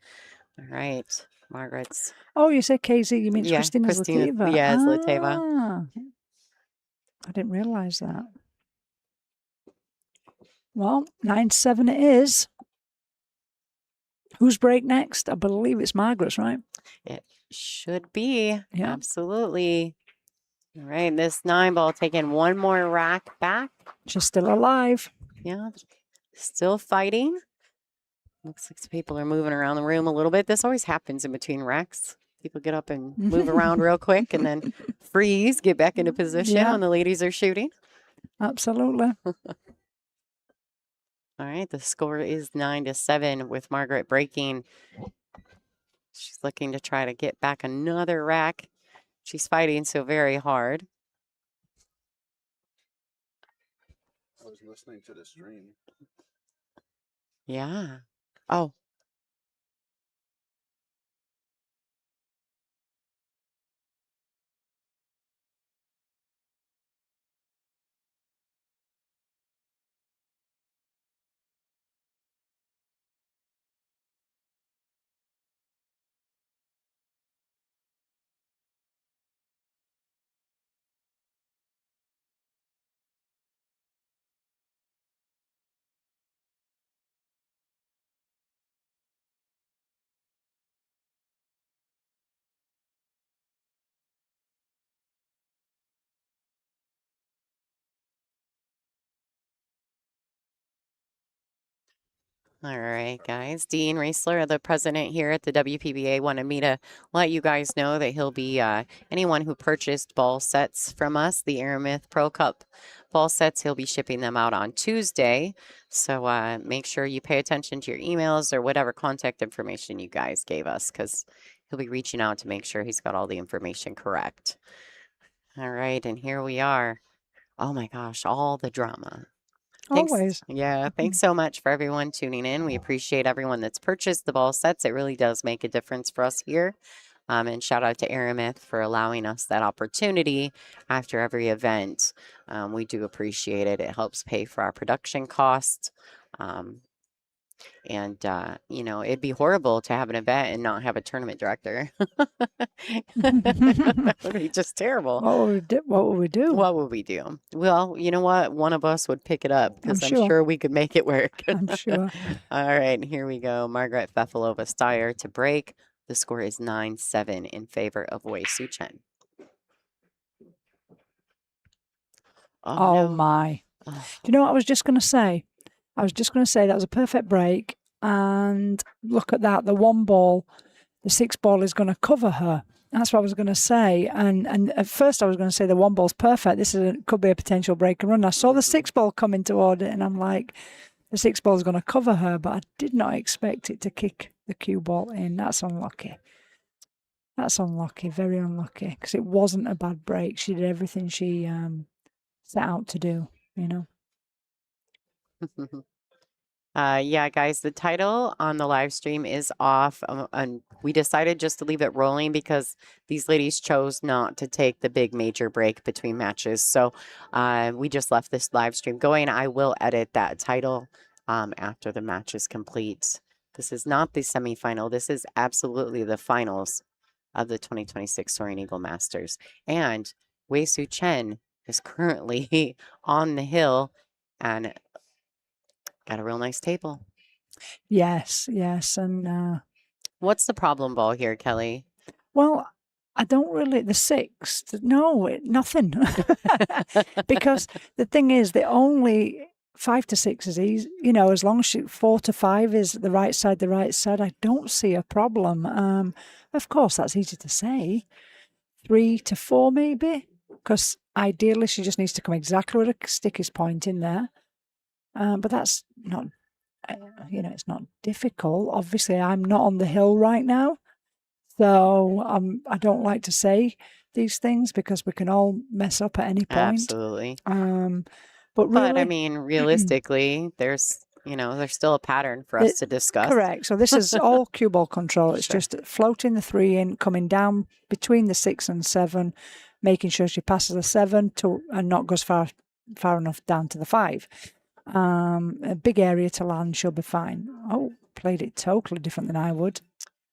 All right, Margaret's. Oh, you said KZ, you mean Yeah, Christina Zlateva? Yeah, Zlateva. Ah, I didn't realize that. Well, 9-7 it is. Who's break next? I believe it's Margaret's, right? It should be. Yeah. Absolutely. All right, this 9 ball taking one more rack back. She's still alive. Yeah, still fighting. Looks like people are moving around the room a little bit. This always happens in between racks. People get up and move around real quick and then freeze, get back into position when the ladies are shooting. Absolutely. All right, the score is 9-7 with Margaret breaking. She's looking to try to get back another rack. She's fighting so very hard. I was listening to the stream. Yeah. Oh. All right, guys. Dean Raisler, the president here at the WPBA, wanted me to let you guys know that he'll be anyone who purchased ball sets from us, the Aramith Pro Cup ball sets, he'll be shipping them out on Tuesday. So make sure you pay attention to your emails or whatever contact information you guys gave us, because he'll be reaching out to make sure he's got all the information correct. All right, and here we are. Oh my gosh, all the drama. Thanks. Always. Yeah, thanks so much for everyone tuning in. We appreciate everyone that's purchased the ball sets. It really does make a difference for us here. And shout out to Aramith for allowing us that opportunity after every event. We do appreciate it. It helps pay for our production costs. And, you know, it'd be horrible to have an event and not have a tournament director. That would be just terrible. What would we do? What would we do? Well, you know what? One of us would pick it up because I'm sure we could make it work. I'm sure. All right, here we go. Margaret Fefilova-Styer to break. The score is 9-7 in favor of Wei Su Chen. Oh, my. Do you know what I was just going to say? I was just going to say that was a perfect break. And look at that. The 1 ball, the 6 ball is going to cover her. That's what I was going to say. And at first I was going to say the 1 ball's perfect. This could be a potential break and run. I saw the 6 ball coming toward it and I'm like, the 6 ball is going to cover her. But I did not expect it to kick the cue ball in. That's unlucky. That's unlucky. Very unlucky. Because it wasn't a bad break. She did everything she set out to do, you know. Yeah, guys, the title on the live stream is off, and we decided just to leave it rolling because these ladies chose not to take the big major break between matches. So we just left this live stream going. I will edit that title after the match is complete. This is not the semifinal. This is absolutely the finals of the 2026 Soaring Eagle Masters. And Wei Su Chen is currently on the hill and got a real nice table. Yes, yes. And what's the problem ball here, Kelly? Well, I don't really, the 6th, no, nothing. Because the thing is, the only 5 to 6 is easy, you know, as long as 4 to 5 is the right side, I don't see a problem. Of course, that's easy to say. 3 to 4 maybe, because ideally she just needs to come exactly where the stick is pointing there. But that's not, you know, it's not difficult. Obviously, I'm not on the hill right now. So I don't like to say these things because we can all mess up at any point. Absolutely. But really, I mean, realistically, there's still a pattern for us to discuss. Correct. So this is all cue ball control. It's just floating the 3 in, coming down between the 6 and 7, making sure she passes the 7 and not goes far enough down to the 5. A big area to land, she'll be fine. Oh, played it totally different than I would.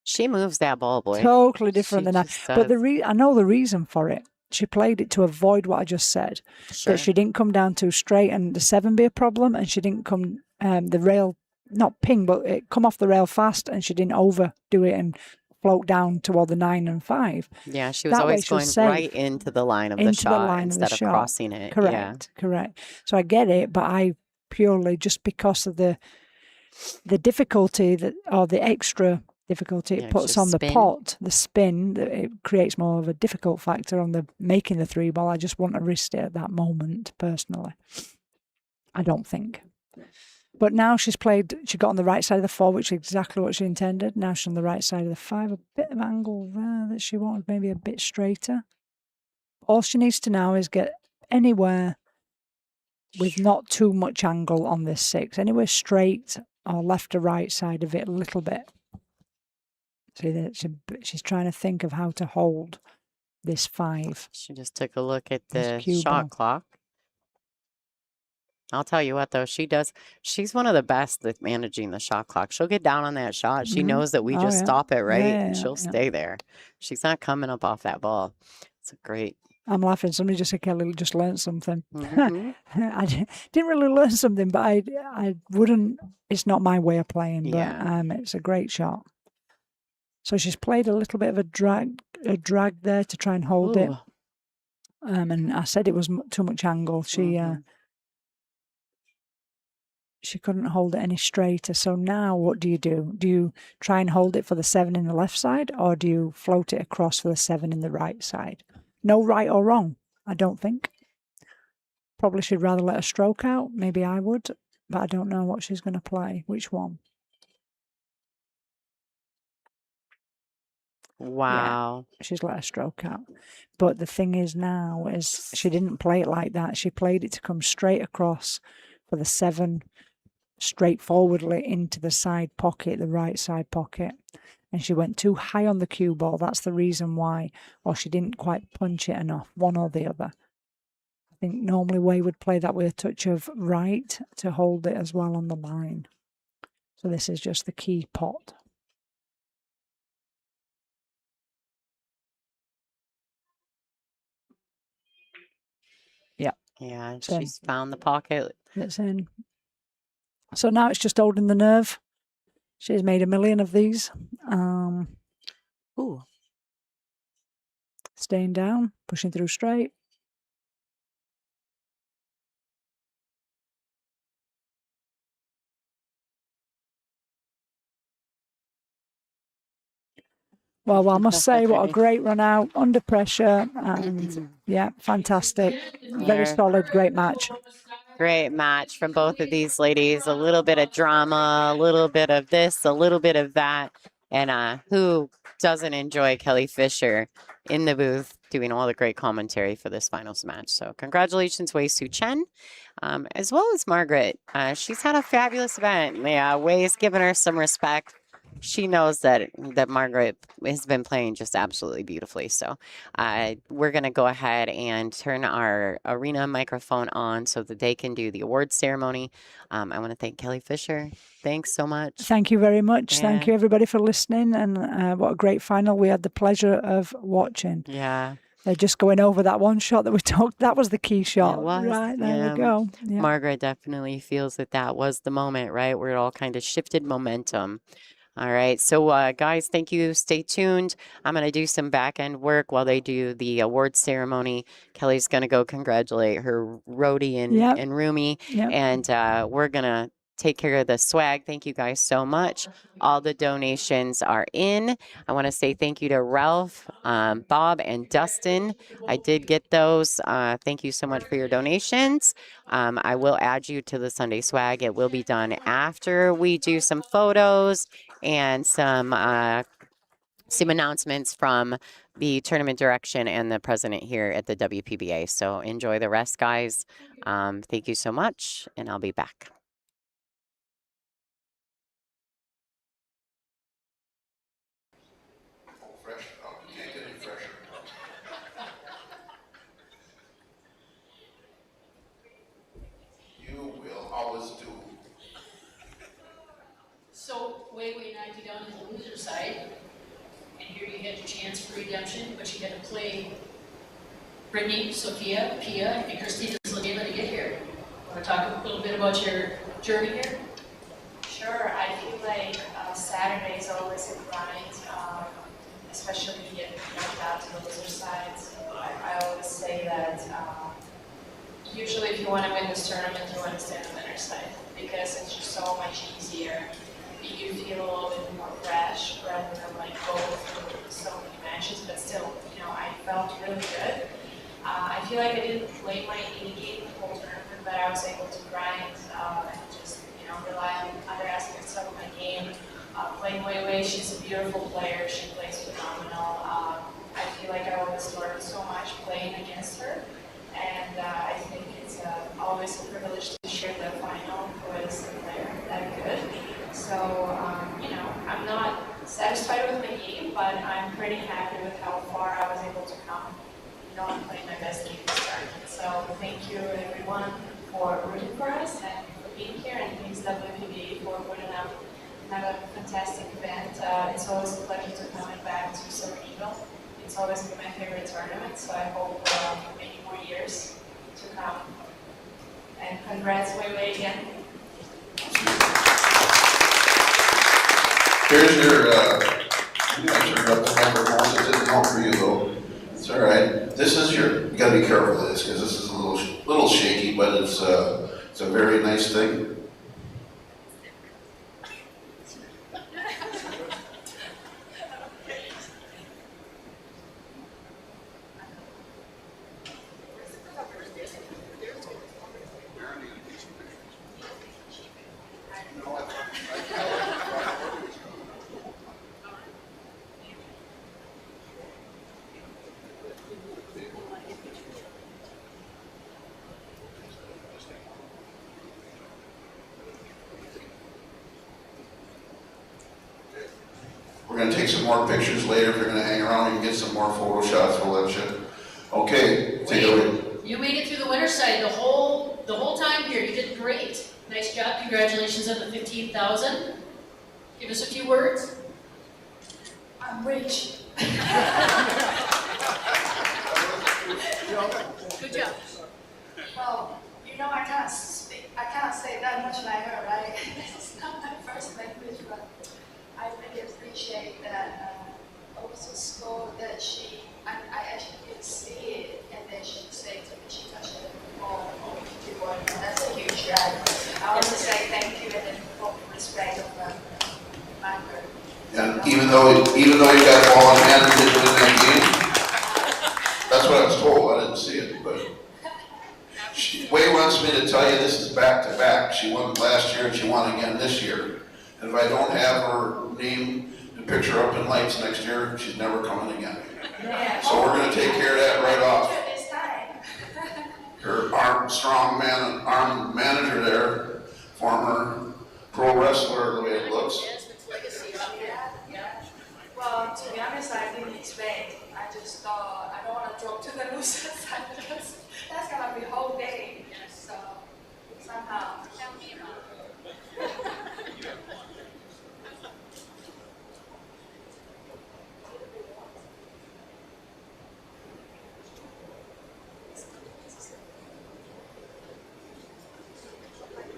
She moves that ball, boy. Totally different than I. But does. I know the reason for it. She played it to avoid what I just said. Sure. That she didn't come down too straight and the 7 be a problem, and she didn't come the rail, not ping, but it come off the rail fast, and she didn't overdo it and float down toward the 9 and 5. Yeah, she was always going right into the line of the shot instead of crossing it. Correct, correct. So I get it, but I purely just because of the difficulty or the extra difficulty it puts on the pot, the spin, it creates more of a difficult factor on the making the 3 ball. I just wouldn't have risked it at that moment, personally. I don't think. But now she got on the right side of the 4, which is exactly what she intended. Now she's on the right side of the 5, a bit of angle there that she wanted, maybe a bit straighter. All she needs to now is get anywhere with not too much angle on this 6, anywhere straight or left or right side of it a little bit. See that she's trying to think of how to hold this 5. She just took a look at the shot clock. I'll tell you what, though, she's one of the best at managing the shot clock. She'll get down on that shot. She knows that we just stop it, right? And she'll stay there. She's not coming up off that ball. It's great. I'm laughing. Somebody just said Kelly just learned something. Mm-hmm. I didn't really learn something, but I wouldn't. It's not my way of playing, but it's a great shot. So she's played a little bit of a drag there to try and hold it. And I said it was too much angle. She couldn't hold it any straighter. So now what do? Do you try and hold it for the 7 in the left side, or do you float it across for the 7 in the right side? No right or wrong, I don't think. Probably should rather let her stroke out. Maybe I would, but I don't know what she's going to play. Which one? Wow. Yeah, she's let her stroke out. But the thing is now is she didn't play it like that. She played it to come straight across for the 7 straightforwardly into the side pocket, the right side pocket. And she went too high on the cue ball. That's the reason why. Or she didn't quite punch it enough, one or the other. I think normally Way would play that with a touch of right to hold it as well on the line. So this is just the key pot. Yeah. Yeah, she's found the pocket. It's in. So now it's just holding the nerve. She's made 1 million of these. Ooh. Staying down, pushing through straight. Well, I must say, what a great run out, under pressure, and yeah, fantastic. Very solid, great match. Great match from both of these ladies. A little bit of drama, a little bit of this, a little bit of that. And who doesn't enjoy Kelly Fisher in the booth doing all the great commentary for this finals match? So congratulations, Wei Su Chen, as well as Margaret. She's had a fabulous event. Yeah, Wei's given her some respect. She knows that Margaret has been playing just absolutely beautifully. So we're going to go ahead and turn our arena microphone on so that they can do the awards ceremony. I want to thank Kelly Fisher. Thanks so much. Thank you very much. Yeah. Thank you, everybody, for listening. And what a great final we had the pleasure of watching. Yeah. They're just going over that one shot that we talked. That was the key shot. It was. Right, there we go. Yeah. Margaret definitely feels that was the moment, right, where it all kind of shifted momentum. All right. So, guys, thank you. Stay tuned. I'm going to do some back end work while they do the award ceremony. Kelly's going to go congratulate her roadie and roomie. Yep. And we're going to take care of the swag. Thank you guys so much. All the donations are in. I want to say thank you to Ralph, Bob, and Dustin. I did get those. Thank you so much for your donations. I will add you to the Sunday swag. It will be done after we do some photos and some announcements from the tournament direction and the president here at the WPBA. So enjoy the rest, guys. Thank you so much, and I'll be back. You will always do. So, Wei knocked you down to the loser side, and here you had your chance for redemption, but you had to play Brittany, Sophia, Pia, and Christina Zlateva to get here. Want to talk a little bit about your journey here? Sure. I feel like Saturday is always a grind, especially when you get knocked out to the loser side. So I always say that usually if you want to win this tournament, you want to stay on the winner's side because it's just so much easier. You feel a little bit more fresh rather than like go through so many matches, but still, you know, I felt really good. I feel like I didn't play my A game the whole tournament, but I was able to grind and just, you know, rely on other aspects of my game. Playing Wei, she's a beautiful player. She plays phenomenal. I feel like I always learned so much playing against her, and I think it's always a privilege to share the final with a player that good. So, you know, I'm not satisfied with my game, but I'm pretty happy with how far I was able to come. You know, I'm playing my best game this tournament. So thank you everyone for rooting for us and for being here, and thanks WPBA for putting up another fantastic event. It's always a pleasure to come back to Soaring Eagle. It's always been my favorite tournament, so I hope many more years to come. And congrats, Wei again. Here's your, I turned up the microphone, it didn't help for you though. It's all right. This is your, you gotta be careful of this because this is a little shaky, but it's a very nice thing. We're going to take some more pictures later. If you're going to hang around and get some more photo shots, we'll let you. Okay, take it away. You made it through the winner's side the whole time here. You did great. Nice job. Congratulations on the 15,000. Give us a few words. I'm rich. Good job. Well, you know I can't say that much like her, right? It's not my first language, but I really appreciate that also score that I actually didn't see it, and then she said to me she touched it on the keyboard, and that's a huge drag. I want to say thank you and then for respect of my girl. And even though you got ball in hand and didn't win that game, that's what I was told. I didn't see it, but Wei wants me to tell you this is back to back. She won last year and she won again this year. And if I don't have her name and picture up in lights next year, she's never coming again. Yeah. So we're going to take care of that right off. Her arm manager there, former pro wrestler, the way it looks. Yeah. Well, to be honest, I didn't expect. I just thought I don't want to drop to the loser side because that's gonna be a whole day. So somehow.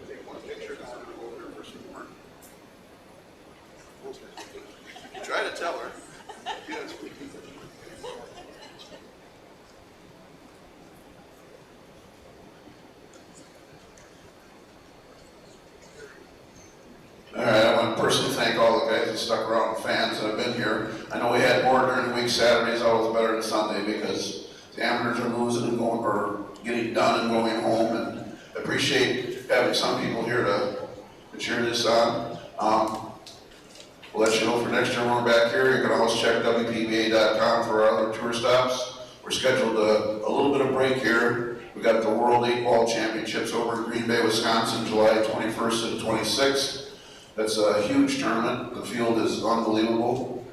Take one picture down and go over for some more. Try to tell her. She doesn't speak English. All right, I want to personally thank all the guys that stuck around, fans that have been here. I know we had more during the week. Saturday's always better than Sunday because the amateurs are losing and going, or getting done and going home. And I appreciate having some people here to cheer this on. We'll let you know for next year when we're back here. You can always check WPBA.com for our other tour stops. We're scheduled a little bit of break here. We got the World 8-Ball Championships over in Green Bay, Wisconsin, July 21st to the 26th. That's a huge tournament. The field is unbelievable.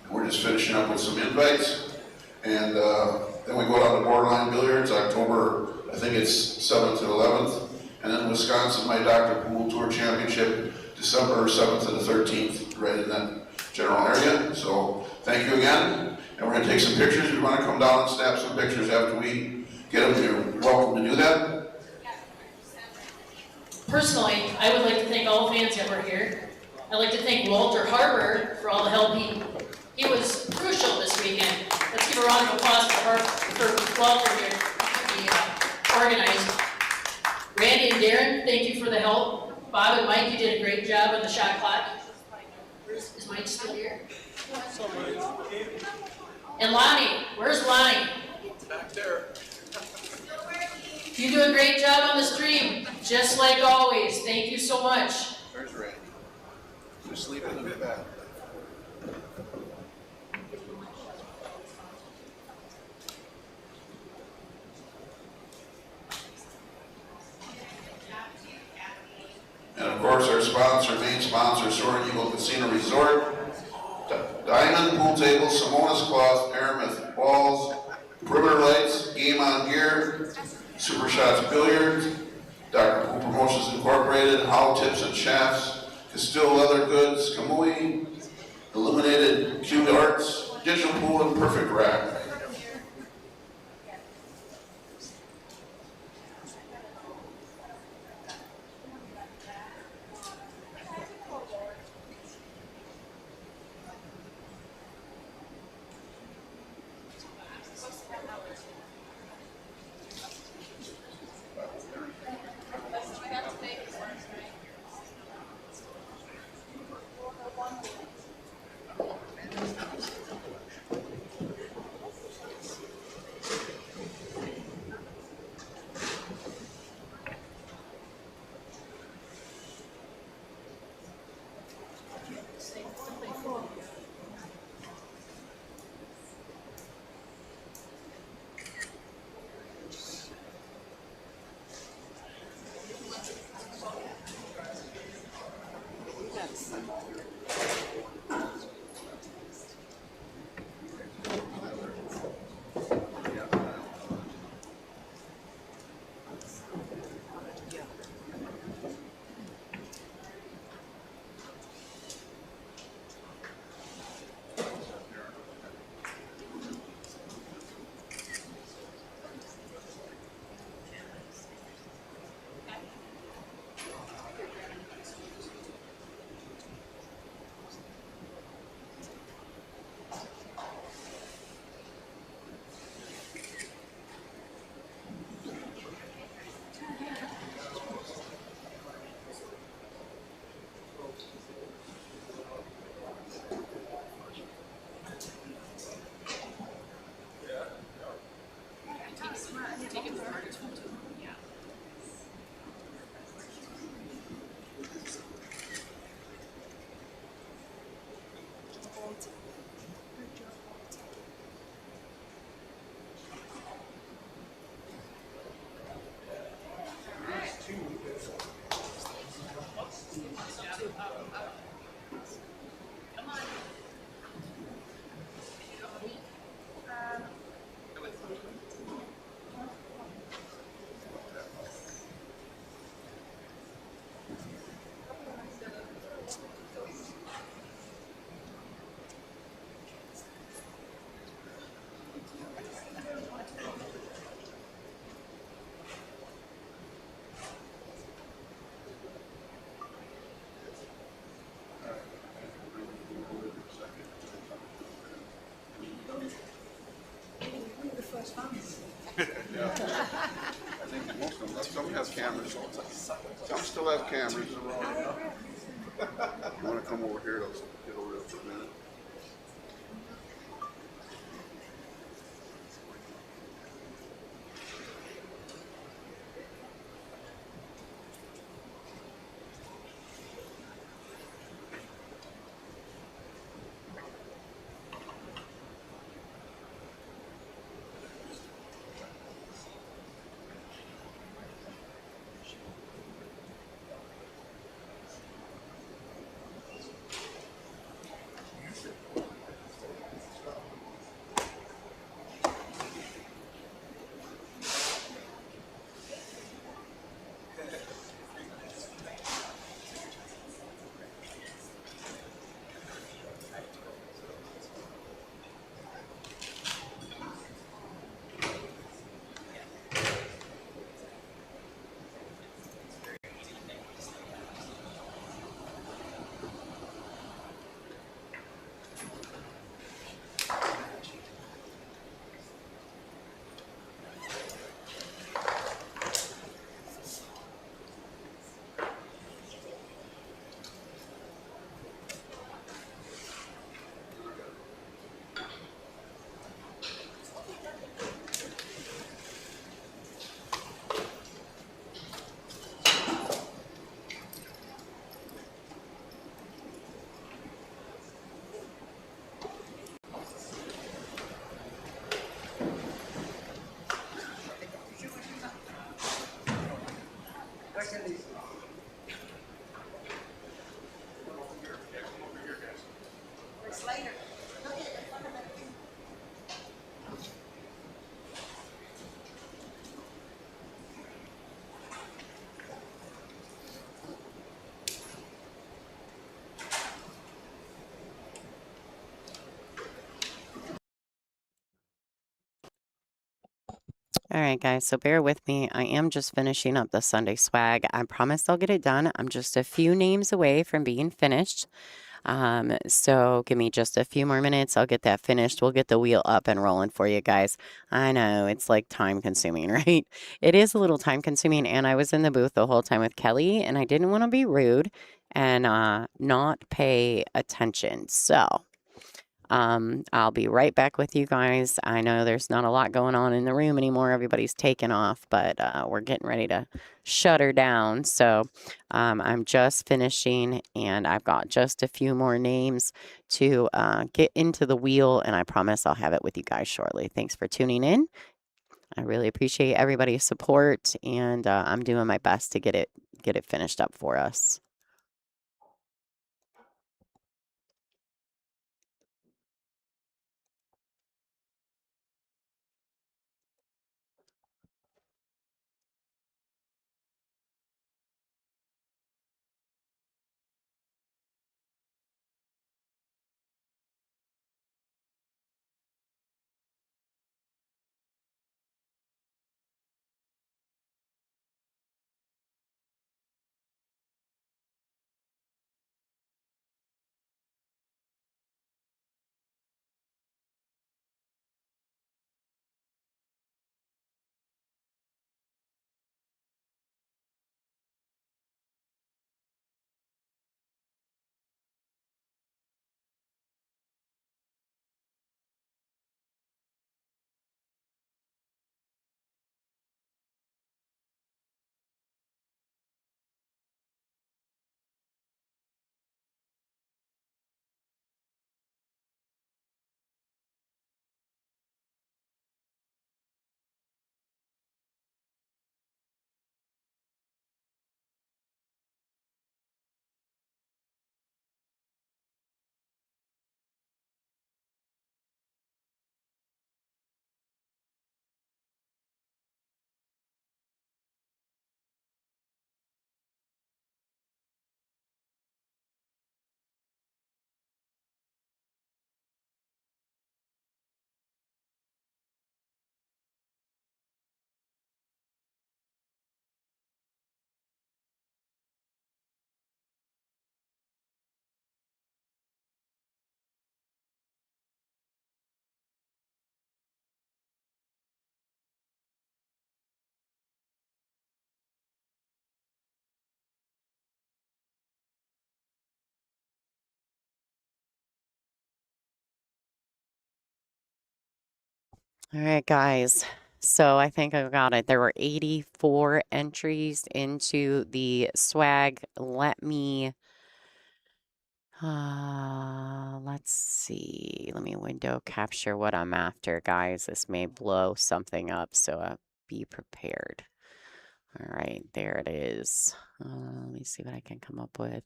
And we're just finishing up with some invites. And then we go down to Borderline Billiards, October, I think it's 7th to 11th. And then Wisconsin, my Dr. Pool Tour Championship, December 7th to the 13th, right in that general area. So thank you again. And we're going to take some pictures. If you want to come down and snap some pictures after we get them, you're welcome to do that. Personally, I would like to thank all the fans that were here. I'd like to thank Walter Harper for all the help he was crucial this weekend. Let's give a round of applause for Walter here, he organized. Randy and Darren, thank you for the help. Bob and Mike, you did a great job on the shot clock. Is Mike still here? And Lonnie, where's Lonnie? Back there. You do a great job on the stream, just like always. Thank you so much. There's Randy. Just sleeping in the back. And of course, our sponsor, main sponsor, Soaring Eagle Casino Resort, Diamond Pool Tables, Simonis Cloth, Aramith Balls, Perimeter Lights, Game On Gear, Super Shots Billiards, Dr. Pool Promotions Incorporated, Hollow Tips and Shafts, Castile Leather Goods, Kamui, Illuminated Cute Arts, Digital Pool, and Perfect Rack. Some have cameras. Some still have cameras. You want to come over here? It'll reel for a minute. All right, guys, so bear with me. I am just finishing up the Sunday swag. I promise I'll get it done. I'm just a few names away from being finished. So give me just a few more minutes. I'll get that finished. We'll get the wheel up and rolling for you guys. I know it's like time consuming, right? It is a little time consuming. And I was in the booth the whole time with Kelly and I didn't want to be rude and not pay attention. So I'll be right back with you guys. I know there's not a lot going on in the room anymore. Everybody's taken off, but we're getting ready to shut her down. So I'm just finishing and I've got just a few more names to get into the wheel and I promise I'll have it with you guys shortly. Thanks for tuning in. I really appreciate everybody's support and I'm doing my best to get it finished up for us. All right, guys. So I think I got it. There were 84 entries into the swag. Let me, let's see. Let me window capture what I'm after, guys. This may blow something up, so be prepared. All right, there it is. Let me see what I can come up with.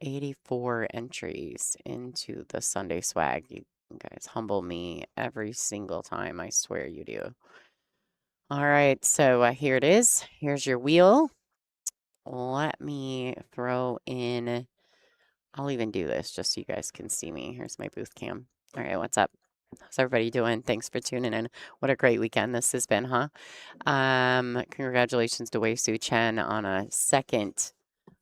$84 entries into the Sunday swag. You guys humble me every single time. I swear you do. All right, so here it is. Here's your wheel. Let me throw in, I'll even do this just so you guys can see me. Here's my booth cam. All right, what's up? How's everybody doing? Thanks for tuning in. What a great weekend this has been, huh? Congratulations to Wei Su Chen on a second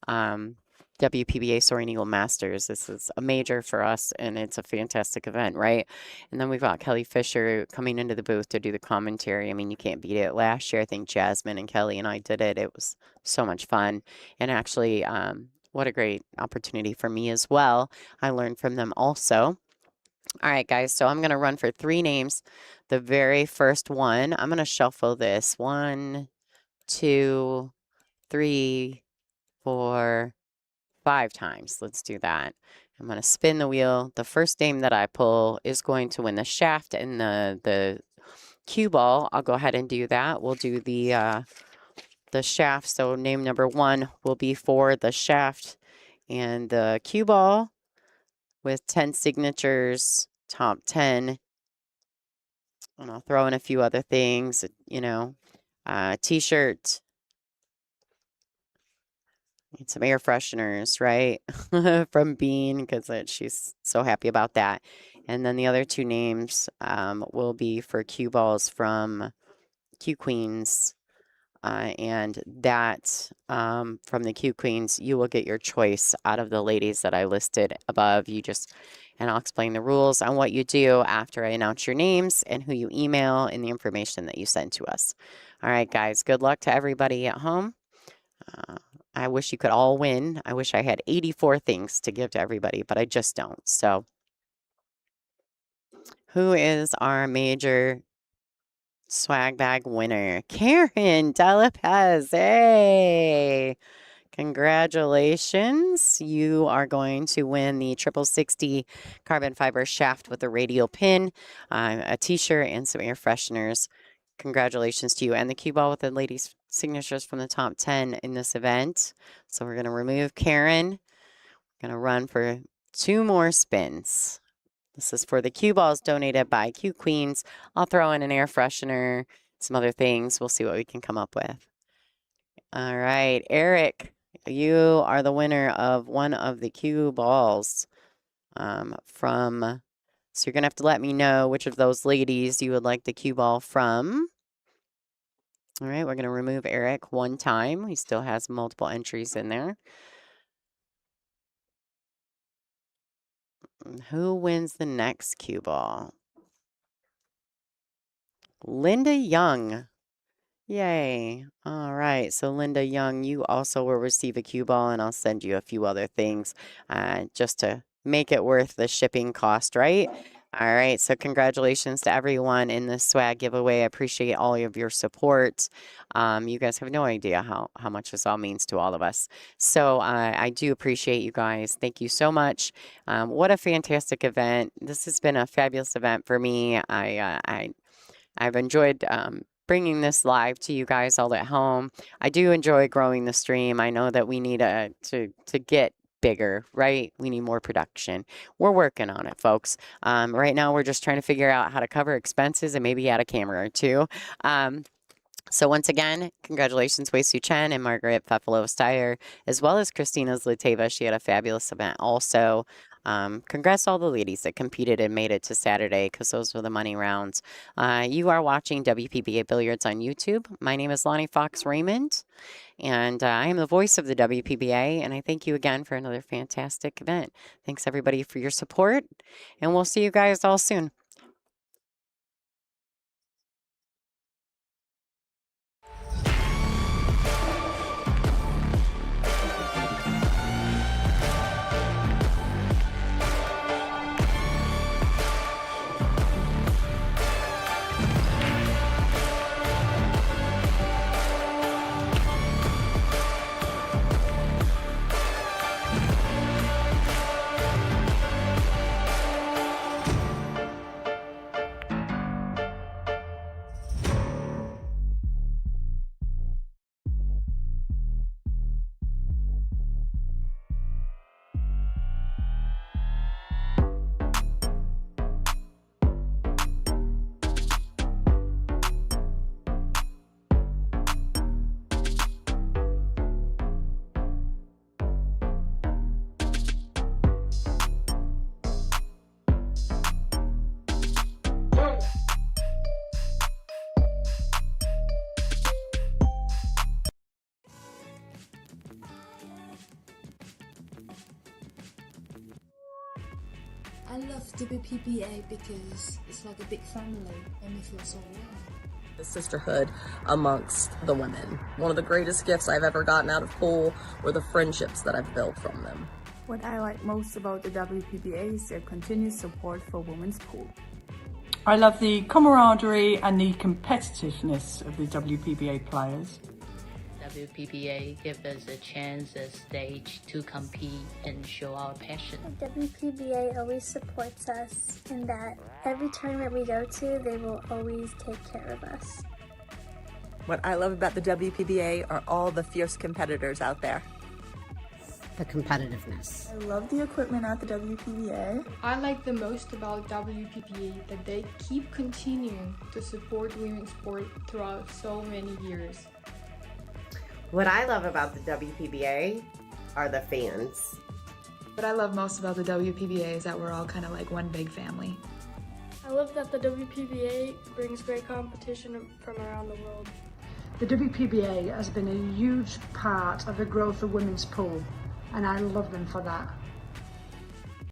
WPBA Soaring Eagle Masters. This is a major for us, and it's a fantastic event, right? And then we've got Kelly Fisher coming into the booth to do the commentary. I mean, you can't beat it. Last year, I think Jasmine and Kelly and I did it. It was so much fun. And actually, what a great opportunity for me as well. I learned from them also. All right, guys, so I'm going to run for 3 names. The very first one, I'm going to shuffle this. 1, 2, 3, 4, 5 times. Let's do that. I'm going to spin the wheel. The first name that I pull is going to win the shaft and the cue ball. I'll go ahead and do that. We'll do the shaft. So name number 1 will be for the shaft and the cue ball with 10 signatures, top 10. And I'll throw in a few other things, you know, t-shirt. Need some air fresheners, right? From Bean, because she's so happy about that. And then the other 2 names will be for cue balls from Cue Queens. And that from the Cue Queens, you will get your choice out of the ladies that I listed above. And I'll explain the rules on what you do after I announce your names and who you email and the information that you send to us. All right, guys, good luck to everybody at home. I wish you could all win. I wish I had 84 things to give to everybody, but I just don't. So who is our major swag bag winner? Karen Delapez. Hey, congratulations. You are going to win the 6060 carbon fiber shaft with a radial pin, a t-shirt, and some air fresheners. Congratulations to you. And the cue ball with the ladies' signatures from the top 10 in this event. So we're going to remove Karen. We're going to run for 2 more spins. This is for the cue balls donated by Cue Queens. I'll throw in an air freshener, some other things. We'll see what we can come up with. All right, Eric, you are the winner of one of the cue balls so you're going to have to let me know which of those ladies you would like the cue ball from. All right, we're going to remove Eric 1 time. He still has multiple entries in there. Who wins the next cue ball? Linda Young. Yay. All right. So Linda Young, you also will receive a cue ball, and I'll send you a few other things just to make it worth the shipping cost, right? All right. So congratulations to everyone in this swag giveaway. I appreciate all of your support. You guys have no idea how much this all means to all of us. So I do appreciate you guys. Thank you so much. What a fantastic event. This has been a fabulous event for me. I've enjoyed bringing this live to you guys all at home. I do enjoy growing the stream. I know that we need to get bigger, right? We need more production. We're working on it, folks. Right now, we're just trying to figure out how to cover expenses and maybe add a camera or 2. So once again, congratulations, Wei Su Chen and Margaret FINALS-Styer, as well as Christina Zlateva. She had a fabulous event also. Congrats to all the ladies that competed and made it to Saturday, because those were the money rounds. You are watching WPBA Billiards on YouTube. My name is Lonnie Fox-Raymond, and I am the voice of the WPBA, and I thank you again for another fantastic event. Thanks, everybody, for your support, and we'll see you guys all soon. I love WPBA because it's like a big family and we feel so warm. The sisterhood amongst the women. One of the greatest gifts I've ever gotten out of pool were the friendships that I've built from them. What I like most about the WPBA is their continued support for women's pool. I love the camaraderie and the competitiveness of the WPBA players. WPBA gives us a chance, a stage to compete and show our passion. WPBA always supports us in that every tournament we go to, they will always take care of us. What I love about the WPBA are all the fierce competitors out there. The competitiveness. I love the equipment at the WPBA. I like the most about WPBA that they keep continuing to support women's sport throughout so many years. What I love about the WPBA are the fans. What I love most about the WPBA is that we're all kind of like one big family. I love that the WPBA brings great competition from around the world. The WPBA has been a huge part of the growth of women's pool, and I love them for that.